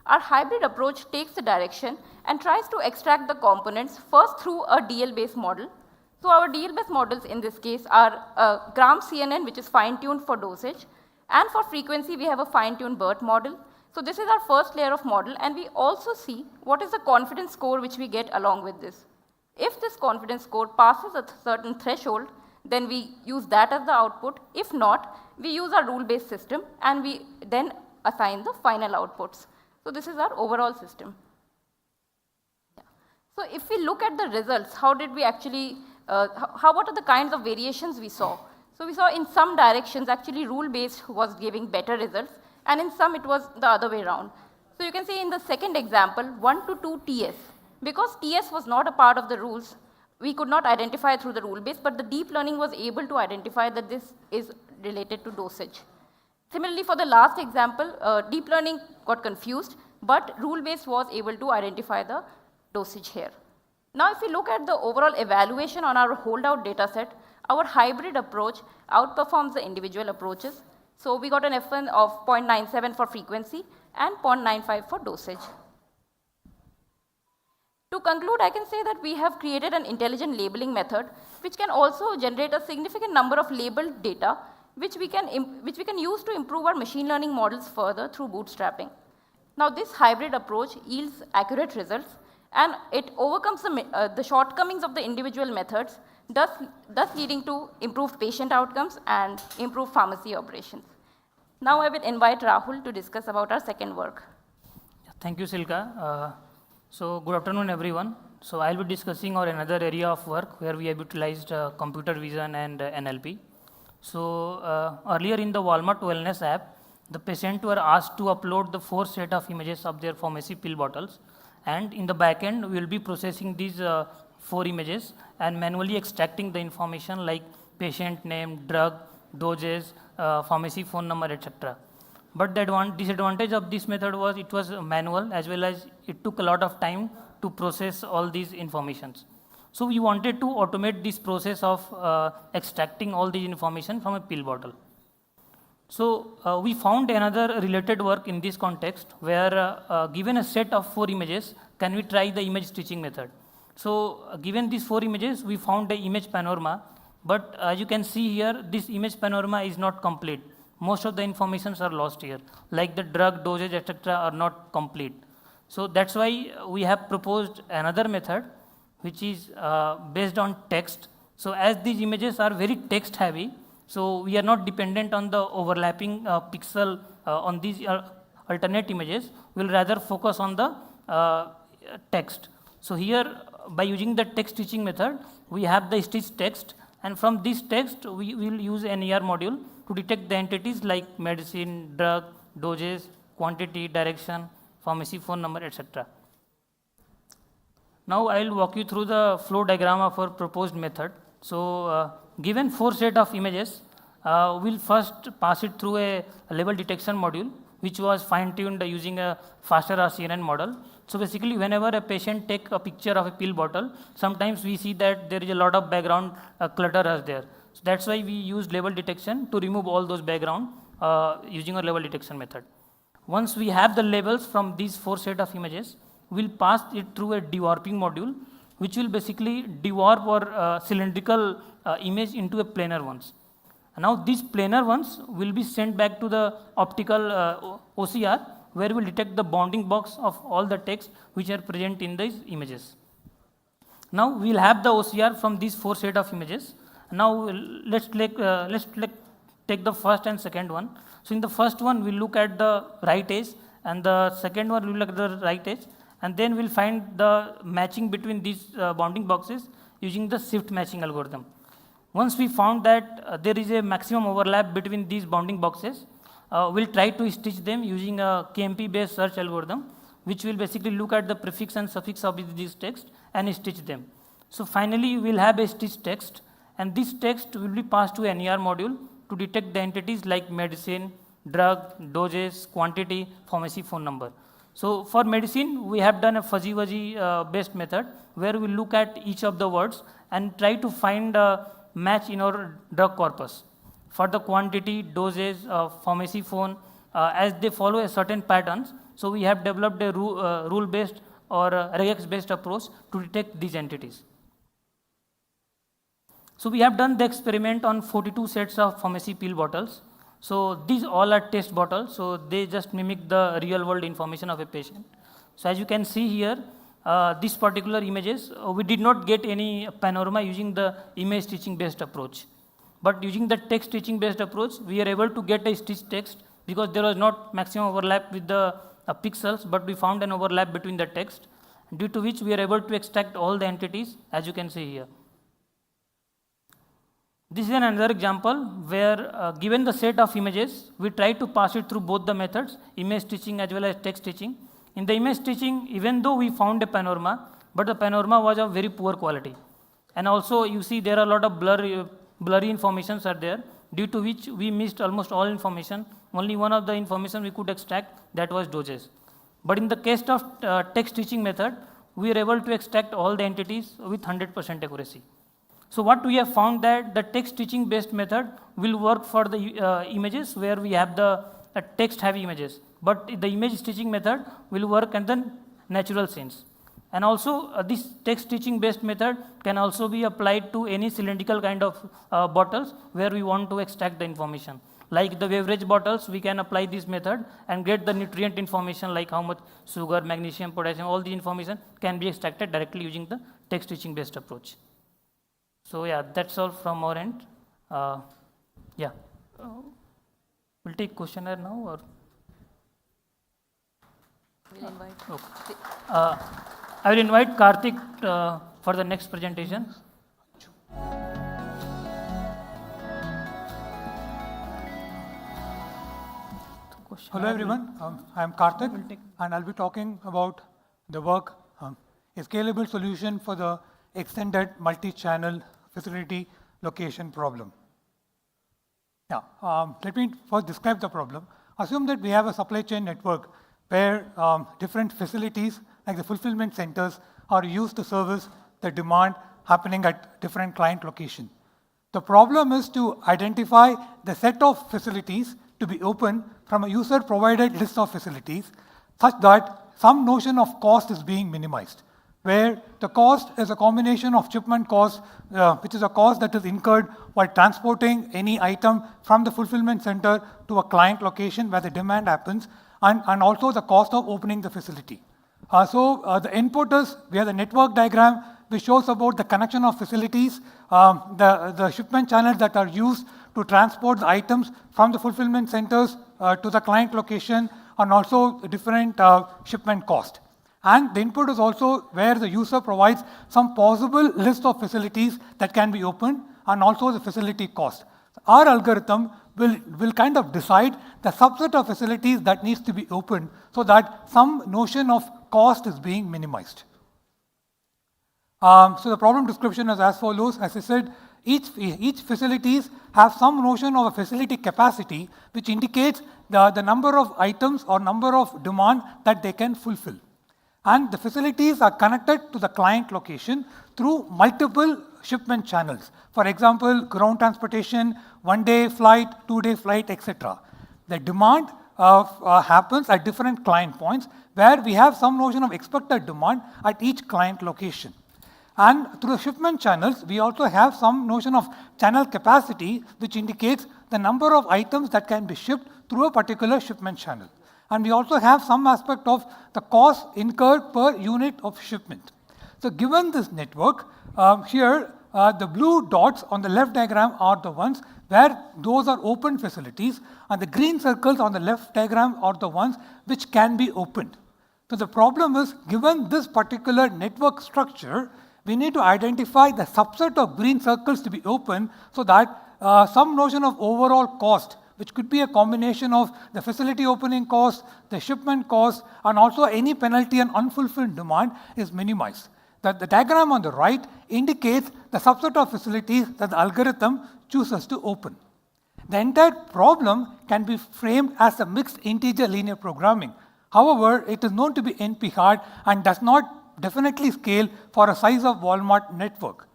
Our hybrid approach takes the direction and tries to extract the components first through a DL-based model. So our DL-based models in this case are gram CNN, which is fine-tuned for dosage, and for frequency we have a fine-tuned BERT model. So this is our first layer of model, and we also see what is the confidence score which we get along with this. If this confidence score passes a certain threshold, then we use that as the output. If not, we use our rule-based system and we then assign the final outputs. So this is our overall system. Yeah. So if we look at the results, how did we actually, what are the kinds of variations we saw? So we saw in some directions actually rule-based was giving better results, and in some it was the other way around. So you can see in the second example, 1 to 2 TS. Because TS was not a part of the rules, we could not identify through the rule base, but the deep learning was able to identify that this is related to dosage. Similarly, for the last example, deep learning got confused, but rule-based was able to identify the dosage here. Now, if we look at the overall evaluation on our holdout dataset, our hybrid approach outperforms the individual approaches. So we got an F1 of 0.97 for frequency and 0.95 for dosage. To conclude, I can say that we have created an intelligent labeling method which can also generate a significant number of labeled data which we can use to improve our machine learning models further through bootstrapping. Now, this hybrid approach yields accurate results and it overcomes the shortcomings of the individual methods, thus leading to improved patient outcomes and improved pharmacy operations. Now, I will invite Rahul to discuss about our second work. Thank you, Silka. So good afternoon, everyone. So I'll be discussing our another area of work where we have utilized computer vision and NLP. So earlier in the Walmart Wellness app, the patients were asked to upload the 4 set of images of their pharmacy pill bottles. And in the backend, we will be processing these 4 images and manually extracting the information like patient name, drug, doses, pharmacy phone number, etc. But the disadvantage of this method was it was manual as well as it took a lot of time to process all these informations. So we wanted to automate this process of extracting all the information from a pill bottle. So we found another related work in this context where given a set of 4 images, can we try the image stitching method? So given these 4 images, we found the image panorama, but as you can see here, this image panorama is not complete. Most of the informations are lost here, like the drug, dosage, etc. are not complete. So that's why we have proposed another method, which is based on text. So as these images are very text heavy, so we are not dependent on the overlapping pixel on these alternate images. We'll rather focus on the text. So here, by using the text stitching method, we have the stitched text And from this text, we will use an NER module to detect the entities like medicine, drug, doses, quantity, direction, pharmacy phone number, etc. Now I will walk you through the flow diagram of our proposed method. So given 4 sets of images, we'll first pass it through a label detection module, which was fine-tuned using a faster RCNN model. So basically, whenever a patient takes a picture of a pill bottle, sometimes we see that there is a lot of background clutter as there. So that's why we use label detection to remove all those background using our label detection method. Once we have the labels from these 4 sets of images, we'll pass it through a dewarping module, which will basically dewarp our cylindrical image into a planar ones. Now these planar ones will be sent back to the optical OCR, where we'll detect the bounding box of all the text which are present in these images. Now we'll have the OCR from these 4 sets of images. Now let's take the first and second one. So in the first one, we'll look at the right edge, and the second one we'll look at the right edge, and then we'll find the matching between these bounding boxes using the shift matching algorithm. Once we found that there is a maximum overlap between these bounding boxes, we'll try to stitch them using a KMP-based search algorithm, which will basically look at the prefix and suffix of these text and stitch them. So finally, we'll have a stitched text, and this text will be passed to an NER module to detect the entities like medicine, drug, doses, quantity, pharmacy phone number. So for medicine, we have done a fuzzy-wuzzy based method where we look at each of the words and try to find a match in our drug corpus. For the quantity, doses, pharmacy phone, as they follow a certain patterns, so we have developed a rule-based or regex-based approach to detect these entities. So we have done the experiment on 42 sets of pharmacy pill bottles. So these all are test bottles, so they just mimic the real world information of a patient. So as you can see here, these particular images, we did not get any panorama using the image stitching based approach. But using the text stitching based approach, we are able to get a stitched text because there was not maximum overlap with the pixels, but we found an overlap between the text, due to which we are able to extract all the entities, as you can see here. This is another example where given the set of images, we try to pass it through both the methods, image stitching as well as text stitching. In the image stitching, even though we found a panorama, but the panorama was of very poor quality. And also you see there are a lot of blurry informations are there, due to which we missed almost all information. Only one of the information we could extract, that was doses. But in the case of text stitching method, we are able to extract all the entities with 100% accuracy. So what we have found that the text stitching based method will work for the images where we have the text heavy images, but the image stitching method will work in the natural sense. And also this text stitching based method can also be applied to any cylindrical kind of bottles where we want to extract the information. Like the beverage bottles, we can apply this method and get the nutrient information like how much sugar, magnesium, potassium, all the information can be extracted directly using the text stitching based approach. So yeah, that's all from our end. Yeah, we'll take questionnaire now, or we'll invite. Okay. I will invite Karthik for the next presentation. Hello everyone, I am Karthik and I'll be talking about the work, a scalable solution for the extended multi-channel facility location problem. Yeah, let me first describe the problem. Assume that we have a supply chain network where different facilities like the fulfillment centers are used to service the demand happening at different client locations. The problem is to identify the set of facilities to be open from a user provided list of facilities such that some notion of cost is being minimized, where the cost is a combination of shipment cost, which is a cost that is incurred while transporting any item from the fulfillment center to a client location where the demand happens, and also the cost of opening the facility. The input is, we have the network diagram which shows about the connection of facilities, the shipment channels that are used to transport the items from the fulfillment centers to the client location, and also different shipment cost. And the input is also where the user provides some possible list of facilities that can be opened, and also the facility cost. Our algorithm will kind of decide the subset of facilities that needs to be opened so that some notion of cost is being minimized. So the problem description is as follows. As I said, each facilities have some notion of a facility capacity which indicates the number of items or number of demand that they can fulfill. And the facilities are connected to the client location through multiple shipment channels. For example, ground transportation, 1-day flight, 2-day flight, etc. The demand happens at different client points where we have some notion of expected demand at each client location. And through the shipment channels, we also have some notion of channel capacity, which indicates the number of items that can be shipped through a particular shipment channel. And we also have some aspect of the cost incurred per unit of shipment. So given this network, here the blue dots on the left diagram are the ones where those are open facilities, and the green circles on the left diagram are the ones which can be opened. So the problem is, given this particular network structure, we need to identify the subset of green circles to be open so that some notion of overall cost, which could be a combination of the facility opening cost, the shipment cost, and also any penalty and unfulfilled demand is minimized. The diagram on the right indicates the subset of facilities that the algorithm chooses to open. The entire problem can be framed as a mixed integer linear programming. However, it is known to be NP-hard and does not definitely scale for a size of Walmart network.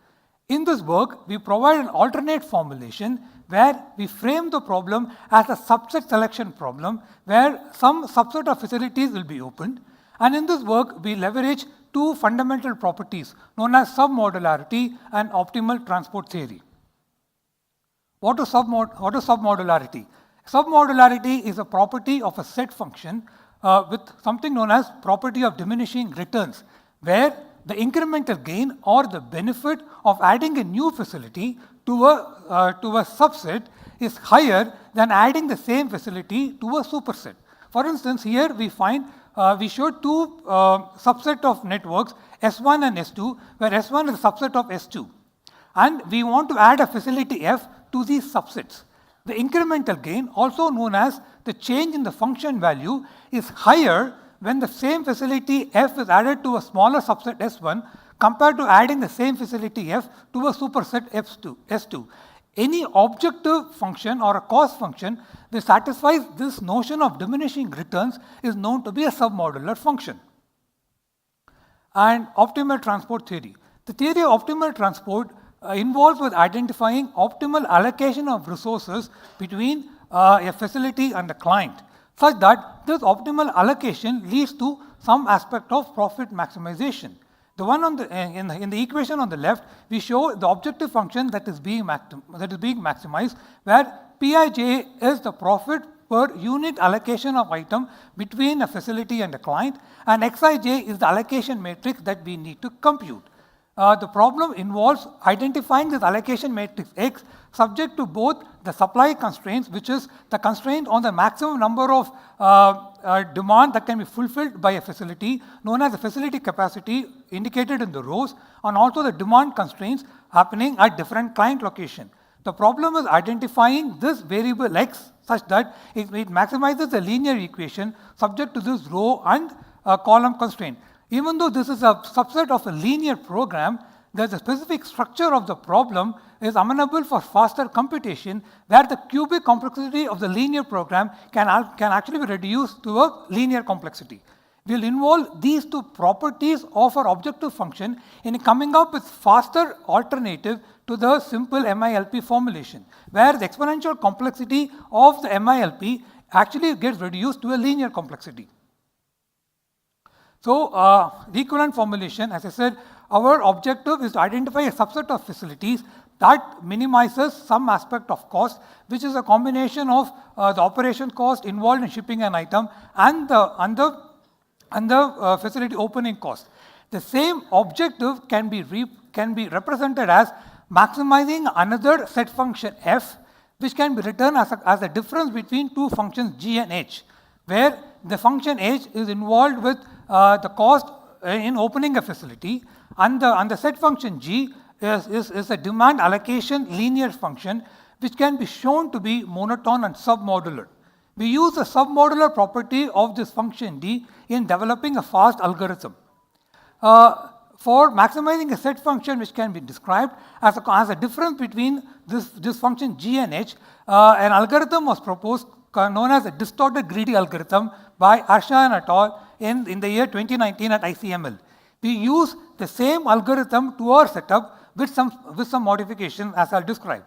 In this work, we provide an alternate formulation where we frame the problem as a subset selection problem where some subset of facilities will be opened. And in this work, we leverage two fundamental properties known as submodularity and optimal transport theory. What is submodularity? Submodularity is a property of a set function with something known as property of diminishing returns, where the incremental gain or the benefit of adding a new facility to a subset is higher than adding the same facility to a superset. For instance, here we showed two subset of networks, S1 and S2, where S1 is a subset of S2. And we want to add a facility F to these subsets. The incremental gain, also known as the change in the function value, is higher when the same facility F is added to a smaller subset S1 compared to adding the same facility F to a superset S2. Any objective function or a cost function that satisfies this notion of diminishing returns is known to be a submodular function. And optimal transport theory. The theory of optimal transport involves with identifying optimal allocation of resources between a facility and the client, such that this optimal allocation leads to some aspect of profit maximization. The one on in the equation on the left, we show the objective function that is being maximized, where Pij is the profit per unit allocation of item between a facility and a client, and Xij is the allocation matrix that we need to compute. The problem involves identifying this allocation matrix X subject to both the supply constraints, which is the constraint on the maximum number of demand that can be fulfilled by a facility, known as the facility capacity indicated in the rows, and also the demand constraints happening at different client location. The problem is identifying this variable X such that it maximizes the linear equation subject to this row and column constraint. Even though this is a subset of a linear program, the specific structure of the problem is amenable for faster computation, where the cubic complexity of the linear program can actually be reduced to a linear complexity. We will involve these two properties of our objective function in coming up with faster alternative to the simple MILP formulation, where the exponential complexity of the MILP actually gets reduced to a linear complexity. So, the equivalent formulation, as I said, our objective is to identify a subset of facilities that minimizes some aspect of cost, which is a combination of the operation cost involved in shipping an item and the facility opening cost. The same objective can be represented as maximizing another set function f, which can be written as a difference between two functions g and h, where the function h is involved with the cost in opening a facility, and the set function g is a demand allocation linear function which can be shown to be monotone and submodular. We use the submodular property of this function D in developing a fast algorithm. For maximizing a set function which can be described as a difference between this function G and H, an algorithm was proposed known as a distorted greedy algorithm by Arshan et al. In the year 2019 at ICML. We use the same algorithm to our setup with some modification as I'll describe.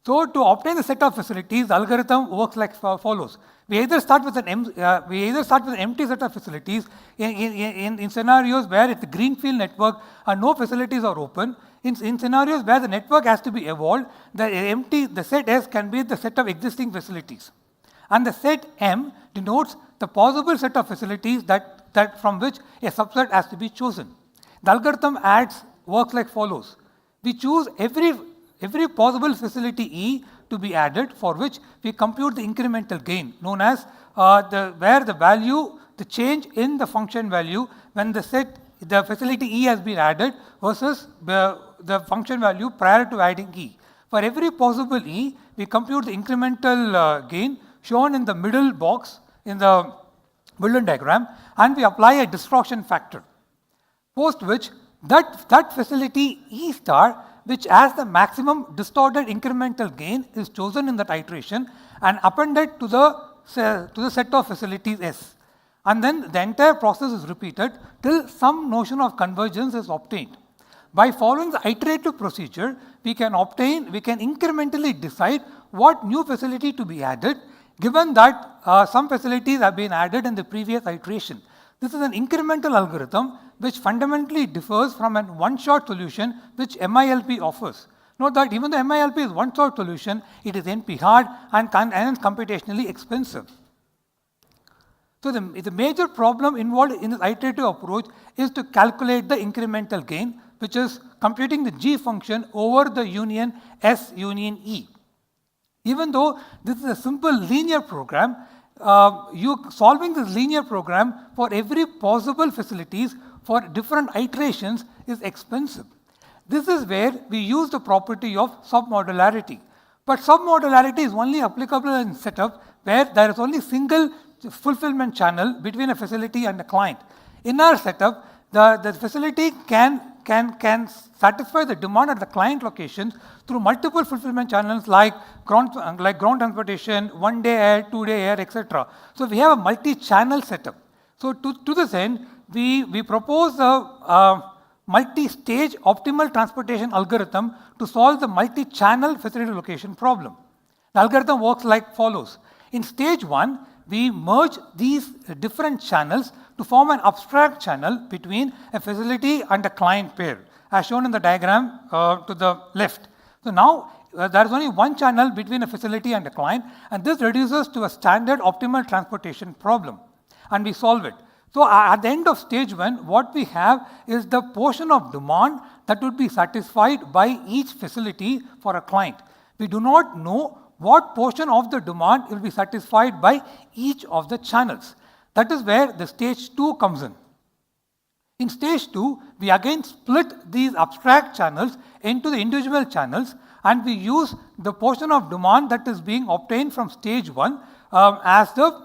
So to obtain the set of facilities, the algorithm works like follows. We either start with an empty set of facilities in scenarios where it's a greenfield network and no facilities are open. In scenarios where the network has to be evolved, the set S can be the set of existing facilities. And the set M denotes the possible set of facilities that from which a subset has to be chosen. The algorithm works like follows. We choose every possible facility E to be added, for which we compute the incremental gain, known as where the change in the function value when the facility E has been added versus the function value prior to adding E. For every possible E, we compute the incremental gain shown in the middle box in the Boolean diagram, and we apply a distortion factor. Post which that facility E star, which has the maximum distorted incremental gain, is chosen in that iteration and appended to the set of facilities S. And then the entire process is repeated till some notion of convergence is obtained. By following the iterative procedure, we can incrementally decide what new facility to be added, given that some facilities have been added in the previous iteration. This is an incremental algorithm which fundamentally differs from a one-shot solution which MILP offers. Note that even though MILP is one-shot solution, it is NP hard and computationally expensive. So the major problem involved in this iterative approach is to calculate the incremental gain, which is computing the G function over the union S union E. Even though this is a simple linear program, solving this linear program for every possible facilities for different iterations is expensive. This is where we use the property of submodularity. But submodularity is only applicable in setup where there is only single fulfillment channel between a facility and a client. In our setup, the facility can satisfy the demand at the client locations through multiple fulfillment channels like ground transportation, 1 day air, 2 day air, etc. So we have a multi-channel setup. So to this end, we propose a multi-stage optimal transportation algorithm to solve the multi-channel facility location problem. The algorithm works like follows. In stage 1, we merge these different channels to form an abstract channel between a facility and a client pair, as shown in the diagram to the left. So now there is only one channel between a facility and a client, and this reduces to a standard optimal transportation problem, and we solve it. So at the end of stage 1, what we have is the portion of demand that would be satisfied by each facility for a client. We do not know what portion of the demand will be satisfied by each of the channels. That is where the stage 2 comes in. In stage 2, we again split these abstract channels into the individual channels, and we use the portion of demand that is being obtained from stage 1 as the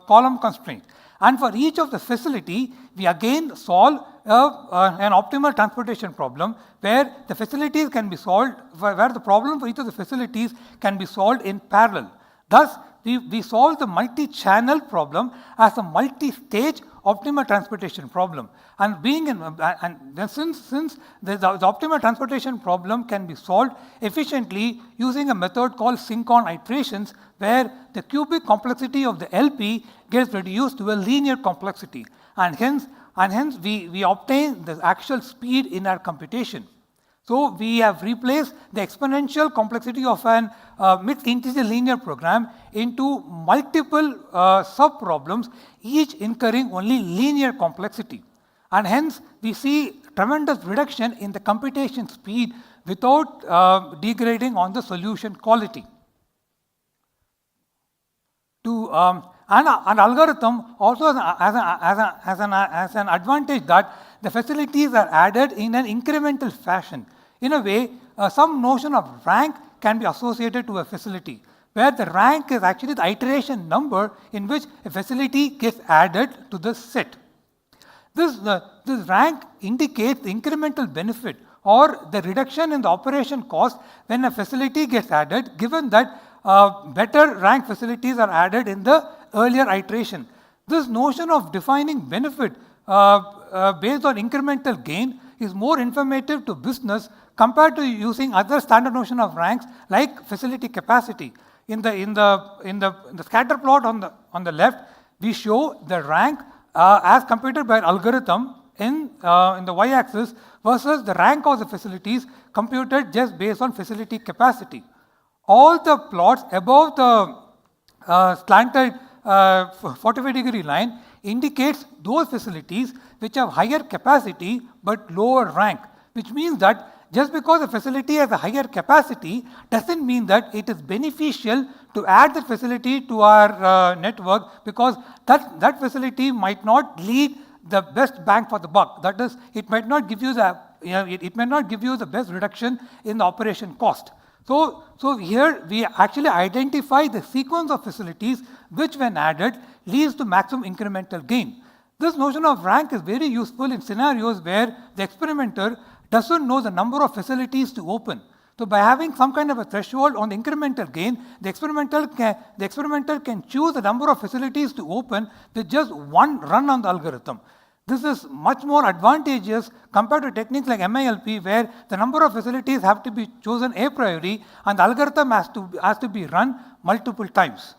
column constraint. And for each of the facility, we again solve an optimal transportation problem where the facilities can be solved, where the problem for each of the facilities can be solved in parallel. Thus, we solve the multi-channel problem as a multi-stage optimal transportation problem. And since the optimal transportation problem can be solved efficiently using a method called sync-on iterations, where the cubic complexity of the LP gets reduced to a linear complexity, and hence we obtain the actual speed in our computation. So we have replaced the exponential complexity of an mixed integer linear program into multiple sub-problems, each incurring only linear complexity. And hence, we see tremendous reduction in the computation speed without degrading on the solution quality. An algorithm also has an advantage that the facilities are added in an incremental fashion. In a way, some notion of rank can be associated to a facility, where the rank is actually the iteration number in which a facility gets added to the set. This rank indicates the incremental benefit or the reduction in the operation cost when a facility gets added, given that better rank facilities are added in the earlier iteration. This notion of defining benefit based on incremental gain is more informative to business compared to using other standard notion of ranks like facility capacity. In the scatter plot on the left, we show the rank as computed by an algorithm in the y-axis versus the rank of the facilities computed just based on facility capacity. All the plots above the slanted 45-degree line indicates those facilities which have higher capacity but lower rank, which means that just because a facility has a higher capacity doesn't mean that it is beneficial to add the facility to our network, because that facility might not lead the best bang for the buck. That is, it might not give you the best reduction in the operation cost. So here we actually identify the sequence of facilities which, when added, leads to maximum incremental gain. This notion of rank is very useful in scenarios where the experimenter doesn't know the number of facilities to open. So by having some kind of a threshold on the incremental gain, the experimenter can choose the number of facilities to open with just one run on the algorithm. This is much more advantageous compared to techniques like MILP, where the number of facilities have to be chosen a priori and the algorithm has to be run multiple times.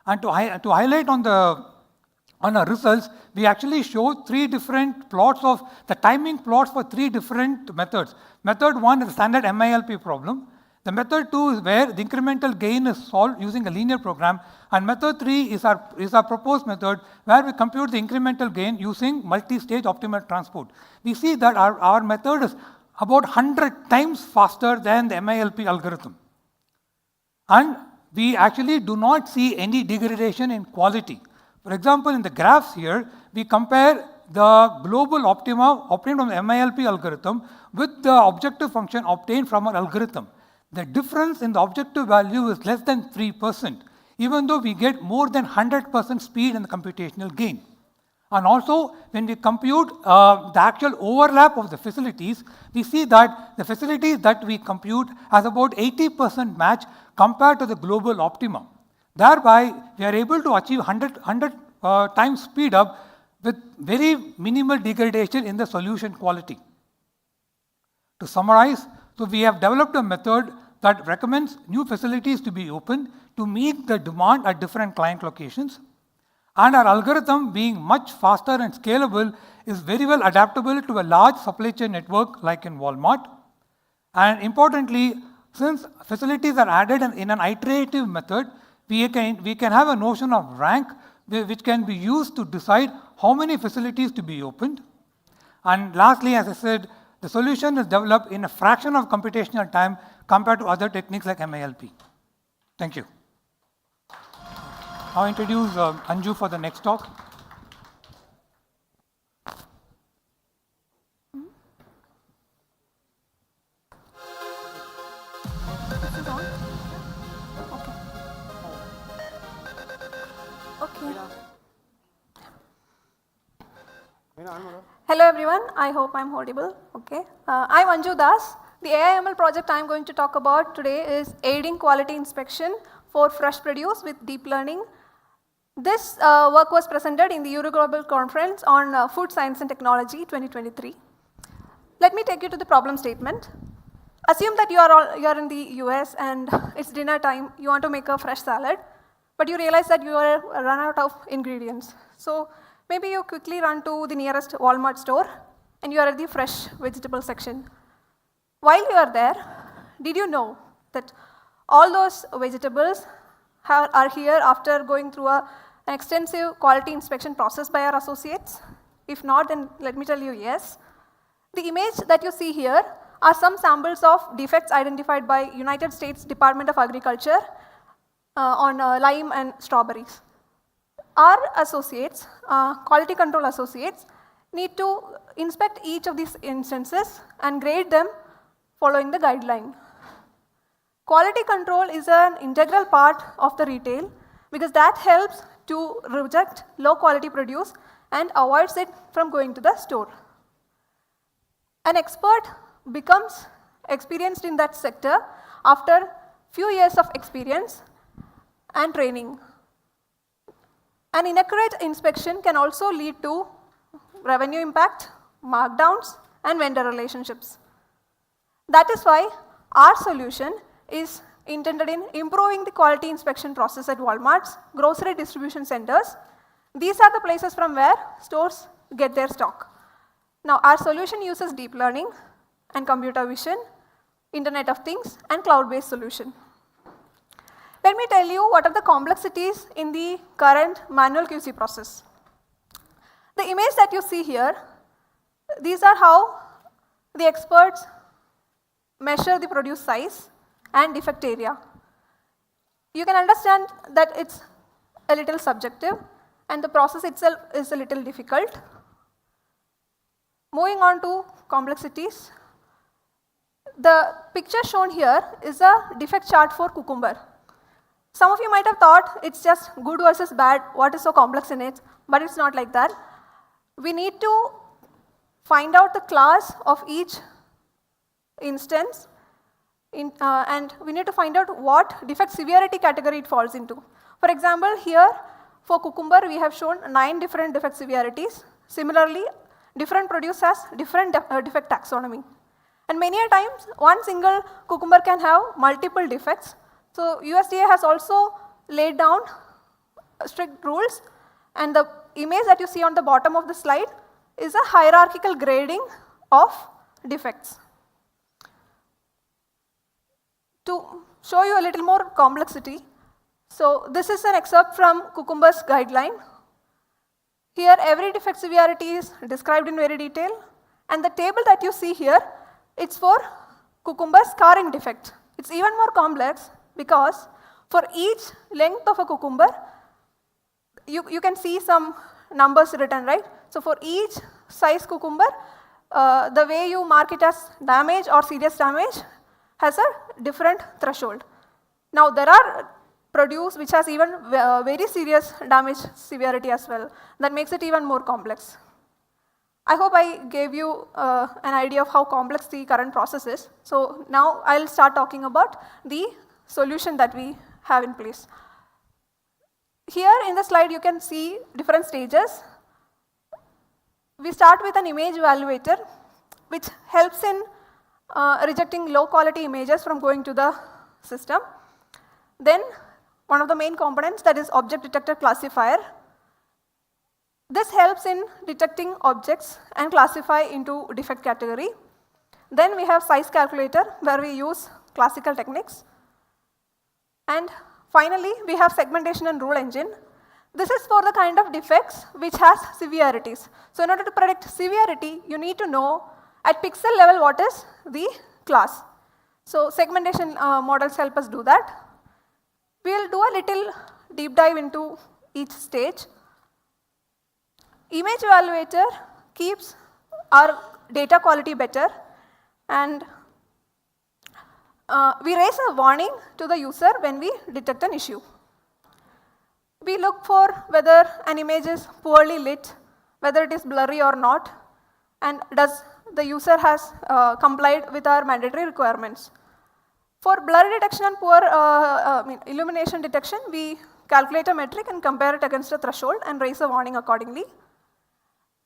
And to highlight on our results, we actually show 3 different plots of the timing plots for 3 different methods. Method 1 is the standard MILP problem. The method 2 is where the incremental gain is solved using a linear program. And method 3 is our proposed method, where we compute the incremental gain using multi-stage optimal transport. We see that our method is about 100 times faster than the MILP algorithm. And we actually do not see any degradation in quality. For example, in the graphs here, we compare the global optima obtained from the MILP algorithm with the objective function obtained from our algorithm. The difference in the objective value is less than 3%, even though we get more than 100% speed in the computational gain. And also, when we compute the actual overlap of the facilities, we see that the facilities that we compute has about 80% match compared to the global optima. Thereby, we are able to achieve 100 times speed up with very minimal degradation in the solution quality. To summarize, so we have developed a method that recommends new facilities to be opened to meet the demand at different client locations. And our algorithm, being much faster and scalable, is very well adaptable to a large supply chain network like in Walmart. And importantly, since facilities are added in an iterative method, we can have a notion of rank which can be used to decide how many facilities to be opened. And lastly, as I said, the solution is developed in a fraction of computational time compared to other techniques like MILP. Thank you. I'll introduce Anju for the next talk. Hello everyone, I hope I'm audible. Okay. I'm Anju Das. The AI/ML project I'm going to talk about today is aiding quality inspection for fresh produce with deep learning. This work was presented in the Euroglobal Conference on Food Science and Technology 2023. Let me take you to the problem statement. Assume that you are in the US and it's dinner time, you want to make a fresh salad, but you realize that you are run out of ingredients. So maybe you quickly run to the nearest Walmart store and you are at the fresh vegetable section. While you are there, did you know that all those vegetables are here after going through an extensive quality inspection process by our associates? If not, then let me tell you yes. The image that you see here are some samples of defects identified by United States Department of Agriculture on lime and strawberries. Our associates, quality control associates, need to inspect each of these instances and grade them following the guideline. Quality control is an integral part of the retail because that helps to reject low quality produce and avoids it from going to the store. An expert becomes experienced in that sector after few years of experience and training. An inaccurate inspection can also lead to revenue impact, markdowns, and vendor relationships. That is why our solution is intended in improving the quality inspection process at Walmart's grocery distribution centers. These are the places from where stores get their stock. Now, our solution uses deep learning and computer vision, Internet of Things, and cloud-based solution. Let me tell you what are the complexities in the current manual QC process. The image that you see here, these are how the experts measure the produce size and defect area. You can understand that it's a little subjective and the process itself is a little difficult. Moving on to complexities. The picture shown here is a defect chart for cucumber. Some of you might have thought it's just good versus bad, what is so complex in it, but it's not like that. We need to find out the class of each instance and we need to find out what defect severity category it falls into. For example, here for cucumber we have shown 9 different defect severities. Similarly, different produce has different defect taxonomy. And many a times, one single cucumber can have multiple defects. So USDA has also laid down strict rules, and the image that you see on the bottom of the slide is a hierarchical grading of defects. To show you a little more complexity, so this is an excerpt from Cucumber's guideline. Here every defect severity is described in very detail, and the table that you see here, it's for cucumber scarring defect. It's even more complex because for each length of a cucumber, you can see some numbers written, right? So for each size cucumber, the way you mark it as damage or serious damage has a different threshold. Now there are produce which has even very serious damage severity as well. That makes it even more complex. I hope I gave you an idea of how complex the current process is. So now I'll start talking about the solution that we have in place. Here in the slide you can see different stages. We start with an image evaluator which helps in rejecting low quality images from going to the system. Then one of the main components, that is object detector classifier. This helps in detecting objects and classify into defect category. Then we have size calculator where we use classical techniques. And finally, we have segmentation and rule engine. This is for the kind of defects which has severities. So in order to predict severity, you need to know at pixel level what is the class. So segmentation models help us do that. We'll do a little deep dive into each stage. Image evaluator keeps our data quality better, and we raise a warning to the user when we detect an issue. We look for whether an image is poorly lit, whether it is blurry or not, and does the user has complied with our mandatory requirements. For blur detection and poor illumination detection, we calculate a metric and compare it against a threshold and raise a warning accordingly.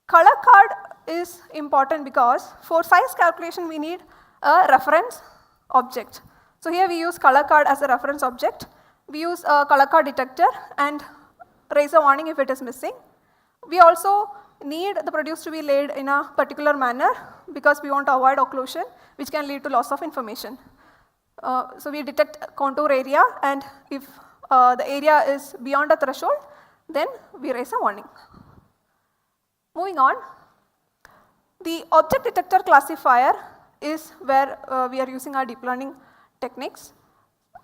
Color card is important because for size calculation we need a reference object. So here we use color card as a reference object. We use a color card detector and raise a warning if it is missing. We also need the produce to be laid in a particular manner because we want to avoid occlusion, which can lead to loss of information. So we detect contour area, and if the area is beyond a threshold, then we raise a warning. Moving on, the object detector classifier is where we are using our deep learning techniques.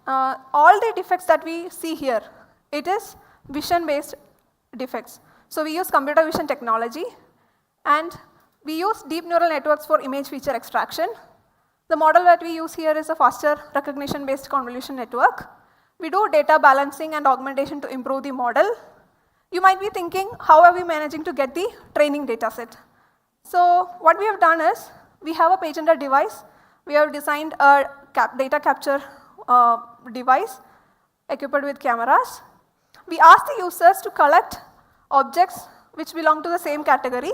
All the defects that we see here, it is vision-based defects. So we use computer vision technology, And we use deep neural networks for image feature extraction. The model that we use here is a faster recognition-based convolution network. We do data balancing and augmentation to improve the model. You might be thinking, how are we managing to get the training data set? So what we have done is, we have a patented device. We have designed a data capture device equipped with cameras. We ask the users to collect objects which belong to the same category,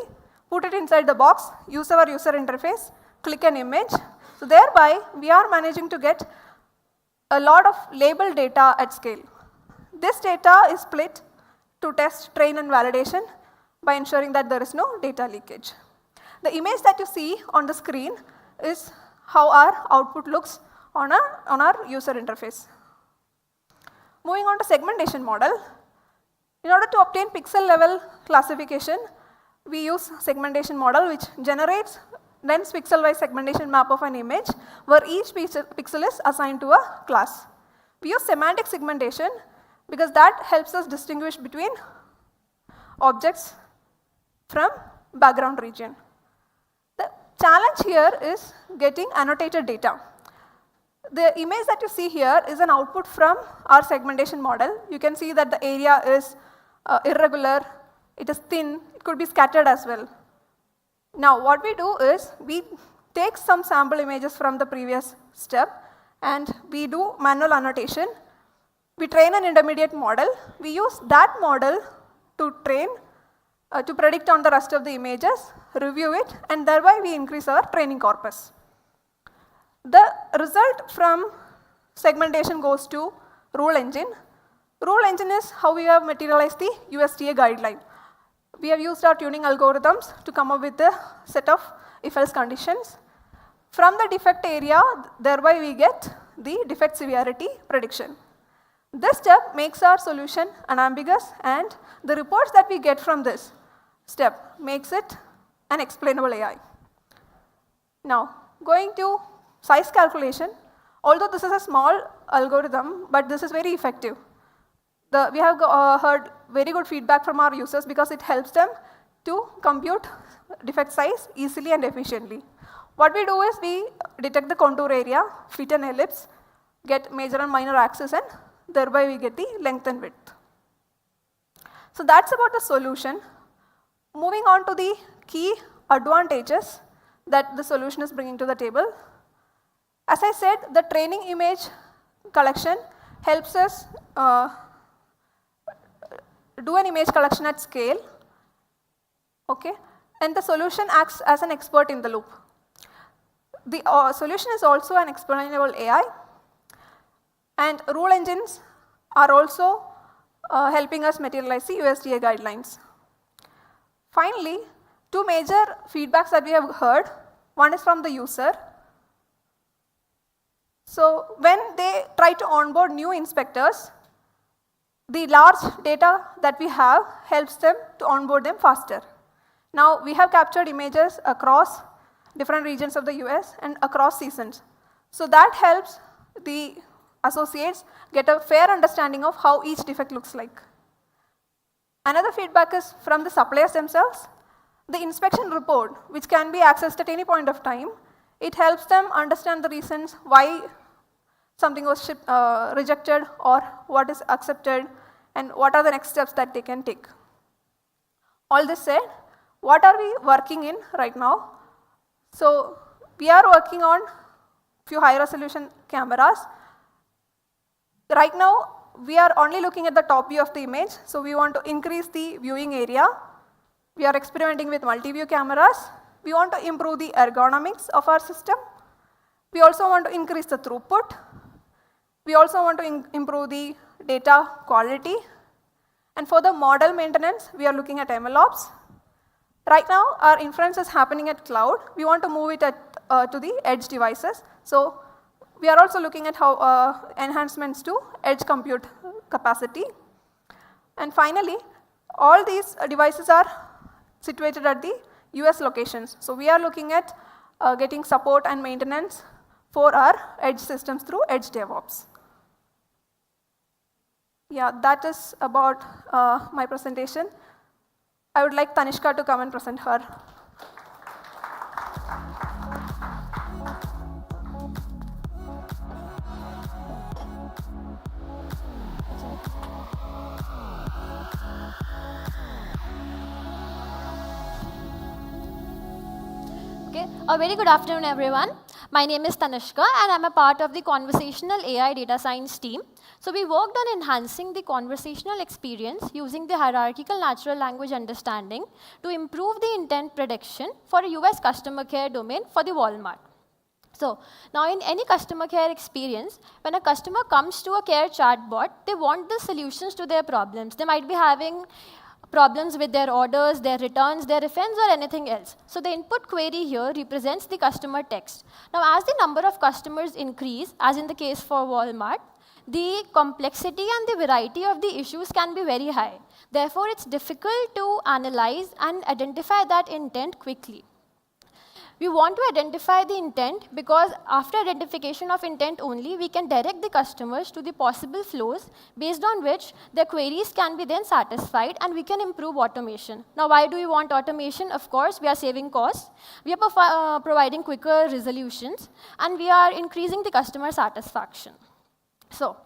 put it inside the box, use our user interface, click an image. So thereby, we are managing to get a lot of label data at scale. This data is split to test, train, and validation by ensuring that there is no data leakage. The image that you see on the screen is how our output looks on our user interface. Moving on to segmentation model. In order to obtain pixel level classification, we use segmentation model which generates dense pixel-wise segmentation map of an image where each pixel is assigned to a class. We use semantic segmentation because that helps us distinguish between objects from background region. The challenge here is getting annotated data. The image that you see here is an output from our segmentation model. You can see that the area is irregular, it is thin, it could be scattered as well. Now what we do is, we take some sample images from the previous step and we do manual annotation. We train an intermediate model. We use that model to train, to predict on the rest of the images, review it, and thereby we increase our training corpus. The result from segmentation goes to rule engine. Rule engine is how we have materialized the USDA guideline. We have used our tuning algorithms to come up with a set of if-else conditions. From the defect area, thereby we get the defect severity prediction. This step makes our solution unambiguous, and the reports that we get from this step makes it an explainable AI. Now, going to size calculation, although this is a small algorithm, but this is very effective. We have heard very good feedback from our users because it helps them to compute defect size easily and efficiently. What we do is, we detect the contour area, fit an ellipse, get major and minor axis, and thereby we get the length and width. So that's about the solution. Moving on to the key advantages that the solution is bringing to the table. As I said, the training image collection helps us do an image collection at scale, okay? And the solution acts as an expert in the loop. The solution is also an explainable AI, and rule engines are also helping us materialize the USDA guidelines. Finally, two major feedbacks that we have heard. One is from the user. So when they try to onboard new inspectors, the large data that we have helps them to onboard them faster. Now, we have captured images across different regions of the US and across seasons. So that helps the associates get a fair understanding of how each defect looks like. Another feedback is from the suppliers themselves. The inspection report, which can be accessed at any point of time, it helps them understand the reasons why something was rejected or what is accepted and what are the next steps that they can take. All this said, what are we working in right now? So we are working on few high resolution cameras. Right now, we are only looking at the top view of the image, so we want to increase the viewing area. We are experimenting with multi-view cameras. We want to improve the ergonomics of our system. We also want to increase the throughput. We also want to improve the data quality. And for the model maintenance, we are looking at MLOps. Right now, our inference is happening at cloud. We want to move it to the edge devices. So we are also looking at how enhancements to edge compute capacity. And finally, all these devices are situated at the US locations. So we are looking at getting support and maintenance for our edge systems through Edge DevOps. Yeah, that is about my presentation. I would like Tanishka to come and present her Okay, a very good afternoon, everyone. My name is Tanishka, and I'm a part of the conversational AI data science team. So we worked on enhancing the conversational experience using the hierarchical natural language understanding to improve the intent prediction for a US customer care domain for the Walmart. So now in any customer care experience, when a customer comes to a care chatbot, they want the solutions to their problems. They might be having problems with their orders, their returns, their refunds, or anything else. So the input query here represents the customer text. Now as the number of customers increase, as in the case for Walmart, the complexity and the variety of the issues can be very high. Therefore, it's difficult to analyze and identify that intent quickly. We want to identify the intent because after identification of intent only, we can direct the customers to the possible flows based on which their queries can be then satisfied and we can improve automation. Now, why do we want automation? Of course, we are saving costs, we are providing quicker resolutions, and we are increasing the customer satisfaction. So,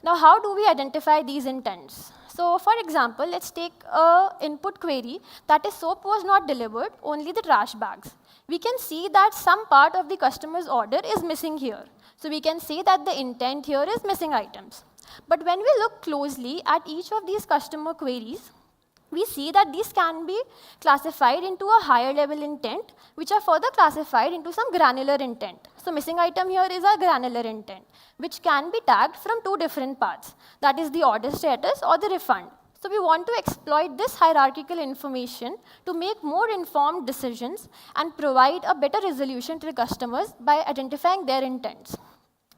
now how do we identify these intents? So, for example, let's take an input query that is soap was not delivered, only the trash bags. We can see that some part of the customer's order is missing here. So we can say that the intent here is missing items. But when we look closely at each of these customer queries, we see that these can be classified into a higher level intent, which are further classified into some granular intent. So missing item here is a granular intent, which can be tagged from two different paths. That is the order status or the refund. So we want to exploit this hierarchical information to make more informed decisions and provide a better resolution to the customers by identifying their intents.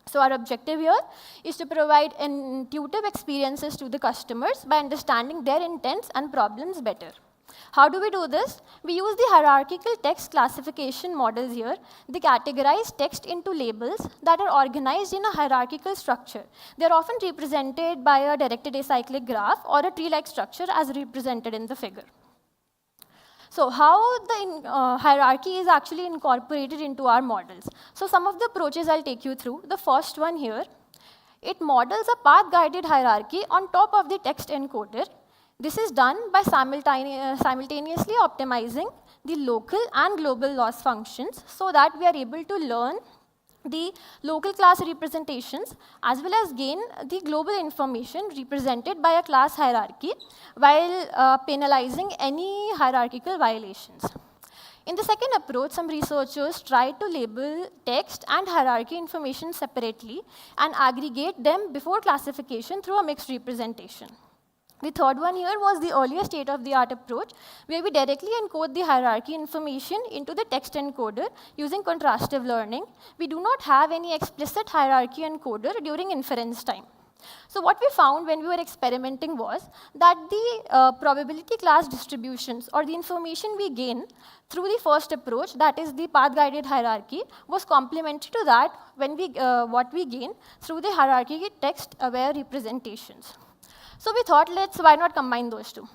So our objective here is to provide intuitive experiences to the customers by understanding their intents and problems better. How do we do this? We use the hierarchical text classification models here. They categorize text into labels that are organized in a hierarchical structure. They're often represented by a directed acyclic graph or a tree-like structure as represented in the figure. So how the hierarchy is actually incorporated into our models. So some of the approaches I'll take you through. The first one here, it models a path-guided hierarchy on top of the text encoder. This is done by simultaneously optimizing the local and global loss functions so that we are able to learn the local class representations as well as gain the global information represented by a class hierarchy while penalizing any hierarchical violations. In the second approach, some researchers tried to label text and hierarchy information separately and aggregate them before classification through a mixed representation. The third one here was the earlier state-of-the-art approach, where we directly encode the hierarchy information into the text encoder using contrastive learning. We do not have any explicit hierarchy encoder during inference time. So what we found when we were experimenting was that the probability class distributions or the information we gain through the first approach, that is the path-guided hierarchy, was complementary to that when what we gain through the hierarchy text-aware representations. So we thought, why not combine those two?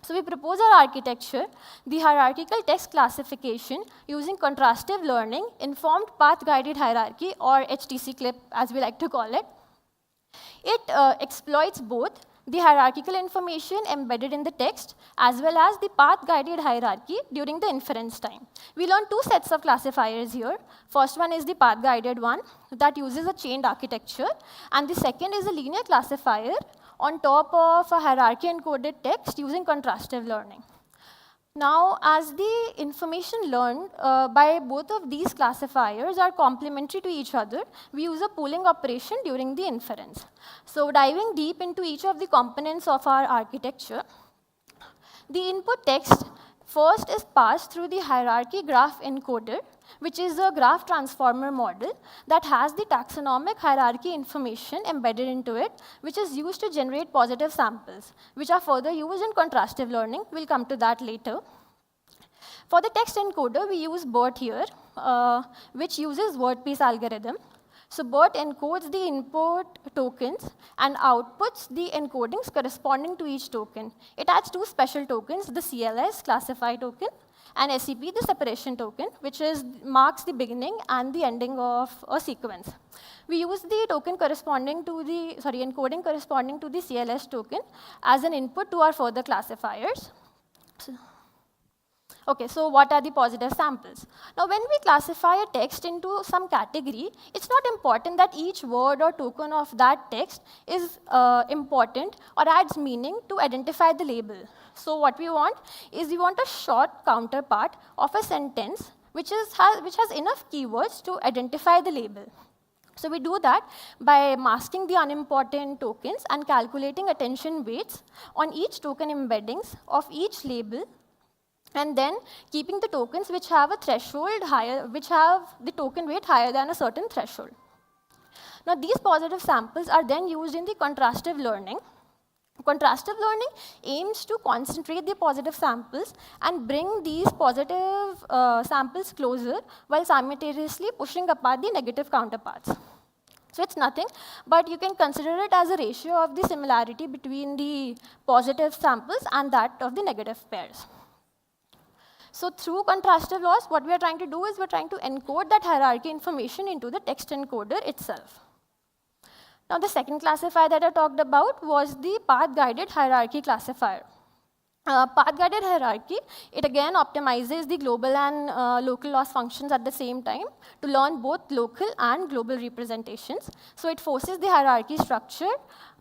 So we propose our architecture, the hierarchical text classification using contrastive learning, informed path-guided hierarchy, or HTC-CLIP as we like to call it. It exploits both the hierarchical information embedded in the text as well as the path-guided hierarchy during the inference time. We learned two sets of classifiers here. First one is the path-guided one that uses a chained architecture, and the second is a linear classifier on top of a hierarchy encoded text using contrastive learning. Now, as the information learned by both of these classifiers are complementary to each other, we use a pooling operation during the inference. So diving deep into each of the components of our architecture, the input text first is passed through the hierarchy graph encoder, which is a graph transformer model that has the taxonomic hierarchy information embedded into it, which is used to generate positive samples, which are further used in contrastive learning. We'll come to that later. For the text encoder, we use BERT here, which uses word piece algorithm. So BERT encodes the input tokens and outputs the encodings corresponding to each token. It adds two special tokens, the CLS, classify token, and SEP, the separation token, which marks the beginning and the ending of a sequence. We use the token corresponding to the, encoding corresponding to the CLS token as an input to our further classifiers. Okay, so what are the positive samples? Now, when we classify a text into some category, it's not important that each word or token of that text is important or adds meaning to identify the label. So what we want is we want a short counterpart of a sentence which has enough keywords to identify the label. So we do that by masking the unimportant tokens and calculating attention weights on each token embeddings of each label, and then keeping the tokens which have a threshold higher, which have the token weight higher than a certain threshold. Now, these positive samples are then used in the contrastive learning. Contrastive learning aims to concentrate the positive samples and bring these positive samples closer while simultaneously pushing apart the negative counterparts. So it's nothing, but you can consider it as a ratio of the similarity between the positive samples and that of the negative pairs. So through contrastive loss, what we are trying to do is we're trying to encode that hierarchy information into the text encoder itself. Now, the second classifier that I talked about was the path-guided hierarchy classifier. Path-guided hierarchy, it again optimizes the global and local loss functions at the same time to learn both local and global representations. So it forces the hierarchy structure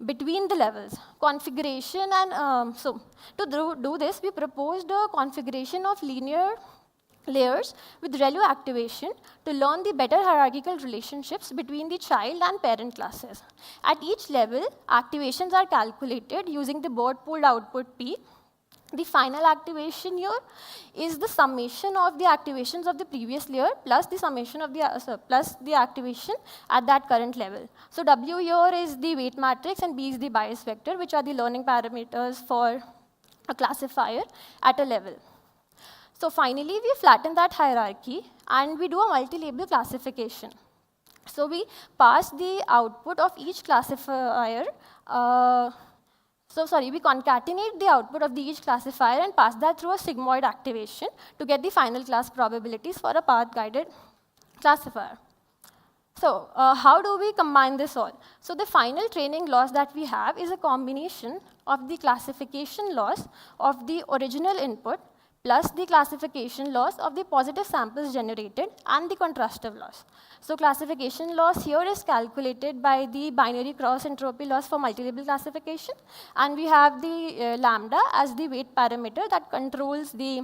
between the levels. Configuration and so to do this, we proposed a configuration of linear layers with ReLU activation to learn the better hierarchical relationships between the child and parent classes. At each level, activations are calculated using the board pooled output P. The final activation here is the summation of the activations of the previous layer plus the summation of the plus the activation at that current level. So W here is the weight matrix and B is the bias vector, which are the learning parameters for a classifier at a level. So finally, we flatten that hierarchy and we do a multi-label classification. So we pass the output of each classifier. We concatenate the output of each classifier and pass that through a sigmoid activation to get the final class probabilities for a path-guided classifier. So how do we combine this all? So the final training loss that we have is a combination of the classification loss of the original input plus the classification loss of the positive samples generated and the contrastive loss. So classification loss here is calculated by the binary cross entropy loss for multi-label classification, and we have the lambda as the weight parameter that controls the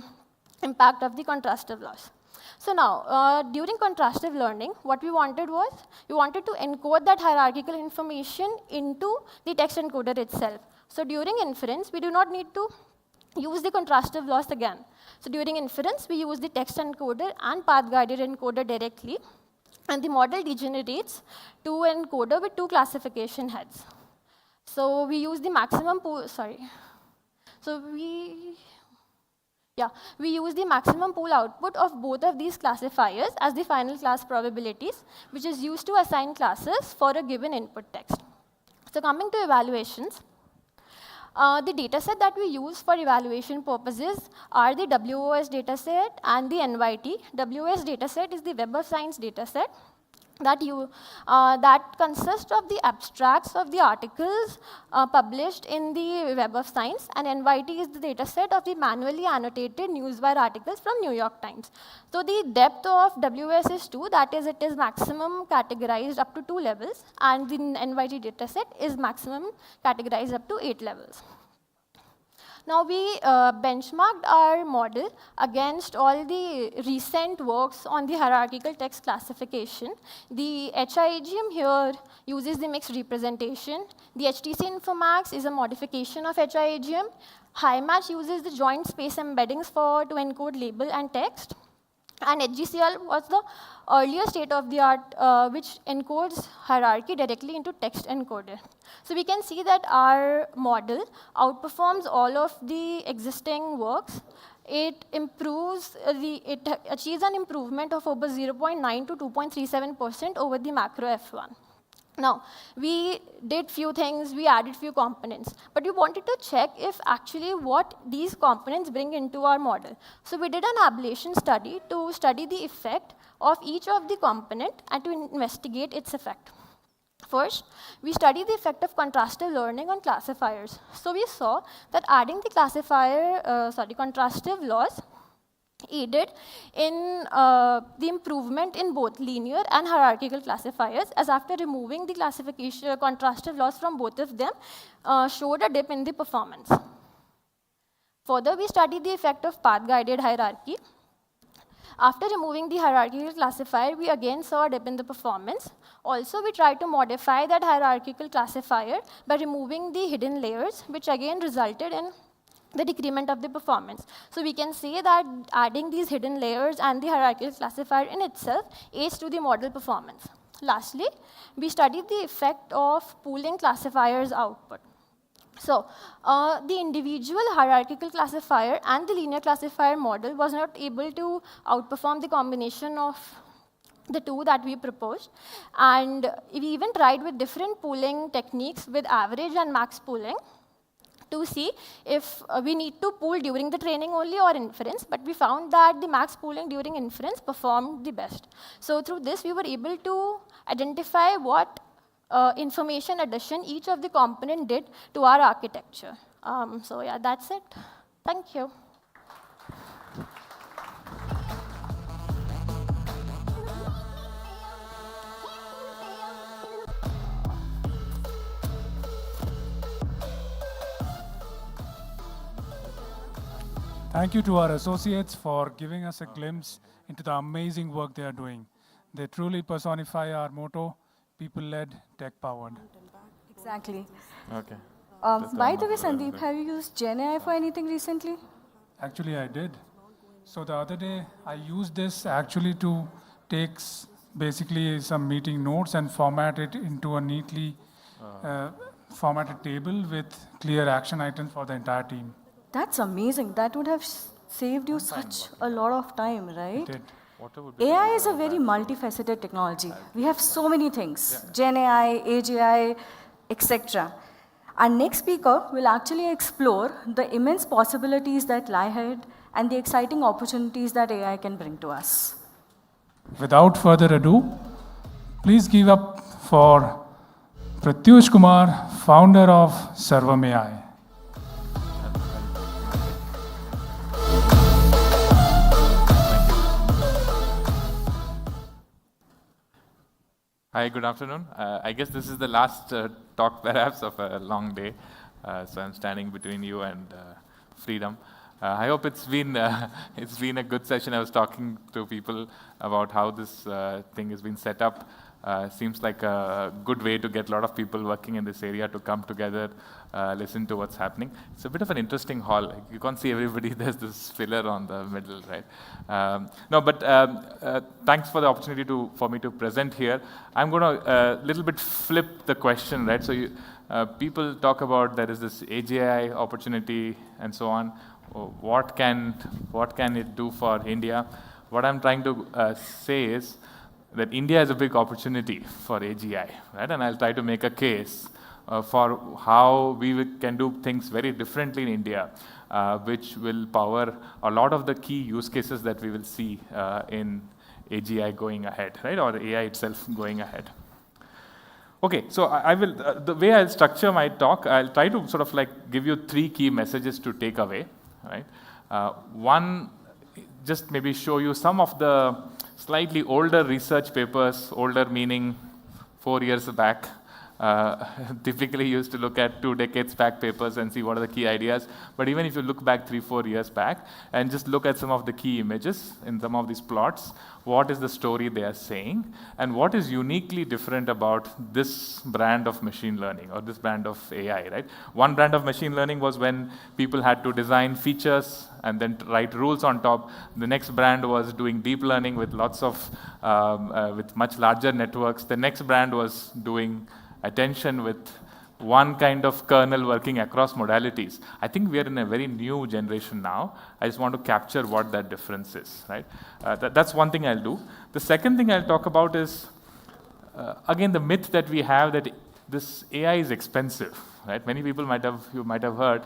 impact of the contrastive loss. So now, during contrastive learning, what we wanted was, we wanted to encode that hierarchical information into the text encoder itself. So during inference, we do not need to use the contrastive loss again. So during inference, we use the text encoder and path-guided encoder directly, and the model degenerates to an encoder with two classification heads. So we use the maximum pool, we use the maximum pool output of both of these classifiers as the final class probabilities, which is used to assign classes for a given input text. So coming to evaluations, the dataset that we use for evaluation purposes are the WOS dataset and the NYT. WOS dataset is the Web of Science dataset that consists of the abstracts of the articles published in the Web of Science, and NYT is the dataset of the manually annotated newswire articles from New York Times. So the depth of WOS is 2, that is, it is maximum categorized up to 2 levels, and the NYT dataset is maximum categorized up to 8 levels. Now we benchmarked our model against all the recent works on the hierarchical text classification. The HIAGM here uses the mixed representation. The HTC Infomax is a modification of HIAGM. HiMatch uses the joint space embeddings to encode label and text. And HGCL was the earlier state-of-the-art which encodes hierarchy directly into text encoder. So we can see that our model outperforms all of the existing works. It achieves an improvement of over 0.9 to 2.37% over the macro F1. Now, we did few things, we added few components, but we wanted to check if actually what these components bring into our model. So we did an ablation study to study the effect of each of the component and to investigate its effect. First, we studied the effect of contrastive learning on classifiers. So we saw that adding the contrastive loss aided in the improvement in both linear and hierarchical classifiers, as after removing the classification contrastive loss from both of them, showed a dip in the performance. Further, we studied the effect of path-guided hierarchy. After removing the hierarchical classifier, we again saw a dip in the performance. Also, we tried to modify that hierarchical classifier by removing the hidden layers, which again resulted in the decrement of the performance. So we can say that adding these hidden layers and the hierarchical classifier in itself aids to the model performance. Lastly, we studied the effect of pooling classifiers output. So the individual hierarchical classifier and the linear classifier model was not able to outperform the combination of the two that we proposed. And we even tried with different pooling techniques with average and max pooling to see if we need to pool during the training only or inference, but we found that the max pooling during inference performed the best. So through this, we were able to identify what information addition each of the component did to our architecture. So yeah, that's it. Thank you. Thank you to our associates for giving us a glimpse into the amazing work they are doing. They truly personify our motto, people-led, tech-powered. Exactly. Okay. By the way, Sandeep, have you used GenAI for anything recently? Actually, I did. So the other day, I used this actually to take basically some meeting notes and format it into a neatly formatted table with clear action items for the entire team. That's amazing. That would have saved you such a lot of time, right? It did. AI is a very multifaceted technology. We have so many things, GenAI, AGI, etc. Our next speaker will actually explore the immense possibilities that lie ahead and the exciting opportunities that AI can bring to us. Without further ado, please give up for Pratyush Kumar, founder of Sarvam AI. Hi, good afternoon. I guess this is the last talk perhaps of a long day. So I'm standing between you and freedom. I hope it's been a good session. I was talking to people about how this thing has been set up. Seems like a good way to get a lot of people working in this area to come together, listen to what's happening. It's a bit of an interesting hall. You can't see everybody. There's this pillar on the middle, right? Thanks for the opportunity for me to present here. I'm going to little bit flip the question, right? So people talk about there is this AGI opportunity and so on. What can it do for India? What I'm trying to say is that India is a big opportunity for AGI, right? And I'll try to make a case for how we can do things very differently in India, which will power a lot of the key use cases that we will see in AGI going ahead, right? Or AI itself going ahead. Okay, so I will, the way I'll structure my talk, I'll try to sort of like give you 3 key messages to take away, right? One, just maybe show you some of the slightly older research papers, older meaning 4 years back. Typically used to look at 2 decades back papers and see what are the key ideas. But even if you look back 3-4 years back and just look at some of the key images in some of these plots, what is the story they are saying and what is uniquely different about this brand of machine learning or this brand of AI, right? One brand of machine learning was when people had to design features and then write rules on top. The next brand was doing deep learning with lots of, with much larger networks. The next brand was doing attention with one kind of kernel working across modalities. I think we are in a very new generation now. I just want to capture what that difference is, right? That's one thing I'll do. The second thing I'll talk about is, again, the myth that we have that this AI is expensive, right? Many people you might have heard,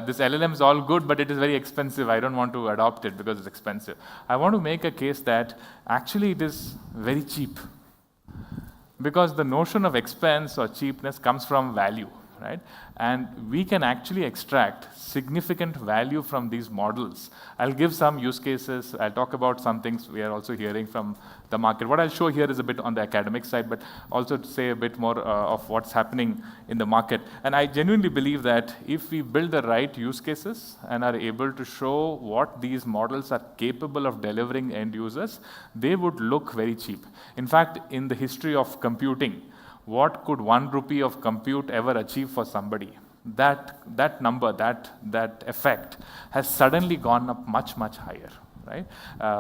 this LLM is all good, but it is very expensive. I don't want to adopt it because it's expensive. I want to make a case that actually it is very cheap. Because the notion of expense or cheapness comes from value, right? And we can actually extract significant value from these models. I'll give some use cases. I'll talk about some things we are also hearing from the market. What I'll show here is a bit on the academic side, but also to say a bit more of what's happening in the market. And I genuinely believe that if we build the right use cases and are able to show what these models are capable of delivering end users, they would look very cheap. In fact, in the history of computing, what could 1 rupee of compute ever achieve for somebody? That number, that effect has suddenly gone up much, much higher, right?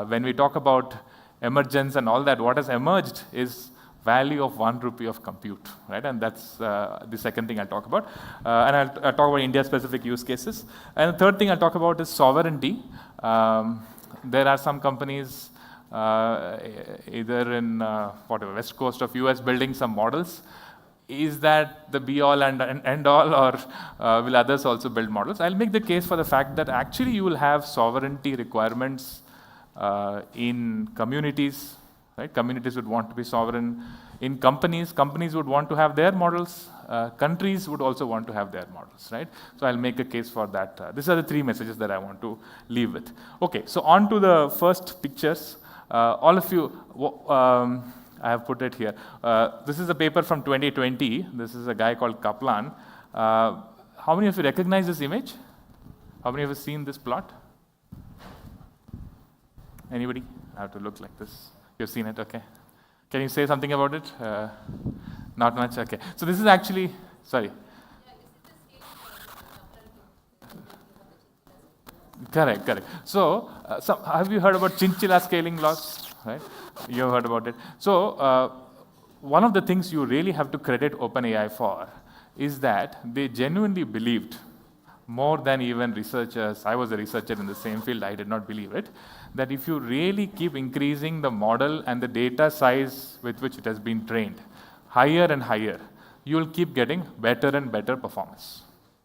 When we talk about emergence and all that, what has emerged is value of 1 rupee of compute, right? And that's the second thing I'll talk about. And I'll talk about India-specific use cases. And the third thing I'll talk about is sovereignty. There are some companies either in whatever west coast of US building some models. Is that the be all and end all, or will others also build models? I'll make the case for the fact that actually you will have sovereignty requirements in communities, right? Communities would want to be sovereign. In companies, companies would want to have their models. Countries would also want to have their models, right? So I'll make a case for that. These are the three messages that I want to leave with. Okay, so on to the first pictures. All of you, I have put it here. This is a paper from 2020. This is a guy called Kaplan. How many of you recognize this image? How many of you have seen this plot? Anybody? I have to look like this. You've seen it, okay. Can you say something about it? Not much, okay. So this is actually, sorry. Correct. So, have you heard about chinchilla scaling laws? Right? You have heard about it. So, one of the things you really have to credit OpenAI for is that they genuinely believed, more than even researchers, I was a researcher in the same field, I did not believe it, that if you really keep increasing the model and the data size with which it has been trained higher and higher, you will keep getting better and better performance.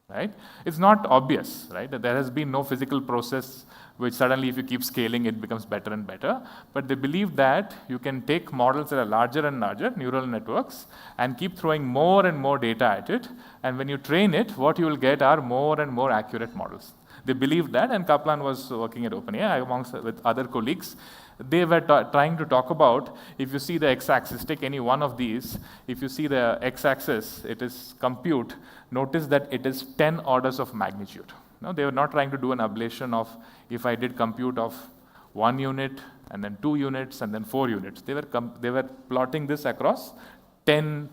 Right? It's not obvious, right? There has been no physical process which suddenly if you keep scaling it becomes better and better, but they believe that you can take models that are larger and larger, neural networks, and keep throwing more and more data at it, and when you train it, what you will get are more and more accurate models. They believed that, and Kaplan was working at OpenAI amongst with other colleagues. They were trying to talk about, if you see the x-axis, take any one of these, if you see the x-axis, it is compute, notice that it is 10 orders of magnitude. No, they were not trying to do an ablation of, if I did compute of 1 unit, and then 2 units, and then 4 units. They were plotting this across 10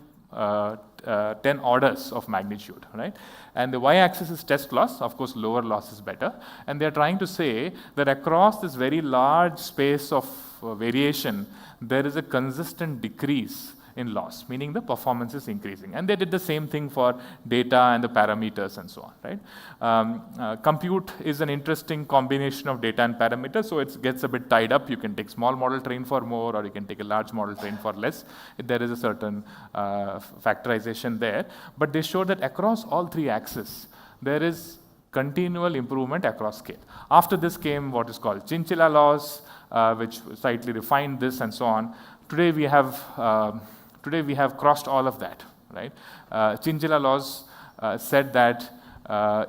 orders of magnitude, right? And the y-axis is test loss. Of course, lower loss is better. And they're trying to say that across this very large space of variation, there is a consistent decrease in loss, meaning the performance is increasing. And they did the same thing for data and the parameters and so on, right? Compute is an interesting combination of data and parameters, so it gets a bit tied up. You can take small model train for more, or you can take a large model train for less. There is a certain factorization there. But they show that across all three axes, there is continual improvement across scale. After this came what is called chinchilla laws, which slightly refined this and so on. Today we have crossed all of that, right? Chinchilla laws said that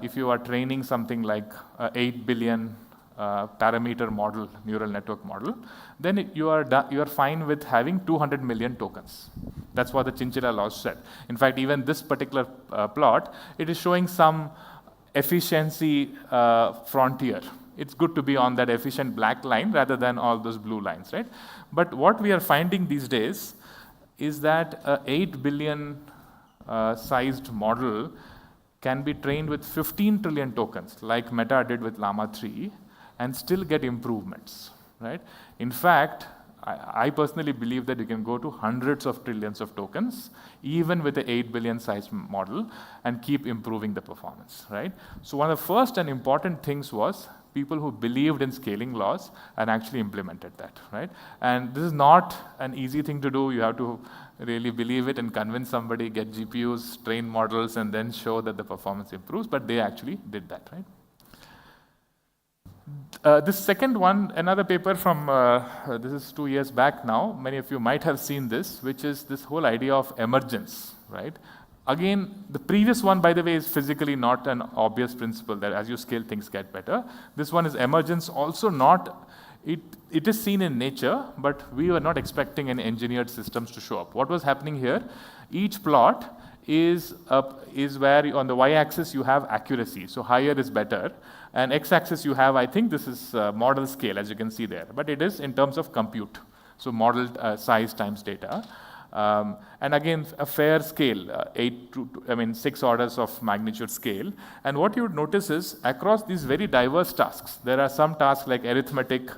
if you are training something like 8 billion parameter model, neural network model, then you are fine with having 200 million tokens. That's what the chinchilla laws said. In fact, even this particular plot, it is showing some efficiency frontier. It's good to be on that efficient black line rather than all those blue lines, right? But what we are finding these days is that a 8 billion sized model can be trained with 15 trillion tokens, like Meta did with Llama 3, and still get improvements, right? In fact, I personally believe that you can go to hundreds of trillions of tokens, even with the 8 billion sized model, and keep improving the performance, right? So one of the first and important things was people who believed in scaling laws and actually implemented that, right? And this is not an easy thing to do. You have to really believe it and convince somebody, get GPUs, train models, and then show that the performance improves, but they actually did that, right? This second one, another paper from, this is 2 years back now, many of you might have seen this, which is this whole idea of emergence, right? Again, the previous one, by the way, is physically not an obvious principle that as you scale, things get better. This one is emergence, also not, it is seen in nature, but we were not expecting any engineered systems to show up. What was happening here? Each plot is where on the y-axis you have accuracy, so higher is better, and x-axis you have, I think this is model scale, as you can see there, but it is in terms of compute, so model size times data. And again, a fair scale, 6 orders of magnitude scale. And what you would notice is across these very diverse tasks, there are some tasks like arithmetic,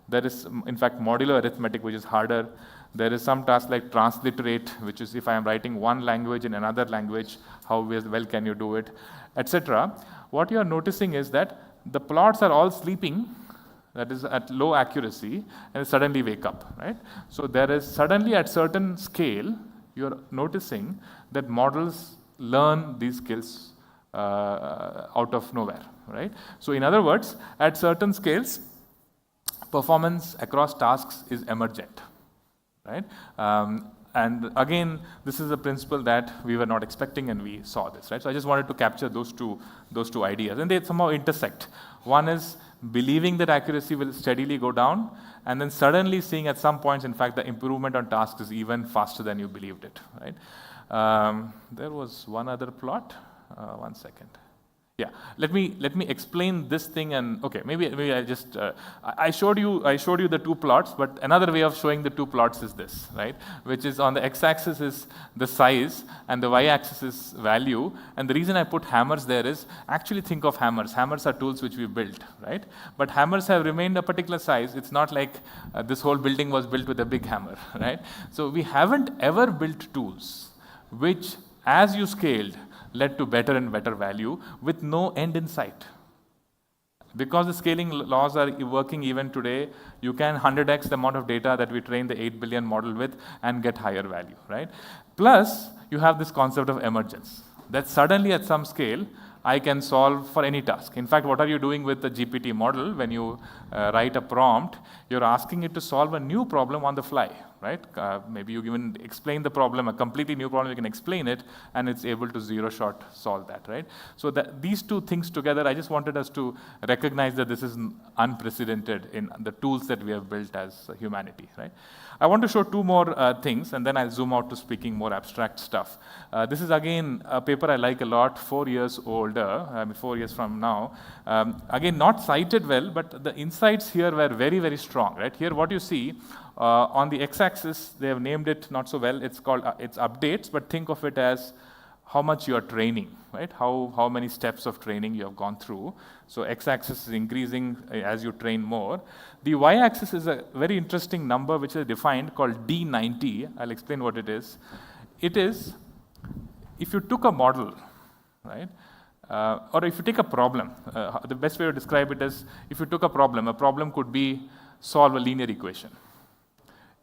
there is in fact modular arithmetic, which is harder. There is some tasks like transliterate, which is if I am writing one language in another language, how well can you do it, etc. What you are noticing is that the plots are all sleeping, that is at low accuracy, and suddenly wake up, right? So there is suddenly at certain scale, you're noticing that models learn these skills out of nowhere, right? So in other words, at certain scales, performance across tasks is emergent, right? And again, this is a principle that we were not expecting, and we saw this, right? So I just wanted to capture those two ideas, and they somehow intersect. One is believing that accuracy will steadily go down, and then suddenly seeing at some points, in fact, the improvement on tasks is even faster than you believed it, right? There was one other plot. 1 second. Yeah, let me explain this thing, and okay, maybe I just I showed you the two plots, but another way of showing the two plots is this, right? Which is on the x-axis is the size and the y-axis is value, and the reason I put hammers there is actually think of hammers. Hammers are tools which we built, right? But hammers have remained a particular size. It's not like this whole building was built with a big hammer, right? So we haven't ever built tools which, as you scaled, led to better and better value with no end in sight. Because the scaling laws are working even today, you can 100x the amount of data that we train the 8 billion model with and get higher value, right? Plus, you have this concept of emergence, that suddenly at some scale, I can solve for any task. In fact, what are you doing with the GPT model when you write a prompt? You're asking it to solve a new problem on the fly, right? Maybe you even explain the problem, a completely new problem, you can explain it, and it's able to zero-shot solve that, right? So these two things together, I just wanted us to recognize that this is unprecedented in the tools that we have built as humanity, right? I want to show two more things, and then I'll zoom out to speaking more abstract stuff. This is again a paper I like a lot, 4 years older, 4 years from now. Again, not cited well, but the insights here were very, very strong, right? Here what you see, on the x-axis, they have named it not so well, it's called, it's updates, but think of it as how much you are training, right? How many steps of training you have gone through. So x-axis is increasing as you train more. The y-axis is a very interesting number which is defined called D90. I'll explain what it is. It is, if you took a model, right? Or if you take a problem, the best way to describe it is, if you took a problem could be solve a linear equation.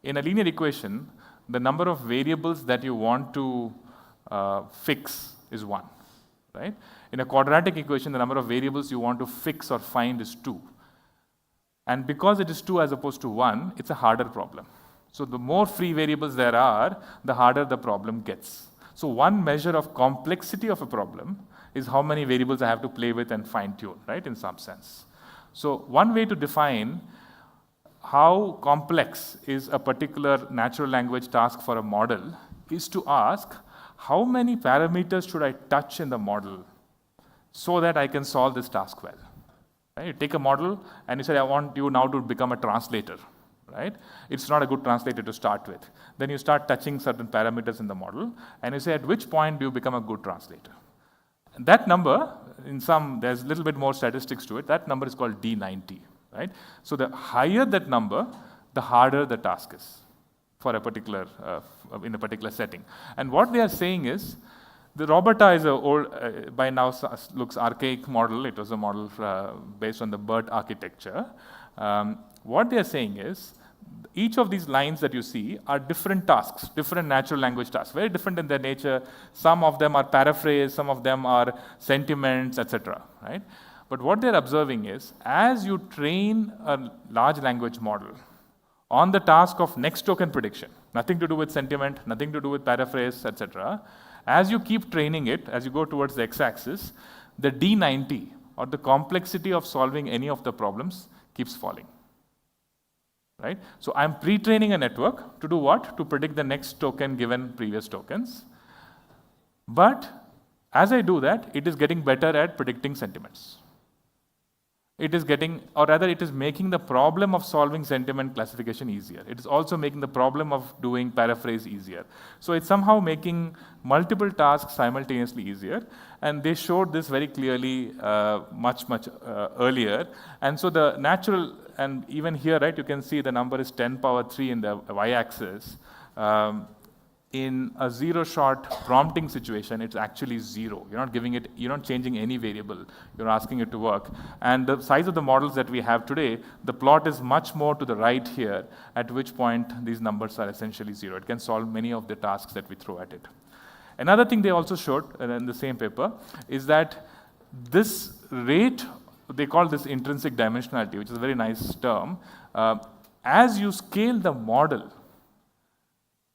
In a linear equation, the number of variables that you want to fix is 1, right? In a quadratic equation, the number of variables you want to fix or find is 2. And because it is 2 as opposed to 1, it's a harder problem. So the more free variables there are, the harder the problem gets. So one measure of complexity of a problem is how many variables I have to play with and fine-tune, right, in some sense. So one way to define how complex is a particular natural language task for a model is to ask, how many parameters should I touch in the model so that I can solve this task well? Right? You take a model and you say, I want you now to become a translator, right? It's not a good translator to start with. Then you start touching certain parameters in the model, and you say, at which point do you become a good translator? That number, there's a little bit more statistics to it, that number is called D90, right? So the higher that number, the harder the task is for a particular, in a particular setting. And what they are saying is, the Robota is a old, by now looks archaic model. It was a model based on the BERT architecture. What they are saying is, each of these lines that you see are different tasks, different natural language tasks, very different in their nature. Some of them are paraphrase, some of them are sentiments, etc. Right? But what they're observing is, as you train a large language model on the task of next token prediction, nothing to do with sentiment, nothing to do with paraphrase, etc., As you keep training it, as you go towards the x-axis, the D90, or the complexity of solving any of the problems, keeps falling. Right? So I'm pre-training a network to do what? To predict the next token given previous tokens. But as I do that, it is getting better at predicting sentiments. It is getting, or rather it is making the problem of solving sentiment classification easier. It is also making the problem of doing paraphrase easier. So it's somehow making multiple tasks simultaneously easier. And they showed this very clearly much earlier. And so the natural, and even here, right, you can see the number is 10 power 3 in the y-axis. In a zero-shot prompting situation, it's actually 0. You're not giving it, you're not changing any variable. You're asking it to work. And the size of the models that we have today, the plot is much more to the right here, at which point these numbers are essentially 0. It can solve many of the tasks that we throw at it. Another thing they also showed in the same paper is that this rate, they call this intrinsic dimensionality, which is a very nice term. As you scale the model,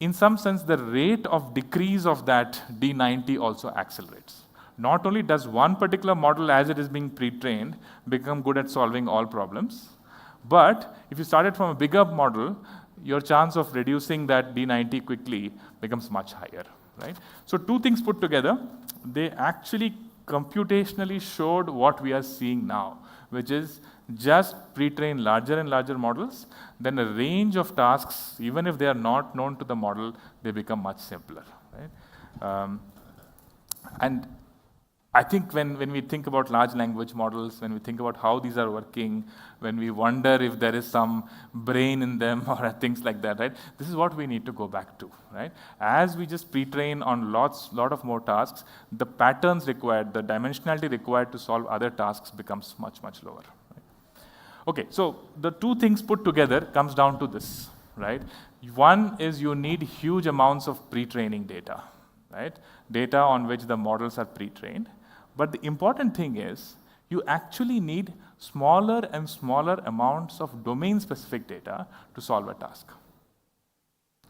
in some sense, the rate of decrease of that D90 also accelerates. Not only does one particular model, as it is being pre-trained, become good at solving all problems, but if you started from a bigger model, your chance of reducing that D90 quickly becomes much higher. Right? So two things put together, they actually computationally showed what we are seeing now, which is just pre-train larger and larger models, then a range of tasks, even if they are not known to the model, they become much simpler. Right? And I think when we think about large language models, when we think about how these are working, when we wonder if there is some brain in them or things like that, right? This is what we need to go back to, right? As we just pre-train on lot of more tasks, the patterns required, the dimensionality required to solve other tasks becomes much lower. Right? Okay, so the two things put together comes down to this, right? One is you need huge amounts of pre-training data, right? Data on which the models are pre-trained. But the important thing is, you actually need smaller and smaller amounts of domain-specific data to solve a task.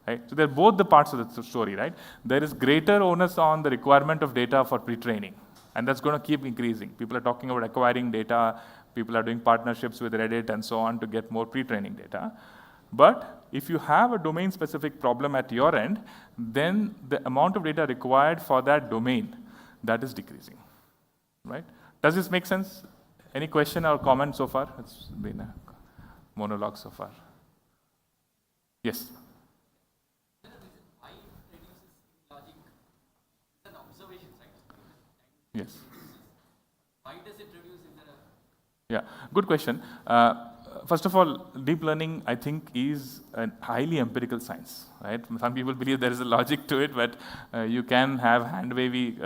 Right? So they're both the parts of the story, right? There is greater onus on the requirement of data for pre-training, and that's going to keep increasing. People are talking about acquiring data, people are doing partnerships with Reddit and so on to get more pre-training data. But if you have a domain-specific problem at your end, then the amount of data required for that domain, that is decreasing. Right? Does this make sense? Any question or comment so far? It's been a monologue so far. Yes? Yes. Why does it reduce? Yeah, good question. First of all, deep learning, I think, is a highly empirical science, right? Some people believe there is a logic to it, but you can have hand-wavy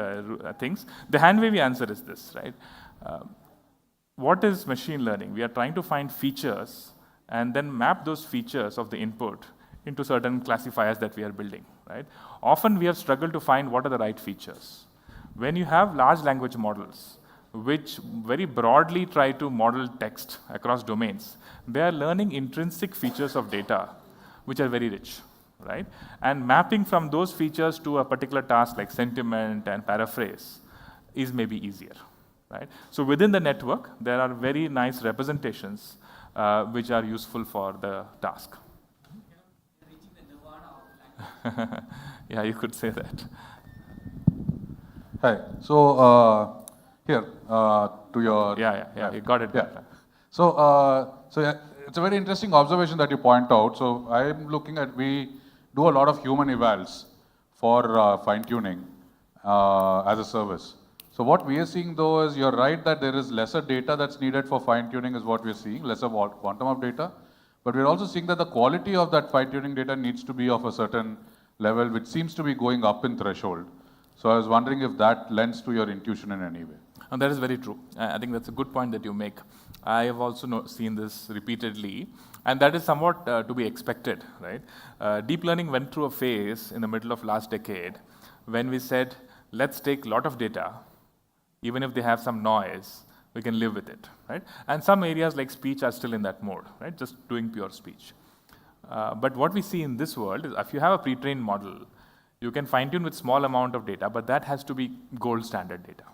things. The hand-wavy answer is this, right? What is machine learning? We are trying to find features and then map those features of the input into certain classifiers that we are building, right? Often we have struggled to find what are the right features. When you have large language models, which very broadly try to model text across domains, they are learning intrinsic features of data, which are very rich, right? And mapping from those features to a particular task like sentiment and paraphrase is maybe easier, right? So within the network, there are very nice representations which are useful for the task. Yeah, you could say that. Hi. So here to your you got it. Yeah. So yeah, it's a very interesting observation that you point out. So I'm looking at, we do a lot of human evals for fine tuning as a service. So what we are seeing though is, you're right that there is lesser data that's needed for fine tuning is what we're seeing, lesser quantum of data. But we're also seeing that the quality of that fine tuning data needs to be of a certain level, which seems to be going up in threshold. So I was wondering if that lends to your intuition in any way. And that is very true. I think that's a good point that you make. I have also seen this repeatedly, and that is somewhat to be expected, right? Deep learning went through a phase in the middle of last decade when we said, let's take a lot of data, even if they have some noise, we can live with it, right? And some areas like speech are still in that mode, right? Just doing pure speech. But what we see in this world is, if you have a pre-trained model, You can fine tune with small amount of data, but that has to be gold standard data.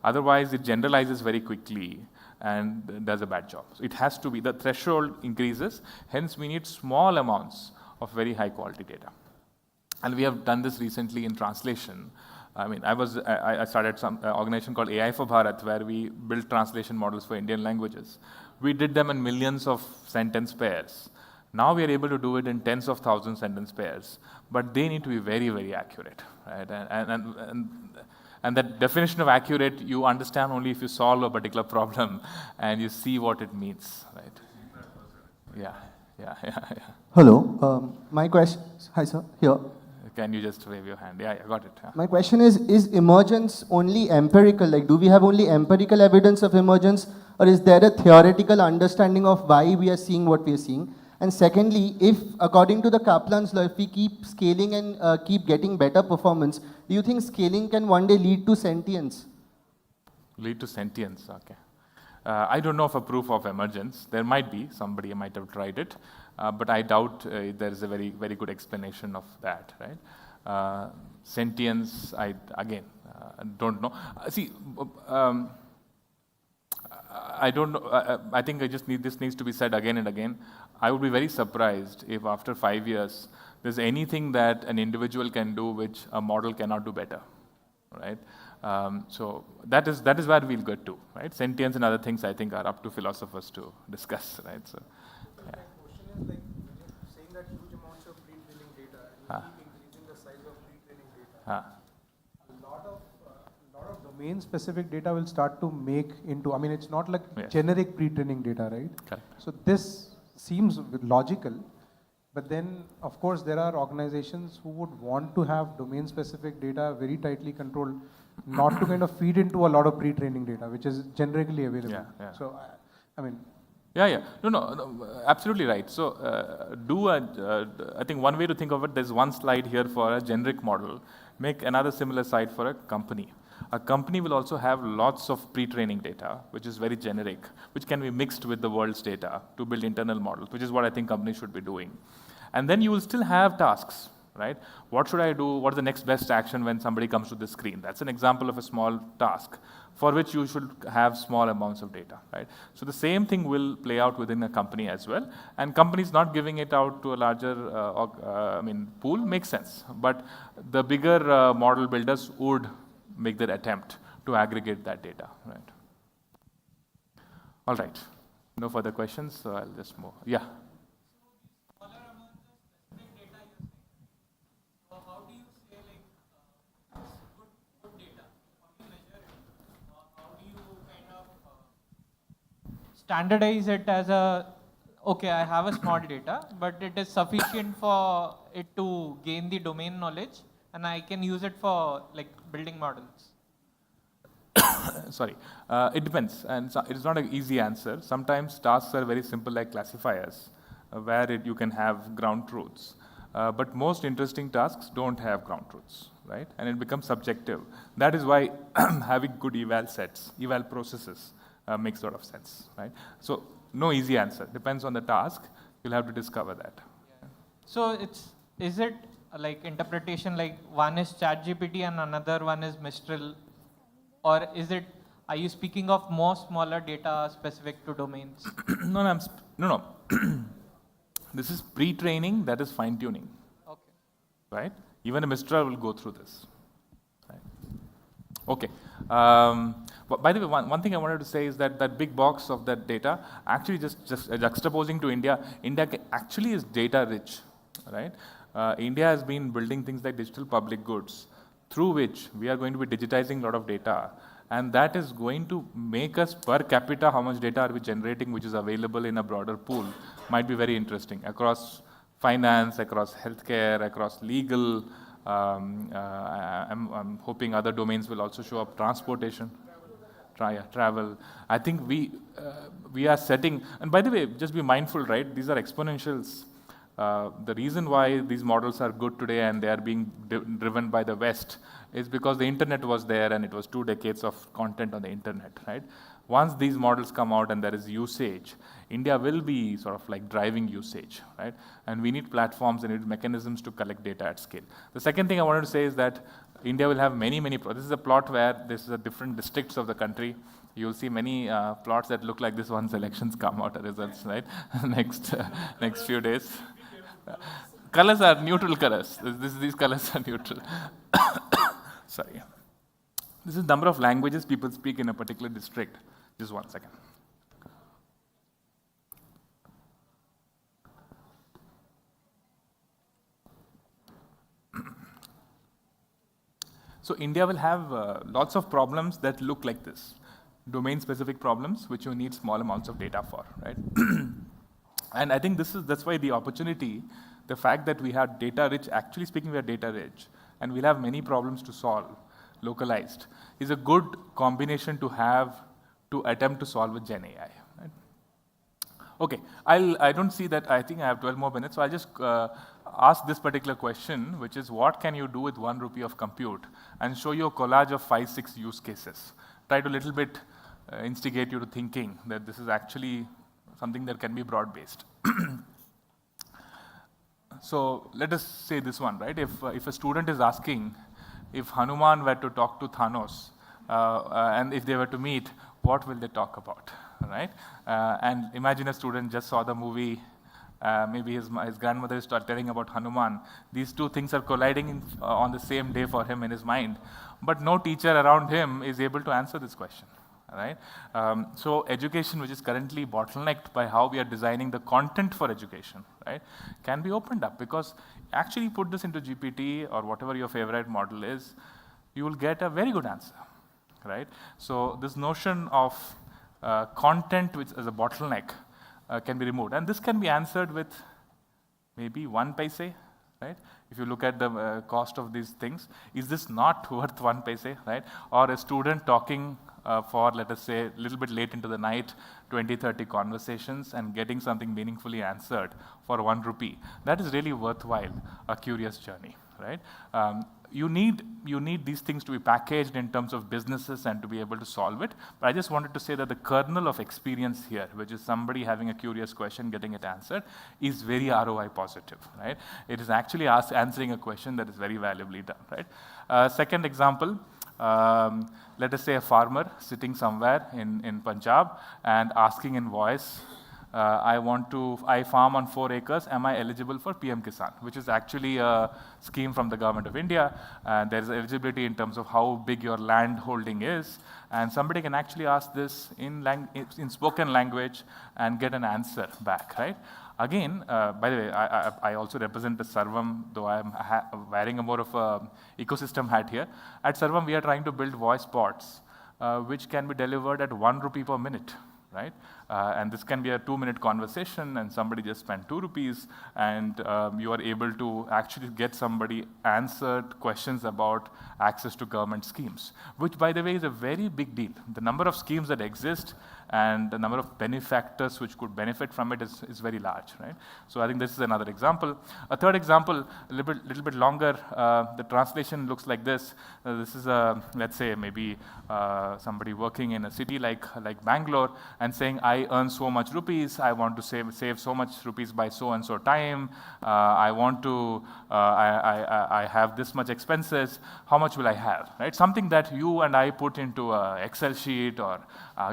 Otherwise, it generalizes very quickly and does a bad job. So it has to be, the threshold increases, hence we need small amounts of very high quality data. And we have done this recently in translation. I mean, I started some organization called AI for Bharat, where we built translation models for Indian languages. We did them in millions of sentence pairs. Now we are able to do it in tens of thousands sentence pairs, but they need to be very, very accurate, right? And that definition of accurate, you understand only if you solve a particular problem and you see what it means, right? Yeah. Hello. My question, hi sir, here. Can you just wave your hand? Yeah, got it. Yeah. My question is emergence only empirical? Like, do we have only empirical evidence of emergence, or is there a theoretical understanding of why we are seeing what we are seeing? And secondly, if according to the Kaplan's law, if we keep scaling and keep getting better performance, do you think scaling can one day lead to sentience? Lead to sentience, okay. I don't know of a proof of emergence. There might be, somebody might have tried it, but I doubt there is a very, very good explanation of that, right? Sentience, I don't know. See, I don't know. I think this needs to be said again and again. I would be very surprised if after 5 years, there's anything that an individual can do which a model cannot do better, right? So that is where we'll get to, right? Sentience and other things I think are up to philosophers to discuss, right? So, yeah. My question is, like, when you're saying that huge amounts of pre-training data and you keep increasing the size of pre-training data, a lot of domain-specific data will start to make into, I mean, it's not like generic pre-training data, right? Correct. So this seems logical, but then, of course, there are organizations who would want to have domain-specific data very tightly controlled, not to kind of feed into a lot of pre-training data, which is generically available. Yeah. So, I mean. Yeah. No, absolutely right. So, I think one way to think of it, there's one slide here for a generic model. Make another similar slide for a company. A company will also have lots of pre-training data, which is very generic, which can be mixed with the world's data to build internal models, which is what I think companies should be doing. And then you will still have tasks, right? What should I do? What is the next best action when somebody comes to the screen? That's an example of a small task for which you should have small amounts of data, right? So the same thing will play out within a company as well. And companies not giving it out to a larger pool makes sense. But the bigger model builders would make their attempt to aggregate that data, right? All right. No further questions, so I'll just move. Yeah. Standardize it as okay, I have a small data, but it is sufficient for it to gain the domain knowledge, and I can use it for like building models? Sorry, it depends, and so it is not an easy answer. Sometimes tasks are very simple, like classifiers, where you can have ground truths. But most interesting tasks don't have ground truths, right? And it becomes subjective. That is why having good eval sets, eval processes, makes a lot of sense, right? So no easy answer. Depends on the task. You'll have to discover that. Yeah. So is it like interpretation, like one is ChatGPT and another one is Mistral, or are you speaking of more smaller data specific to domains? No. This is pre-training, that is fine-tuning. Okay. Right? Even a Mistral will go through this. Right? Okay. But by the way, one thing I wanted to say is that that big box of that data, actually just juxtaposing to India actually is data rich, right? India has been building things like digital public goods, through which we are going to be digitizing a lot of data. And that is going to make us per capita, how much data are we generating, which is available in a broader pool, might be very interesting across finance, across healthcare, across legal. I'm hoping other domains will also show up, transportation, travel. I think we are setting, and by the way, just be mindful, right? These are exponentials. The reason why these models are good today and they are being driven by the West is because the internet was there and it was 2 decades of content on the internet, right? once these models come out and there is usage, India will be sort of like driving usage, right? And we need platforms and mechanisms to collect data at scale. The second thing I wanted to say is that India will have many, this is a plot where this is a different districts of the country. You'll see many plots that look like this once elections come out results, right? next few days. Colors are neutral colors. These colors are neutral. Sorry. This is the number of languages people speak in a particular district. Just 1 second. So India will have lots of problems that look like this. Domain-specific problems, which you need small amounts of data for, right? And I think that's why the opportunity, the fact that we have data-rich, actually speaking, we are data-rich, and we'll have many problems to solve, localized, is a good combination to have to attempt to solve with GenAI. Right? Okay, I don't see that. I think I have 12 more minutes, so I'll just ask this particular question, which is what can you do with 1 rupee of compute, and show you a collage of 5, 6 use cases. Try to a little bit instigate you to thinking that this is actually something that can be broad-based. So let us say this one, right? If a student is asking, if Hanuman were to talk to Thanos, and if they were to meet, what will they talk about, right? And imagine a student just saw the movie, maybe his grandmother is telling about Hanuman. These two things are colliding on the same day for him in his mind, but no teacher around him is able to answer this question, right? So education, which is currently bottlenecked by how we are designing the content for education, right, can be opened up, because actually put this into GPT or whatever your favorite model is, you will get a very good answer, right? So this notion of content which is a bottleneck can be removed. And this can be answered with maybe 1 paise, right? If you look at the cost of these things, is this not worth 1 paise, right? Or a student talking for, let us say, a little bit late into the night, 20, 30 conversations and getting something meaningfully answered for 1 rupee. That is really worthwhile, a curious journey, right? You need these things to be packaged in terms of businesses and to be able to solve it. But I just wanted to say that the kernel of experience here, which is somebody having a curious question, getting it answered, is very ROI positive, right? It is actually answering a question that is very valuably done, right? Second example, let us say a farmer sitting somewhere in Punjab and asking in voice, I farm on 4 acres, am I eligible for PM Kisan, which is actually a scheme from the government of India. There is eligibility in terms of how big your land holding is, and somebody can actually ask this in spoken language and get an answer back, right? Again, by the way, I also represent the Sarvam, though I'm wearing a more of a ecosystem hat here. At Sarvam, we are trying to build voice bots, which can be delivered at 1 rupee per minute, right? And this can be a 2-minute conversation, and somebody just spent 2 rupees, and you are able to actually get somebody answered questions about access to government schemes, which, by the way, is a very big deal. The number of schemes that exist and the number of benefactors which could benefit from it is very large, right? So I think this is another example. A third example, a little bit longer, the translation looks like this. This is let's say maybe somebody working in a city like Bangalore and saying, I earn so much rupees, I want to save so much rupees by so and so time, I want to, I have this much expenses, how much will I have, right? Something that you and I put into an Excel sheet, or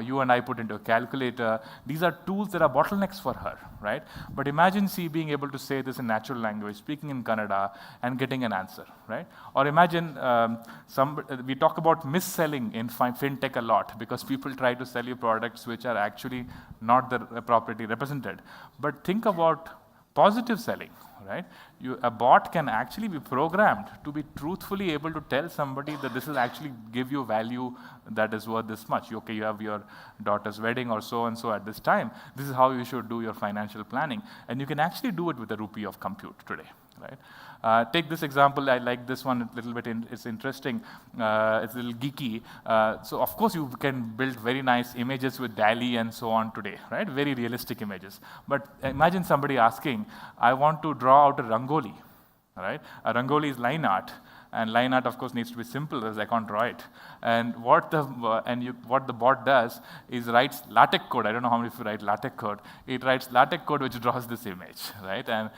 you and I put into a calculator. These are tools that are bottlenecks for her, right? But imagine she being able to say this in natural language, speaking in Kannada, and getting an answer, right? Or imagine we talk about mis-selling in fintech a lot, because people try to sell you products which are actually not appropriately represented. But think about positive selling, right? A bot can actually be programmed to be truthfully able to tell somebody that this will actually give you value that is worth this much. Okay, you have your daughter's wedding or so and so at this time. This is how you should do your financial planning. And you can actually do it with a rupee of compute today, right? Take this example. I like this one a little bit. It's interesting. It's a little geeky. So of course you can build very nice images with DALL-E and so on today, right? Very realistic images. But imagine somebody asking, I want to draw out a rangoli, right? A rangoli is line art. And line art, of course, needs to be simple, as I can't draw it. And what the bot does is writes LaTeX code. I don't know how many of you write LaTeX code. It writes LaTeX code which draws this image, right? And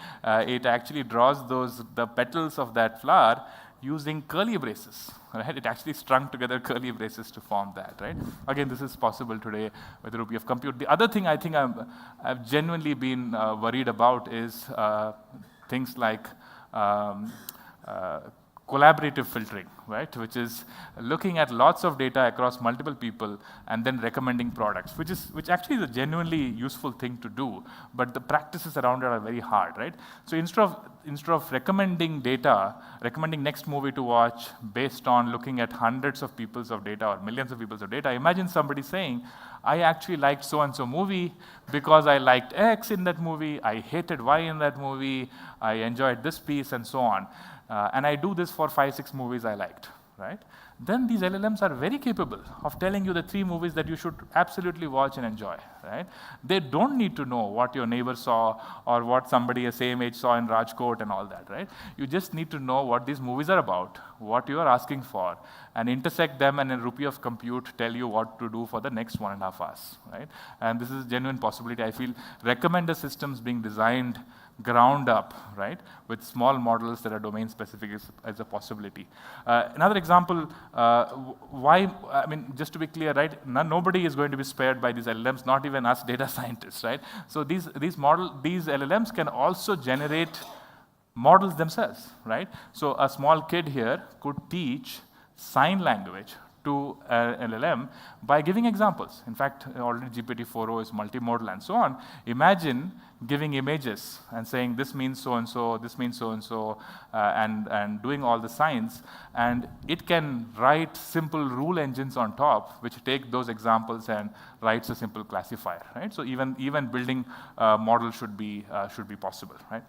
it actually draws the petals of that flower using curly braces, right? It actually strung together curly braces to form that, right? Again, this is possible today with the rupee of compute. The other thing I think I've genuinely been worried about is things like collaborative filtering, right? Which is looking at lots of data across multiple people and then recommending products, which actually is a genuinely useful thing to do, but the practices around it are very hard, right? So instead of recommending next movie to watch based on looking at hundreds of people's of data or millions of people's of data, imagine somebody saying, I actually liked so-and-so movie because I liked X in that movie, I hated Y in that movie, I enjoyed this piece, and so on. And I do this for 5-6 movies I liked, right? Then these LLMs are very capable of telling you the 3 movies that you should absolutely watch and enjoy, right? They don't need to know what your neighbor saw or what somebody a same age saw in Rajkot and all that, right? You just need to know what these movies are about, what you are asking for, and intersect them, and in rupee of compute tell you what to do for the next 1.5 hours, right? And this is a genuine possibility. I feel recommender systems being designed ground up, right, with small models that are domain specific as a possibility. Another example, just to be clear, right, nobody is going to be spared by these LLMs, not even us data scientists, right? So these LLMs can also generate models themselves, right? So a small kid here could teach sign language to an LLM by giving examples. In fact, already GPT-4o is multimodal and so on. Imagine giving images and saying this means so-and-so, this means so-and-so, and doing all the signs. And it can write simple rule engines on top, which take those examples and writes a simple classifier, right? So even building a model should be possible, right?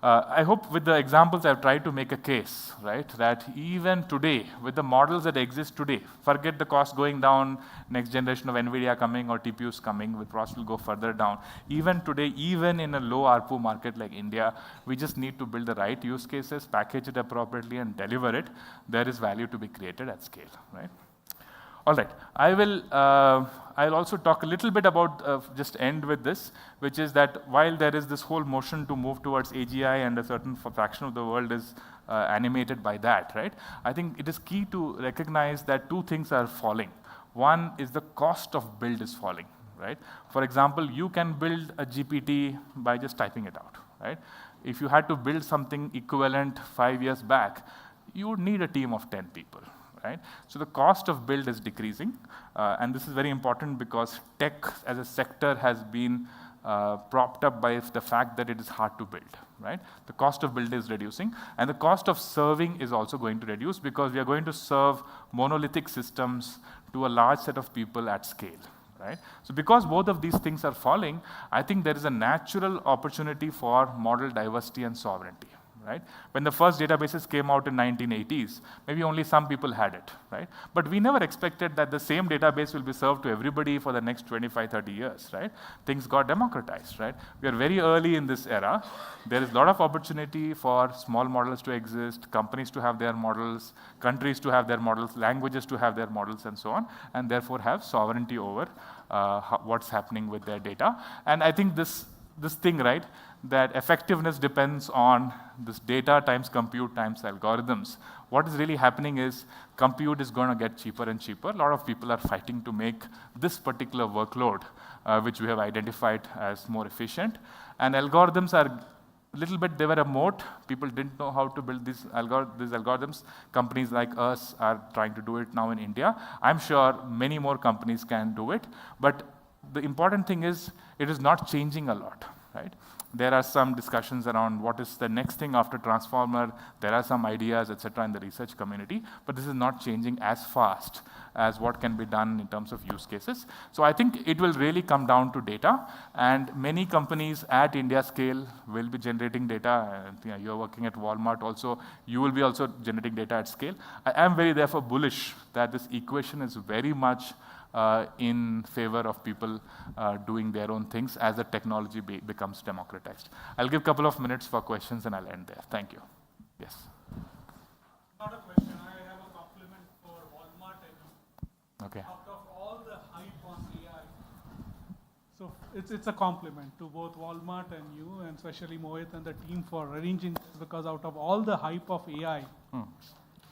I hope with the examples I've tried to make a case, right, that even today, with the models that exist today, forget the cost going down, next generation of NVIDIA coming or TPUs coming, the cost will go further down. Even today, even in a low ARPU market like India, we just need to build the right use cases, package it appropriately, and deliver it. There is value to be created at scale, right? All right, I'll also talk a little bit about, just end with this, which is that while there is this whole motion to move towards AGI and a certain fraction of the world is animated by that, right? I think it is key to recognize that 2 things are falling. One is the cost of build is falling, right? For example, you can build a GPT by just typing it out, right? If you had to build something equivalent 5 years back, you would need a team of 10 people. Right? So the cost of build is decreasing, and this is very important because tech as a sector has been propped up by the fact that it is hard to build. Right? The cost of build is reducing, and the cost of serving is also going to reduce because we are going to serve monolithic systems to a large set of people at scale. Right? So because both of these things are falling, I think there is a natural opportunity for model diversity and sovereignty. Right? When the first databases came out in 1980s, maybe only some people had it, right? But we never expected that the same database will be served to everybody for the next 25, 30 years, right? Things got democratized, right? We are very early in this era. There is a lot of opportunity for small models to exist, companies to have their models, countries to have their models, languages to have their models, and so on, and therefore have sovereignty over what's happening with their data. And I think this thing, right, that effectiveness depends on this data times compute times algorithms. What is really happening is compute is going to get cheaper and cheaper. A lot of people are fighting to make this particular workload, which we have identified as more efficient. And algorithms are a little bit, they were a moat. People didn't know how to build these algorithms. Companies like us are trying to do it now in India. I'm sure many more companies can do it. But the important thing is it is not changing a lot, right? There are some discussions around what is the next thing after transformer. There are some ideas, etc., in the research community, but this is not changing as fast as what can be done in terms of use cases. So I think it will really come down to data, and many companies at India scale will be generating data. You're working at Walmart also. You will be also generating data at scale. I am very therefore bullish that this equation is very much in favor of people doing their own things as the technology becomes democratized. I'll give a couple of minutes for questions and I'll end there. Thank you. Yes. Not a Okay. Out of all the hype on AI, so it's a compliment to both Walmart and you, and especially Mohit and the team for arranging this, because out of all the hype of AI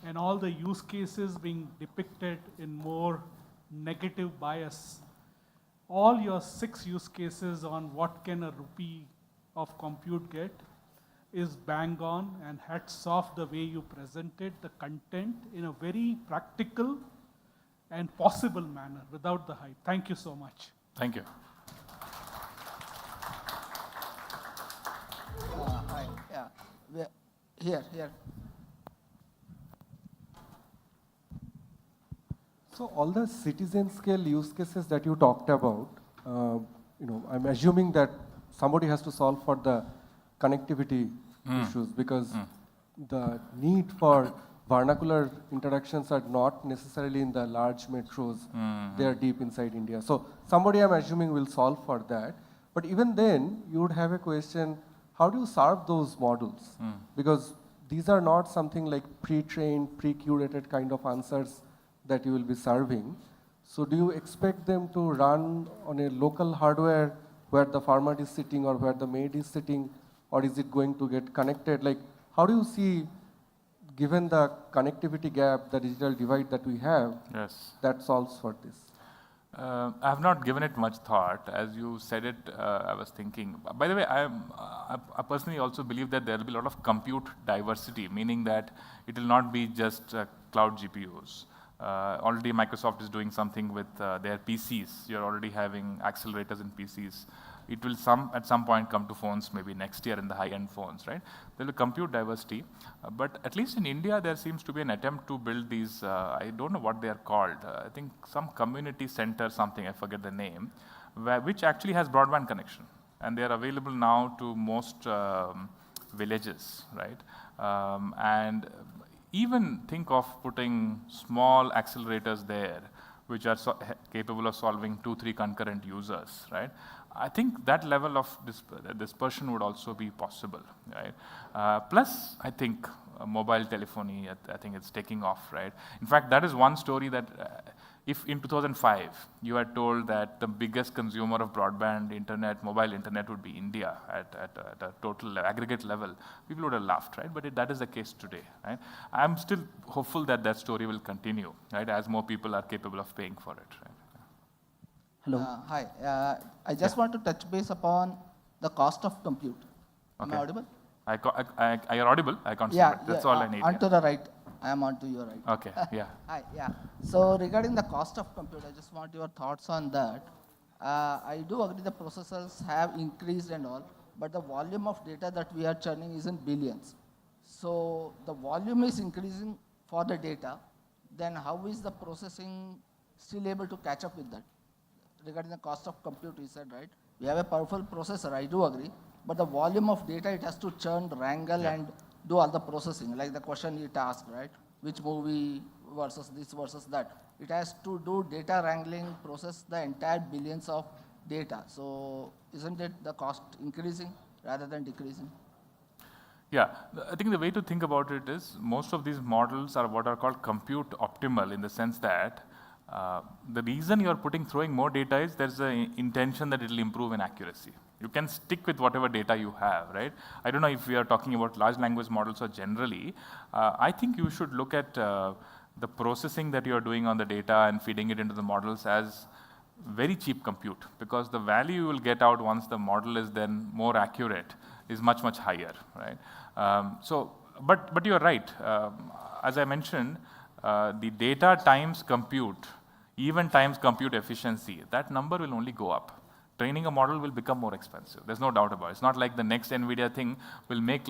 and all the use cases being depicted in more negative bias, all your 6 use cases on what can a rupee of compute get is bang on, and hats off the way you presented the content in a very practical and possible manner without the hype. Thank you so much. Thank you. Hi, yeah, here. So all the citizen scale use cases that you talked about, I'm assuming that somebody has to solve for the connectivity issues, because the need for vernacular interactions are not necessarily in the large metros. They are deep inside India. So somebody, I'm assuming, will solve for that. But even then, you would have a question, how do you serve those models? Because these are not something like pre-trained, pre-curated kind of answers that you will be serving. So do you expect them to run on a local hardware where the farmer is sitting or where the maid is sitting, or is it going to get connected? Like, how do you see, given the connectivity gap, the digital divide that we have, that solves for this? I have not given it much thought. As you said it, I was thinking. By the way, I personally also believe that there will be a lot of compute diversity, meaning that it will not be just cloud GPUs. Already Microsoft is doing something with their PCs. You're already having accelerators in PCs. It will at some point come to phones, maybe next year in the high-end phones, right? There will be compute diversity. But at least in India, there seems to be an attempt to build these, I don't know what they are called. I think some community center something, I forget the name, which actually has broadband connection. And they are available now to most villages, right? And even think of putting small accelerators there, which are capable of solving 2-3 concurrent users, right? I think that level of dispersion would also be possible, right? Plus, I think mobile telephony, I think it's taking off, right? In fact, that is one story that if in 2005 you had told that the biggest consumer of broadband internet, mobile internet would be India at a total aggregate level, people would have laughed, right? But that is the case today, right? I'm still hopeful that that story will continue, right? As more people are capable of paying for it, right? Hello. Hi. I just want to touch base upon the cost of compute. Am I audible? You're audible. I can't see it. That's all I need. On to the right. I am on to your right. Okay. Yeah. Hi. Yeah. So regarding the cost of compute, I just want your thoughts on that. I do agree the processors have increased and all, but the volume of data that we are churning is in billions. So the volume is increasing for the data. Then how is the processing still able to catch up with that? Regarding the cost of compute, you said, right? We have a powerful processor, I do agree, but the volume of data it has to churn, wrangle, and do all the processing, like the question it asked, right? Which movie versus this versus that. It has to do data wrangling, process the entire billions of data. So isn't it the cost increasing rather than decreasing? Yeah, I think the way to think about it is most of these models are what are called compute optimal, in the sense that the reason you're throwing more data is there's an intention that it will improve in accuracy. You can stick with whatever data you have, right? I don't know if we are talking about large language models or generally. I think you should look at the processing that you're doing on the data and feeding it into the models as very cheap compute, because the value you will get out once the model is then more accurate is much, much higher, right? But you're right. As I mentioned, the data times compute, even times compute efficiency, that number will only go up. Training a model will become more expensive. There's no doubt about it. It's not like the next NVIDIA thing will make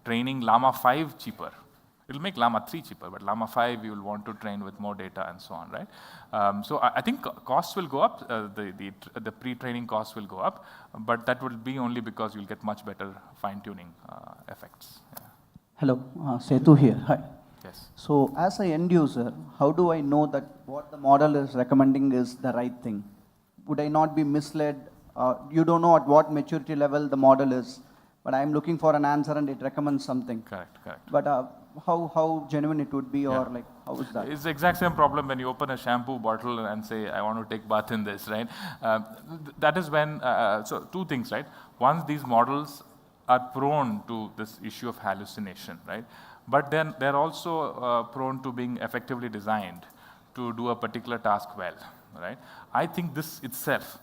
training Llama 5 cheaper. It'll make Llama 3 cheaper, but Llama 5 you will want to train with more data and so on, right? So I think costs will go up, the pre-training costs will go up, but that will be only because you'll get much better fine-tuning effects. Yeah. Hello, Setu here. Hi. Yes. So as an end user, how do I know that what the model is recommending is the right thing? Would I not be misled? You don't know at what maturity level the model is, but I'm looking for an answer and it recommends something. Correct. But how genuine it would be, or like how is that? It's the exact same problem when you open a shampoo bottle and say, I want to take bath in this, right? That is when, so two things, right? One, these models are prone to this issue of hallucination, right? But then they're also prone to being effectively designed to do a particular task well, right? I think this itself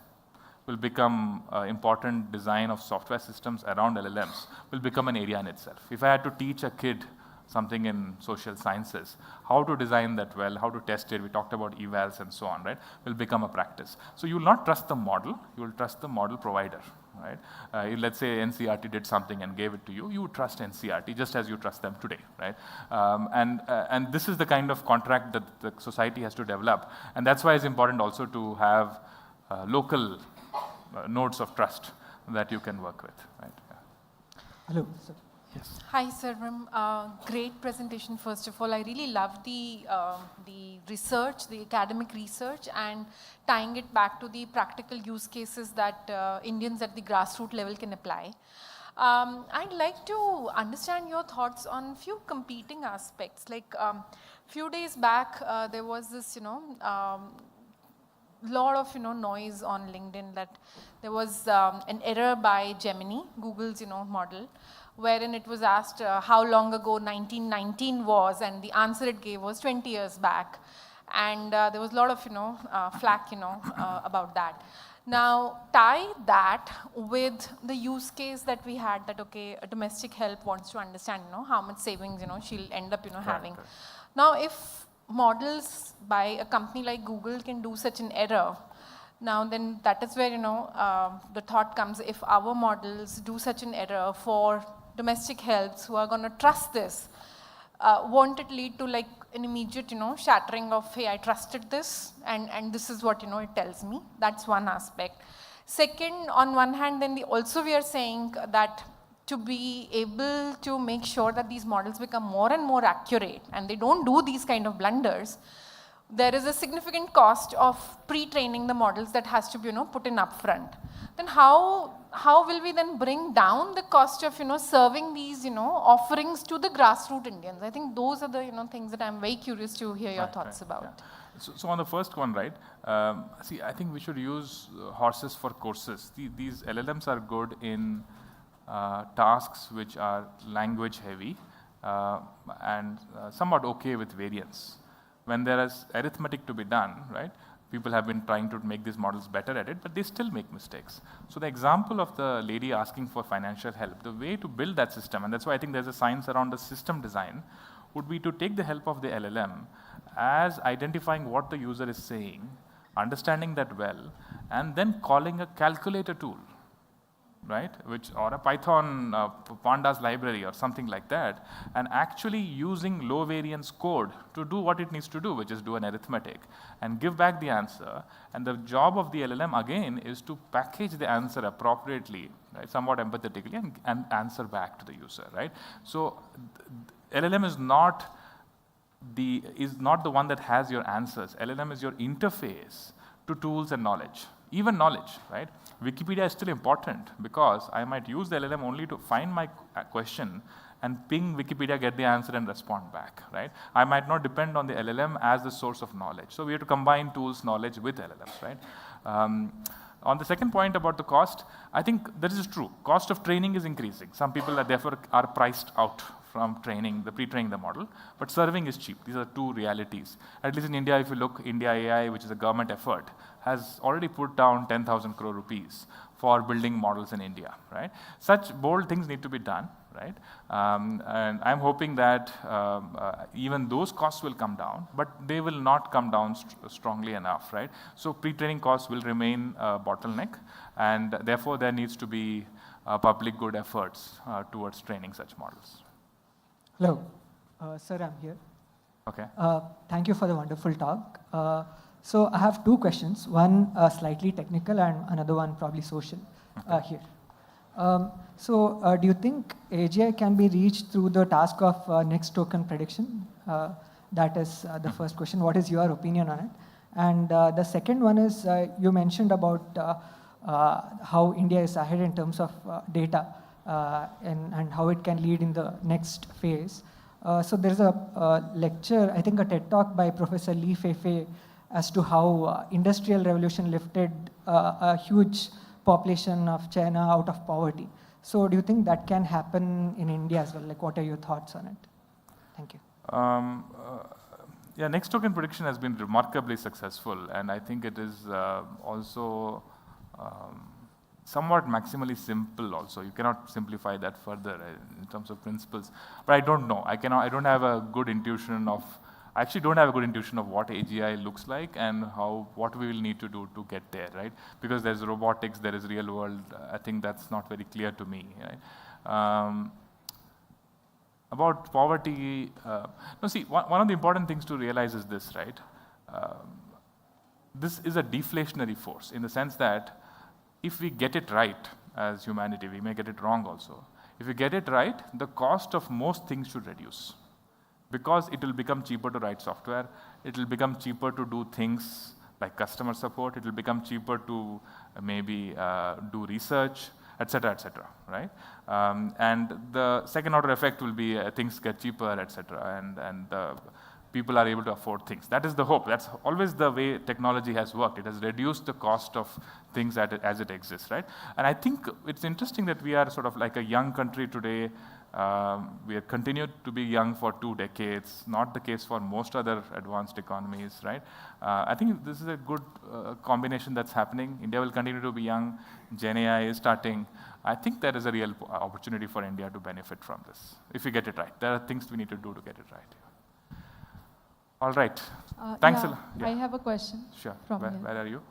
will become important design of software systems around LLMs will become an area in itself. If I had to teach a kid something in social sciences, how to design that well, how to test it, we talked about evals and so on, right, will become a practice. So you will not trust the model, you will trust the model provider, right? Let's say NCRT did something and gave it to you, you would trust NCRT just as you trust them today, right? And this is the kind of contract that the society has to develop. And that's why it's important also to have local nodes of trust that you can work with, right? Yeah. Hello, sir. Yes. Hi, sir. Great presentation. First of all, I really love the research, the academic research, and tying it back to the practical use cases that Indians at the grassroots level can apply. I'd like to understand your thoughts on few competing aspects. Like few days back, there was this, lot of noise on LinkedIn that there was an error by Gemini, Google's model, wherein it was asked how long ago 1919 was, and the answer it gave was 20 years back, and there was a lot of flack about that. Now tie that with the use case that we had, that okay, a domestic help wants to understand how much savings she'll end up having. Now if models by a company like Google can do such an error, now then that is where the thought comes, if our models do such an error for domestic helps who are going to trust this, won't it lead to like an immediate shattering of, hey, I trusted this and this is what it tells me? That's one aspect. Second, on one hand, then we are saying that to be able to make sure that these models become more and more accurate and they don't do these kind of blunders, there is a significant cost of pre-training the models that has to be put in upfront. Then how will we then bring down the cost of serving these offerings to the grassroots Indians? I think those are the things that I'm very curious to hear your thoughts about. Yeah. So on the first one, right, see, I think we should use horses for courses. These LLMs are good in tasks which are language heavy and somewhat okay with variance. When there is arithmetic to be done, right, people have been trying to make these models better at it, but they still make mistakes. So the example of the lady asking for financial help, the way to build that system, and that's why I think there's a science around the system design, would be to take the help of the LLM as identifying what the user is saying, understanding that well, and then calling a calculator tool, right, or a Python pandas library or something like that, and actually using low variance code to do what it needs to do, which is do an arithmetic and give back the answer. And the job of the LLM again is to package the answer appropriately, right, somewhat empathetically, and answer back to the user, right? So LLM is not the one that has your answers. LLM is your interface to tools and knowledge. Even knowledge, right? Wikipedia is still important because I might use the LLM only to find my question and ping Wikipedia, get the answer and respond back, right? I might not depend on the LLM as the source of knowledge. So we have to combine tools, knowledge with LLMs, right? On the second point about the cost, I think that is true. Cost of training is increasing. Some people are therefore priced out from training, pre-training the model, but serving is cheap. These are two realities. At least in India, if you look, India AI, which is a government effort, has already put down 10,000 crore rupees for building models in India, right? Such bold things need to be done, right? And I'm hoping that even those costs will come down, but they will not come down strongly enough, right? So pre-training costs will remain a bottleneck, and therefore there needs to be public good efforts towards training such models. Hello, sir, I'm here. Okay. Thank you for the wonderful talk. So I have two questions, one slightly technical and another one probably social here. So do you think AGI can be reached through the task of next token prediction? That is the first question. What is your opinion on it? And the second one is you mentioned about how India is ahead in terms of data and how it can lead in the next phase. So there's a lecture, I think a TED talk by Professor Li Feifei as to how industrial revolution lifted a huge population of China out of poverty. So do you think that can happen in India as well? Like, what are your thoughts on it? Thank you. Yeah, next token prediction has been remarkably successful, and I think it is also somewhat maximally simple also. You cannot simplify that further in terms of principles. But I don't know. I don't have a good intuition of, I actually don't have a good intuition of what AGI looks like and what we will need to do to get there, right? Because there's robotics, there is real world. I think that's not very clear to me, right? About poverty, no, see, one of the important things to realize is this, right? This is a deflationary force in the sense that if we get it right as humanity, we may get it wrong also. If we get it right, the cost of most things should reduce because it will become cheaper to write software. It will become cheaper to do things like customer support. It will become cheaper to maybe do research, etc., right? And the second order effect will be things get cheaper, etc., and people are able to afford things. That is the hope. That's always the way technology has worked. It has reduced the cost of things as it exists, right? And I think it's interesting that we are sort of like a young country today. We have continued to be young for 2 decades, not the case for most other advanced economies, right? I think this is a good combination that's happening. India will continue to be young. GenAI is starting. I think there is a real opportunity for India to benefit from this, if we get it right. There are things we need to do to get it right. All right. Thanks a lot. I have a question. Sure. From Where are you?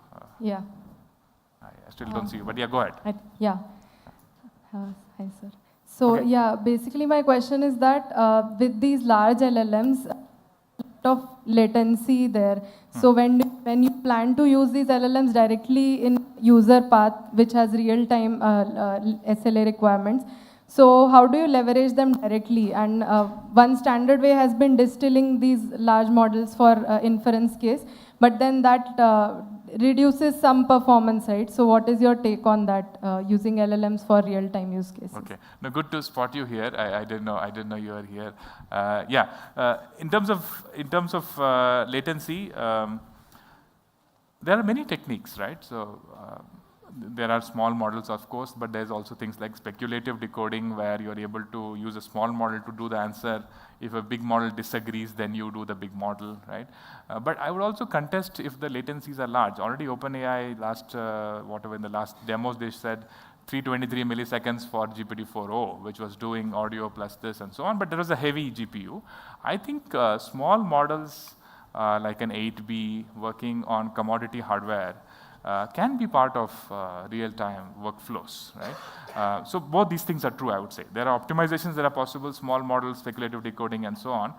Yeah. I still don't see you, but yeah, go ahead. Yeah. Hi, sir. So Okay. yeah, basically my question is that with these large LLMs, lot of latency there. So when you plan to use these LLMs directly in user path, which has real-time SLA requirements, so how do you leverage them directly? And one standard way has been distilling these large models for inference case, but then that reduces some performance, right? So what is your take on that, using LLMs for real-time use cases? Okay. No, good to spot you here. I didn't know you were here. In terms of latency, there are many techniques, right? So there are small models, of course, but there's also things like speculative decoding where you're able to use a small model to do the answer. If a big model disagrees, then you do the big model, right? But I would also contest if the latencies are large. Already OpenAI in the last demos, they said 323 milliseconds for GPT-4o, which was doing audio plus this and so on, but there was a heavy GPU. I think small models like an 8B working on commodity hardware can be part of real-time workflows, right? So both these things are true, I would say. There are optimizations that are possible, small models, speculative decoding, and so on,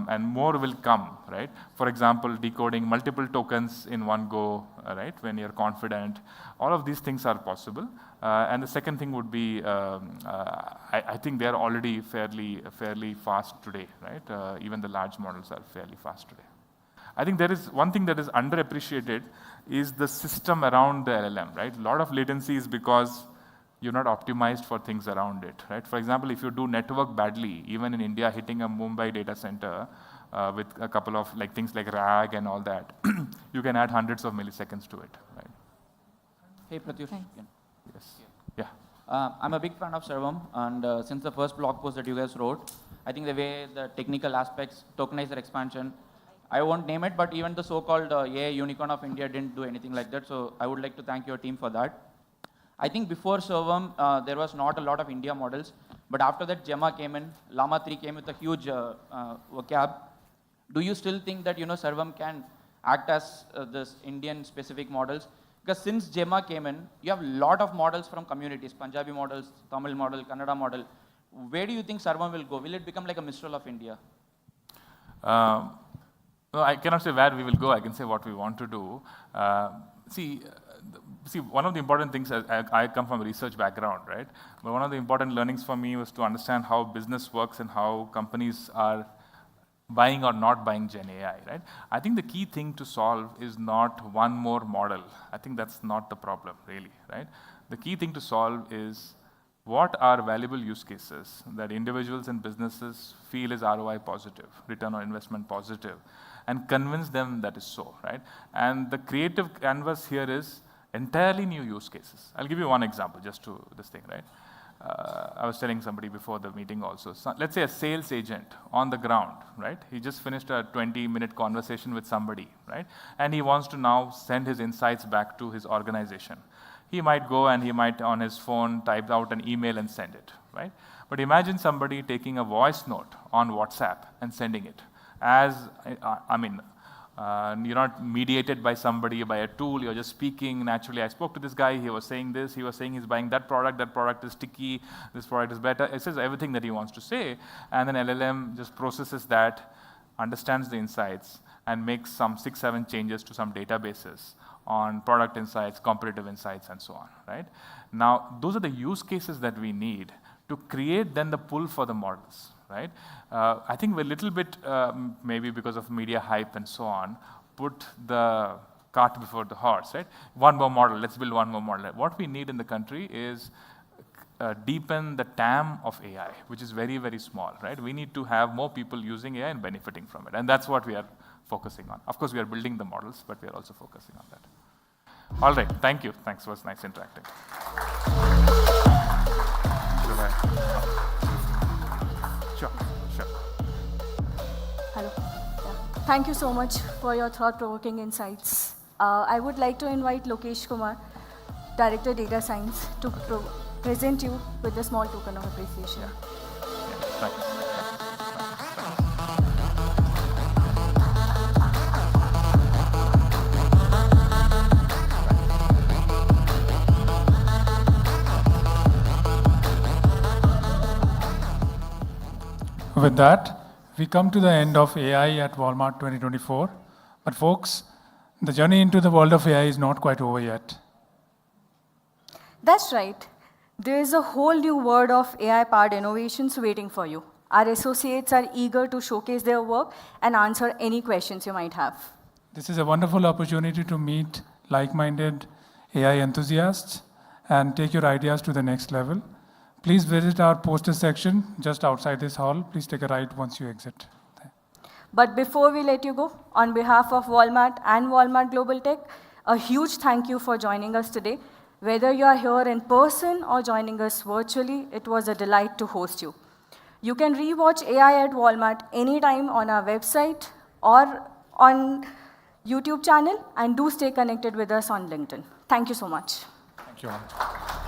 and more will come, right? For example, decoding multiple tokens in one go, right? When you're confident, all of these things are possible. And the second thing would be, I think they are already fairly fast today, right? Even the large models are fairly fast today. I think there is one thing that is underappreciated is the system around the LLM, right? A lot of latency is because you're not optimized for things around it, right? For example, if you do network badly, even in India, hitting a Mumbai data center with a couple of things like RAG and all that, you can add hundreds of milliseconds to it, right? Hey, Pratyush. Yes. Yeah. I'm a big fan of Sarvam, and since the first blog post that you guys wrote, I think the way the technical aspects, tokenizer expansion, I won't name it, but even the so-called AI unicorn of India didn't do anything like that. So I would like to thank your team for that. I think before Sarvam, there was not a lot of India models, but after that Gemma came in, Llama 3 came with a huge vocab. Do you still think that Sarvam can act as this Indian specific models? Because since Gemma came in, you have a lot of models from communities, Punjabi models, Tamil model, Kannada model. Where do you think Sarvam will go? Will it become like a Mistral of India? No, I cannot say where we will go. I can say what we want to do. See, one of the important things, I come from a research background, right? But one of the important learnings for me was to understand how business works and how companies are buying or not buying GenAI, right? I think the key thing to solve is not one more model. I think that's not the problem, really, right? The key thing to solve is what are valuable use cases that individuals and businesses feel is ROI positive, return on investment positive, and convince them that is so, right? And the creative canvas here is entirely new use cases. I'll give you one example just to this thing, right? I was telling somebody before the meeting also. So let's say a sales agent on the ground, right? He just finished a 20-minute conversation with somebody, right? And he wants to now send his insights back to his organization. He might go and he might on his phone type out an email and send it, right? But imagine somebody taking a voice note on WhatsApp and sending it. You're not mediated by somebody, by a tool, you're just speaking naturally. I spoke to this guy, he was saying this, he was saying he's buying that product is sticky, this product is better. It says everything that he wants to say, and then LLM just processes that, understands the insights, and makes some 6-7 changes to some databases on product insights, competitive insights, and so on, right? Now, those are the use cases that we need to create then the pull for the models, right? I think we're a little bit, maybe because of media hype and so on, put the cart before the horse, right? One more model, let's build one more model. What we need in the country is deepen the TAM of AI, which is very, very small, right? We need to have more people using AI and benefiting from it. And that's what we are focusing on. Of course, we are building the models, but we are also focusing on that. All right, thank you. Thanks, it was nice interacting. Sure. Hello. Thank you so much for your thought-provoking insights. I would like to invite Lokesh Kumar, Director Data Science, to present you with a small token of appreciation. Thanks. With that, we come to the end of AI at Walmart 2024. But folks, the journey into the world of AI is not quite over yet. That's right. There is a whole new world of AI-powered innovations waiting for you. Our associates are eager to showcase their work and answer any questions you might have. This is a wonderful opportunity to meet like-minded AI enthusiasts and take your ideas to the next level. Please visit our poster section just outside this hall. Please take a right once you exit. But before we let you go, on behalf of Walmart and Walmart Global Tech, a huge thank you for joining us today. Whether you are here in person or joining us virtually, it was a delight to host you. You can rewatch AI at Walmart anytime on our website or on YouTube channel, and do stay connected with us on LinkedIn. Thank you so much. Thank you all.